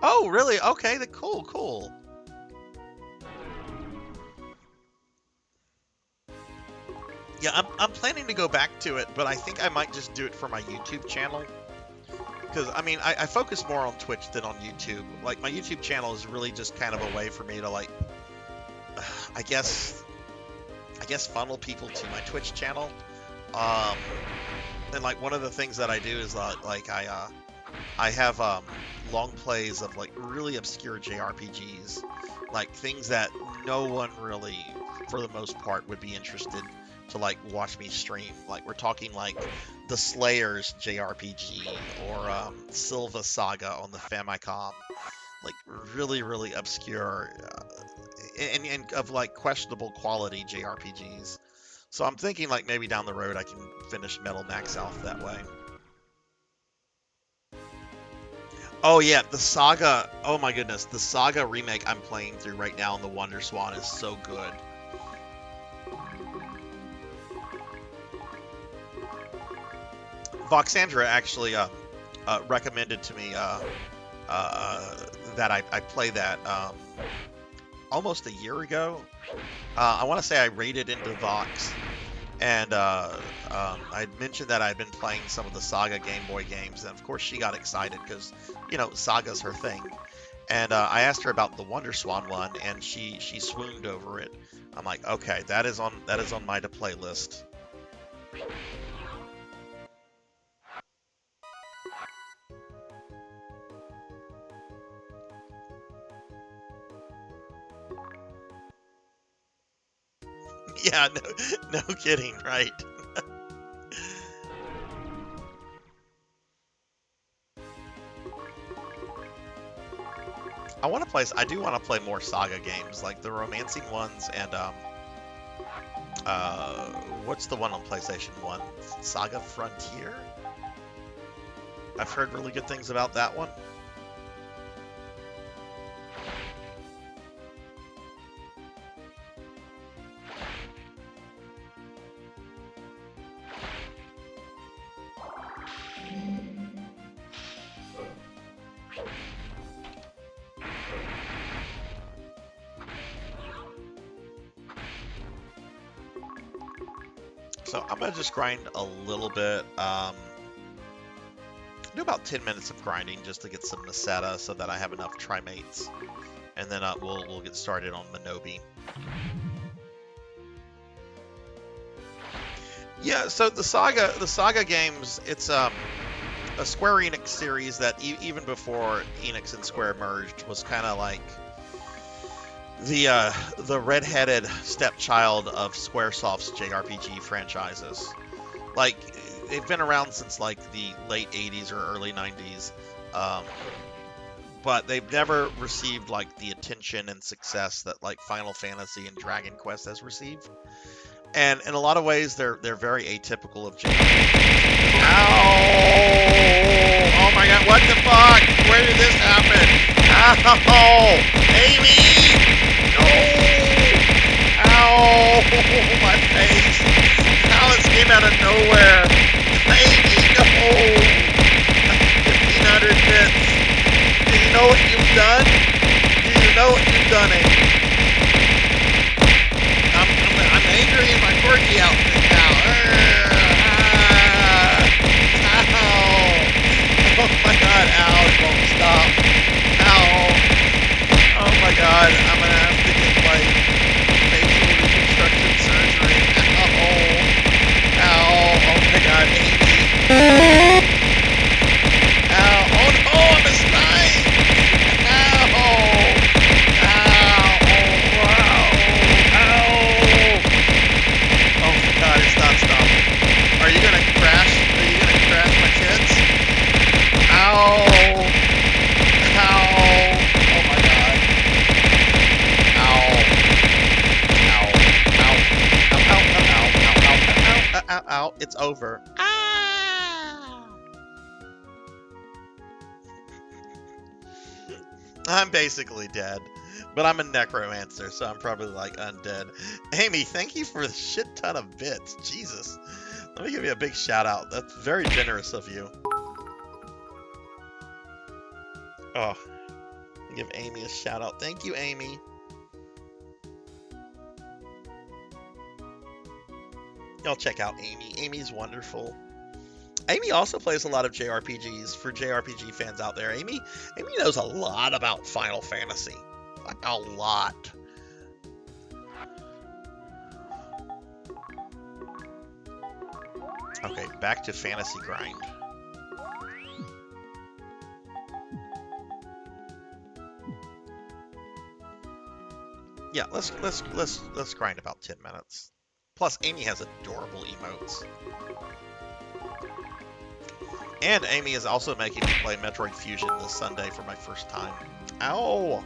Oh, really? Okay, cool, cool. Yeah, I'm planning to go back to it, but I think I might just do it for my YouTube channel. Because, I mean, I focus more on Twitch than on YouTube. Like, my YouTube channel is really just kind of a way for me to, like, I guess funnel people to my Twitch channel. And, like, one of the things that I do is, like, I have long plays of, like, really obscure JRPGs. Like, things that no one really, for the most part, would be interested to like watch me stream. Like we're talking like the Slayers JRPG or Silva Saga on the Famicom, like really obscure and of like questionable quality JRPGs. So I'm thinking like maybe down the road I can finish Metal Max South that way. Oh yeah, the Saga. Oh my goodness, the Saga remake I'm playing through right now on the Wonder Swan is so good. Voxandra actually recommended to me that I play that almost a year ago. I want to say I raided into Vox, and I mentioned that I'd been playing some of the Saga Game Boy games, and of course she got excited because, you know, Saga's her thing. And I asked her about the Wonder Swan one, and she swooned over it. I'm like, okay, that is on my to play list. Yeah, no kidding, right? I do want to play more Saga games, like the romancing ones, and what's the one on PlayStation 1? Saga Frontier? I've heard really good things about that one. So I'm gonna just grind a little bit. Do about 10 minutes of grinding just to get some Meseta so that I have enough Trimates, and then we'll get started on Minobi. Yeah, so the Saga games, it's a Square Enix series that even before Enix and Square merged was kind of like the redheaded stepchild of Squaresoft's JRPG franchises. Like, they've been around since like the late 80s or early 90s, but they've never received like the attention and success that like Final Fantasy and Dragon Quest has received. And in a lot of ways, they're very atypical of JRPG. Ow! Oh my god, what the fuck? Where did this happen? Ow! Amy! No! Ow! My face! How this came out of nowhere! Amy, no! 1500 bits! Do you know what you've done? Do you know what you've done, Amy? I'm angry in my quirky outfit now. Ow! Oh my god, ow, it won't stop. Ow! Oh my god, I'm gonna have to get like facial reconstruction surgery. Ow! Ow! Oh my god, Amy! Ow! Oh no, I'm a slime! Ow! Ow! tap out, it's over. Ah! I'm basically dead, but I'm a necromancer, so I'm probably like undead. Amy, thank you for a shit ton of bits. Jesus. Let me give you a big shout out. That's very generous of you. Oh, give Amy a shout out. Thank you, Amy. Y'all check out Amy. Amy's wonderful. Amy also plays a lot of JRPGs for JRPG fans out there. Amy knows a lot about Final Fantasy. Like a lot. Okay, back to Fantasy Grind. Yeah, let's grind about 10 minutes. Plus, Amy has adorable emotes. And Amy is also making me play Metroid Fusion this Sunday for my first time. Ow!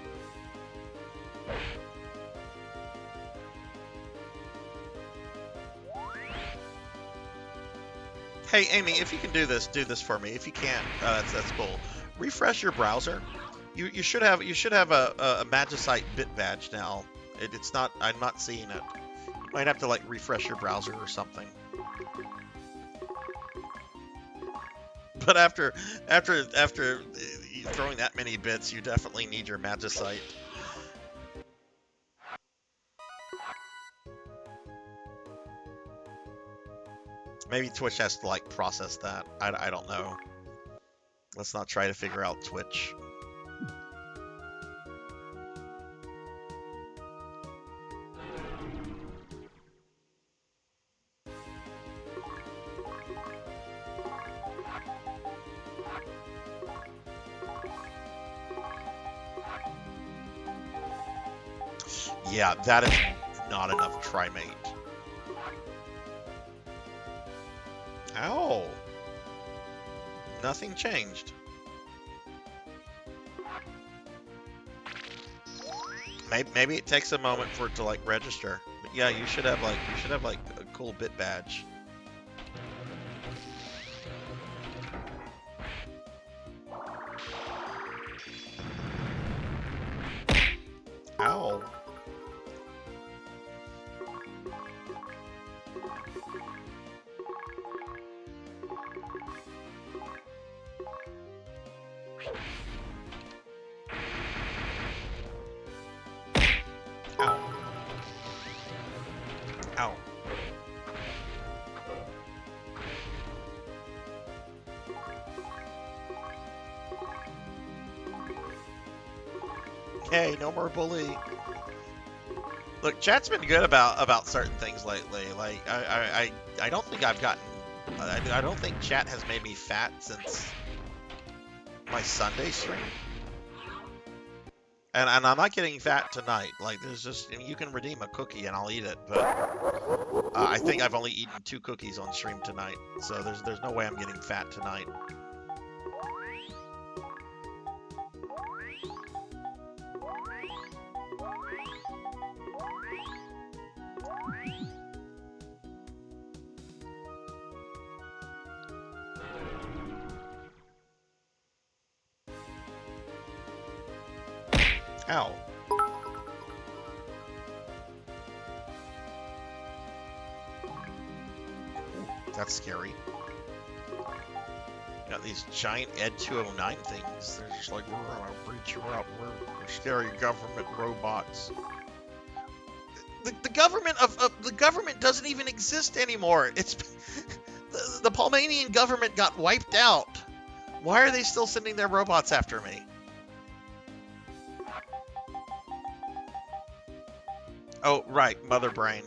Hey, Amy, if you can do this for me. If you can't, that's cool. Refresh your browser. You should have a Magicite bit badge now. It's not. I'm not seeing it. You might have to like refresh your browser or something. But after throwing that many bits, you definitely need your Magicite. Maybe Twitch has to like process that. I don't know. Let's not try to figure out Twitch. Yeah, that is not enough Trimate. Ow! Nothing changed. Maybe it takes a moment for it to like register. But yeah, you should have like a cool bit badge. Ow. Ow. Hey, no more bully. Look, chat's been good about certain things lately. Like I don't think I've gotten. I don't think chat has made me fat since my Sunday stream. And I'm not getting fat tonight. Like there's just you can redeem a cookie and I'll eat it, but I think I've only eaten 2 cookies on stream tonight, so there's no way I'm getting fat tonight. Ow. That's scary. You got these giant Ed 209 things. They're just like, we're gonna breach you up. We're scary government robots. The government the government doesn't even exist anymore. It's the Palmanian government got wiped out. Why are they still sending their robots after me? Oh, right, Mother Brain.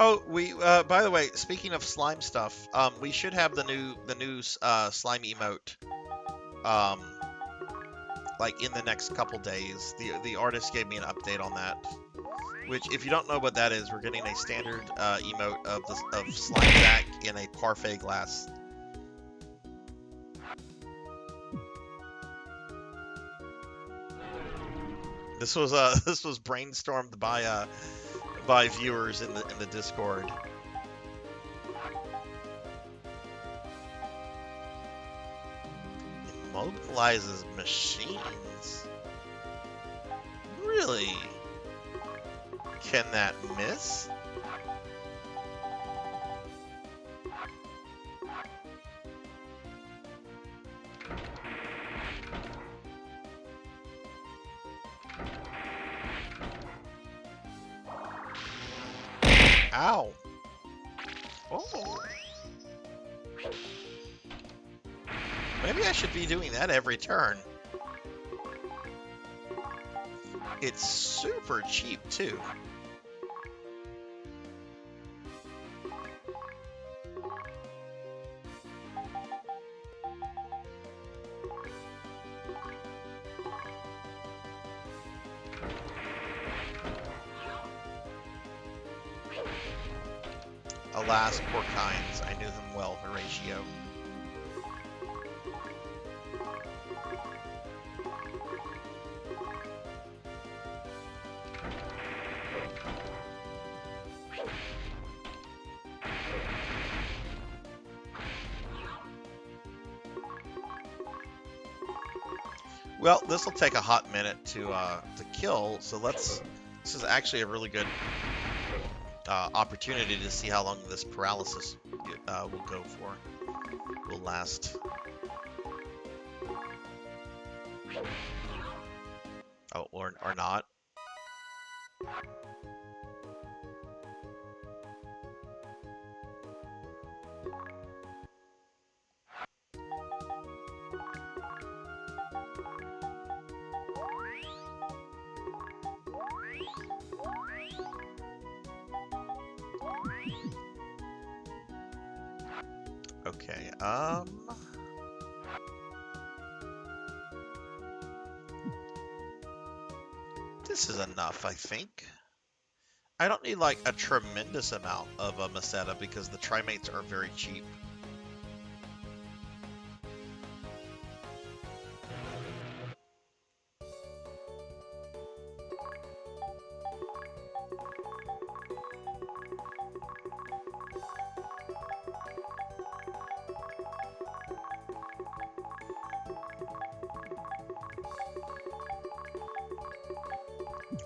Oh, we by the way, speaking of slime stuff, we should have the new slime emote like in the next couple days. The artist gave me an update on that. Which, if you don't know what that is, we're getting a standard emote of Sarzac in a parfait glass. This was this was brainstormed by viewers in the Discord. Immobilizes machines. Really? Can that miss? Ow. Oh. Maybe I should be doing that every turn. It's super cheap, too. Alas, poor Kynes. I knew him well, Horatio. Well, this will take a hot minute to kill, so this is actually a really good opportunity to see how long this paralysis will go for, will last. Oh, or not. Okay, this is enough, I think. I don't need, like, a tremendous amount of a Meseta because the Trimates are very cheap.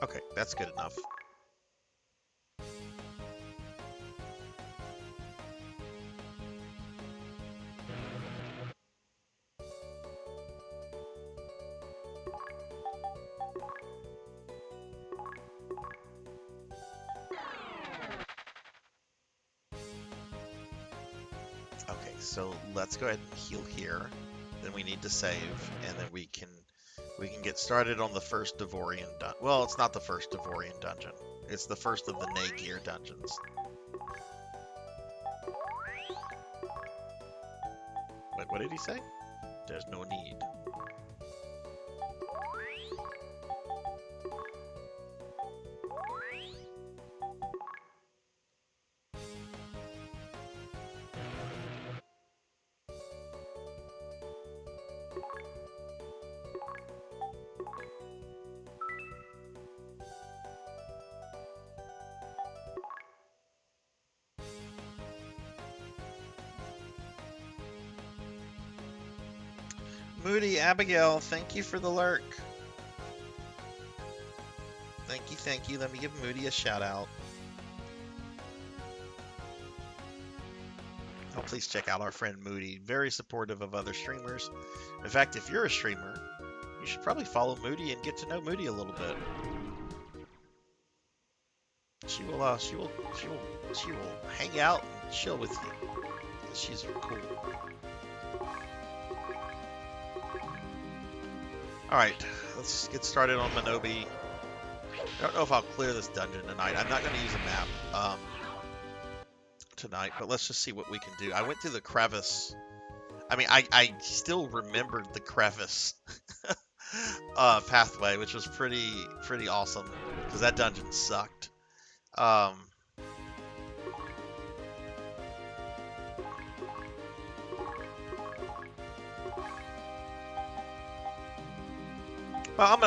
Okay, that's good enough. Okay, so let's go ahead and heal here. Then we need to save, and then we can get started on the first Devorian dungeon. Well, it's not the first Devorian dungeon. It's the first of the Nagear dungeons. Wait, what did he say? There's no need. Moody Abigail, thank you for the lurk. Thank you, thank you. Let me give Moody a shout out. Oh, please check out our friend Moody. Very supportive of other streamers. In fact, if you're a streamer, you should probably follow Moody and get to know Moody a little bit. She will hang out and chill with you. She's cool. Alright, let's get started on Minobi. I don't know if I'll clear this dungeon tonight. I'm not going to use a map. tonight, but let's just see what we can do. I went through the crevice. I mean, I still remembered the crevice pathway, which was pretty awesome because that dungeon sucked. Well, I'm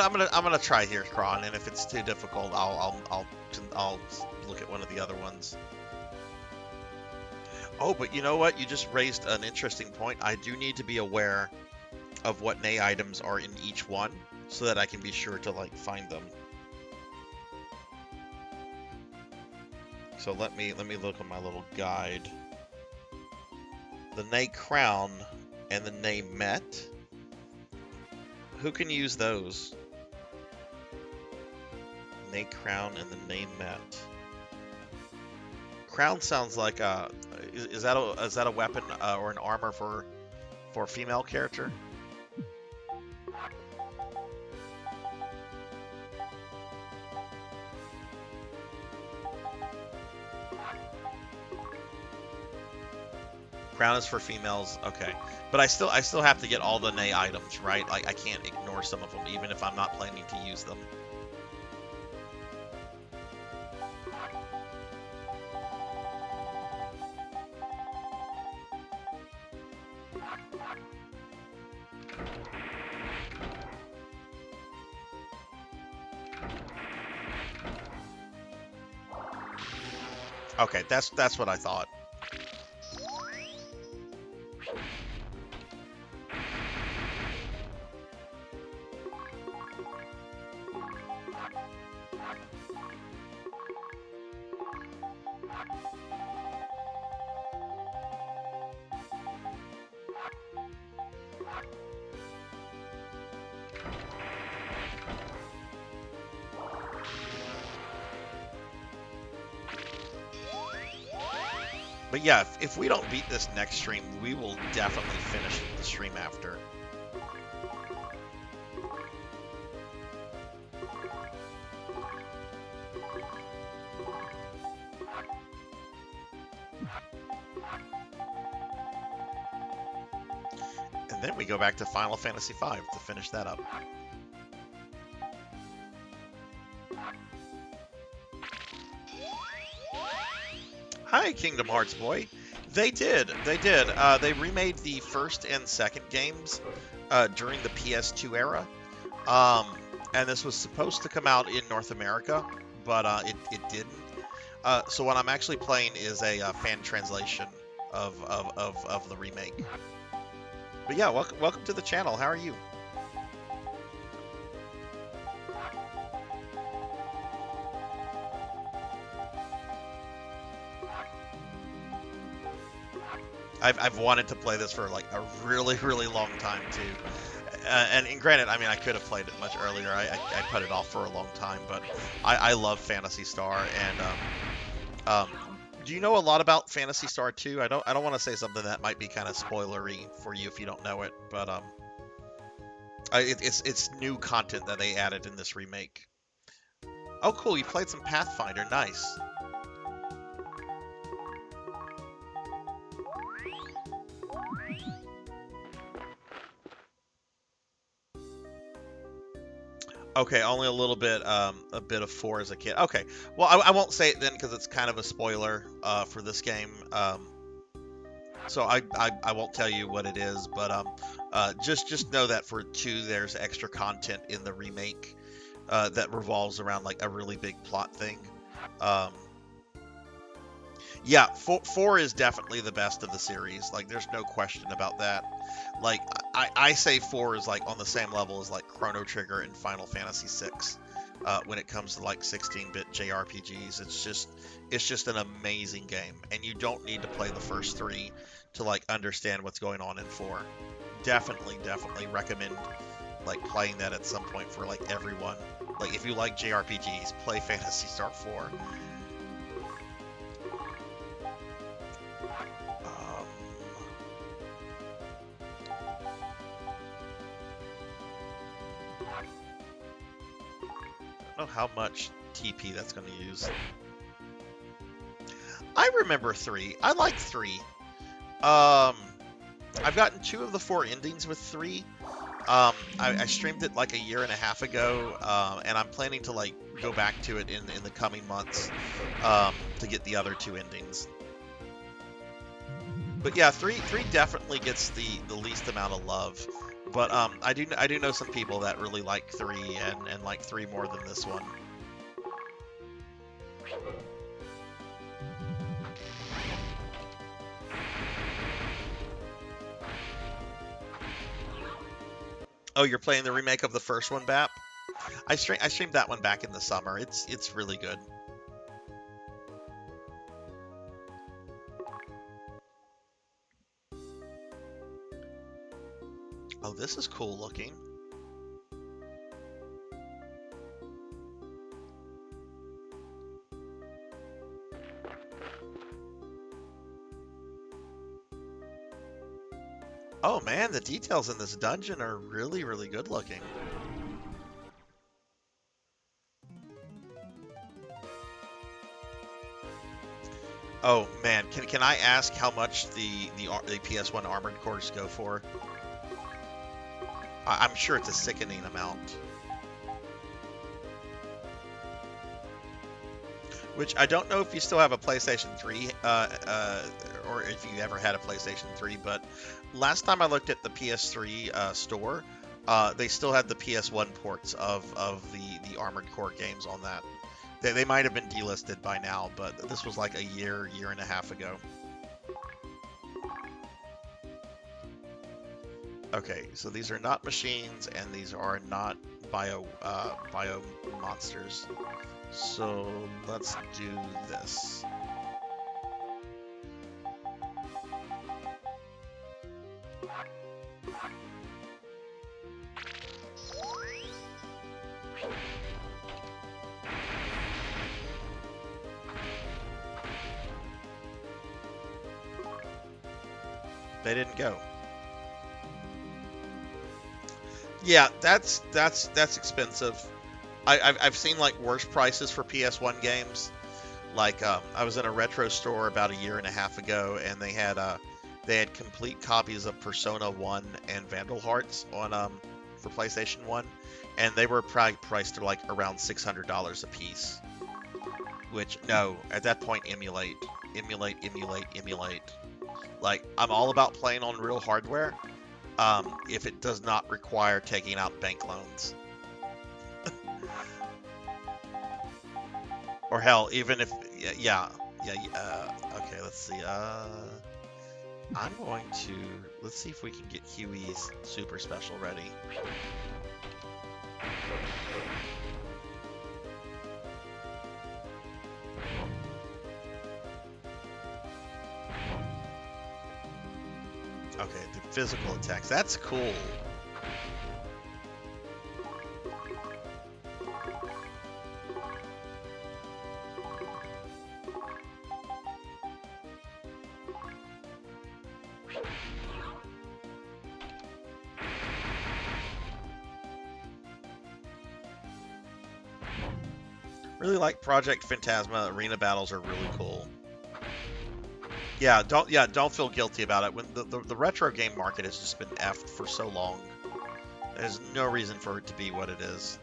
gonna try here, Kron, and if it's too difficult, I'll look at one of the other ones. Oh, but you know what? You just raised an interesting point. I do need to be aware of what nay items are in each one, so that I can be sure to like find them. So let me look at my little guide. The nay crown and the nay met. Who can use those? Nay crown and the nay met. Crown sounds like is that a weapon or an armor for a female character? Crown is for females, okay. But I still have to get all the nay items, right? Like I can't ignore some of them, even if I'm not planning to use them. Okay, that's what I thought. But yeah, if we don't beat this next stream, we will definitely finish the stream after. And then we go back to Final Fantasy V to finish that up. Hi, Kingdom Hearts boy. They did. They remade the first and second games during the PS2 era. And this was supposed to come out in North America, but it didn't. So what I'm actually playing is a fan translation of the remake. But yeah, welcome to the channel. How are you? I've wanted to play this for like a really long time too. And granted, I mean, I could have played it much earlier. I put it off for a long time, but I love Phantasy Star. And do you know a lot about Phantasy Star 2? I don't want to say something that might be kind of spoilery for you if you don't know it, but it's new content that they added in this remake. Oh, cool! You played some Pathfinder. Nice. Okay, only a little bit, a bit of 4 as a kid. Okay, well, I won't say it then because it's kind of a spoiler for this game. So I won't tell you what it is, but just know that for 2, there's extra content in the remake that revolves around like a really big plot thing. Yeah, 4 is definitely the best of the series. Like, there's no question about that. Like, I say 4 is like on the same level as like Chrono Trigger and Final Fantasy VI when it comes to like 16-bit JRPGs. It's just an amazing game, and you don't need to play the first 3 to like understand what's going on in 4. Definitely recommend like playing that at some point for like everyone. Like, if you like JRPGs, play Phantasy Star 4. I don't know how much TP that's going to use. I remember 3. I like 3. I've gotten 2 of the 4 endings with 3. I streamed it like a year and a half ago, and I'm planning to like go back to it in the coming months to get the other 2 endings. But yeah, 3 definitely gets the least amount of love. But I do know some people that really like 3 and like 3 more than this one. Oh, you're playing the remake of the first one, Bap? I streamed that one back in the summer. It's really good. Oh, this is cool looking. Oh man, the details in this dungeon are really, really good looking. Oh man, can I ask how much the PS1 Armored Cores go for? I'm sure it's a sickening amount. Which I don't know if you still have a PlayStation 3, or if you ever had a PlayStation 3, but last time I looked at the PS3 store, they still had the PS1 ports of the Armored Core games on that. They might have been delisted by now, but this was like a year and a half ago. Okay, so these are not machines, and these are not bio monsters. So let's do this. They didn't go. Yeah, that's expensive. I've seen like worse prices for PS1 games. Like I was in a retro store about a year and a half ago, and they had complete copies of Persona 1 and Vandal Hearts on for PlayStation 1, and they were probably priced to like around $600 a piece. Which no, at that point emulate. Like I'm all about playing on real hardware. If it does not require taking out bank loans. Or hell, even if, okay, let's see, I'm going to, let's see if we can get Huey's super special ready. Okay, the physical attacks, that's cool. Really like Project Phantasma. Arena battles are really cool. Yeah, don't feel guilty about it. When the retro game market has just been effed for so long, there's no reason for it to be what it is.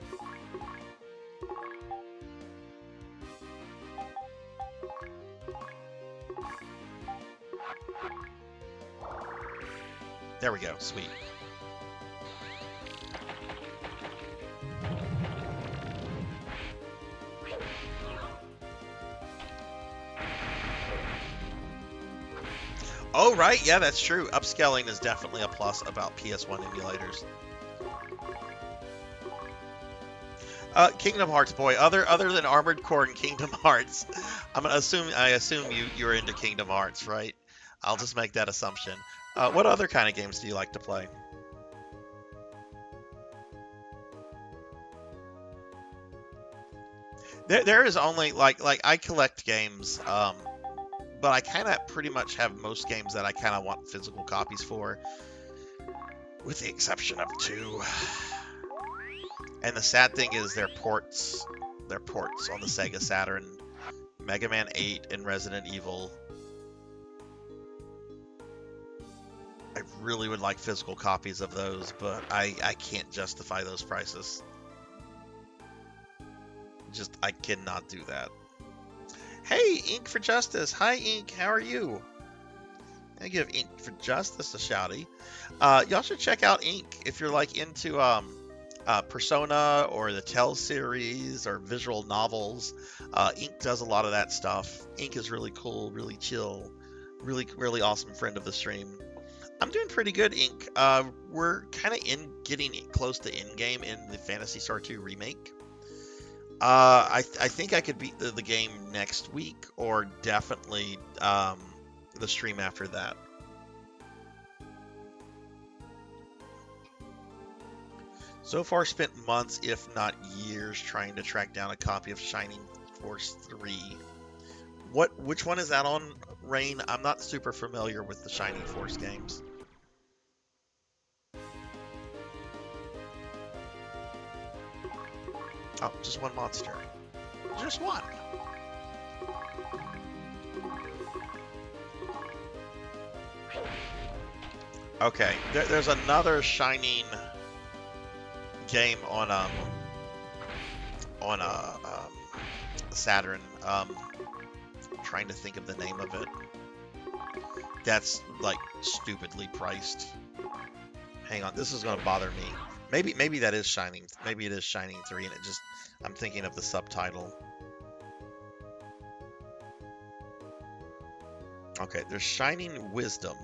There we go. Sweet. Oh, right. Yeah, that's true. Upscaling is definitely a plus about PS1 emulators. Kingdom Hearts, boy. Other than Armored Core and Kingdom Hearts, I assume you're into Kingdom Hearts, right? I'll just make that assumption. What other kind of games do you like to play? There is only like I collect games, but I kind of pretty much have most games that I kind of want physical copies for, with the exception of 2. And the sad thing is they're ports on the Sega Saturn, Mega Man 8 and Resident Evil. I really would like physical copies of those, but I can't justify those prices. I cannot do that. Hey, Ink for Justice. Hi, Ink. How are you? I give Ink for Justice a shouty. Y'all should check out Ink if you're like into Persona or the Tell series or visual novels. Ink does a lot of that stuff. Ink is really cool, really chill, really awesome friend of the stream. I'm doing pretty good, Ink. We're kind of getting close to endgame in the Phantasy Star 2 remake. I think I could beat the game next week, or definitely the stream after that. So far, spent months, if not years, trying to track down a copy of Shining Force 3. Which one is that on, Rain? I'm not super familiar with the Shining Force games. Oh, just one monster. Just one. Okay, there's another Shining game on Saturn. Trying to think of the name of it. That's like stupidly priced. Hang on, this is gonna bother me. Maybe that is Shining. Maybe it is Shining 3, and I'm thinking of the subtitle. Okay, there's Shining Wisdom,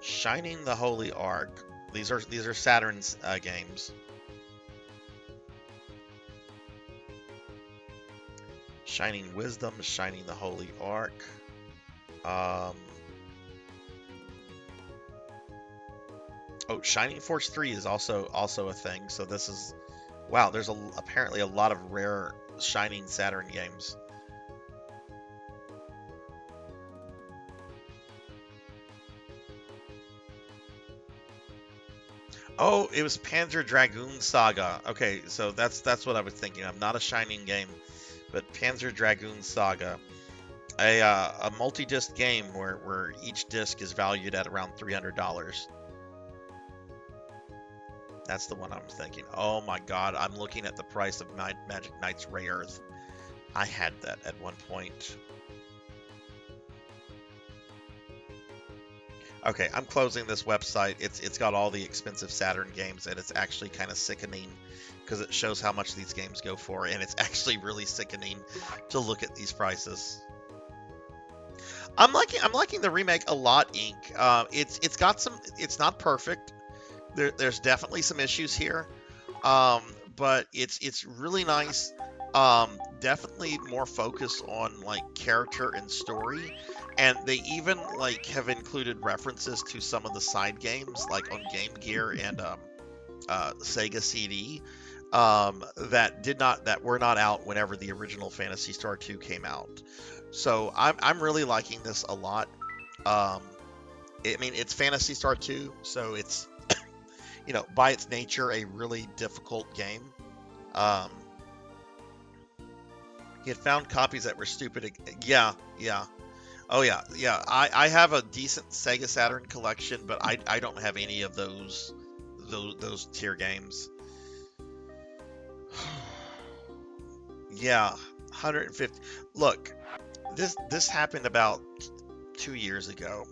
Shining the Holy Ark. These are Saturn's games. Shining Wisdom, Shining the Holy Ark. Oh, Shining Force 3 is also a thing. So this is, wow. There's apparently a lot of rare Shining Saturn games. Oh, it was Panzer Dragoon Saga. Okay, so that's what I was thinking. I'm not a Shining game, but Panzer Dragoon Saga, a multi-disc game where each disc is valued at around $300. That's the one I'm thinking. Oh my God, I'm looking at the price of Magic Knights Ray Earth. I had that at one point. Okay, I'm closing this website. It's got all the expensive Saturn games, and it's actually kind of sickening because it shows how much these games go for, and it's actually really sickening to look at these prices. I'm liking the remake a lot, Ink. It's got some. It's not perfect. There's definitely some issues here, but it's really nice. Definitely more focused on like character and story, and they even like have included references to some of the side games like on Game Gear and Sega CD that were not out whenever the original Phantasy Star 2 came out. So I'm really liking this a lot. I mean, it's Phantasy Star 2, so it's by its nature a really difficult game. He had found copies that were stupid. Yeah. Oh yeah. I have a decent Sega Saturn collection, but I don't have any of those tier games. Yeah, 150. Look, this happened about 2 years ago.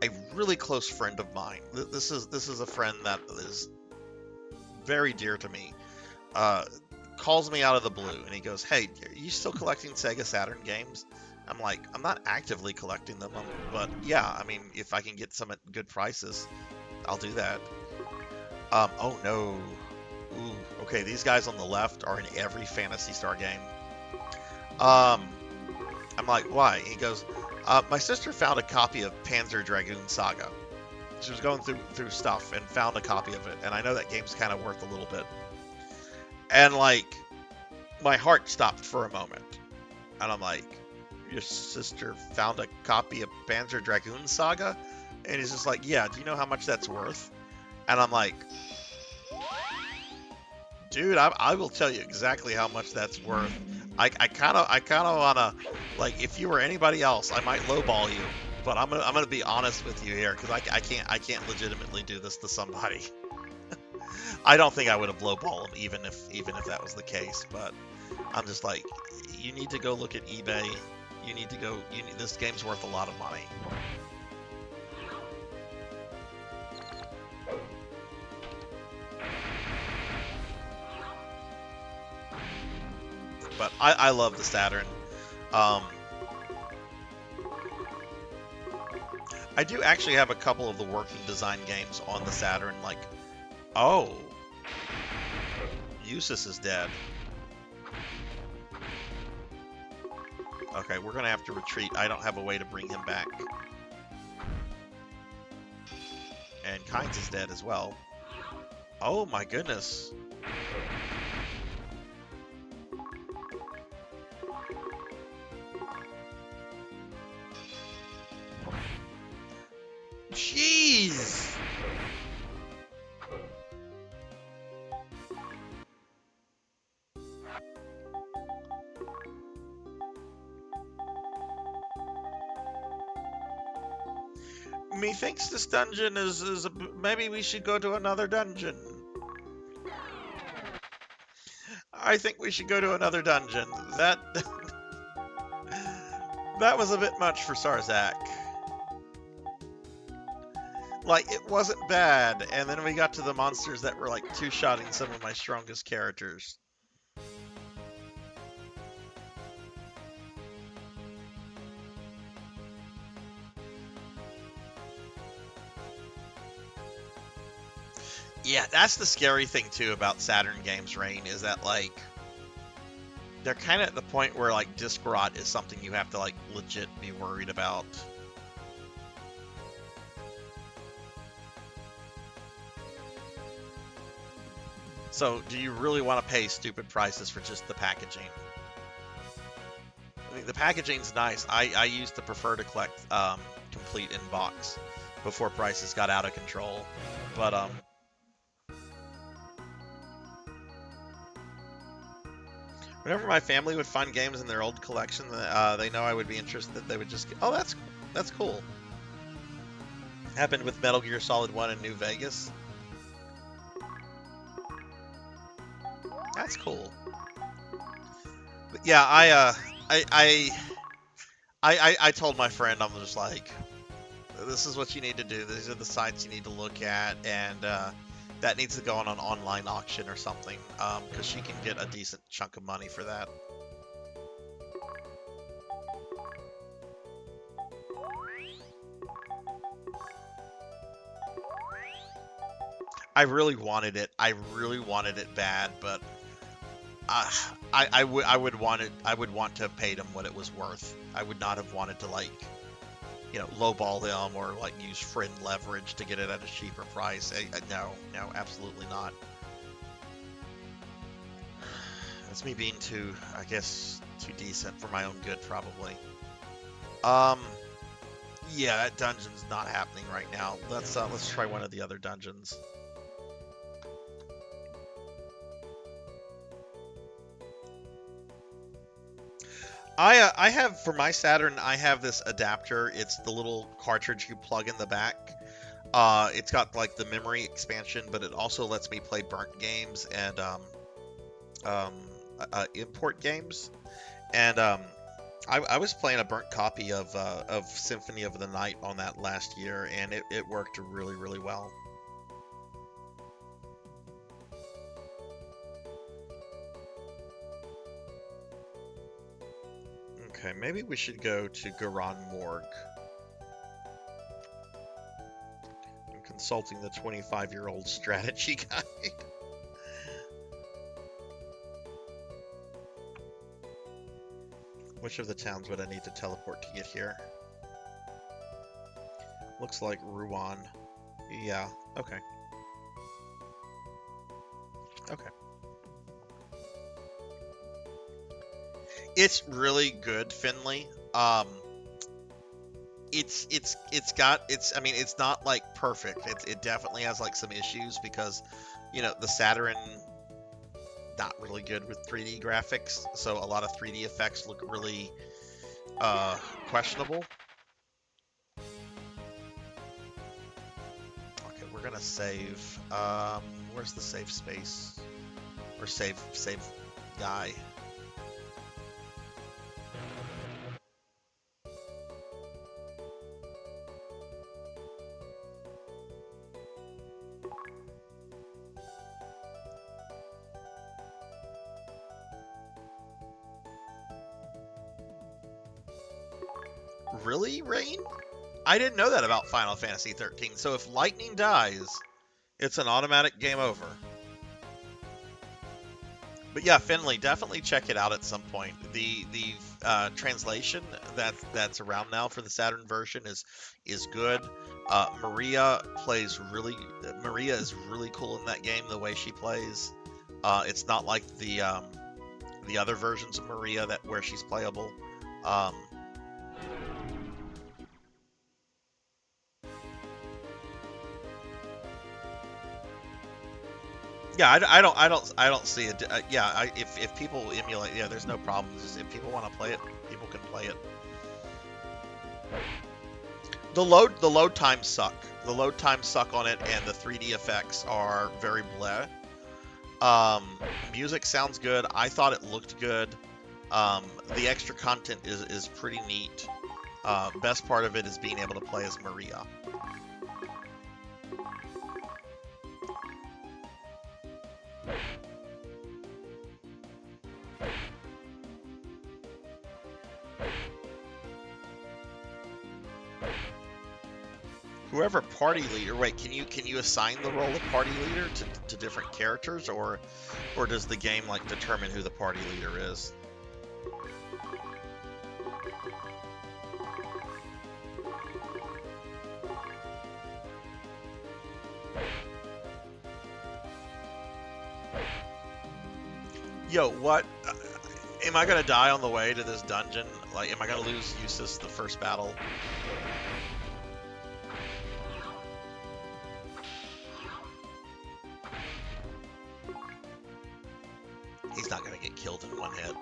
A really close friend of mine. This is a friend that is very dear to me. Calls me out of the blue and he goes, "Hey, are you still collecting Sega Saturn games?" I'm like, "I'm not actively collecting them, but yeah, I mean, if I can get some at good prices, I'll do that." Oh no. Ooh, okay, these guys on the left are in every Phantasy Star game. I'm like, "Why?" He goes, "My sister found a copy of Panzer Dragoon Saga. She was going through stuff and found a copy of it, and I know that game's kind of worth a little bit." And like, my heart stopped for a moment, and I'm like, "Your sister found a copy of Panzer Dragoon Saga?" And he's just like, "Yeah, do you know how much that's worth?" And I'm like, Dude, I will tell you exactly how much that's worth. I kind of wanna, like, if you were anybody else, I might lowball you, but I'm gonna be honest with you here, because I can't legitimately do this to somebody. I don't think I would have lowballed him even if that was the case, but I'm just like, you need to go look at eBay. You need to go. This game's worth a lot of money. But I love the Saturn. I do actually have a couple of the working design games on the Saturn. Like, oh, Eustace is dead. Okay, we're gonna have to retreat. I don't have a way to bring him back. And Kynes is dead as well. Oh my goodness. Jeez! Methinks this dungeon is maybe we should go to another dungeon. I think we should go to another dungeon. That that was a bit much for Sarzac. Like, it wasn't bad, and then we got to the monsters that were like two-shotting some of my strongest characters. Yeah, that's the scary thing too about Saturn games, Rain, is that like they're kind of at the point where like disc rot is something you have to like legit be worried about. So, do you really want to pay stupid prices for just the packaging? I mean, the packaging's nice. I used to prefer to collect complete in box before prices got out of control. But whenever my family would find games in their old collection that they know I would be interested, they would just get, oh, that's cool. Happened with Metal Gear Solid 1 in New Vegas. That's cool. But yeah, I told my friend, I'm just like, this is what you need to do. These are the sites you need to look at, and that needs to go on an online auction or something, because she can get a decent chunk of money for that. I really wanted it. I really wanted it bad, but I would want it. I would want to have paid him what it was worth. I would not have wanted to, like, you know, lowball them or like use friend leverage to get it at a cheaper price. No, absolutely not. That's me being too, I guess, too decent for my own good, probably. Yeah, that dungeon's not happening right now. Let's try one of the other dungeons. I have, for my Saturn, I have this adapter. It's the little cartridge you plug in the back. It's got like the memory expansion, but it also lets me play burnt games and import games. And I was playing a burnt copy of Symphony of the Night on that last year, and it worked really, really well. Okay, maybe we should go to Garan Morgue. I'm consulting the 25-year-old strategy guide. Which of the towns would I need to teleport to get here? Looks like Rouen. Yeah, okay. Okay. It's really good, Finley. I mean, it's not like perfect. It definitely has like some issues because, you know, the Saturn not really good with 3D graphics, so a lot of 3D effects look really questionable. Okay, we're gonna save. Where's the save space? Or save guy? Really, Rain? I didn't know that about Final Fantasy 13. So if lightning dies, it's an automatic game over. But yeah, Finley, definitely check it out at some point. The translation that's around now for the Saturn version is good. Maria is really cool in that game. The way she plays, it's not like the other versions of Maria where she's playable. Yeah, I don't see it. Yeah, if people emulate, yeah, there's no problem. Just if people want to play it, people can play it. The load times suck. The load times suck on it, and the 3D effects are very bleh. Music sounds good. I thought it looked good. The extra content is pretty neat. Best part of it is being able to play as Maria. Whoever party leader, wait, can you assign the role of party leader to different characters, or does the game like determine who the party leader is? Yo, what? Am I gonna die on the way to this dungeon? Like, am I gonna lose Eustace the first battle? He's not gonna get killed in one hit.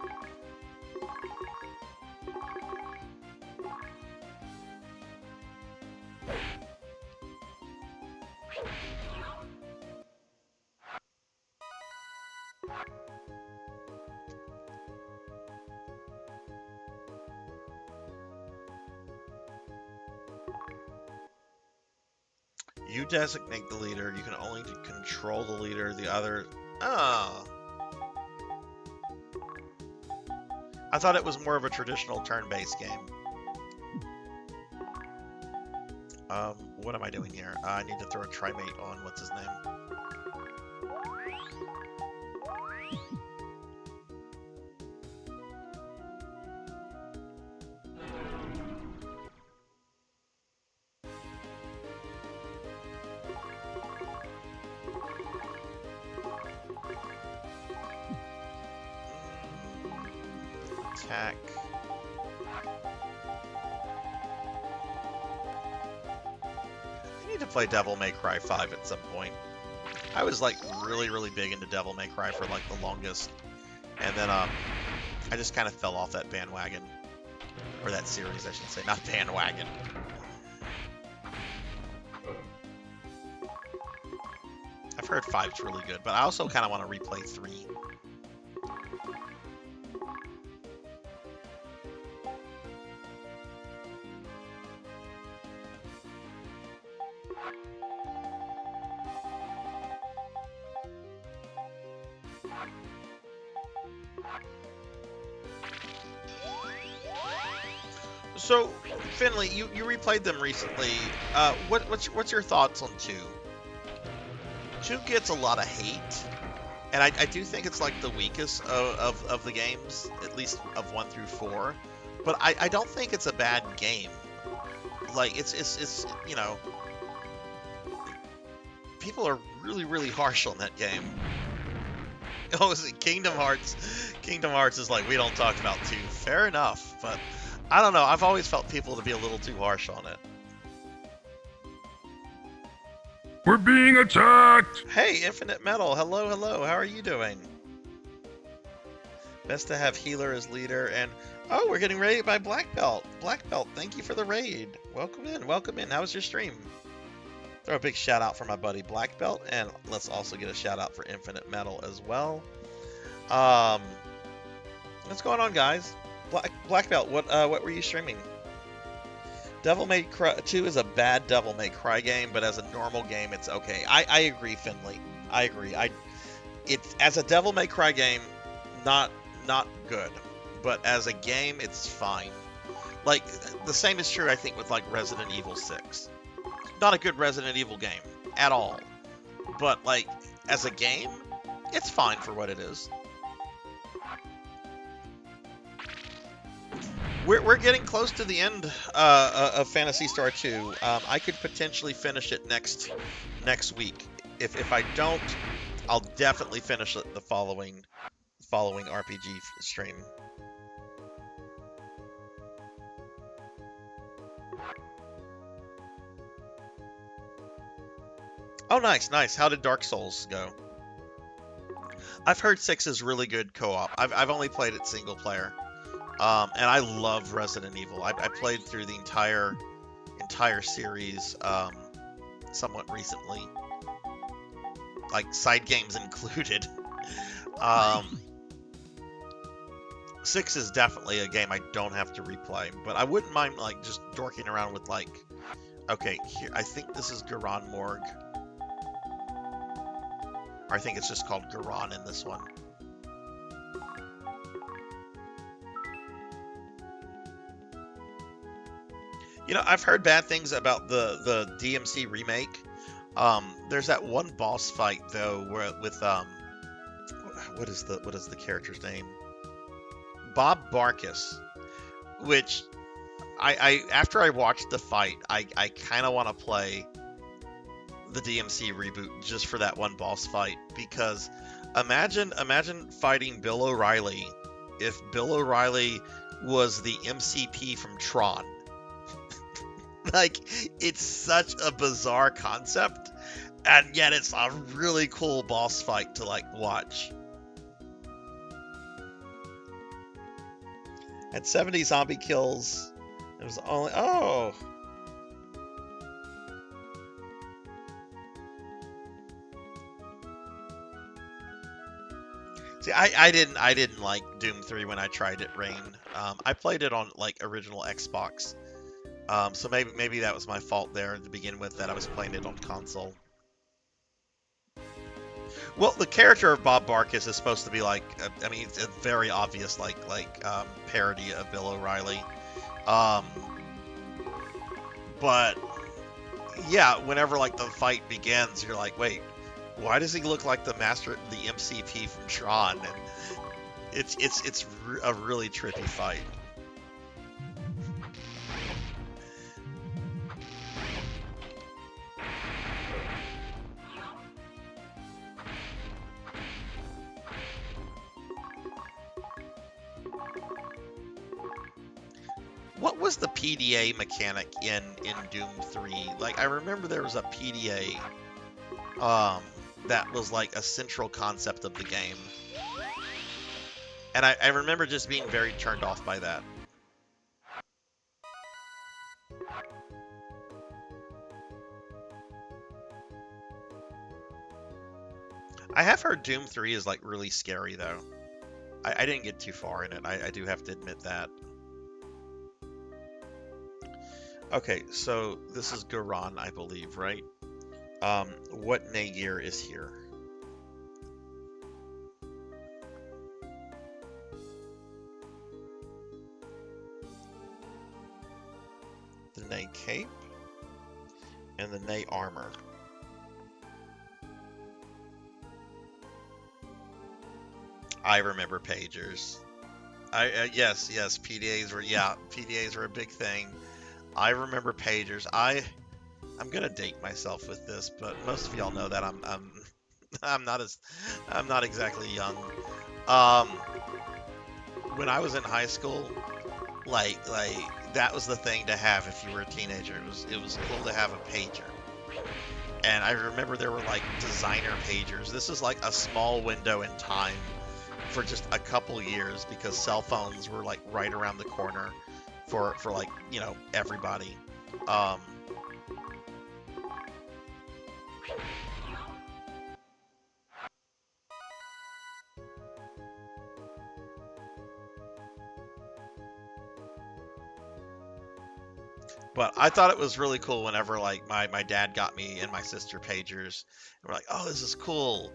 You designate the leader. You can only control the leader. The other... Oh. I thought it was more of a traditional turn-based game. What am I doing here? I need to throw a trimate on what's his name. Attack. I need to play Devil May Cry 5 at some point. I was like really big into Devil May Cry for like the longest, and then I just kind of fell off that bandwagon, or that series I should say, not bandwagon. I've heard 5's really good, but I also kind of want to replay 3. So, Finley, you replayed them recently. What's your thoughts on 2? 2 gets a lot of hate, and I do think it's like the weakest of the games, at least of 1 through 4. But I don't think it's a bad game. Like it's you know, people are really harsh on that game. Oh, is it Kingdom Hearts? Kingdom Hearts is like, we don't talk about 2. Fair enough, but I don't know. I've always felt people to be a little too harsh on it. We're being attacked! Hey, Infinite Metal. Hello. How are you doing? Best to have healer as leader, and oh, we're getting raided by Black Belt. Black Belt, thank you for the raid. Welcome in, welcome in. How was your stream? Throw a big shout out for my buddy Black Belt, and let's also get a shout out for Infinite Metal as well. What's going on, guys? Black Belt, what were you streaming? Devil May Cry 2 is a bad Devil May Cry game, but as a normal game, it's okay. I agree, Finley. I agree. It's as a Devil May Cry game, not good, but as a game, it's fine. Like the same is true, I think, with like Resident Evil 6. Not a good Resident Evil game at all, but like as a game, it's fine for what it is. We're getting close to the end of Phantasy Star 2. I could potentially finish it next week. If I don't, I'll definitely finish it the following RPG stream. Oh, nice. How did Dark Souls go? I've heard 6 is really good co-op. I've only played it single player. And I love Resident Evil. I played through the entire series somewhat recently, like side games included. 6 is definitely a game I don't have to replay, but I wouldn't mind like just dorking around with like, okay, here I think this is Garan Morg. Or I think it's just called Garan in this one. You know, I've heard bad things about the DMC remake. There's that one boss fight though, where with what is the character's name? Bob Barkus, which I after I watched the fight, I kind of want to play the DMC reboot just for that one boss fight, because imagine fighting Bill O'Reilly if Bill O'Reilly was the MCP from Tron. Like, it's such a bizarre concept, and yet it's a really cool boss fight to, like, watch. At 70 zombie kills, it was only... Oh! See, I didn't like Doom 3 when I tried it, Rain. I played it on, like, original Xbox. So maybe that was my fault there to begin with, that I was playing it on console. Well, the character of Bob Barkus is supposed to be like, I mean, it's a very obvious like parody of Bill O'Reilly. But yeah, whenever like the fight begins, you're like, wait, why does he look like the MCP from Tron? And it's a really trippy fight. What was the PDA mechanic in Doom 3? Like, I remember there was a PDA that was like a central concept of the game. And I remember just being very turned off by that. I have heard Doom 3 is like really scary though. I didn't get too far in it. I do have to admit that. Okay, so this is Garan, I believe, right? What Nagear is here? The Nay Cape and the Nay Armor. I remember pagers. Yes, PDAs were a big thing. I remember pagers. I'm gonna date myself with this, but most of y'all know that I'm not exactly young. When I was in high school, like that was the thing to have if you were a teenager. It was cool to have a pager. And I remember there were like designer pagers. This is like a small window in time for just a couple years because cell phones were like right around the corner for like, you know, everybody. But I thought it was really cool whenever like my dad got me and my sister pagers, and we're like, oh, this is cool.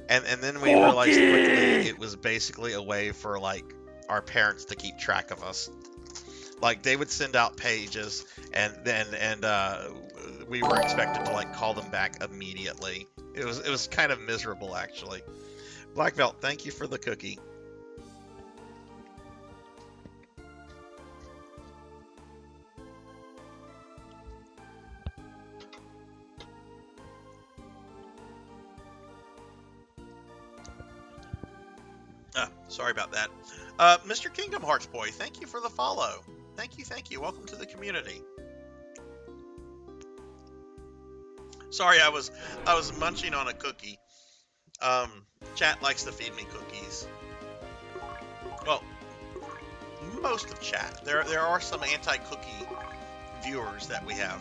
And then we realized quickly it was basically a way for like our parents to keep track of us. Like they would send out pages, and we were expected to like call them back immediately. It was kind of miserable actually. Black Belt, thank you for the cookie. Sorry about that. Mr. Kingdom Hearts Boy, thank you for the follow. Thank you. Welcome to the community. Sorry, I was munching on a cookie. Chat likes to feed me cookies. Well, most of chat. There are some anti-cookie viewers that we have.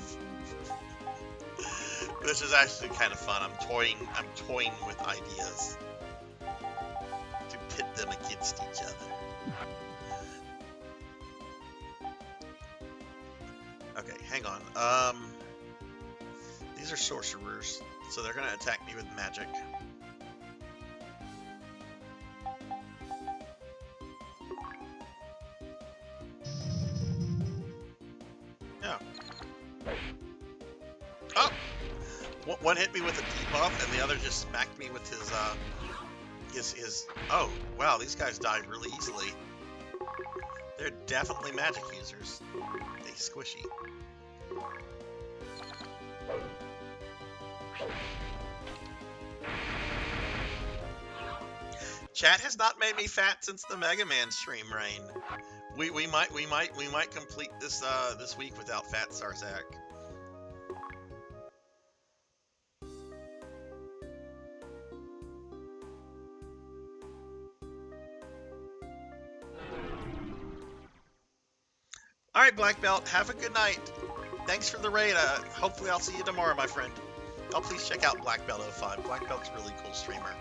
This is actually kind of fun. I'm toying with ideas to pit them against each other. Okay, hang on. These are sorcerers, so they're gonna attack me with magic. Yeah. Oh! One hit me with a debuff, and the other just smacked me with his oh, wow, these guys die really easily. They're definitely magic users. They squishy. Chat has not made me fat since the Mega Man stream reign. We might complete this this week without fat Sarzac. All right, Black Belt, have a good night. Thanks for the raid. Hopefully I'll see you tomorrow, my friend. Oh, please check out Black Belt 05. Black Belt's a really cool streamer.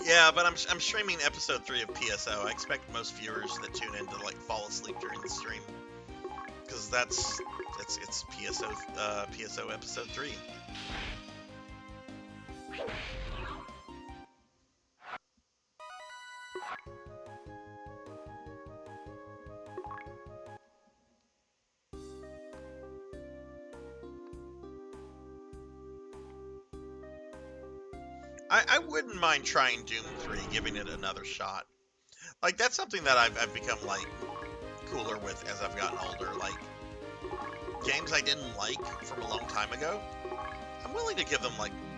Yeah, but I'm streaming episode 3 of PSO. I expect most viewers that tune in to like fall asleep during the stream, because it's PSO episode 3. I wouldn't mind trying Doom 3, giving it another shot. Like, that's something that I've become, like, cooler with as I've gotten older. Like, games I didn't like from a long time ago, I'm willing to give them,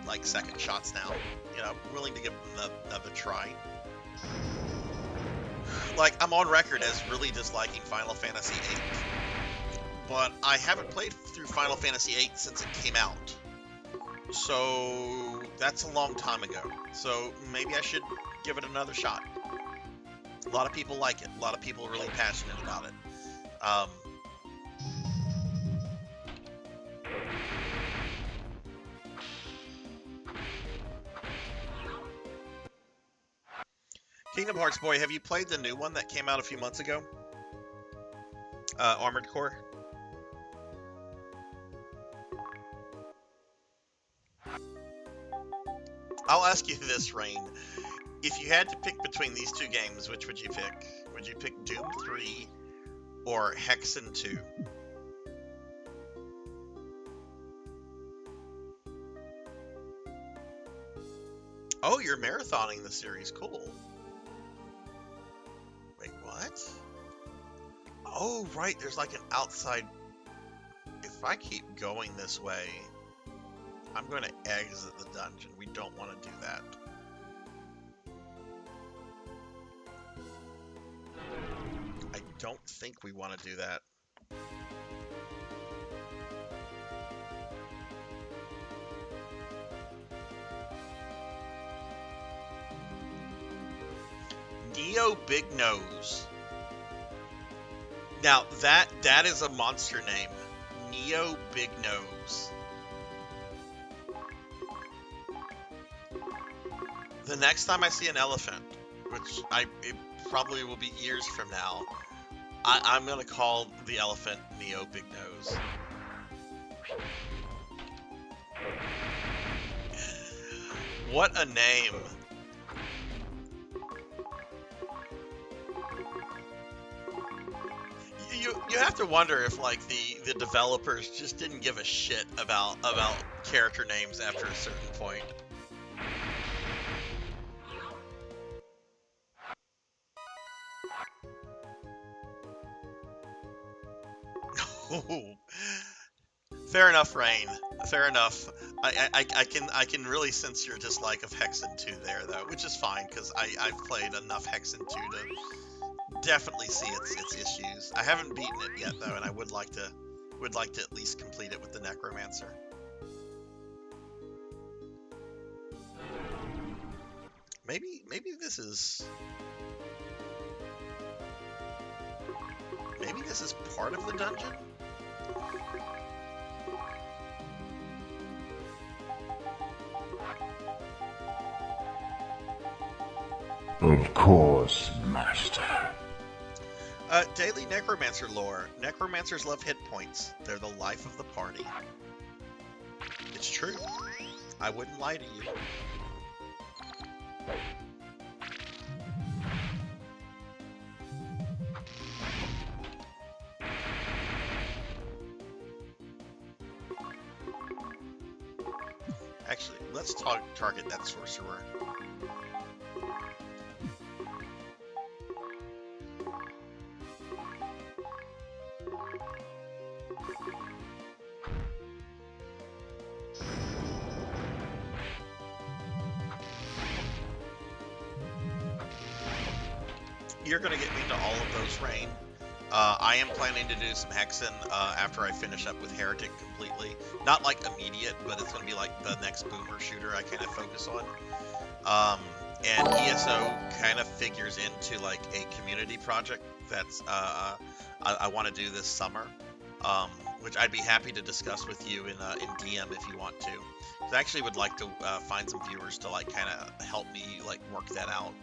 like second shots now. You know, I'm willing to give them another try. Like, I'm on record as really disliking Final Fantasy VIII. But I haven't played through Final Fantasy VIII since it came out. So that's a long time ago. So maybe I should give it another shot. A lot of people like it. A lot of people are really passionate about it. Kingdom Hearts Boy, have you played the new one that came out a few months ago? Armored Core? I'll ask you this, Rain. If you had to pick between these two games, which would you pick? Would you pick Doom 3 or Hexen 2? Oh, you're marathoning the series. Cool. Wait, what? Oh, right. There's like an outside... If I keep going this way, I'm going to exit the dungeon. We don't want to do that. I don't think we want to do that. Neo Big Nose. Now that is a monster name. Neo Big Nose. The next time I see an elephant, which it probably will be years from now, I'm gonna call the elephant Neo Big Nose. What a name. You have to wonder if like the developers just didn't give a shit about character names after a certain point. Fair enough, Rain. Fair enough. I can really sense your dislike of Hexen 2 there though, which is fine because I've played enough Hexen 2 to definitely see its issues. I haven't beaten it yet though, and I would like to at least complete it with the Necromancer. Maybe this is part of the dungeon? Of course, Master. Daily Necromancer lore. Necromancers love hit points. They're the life of the party. It's true. I wouldn't lie to you. Actually, let's target that sorcerer. You're going to get me into all of those, Rain. I am planning to do some Hexen after I finish up with Heretic completely. Not like immediate, but it's going to be like the next boomer shooter I kind of focus on. And ESO kind of figures into like a community project that's I want to do this summer, which I'd be happy to discuss with you in DM if you want to. I actually would like to find some viewers to like kind of help me like work that out.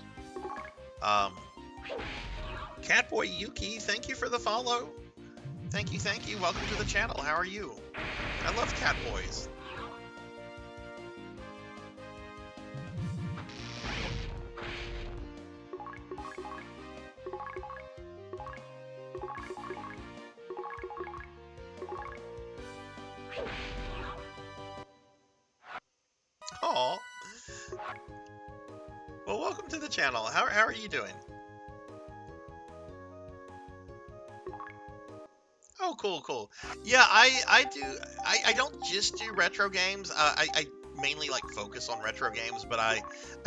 Catboy Yuki, thank you for the follow. Thank you. Welcome to the channel. How are you? I love Catboys. Aw. Well, welcome to the channel. How are you doing? Oh, cool. Yeah, I don't just do retro games. I mainly like focus on retro games, but I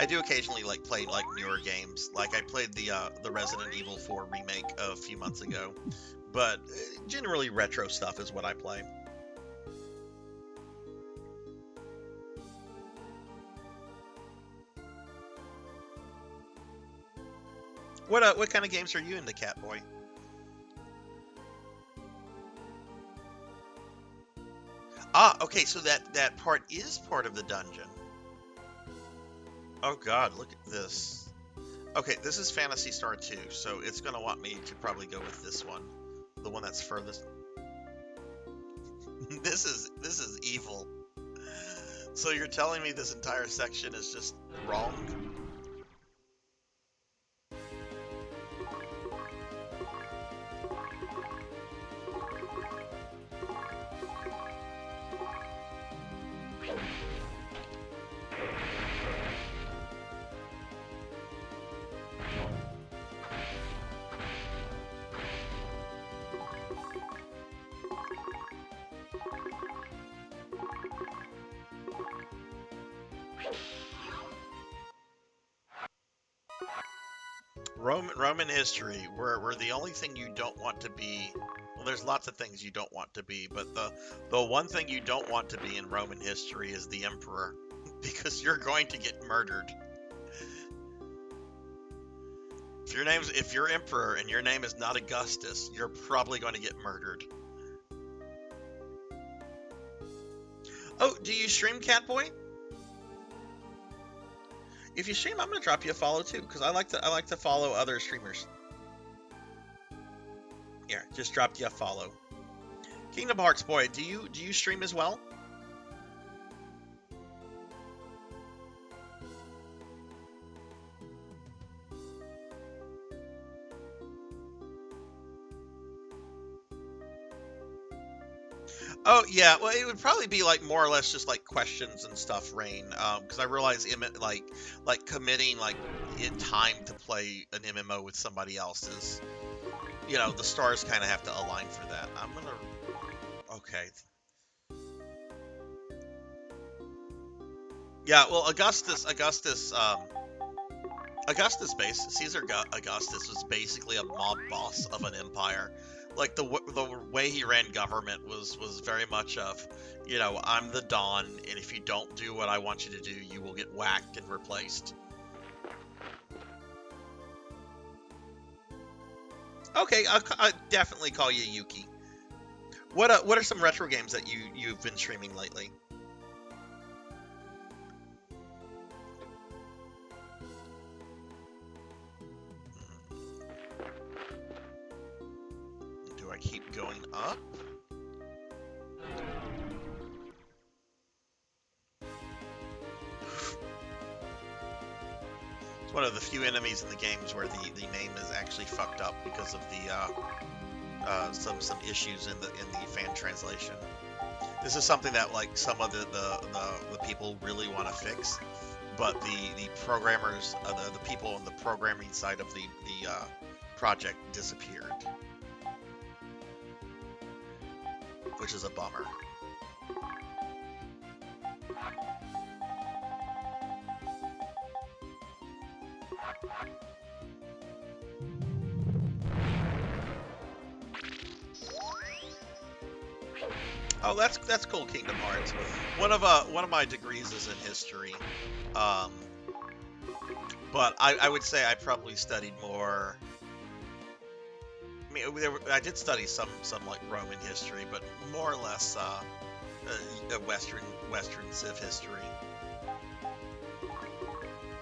do occasionally like play like newer games. Like I played the Resident Evil 4 remake a few months ago, but generally retro stuff is what I play. What kind of games are you into, Catboy? Ah, okay, so that part is part of the dungeon. Oh god, look at this. Okay, this is Phantasy Star 2, so it's gonna want me to probably go with this one. The one that's furthest. This is evil. So you're telling me this entire section is just wrong? Roman history, where the only thing you don't want to be, well, there's lots of things you don't want to be, but the one thing you don't want to be in Roman history is the emperor, because you're going to get murdered. If you're emperor and your name is not Augustus, you're probably going to get murdered. Oh, do you stream, Catboy? If you stream, I'm gonna drop you a follow too, because I like to follow other streamers. Here, just dropped you a follow. Kingdom Hearts boy, do you stream as well? Oh yeah, well it would probably be like more or less just like questions and stuff, Rain. Because I realize like committing like in time to play an MMO with somebody else is, you know, the stars kind of have to align for that. I'm gonna, okay. Yeah, well Augustus base Caesar Augustus was basically a mob boss of an empire. Like the way he ran government was very much of, you know, I'm the Don, and if you don't do what I want you to do, you will get whacked and replaced. Okay, I'll definitely call you Yuki. What are some retro games that you've been streaming lately? Do I keep going up? It's one of the few enemies in the games where the name is actually fucked up because of the some issues in the fan translation. This is something that like some of the people really want to fix, but the programmers, the people on the programming side of the project disappeared, which is a bummer. Oh, that's cool, Kingdom Hearts. One of my degrees is in history, but I would say I probably studied more. I mean, I did study some like Roman history, but more or less Western Civ history,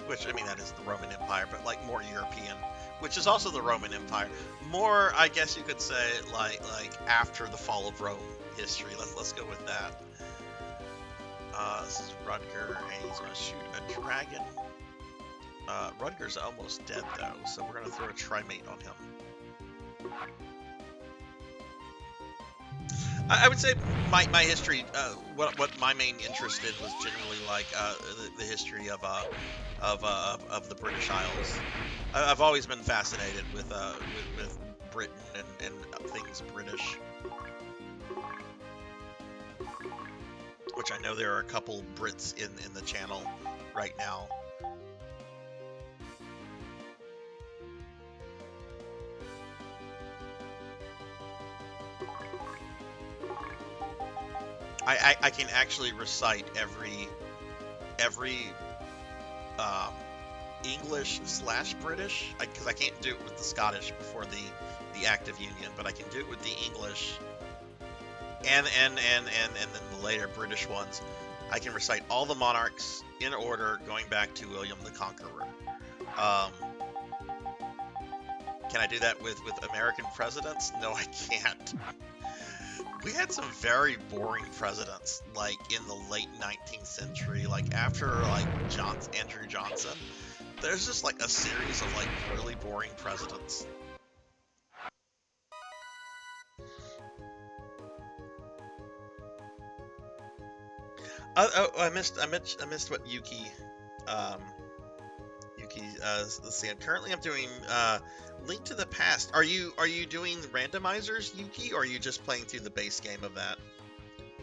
which I mean that is the Roman Empire, but like more European, which is also the Roman Empire. More, I guess you could say, like after the fall of Rome history. Let's go with that. This is Rudger, and he's gonna shoot a dragon. Rudger's almost dead though, so we're gonna throw a Trimate on him. I would say my history, what my main interest in was generally like the history of the British Isles. I've always been fascinated with Britain and things British, which I know there are a couple Brits in the channel right now. I can actually recite every English / British, because I can't do it with the Scottish before the Act of Union, but I can do it with the English and then the later British ones. I can recite all the monarchs in order, going back to William the Conqueror. Can I do that with American presidents? No, I can't. We had some very boring presidents, like in the late 19th century, like after like Andrew Johnson. There's just like a series of like really boring presidents. I missed what Yuki said. Currently, I'm doing Link to the Past. Are you doing randomizers, Yuki, or are you just playing through the base game of that?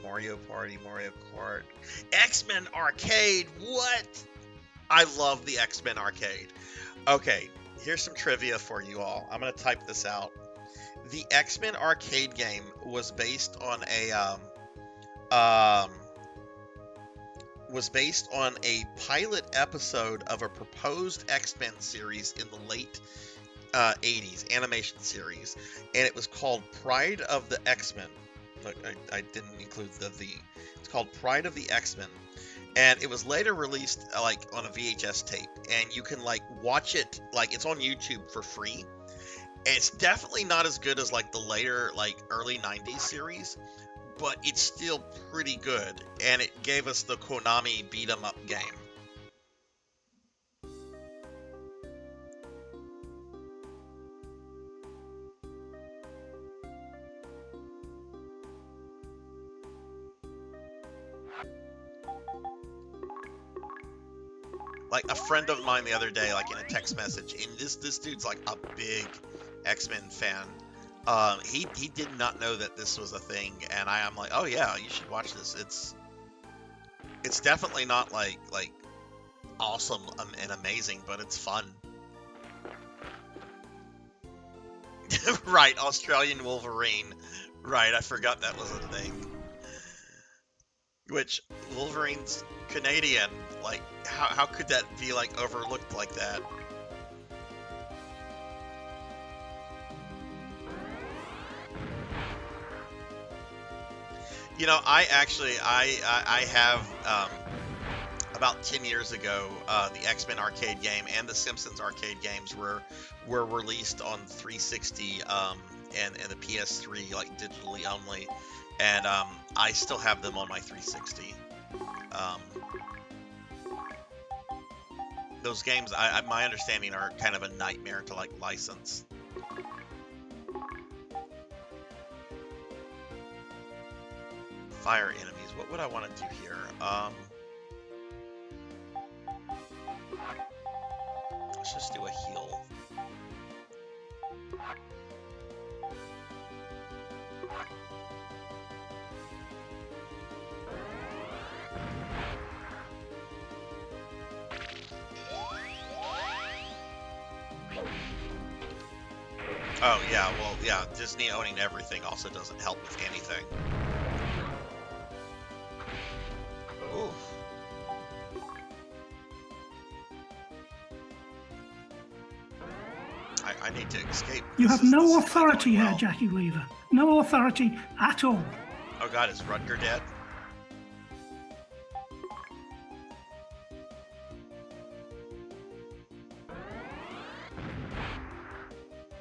Mario Party, Mario Kart, X-Men Arcade. What? I love the X-Men Arcade. Okay, Here's some trivia for you all. I'm gonna type this out. The X-Men arcade game was based on a pilot episode of a proposed X-Men series in the late 80s animation series, and it was called Pride of the X-Men. Look, I didn't include the V. It's called Pride of the X-Men, and it was later released like on a VHS tape, and you can like watch it, like it's on YouTube for free. And it's definitely not as good as like the later, like early 90s series, but it's still pretty good, and it gave us the Konami beat 'em up game. Like a friend of mine the other day, like in a text message, and this dude's like a big X-Men fan. He did not know that this was a thing, and I'm like, oh yeah, you should watch this. It's definitely not like awesome and amazing, but it's fun. Right, Australian Wolverine. Right, I forgot that was a thing. Which Wolverine's Canadian. Like, how could that be like overlooked like that? You know, I have about 10 years ago, the X-Men arcade game and the Simpsons arcade games were released on 360 and the PS3, like digitally only, and I still have them on my 360. Those games, my understanding, are kind of a nightmare to like license. Fire enemies. What would I want to do here? Let's just do a heal. Oh yeah, well yeah, Disney owning everything also doesn't help with anything. Oof. I need to escape. You have no authority here, Jackie Weaver. No authority at all. Oh god, is Rutger dead?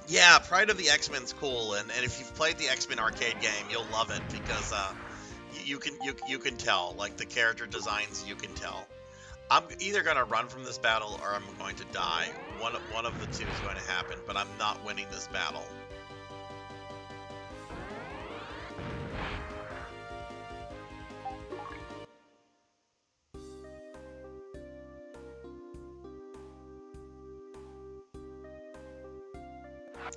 Yeah, Pride of the X-Men's cool, and if you've played the X-Men arcade game, you'll love it because you can tell, like the character designs, you can tell. I'm either gonna run from this battle or I'm going to die. One of the two is going to happen, but I'm not winning this battle.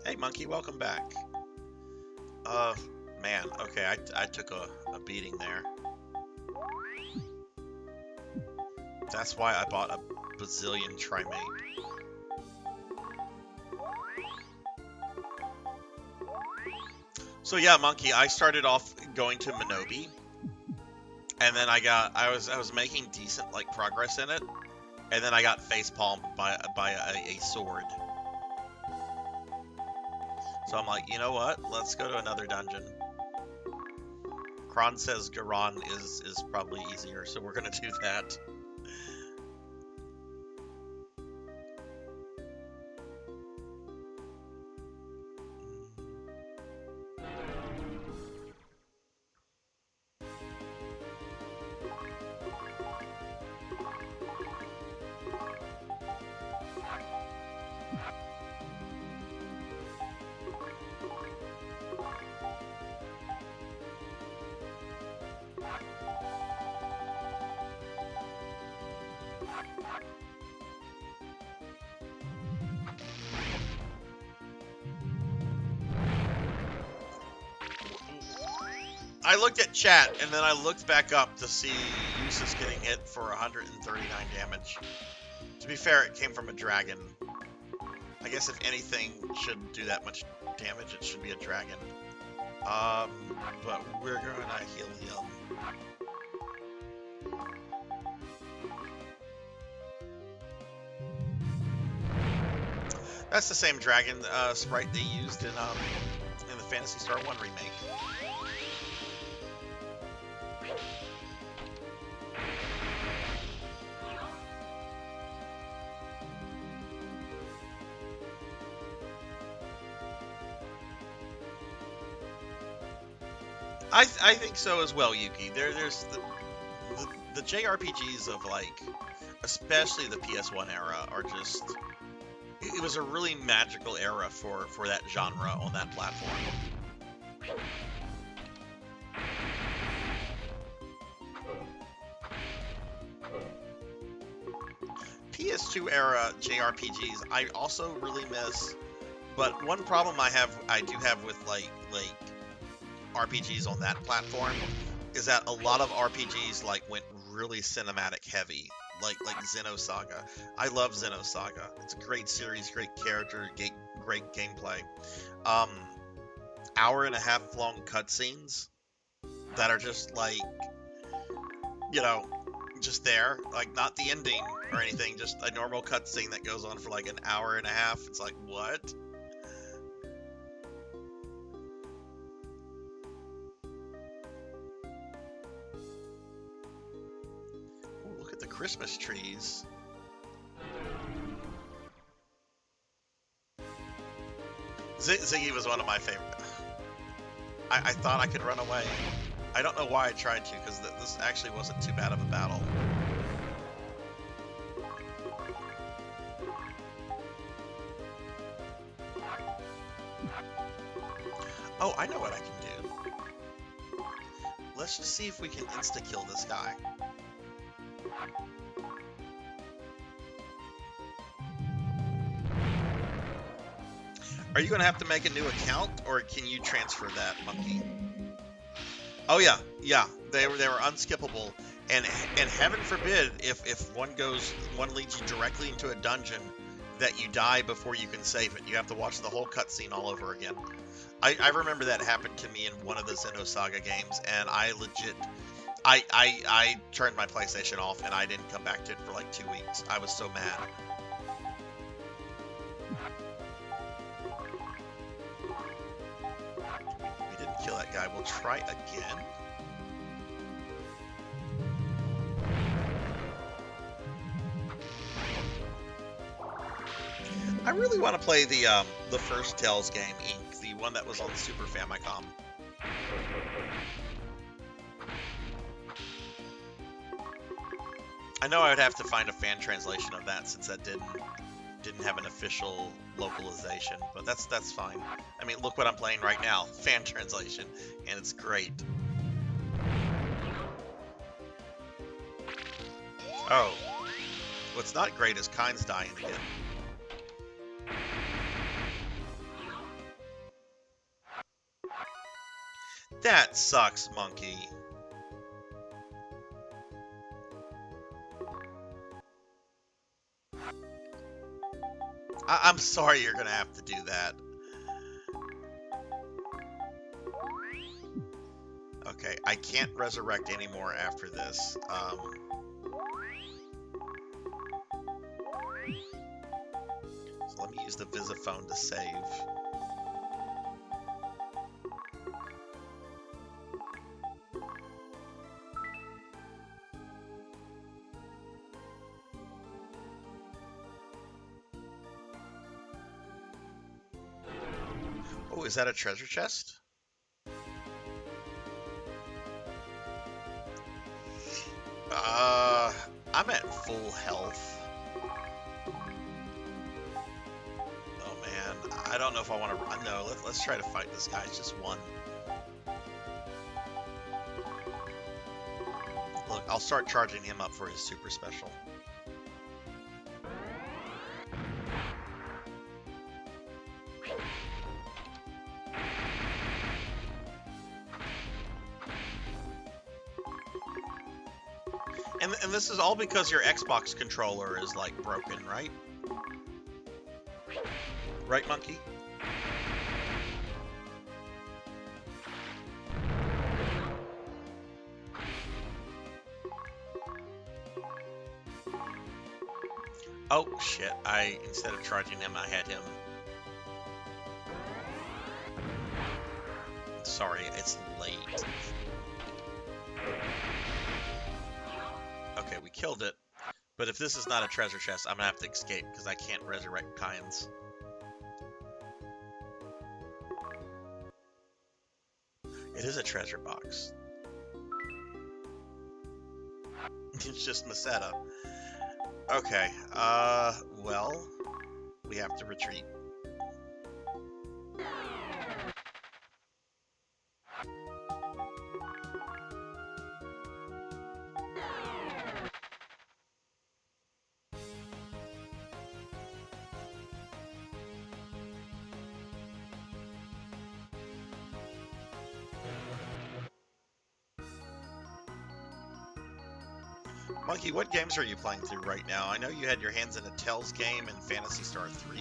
Hey Monkey, welcome back. Man, okay, I took a beating there. That's why I bought a bazillion Trimate. So yeah, Monkey, I started off going to Minobi, and then I was making decent like progress in it, and then I got facepalmed by a sword. So I'm like, you know what? Let's go to another dungeon. Kron says Garon is probably easier, so we're gonna do that. I looked at chat, and then I looked back up to see Eustace getting hit for 139 damage. To be fair, it came from a dragon. I guess if anything shouldn't do that much damage, it should be a dragon. But we're gonna heal him. That's the same dragon sprite they used in the Phantasy Star 1 remake. I think so as well, Yuki. There's the JRPGs of, like, especially the PS1 era are just... It was a really magical era for that genre on that platform. PS2 era JRPGs I also really miss, but one problem I do have with like RPGs on that platform is that a lot of RPGs like went really cinematic heavy, like Xenosaga. I love Xenosaga. It's a great series, great character, great gameplay. Hour-and-a-half long cutscenes that are just like, you know, just there, like not the ending or anything, just a normal cutscene that goes on for like an hour and a half. It's like, what? Ooh, look at the Christmas trees. Ziggy was one of my favorite. I thought I could run away. I don't know why I tried to, because this actually wasn't too bad of a battle. Oh, I know what I can do. Let's just see if we can insta-kill this guy. Are you going to have to make a new account, or can you transfer that, monkey? Oh yeah, they were unskippable, and heaven forbid if one leads you directly into a dungeon that you die before you can save it. You have to watch the whole cutscene all over again. I remember that happened to me in one of the Xenosaga games, and I legit I turned my PlayStation off and I didn't come back to it for like 2 weeks. I was so mad. We didn't kill that guy. We'll try again. I really want to play the first Tales game, Inc., the one that was on the Super Famicom. I know I would have to find a fan translation of that since that didn't have an official localization, but that's fine. I mean, look what I'm playing right now, fan translation, and it's great. Oh, what's not great is Kyne's dying again. That sucks, monkey. I'm sorry you're gonna have to do that. Okay, I can't resurrect anymore after this. So let me use the Visiphone to save. Oh, is that a treasure chest? I'm at full health. Oh man, I don't know if I want to run. No, let's try to fight this guy. It's just one. Look, I'll start charging him up for his super special. And this is all because your Xbox controller is like broken, right? Right, Monkey? Oh, shit. Instead of charging him, I had him. Sorry, it's late. Okay, we killed it. But if this is not a treasure chest, I'm gonna have to escape because I can't resurrect Kynes. It is a treasure box. It's just Masetta. Okay, well, we have to retreat. Monkey, what games are you playing through right now? I know you had your hands in a Tales game and Phantasy Star 3.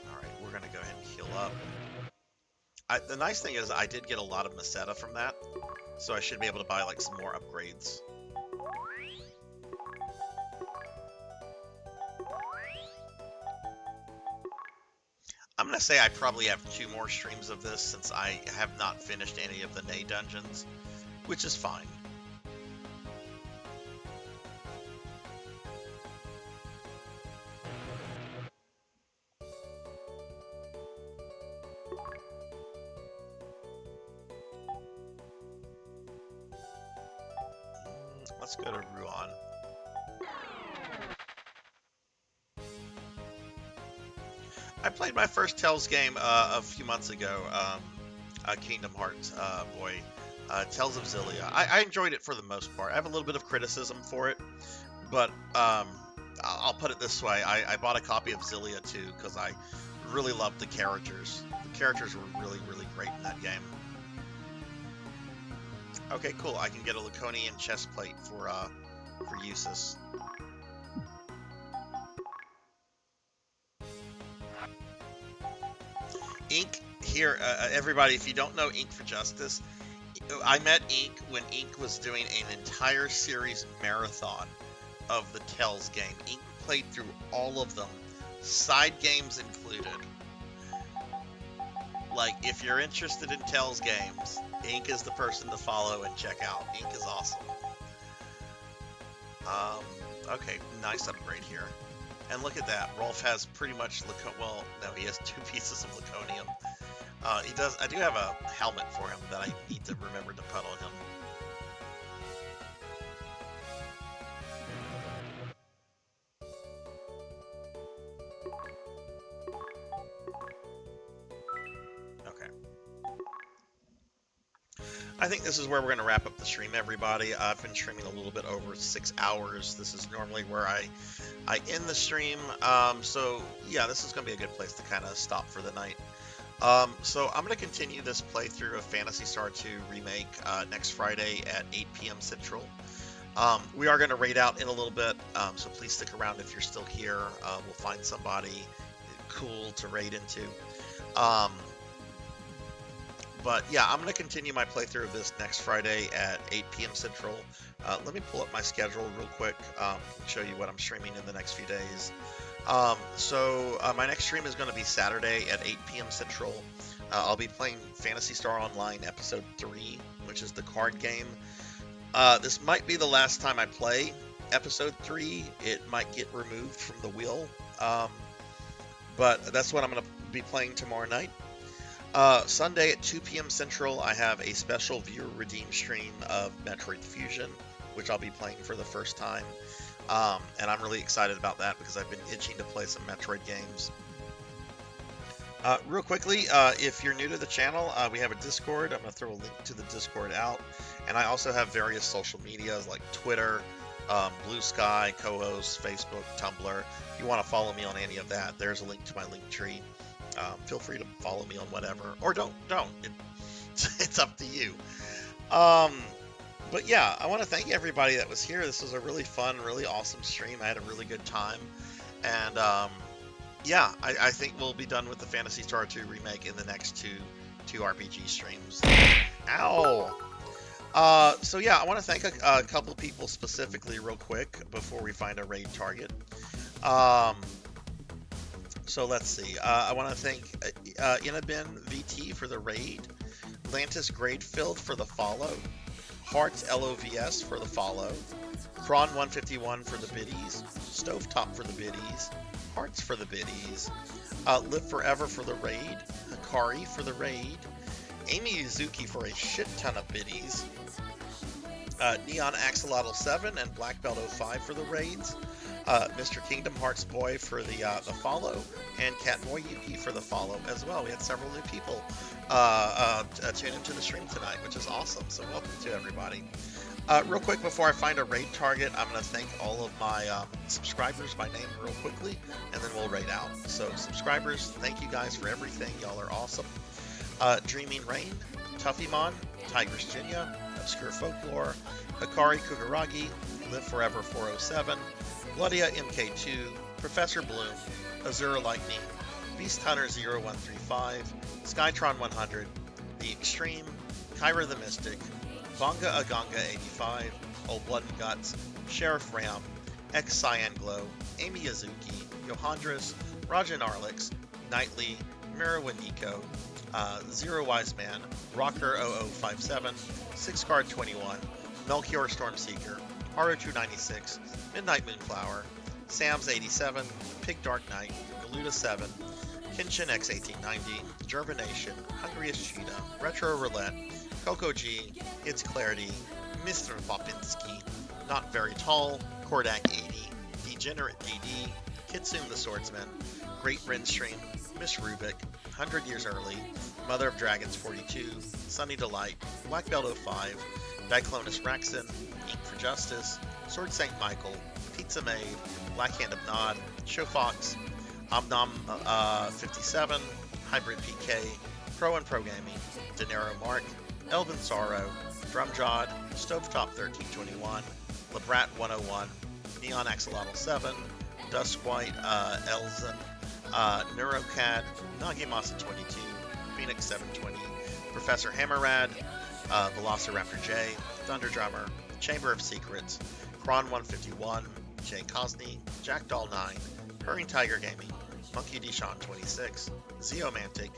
Alright, we're going to go ahead and heal up. The nice thing is I did get a lot of Masetta from that, so I should be able to buy like some more upgrades. I'm going to say I probably have 2 more streams of this since I have not finished any of the Nay dungeons, which is fine. Let's go to Ruan. I played my first Tales game a few months ago, Kingdom Hearts, Tales of Xillia. I enjoyed it for the most part. I have a little bit of criticism for it, but I'll put it this way. I bought a copy of Xillia too because I really loved the characters. The characters were really, really great in that game. Okay, cool. I can get a Laconian chest plate for Usus. Ink here, everybody, if you don't know Ink for Justice, I met Ink when Ink was doing an entire series marathon of the Tales game. Ink played through all of them, side games included. Like, if you're interested in Tales games, Ink is the person to follow and check out. Ink is awesome. Okay, nice upgrade here. And look at that. Rolf has pretty much well, no, he has 2 pieces of Laconium. He does. I do have a helmet for him that I need to remember to put on him. Okay. I think this is where we're going to wrap up the stream, everybody. I've been streaming a little bit over 6 hours. This is normally where I end the stream. So, yeah, this is going to be a good place to kind of stop for the night. So I'm going to continue this playthrough of Phantasy Star 2 Remake next Friday at 8 p.m. Central. We are going to raid out in a little bit, so please stick around if you're still here. We'll find somebody cool to raid into. But yeah, I'm going to continue my playthrough of this next Friday at 8 p.m. Central. Let me pull up my schedule real quick and show you what I'm streaming in the next few days. So my next stream is going to be Saturday at 8 p.m. Central. I'll be playing Phantasy Star Online Episode 3, which is the card game. This might be the last time I play Episode 3. It might get removed from the wheel. But that's what I'm going to be playing tomorrow night. Sunday at 2 p.m. Central, I have a special viewer redeem stream of Metroid Fusion, which I'll be playing for the first time. And I'm really excited about that because I've been itching to play some Metroid games. Real quickly, if you're new to the channel, we have a Discord. I'm going to throw a link to the Discord out. And I also have various social medias like Twitter, Blue Sky, Co-host, Facebook, Tumblr. If you want to follow me on any of that, there's a link to my link tree. Feel free to follow me on whatever, or don't. It's up to you. But yeah, I want to thank everybody that was here. This was a really fun, really awesome stream. I had a really good time. And yeah, I think we'll be done with the Phantasy Star 2 remake in the next two RPG streams. Ow! So yeah, I want to thank a couple people specifically real quick before we find a raid target. So let's see. I want to thank ENVTuber for the raid, Lantis Gradefield for the follow, Hearts LOVS for the follow, Kron 151 for the biddies, Stovetop for the biddies, Hearts for the biddies, Live Forever for the raid, Hikari for the raid, Amy Yuzuki for a shit ton of biddies, Neon Axolotl 7 and Black Belt 05 for the raids, Mr. Kingdom Hearts Boy for the follow, and Catboy Yuki for the follow as well. We had several new people tune into the stream tonight, which is awesome. So welcome to everybody. Real quick before I find a raid target, I'm going to thank all of my subscribers by name real quickly, and then we'll raid out. So subscribers, thank you guys for everything. Y'all are awesome. Dreaming Rain, Tuffymon, Tigers Jinya, Obscure Folklore, Hikari Kugaragi, Live Forever 407, Bloodia MK2, Professor Bloom, Azura Lightning, Beast Hunter 0135, Skytron 100, The Extreme, Kyra the Mystic, Vonga Aganga 85, Old Blood and Guts, Sheriff Ram, X Cyan Glow, Amy Yazuki, Johandris, Rajan Arlix, Knightley, Mirawa Nico, Zero Wise Man, Rocker 0057, 6 Card 21, Melchior Stormseeker, Haru296, Midnight Moonflower, Sam's 87, Pig Dark Knight, Galuda 7, Kinshin X1890, Germination, Hungriest Cheetah, Retro Roulette, Coco G, It's Clarity, Mr. Popinski, Not Very Tall, Kordak 80, Degenerate DD, Kitsune the Swordsman, Great Renstream, Miss Rubik, 100 Years Early, Mother of Dragons 42, Sunny Delight, Black Belt 05, Diclonus Raxon, Ink for Justice, Sword St. Michael, Pizza Maid, Black Hand of Nod, Show Fox, Omnom 57, Hybrid PK, Pro and Pro Gaming, Dinero Mark, Elvin Sorrow, Drumjod, Stovetop 1321, Labrat 101, Neon Axolotl 7, Dusk White Elzen, Neurocad, Nagimasa 22, Phoenix 720, Professor Hammerrad, Velociraptor J, Thunder Drummer, Chamber of Secrets, Kron 151, Jay Cosney, Jackdoll 9, Purring Tiger Gaming, Monkey Dishon 26, Zeomantic,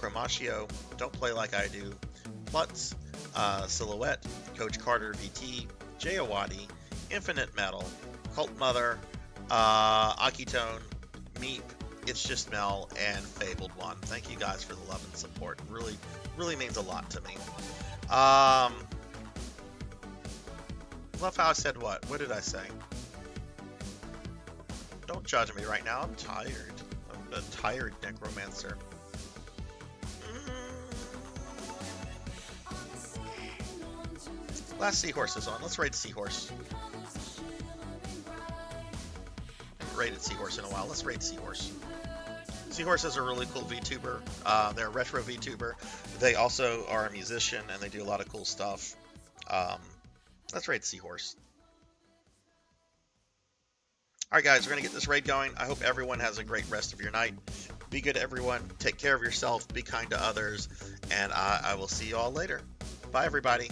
Chromatio, Don't Play Like I Do, Plutz, Silhouette, Coach Carter VT, Jay Awadi, Infinite Metal, Cult Mother, Akitone, Meep, It's Just Mel, and Fabled One. Thank you guys for the love and support. Really, really means a lot to me. Love how I said what? What did I say? Don't judge me right now. I'm tired. I'm a tired necromancer. Last Seahorse is on. Let's raid Seahorse. I haven't raided Seahorse in a while. Let's raid Seahorse. Seahorse is a really cool VTuber. They're a retro VTuber. They also are a musician and they do a lot of cool stuff. Let's raid Seahorse. Alright guys, we're going to get this raid going. I hope everyone has a great rest of your night. Be good everyone. Take care of yourself. Be kind to others. And I will see you all later. Bye everybody.